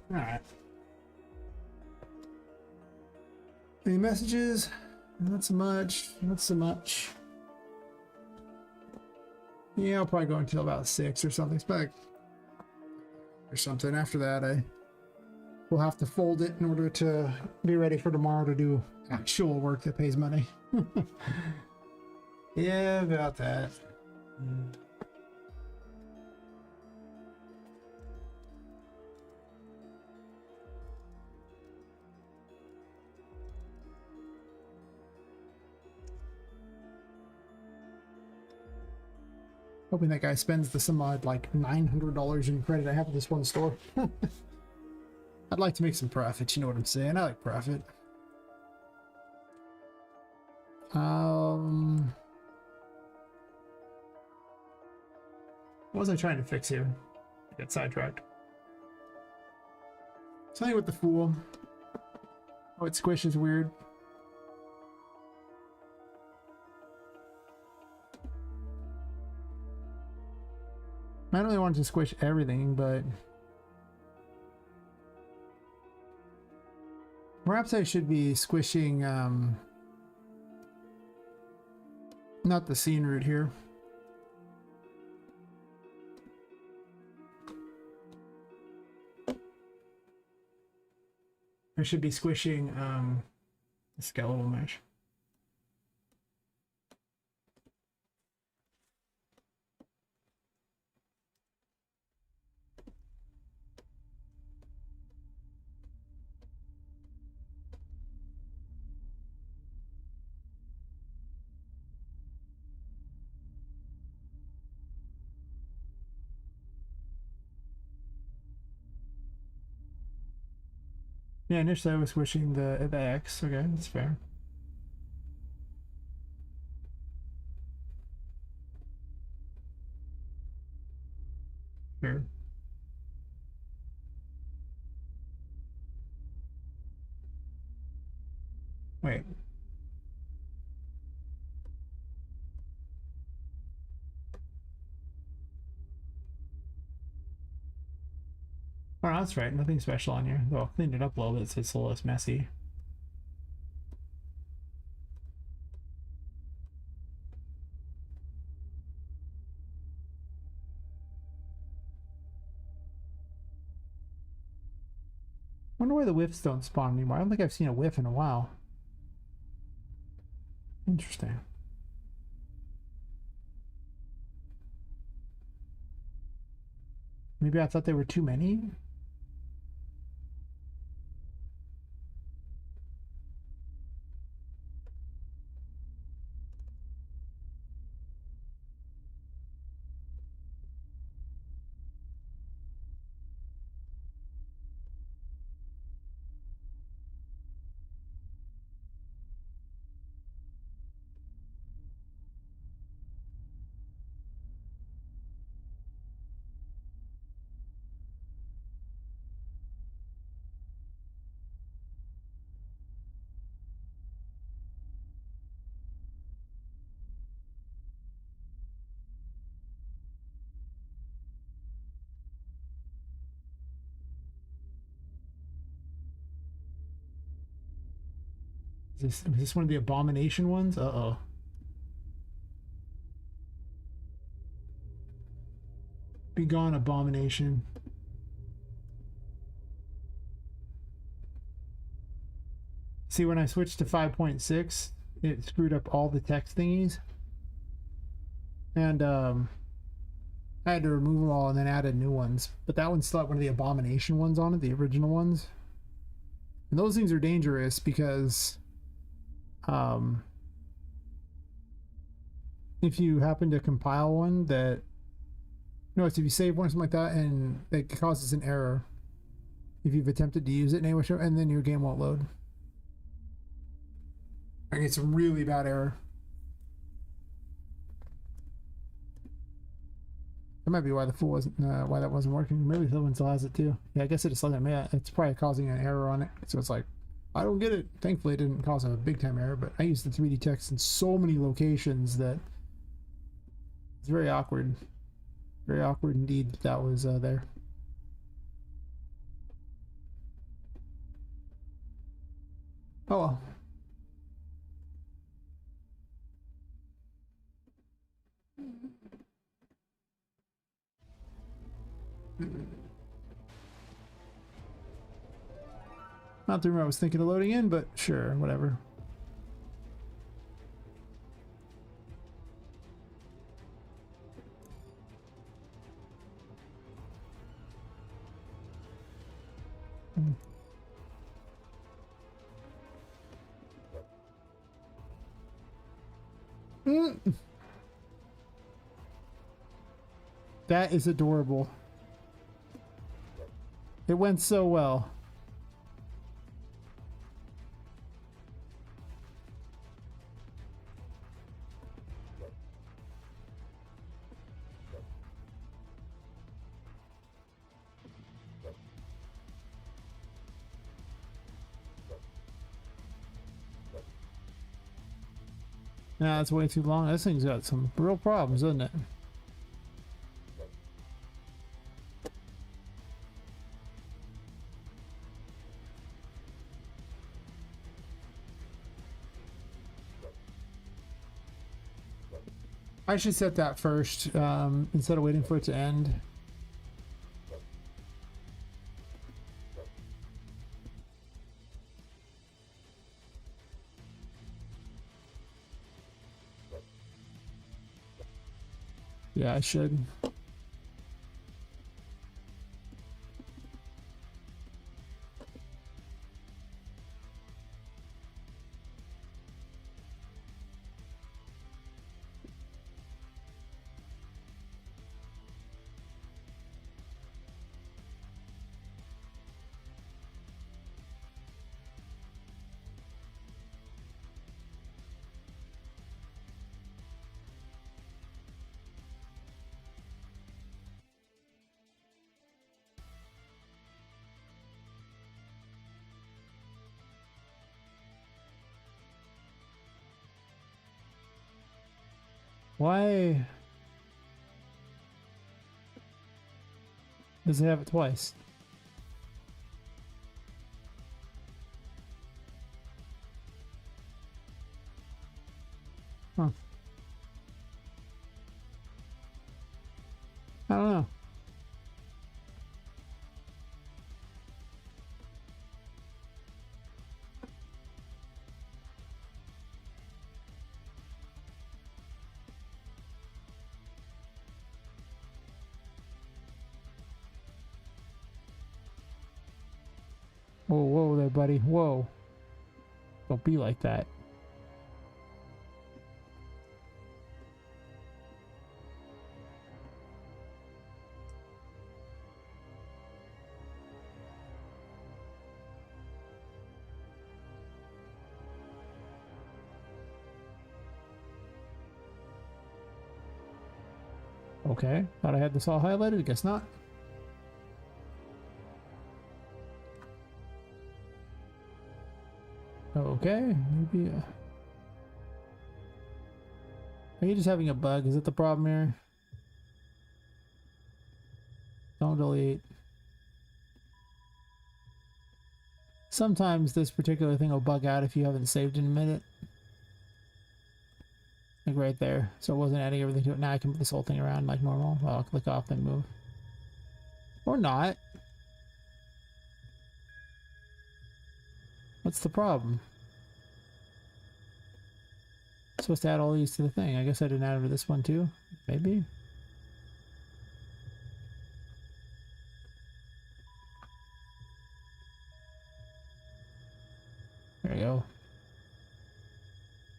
Alright. Any messages? Not so much. Not so much. Yeah, I'll probably go until about 6 or something. Or something. After that, I will have to fold it in order to be ready for tomorrow to do actual work that pays money. Yeah, about that. Hoping that guy spends the some odd like $900 in credit I have at this one store. I'd like to make some profit, you know what I'm saying? I like profit. What was I trying to fix here? I got sidetracked. Something with the Fool. Oh, its squish is weird. I don't really want to squish everything, but perhaps I should be squishing not the scene root here. I should be squishing the skeletal mesh. Yeah, initially I was wishing the X. Okay, that's fair. Sure. Wait. Oh, that's right. Nothing special on here. Though I cleaned it up a little bit so it's a little less messy. Wonder why the whiffs don't spawn anymore. I don't think I've seen a whiff in a while. Interesting. Maybe I thought there were too many. Is this one of the abomination ones? Uh-oh. Be gone, abomination. See, when I switched to 5.6, it screwed up all the text thingies. And I had to remove them all and then added new ones. But that one still had one of the abomination ones on it, the original ones. And those things are dangerous because if you happen to compile one that, notice if you save one something like that and it causes an error if you've attempted to use it in any way, and then your game won't load. I get some really bad error. That might be why the Fool wasn't, why that wasn't working. Maybe the other one still has it too. Yeah, I guess it just doesn't. Yeah, it's probably causing an error on it. So it's like, I don't get it. Thankfully, it didn't cause a big time error, but I used the 3D text in so many locations that it's very awkward. Very awkward indeed that was there. Oh well. Not the room I was thinking of loading in, but sure, whatever. Mm. That is adorable. It went so well. Nah, it's way too long. This thing's got some real problems, doesn't it? I should set that first instead of waiting for it to end. Yeah, I should. Why does it have it twice? Huh. I don't know. Whoa, whoa there, buddy. Whoa. Don't be like that. Okay, thought I had this all highlighted. Guess not. Okay, maybe. Are you just having a bug? Is that the problem here? Don't delete. Sometimes this particular thing will bug out if you haven't saved in a minute. Like right there. So it wasn't adding everything to it. Now I can move this whole thing around like normal. Well, I'll click off then move. Or not. What's the problem? I'm supposed to add all these to the thing. I guess I didn't add them to this one too. Maybe. There you go.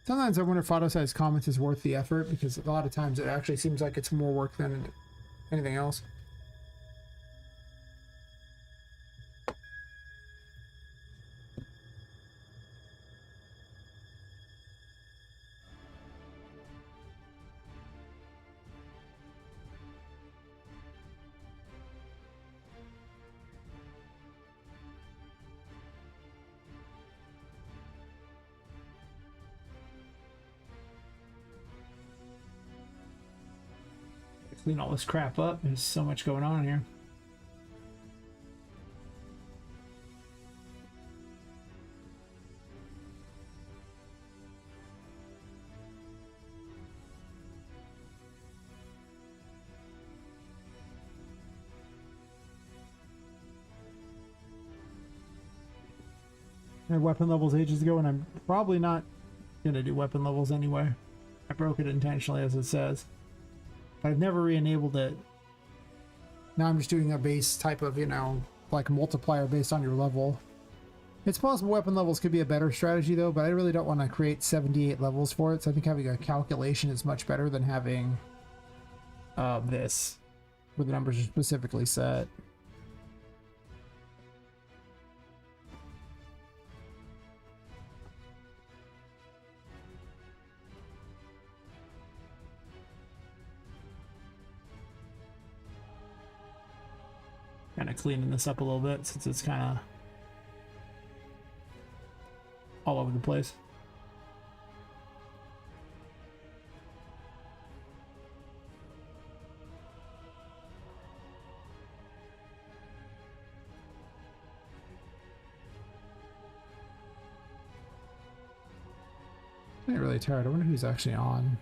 Sometimes I wonder if auto-size comments is worth the effort, because a lot of times it actually seems like it's more work than anything else. Clean all this crap up. There's so much going on here. I had weapon levels ages ago, and I'm probably not gonna do weapon levels anyway. I broke it intentionally, as it says. But I've never re-enabled it. Now I'm just doing a base type of, you know, like multiplier based on your level. It's possible weapon levels could be a better strategy though, but I really don't want to create 78 levels for it, so I think having a calculation is much better than having this, where the numbers are specifically set. Kind of cleaning this up a little bit since it's kind of all over the place. I'm not really tired. I wonder who's actually on.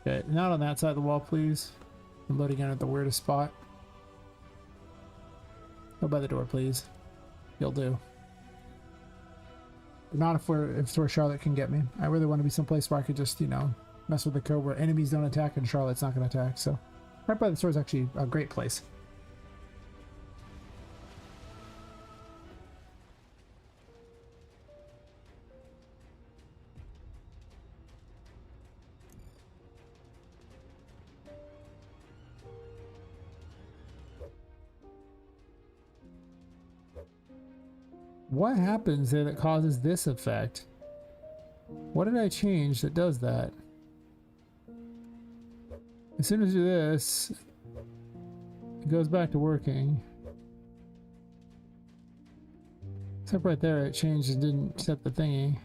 Okay, not on that side of the wall, please. I'm loading in at the weirdest spot. Go by the door, please. You'll do. But not if where Charlotte can get me. I really want to be someplace where I could just, you know, mess with the code where enemies don't attack and Charlotte's not going to attack. So right by the store is actually a great place. What happens there that causes this effect? What did I change that does that? As soon as I do this, it goes back to working. Except right there, it changed and didn't set the thingy.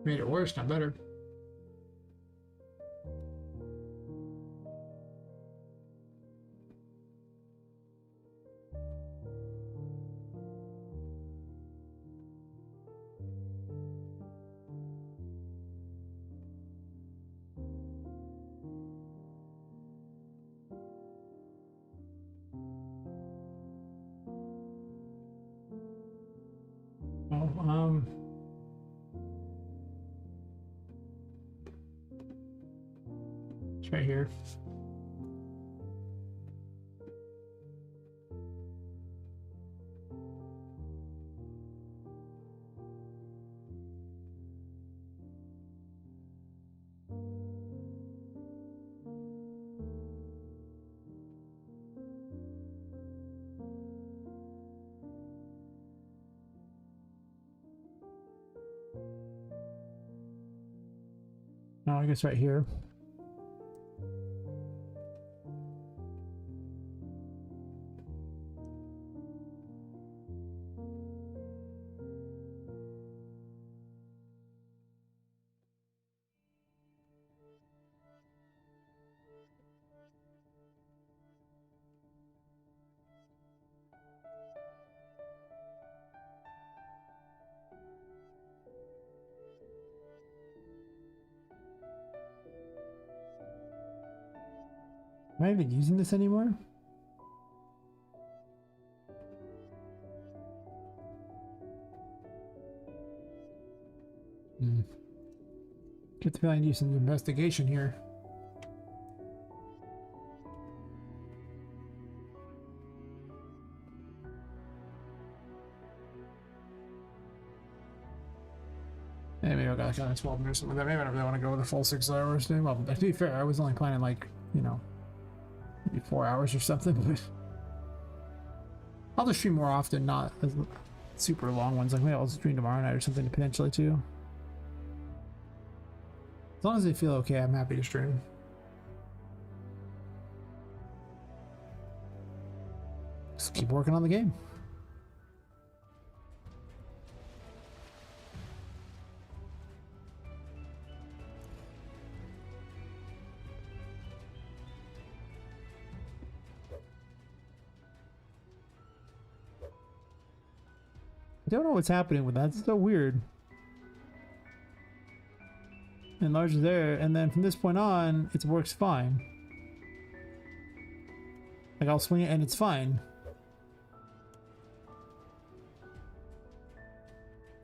Made it worse, not better. Oh, it's right here. No, I guess right here. Am I even using this anymore? Get the feeling I need some investigation here. Yeah, maybe I got like on 12 minutes or something like that. Maybe I don't really want to go the full 6 hours today. Well, to be fair, I was only planning like, you know, maybe 4 hours or something. But I'll just stream more often, not as super long ones. Like maybe I'll stream tomorrow night or something potentially too. As long as they feel okay, I'm happy to stream. Just keep working on the game. don't know what's happening with that. It's so weird. Enlarge there, and then from this point on, it works fine. Like I'll swing it and it's fine.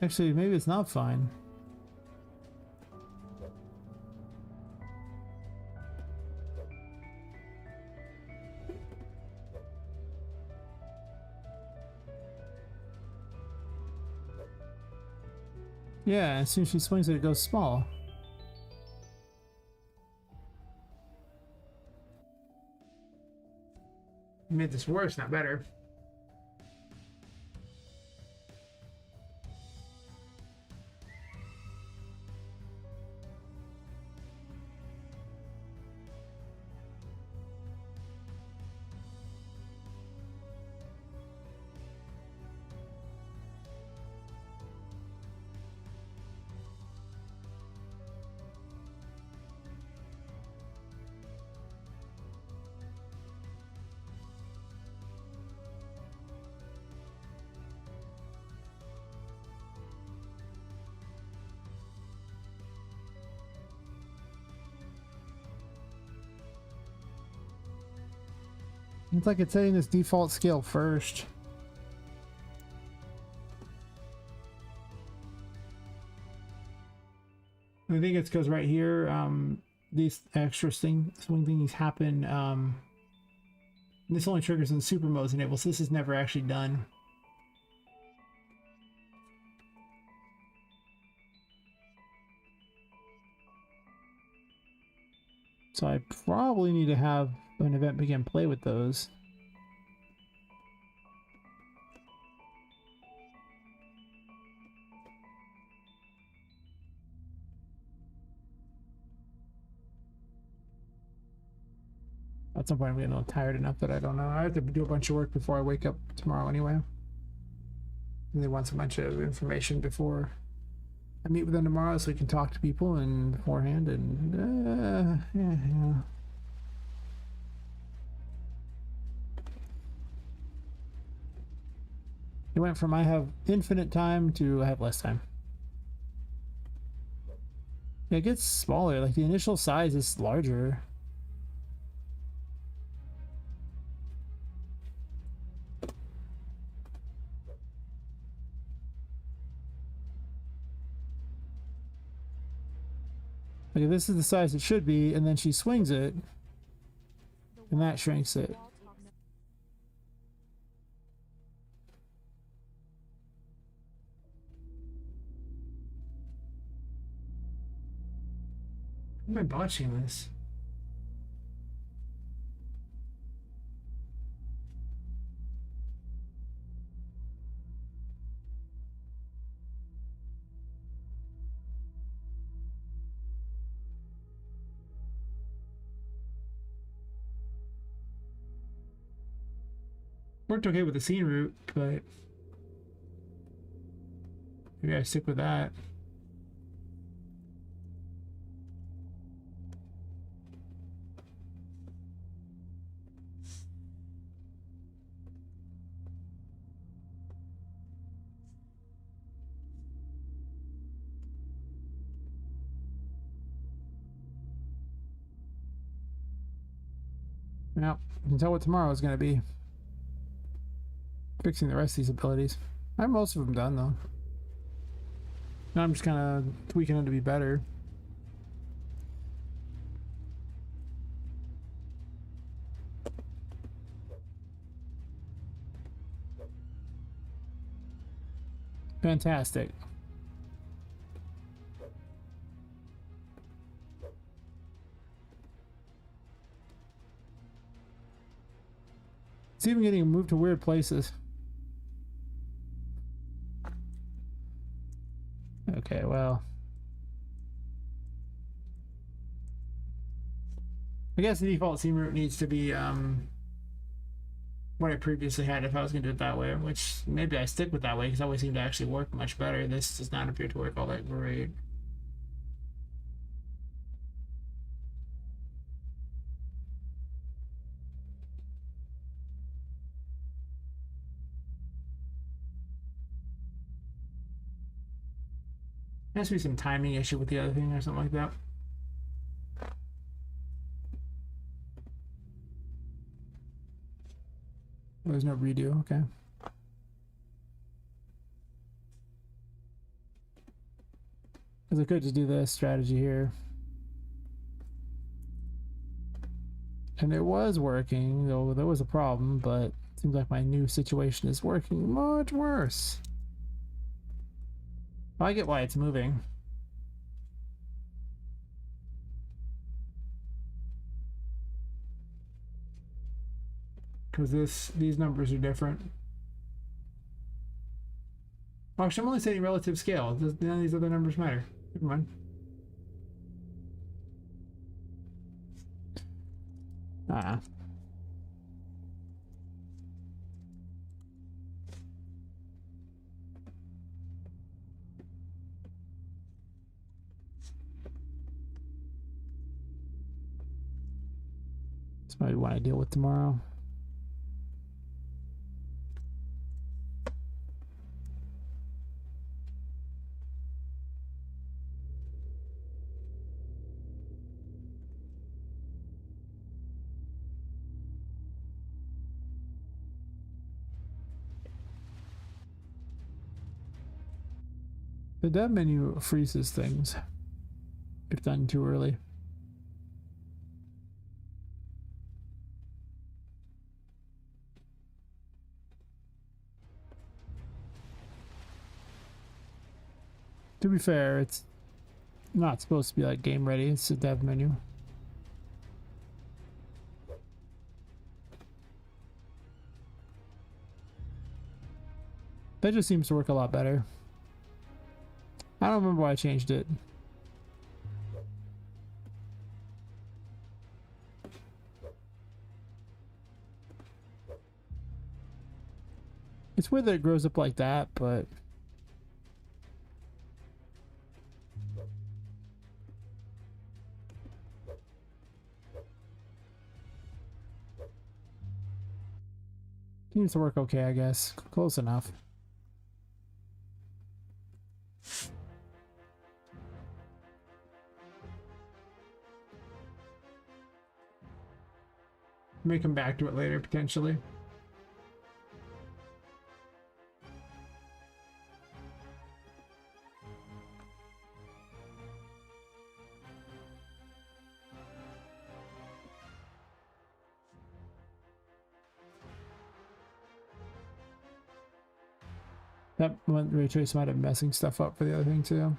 Actually, maybe it's not fine. Yeah, as soon as she swings it, it goes small. You made this worse, not better. It's like it's setting this default scale first. I think it's because right here, these extra swing things happen. This only triggers when super mode's enabled, so this is never actually done. So I probably need to have an event begin play with those. At some point I'm getting a little tired enough that I don't know. I have to do a bunch of work before I wake up tomorrow anyway. And they want a bunch of information before I meet with them tomorrow so we can talk to people and beforehand and yeah. It went from I have infinite time to I have less time. It gets smaller, like the initial size is larger. Like if this is the size it should be, and then she swings it, and that shrinks it. How am I botching this? Worked okay with the scene route, but maybe I stick with that. Now, you can tell what tomorrow is going to be. Fixing the rest of these abilities. I have most of them done, though. Now I'm just kind of tweaking them to be better. Fantastic. It's even getting moved to weird places. Okay, well. I guess the default scene route needs to be what I previously had if I was going to do it that way, which maybe I stick with that way because that always seemed to actually work much better. This does not appear to work all that great. Has to be some timing issue with the other thing or something like that. There's no redo, okay. Because I could just do this strategy here. And it was working, though there was a problem, but it seems like my new situation is working much worse. I get why it's moving. Because these numbers are different. Actually, I'm only setting relative scale. None of these other numbers matter. Never mind. Ah. That's probably what I deal with tomorrow. The dev menu freezes things if done too early. To be fair, it's not supposed to be like game ready. It's a dev menu. That just seems to work a lot better. I don't remember why I changed it. It's weird that it grows up like that, but seems to work okay, I guess. Close enough. May come back to it later, potentially. That one ray trace might have messing stuff up for the other thing too.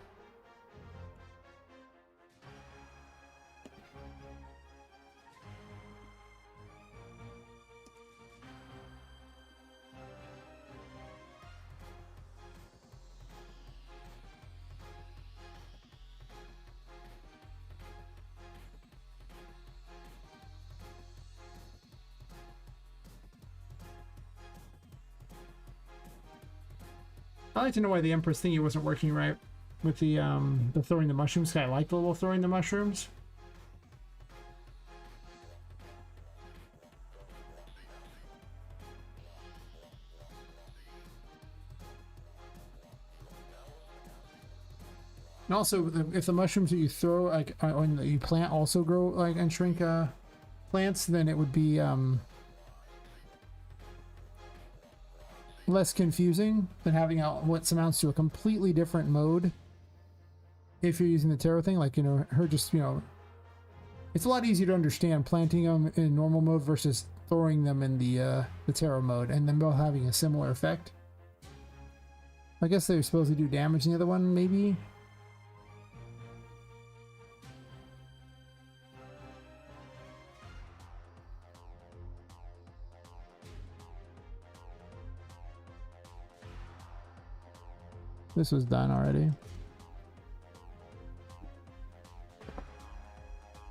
I like to know why the Empress thingy wasn't working right with the throwing the mushrooms. I like the little throwing the mushrooms. And also, if the mushrooms that you throw, like when you plant, also grow like and shrink plants, then it would be less confusing than having what amounts to a completely different mode. If you're using the tarot thing, like, you know, her just, you know, it's a lot easier to understand planting them in normal mode versus throwing them in the tarot mode, and then both having a similar effect. I guess they're supposed to do damage in the other one, maybe. This was done already.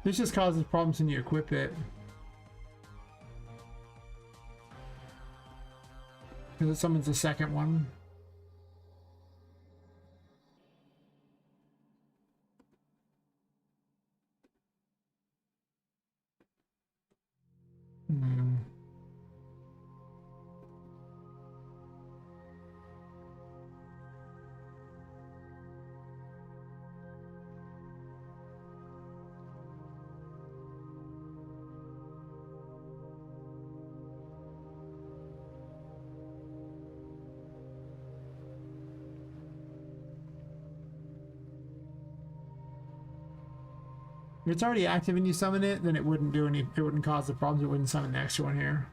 This just causes problems when you equip it. Because it summons a second one. Hmm. If it's already active and you summon it, then it wouldn't do any. It wouldn't cause the problems. It wouldn't summon the extra one here.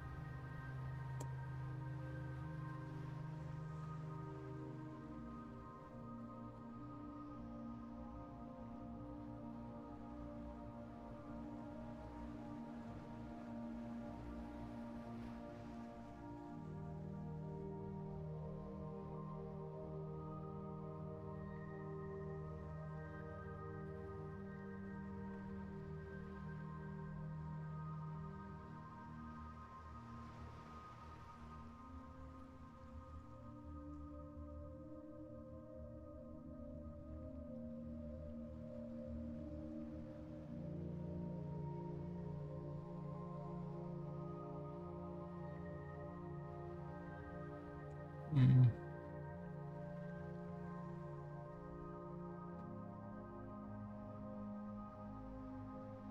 Mm.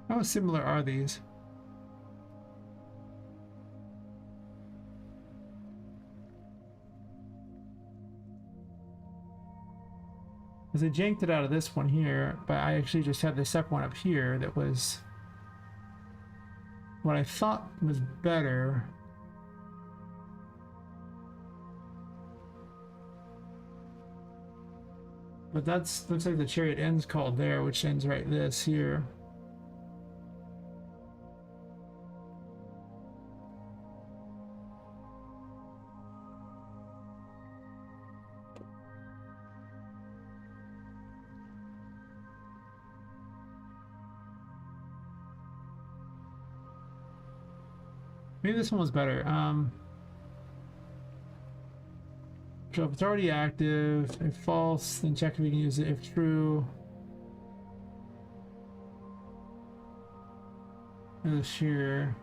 How similar are these? Because I janked it out of this one here, but I actually just had the separate one up here that was what I thought was better. But that's looks like the chariot ends called there, which ends right this here. Maybe this one was better. So if it's already active, if false, then check if we can use it. If true, this here.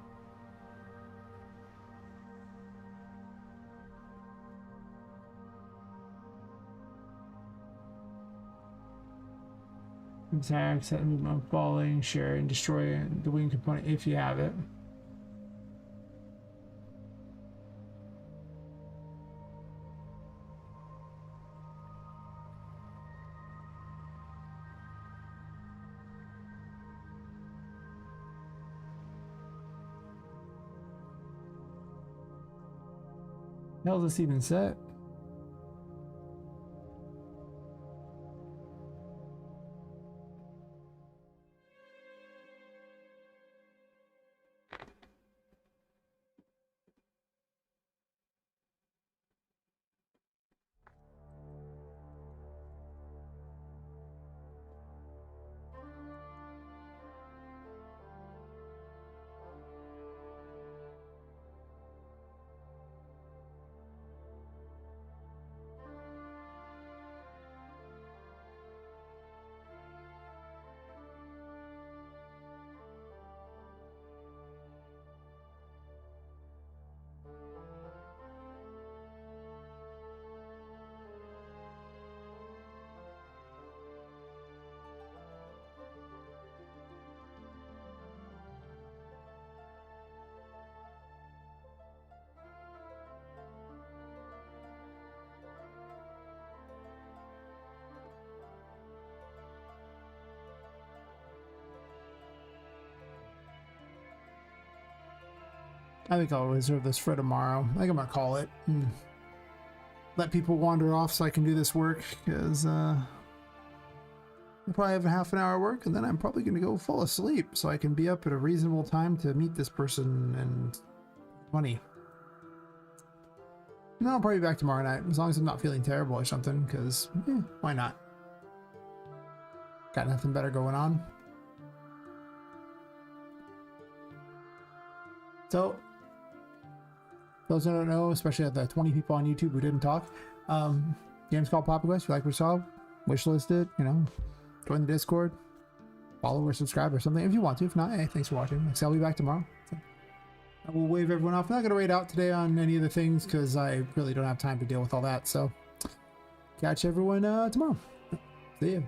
Attack, set movement, falling, share, and destroy the wing component if you have it. How is this even set? I think I'll reserve this for tomorrow. I think I'm gonna call it and let people wander off so I can do this work, because I'll probably have a half an hour work and then I'm probably gonna go fall asleep so I can be up at a reasonable time to meet this person and money. No, I'll probably be back tomorrow night, as long as I'm not feeling terrible or something, because why not? Got nothing better going on. So, those who don't know, especially the 20 people on YouTube who didn't talk, game's called Poppet Quest. If you like what you saw, wishlist it, you know, join the Discord, follow or subscribe or something if you want to. If not, hey, thanks for watching. Like I said, I'll be back tomorrow. So, I will wave everyone off. I'm not going to raid out today on any of the things because I really don't have time to deal with all that. So, catch everyone tomorrow. See you.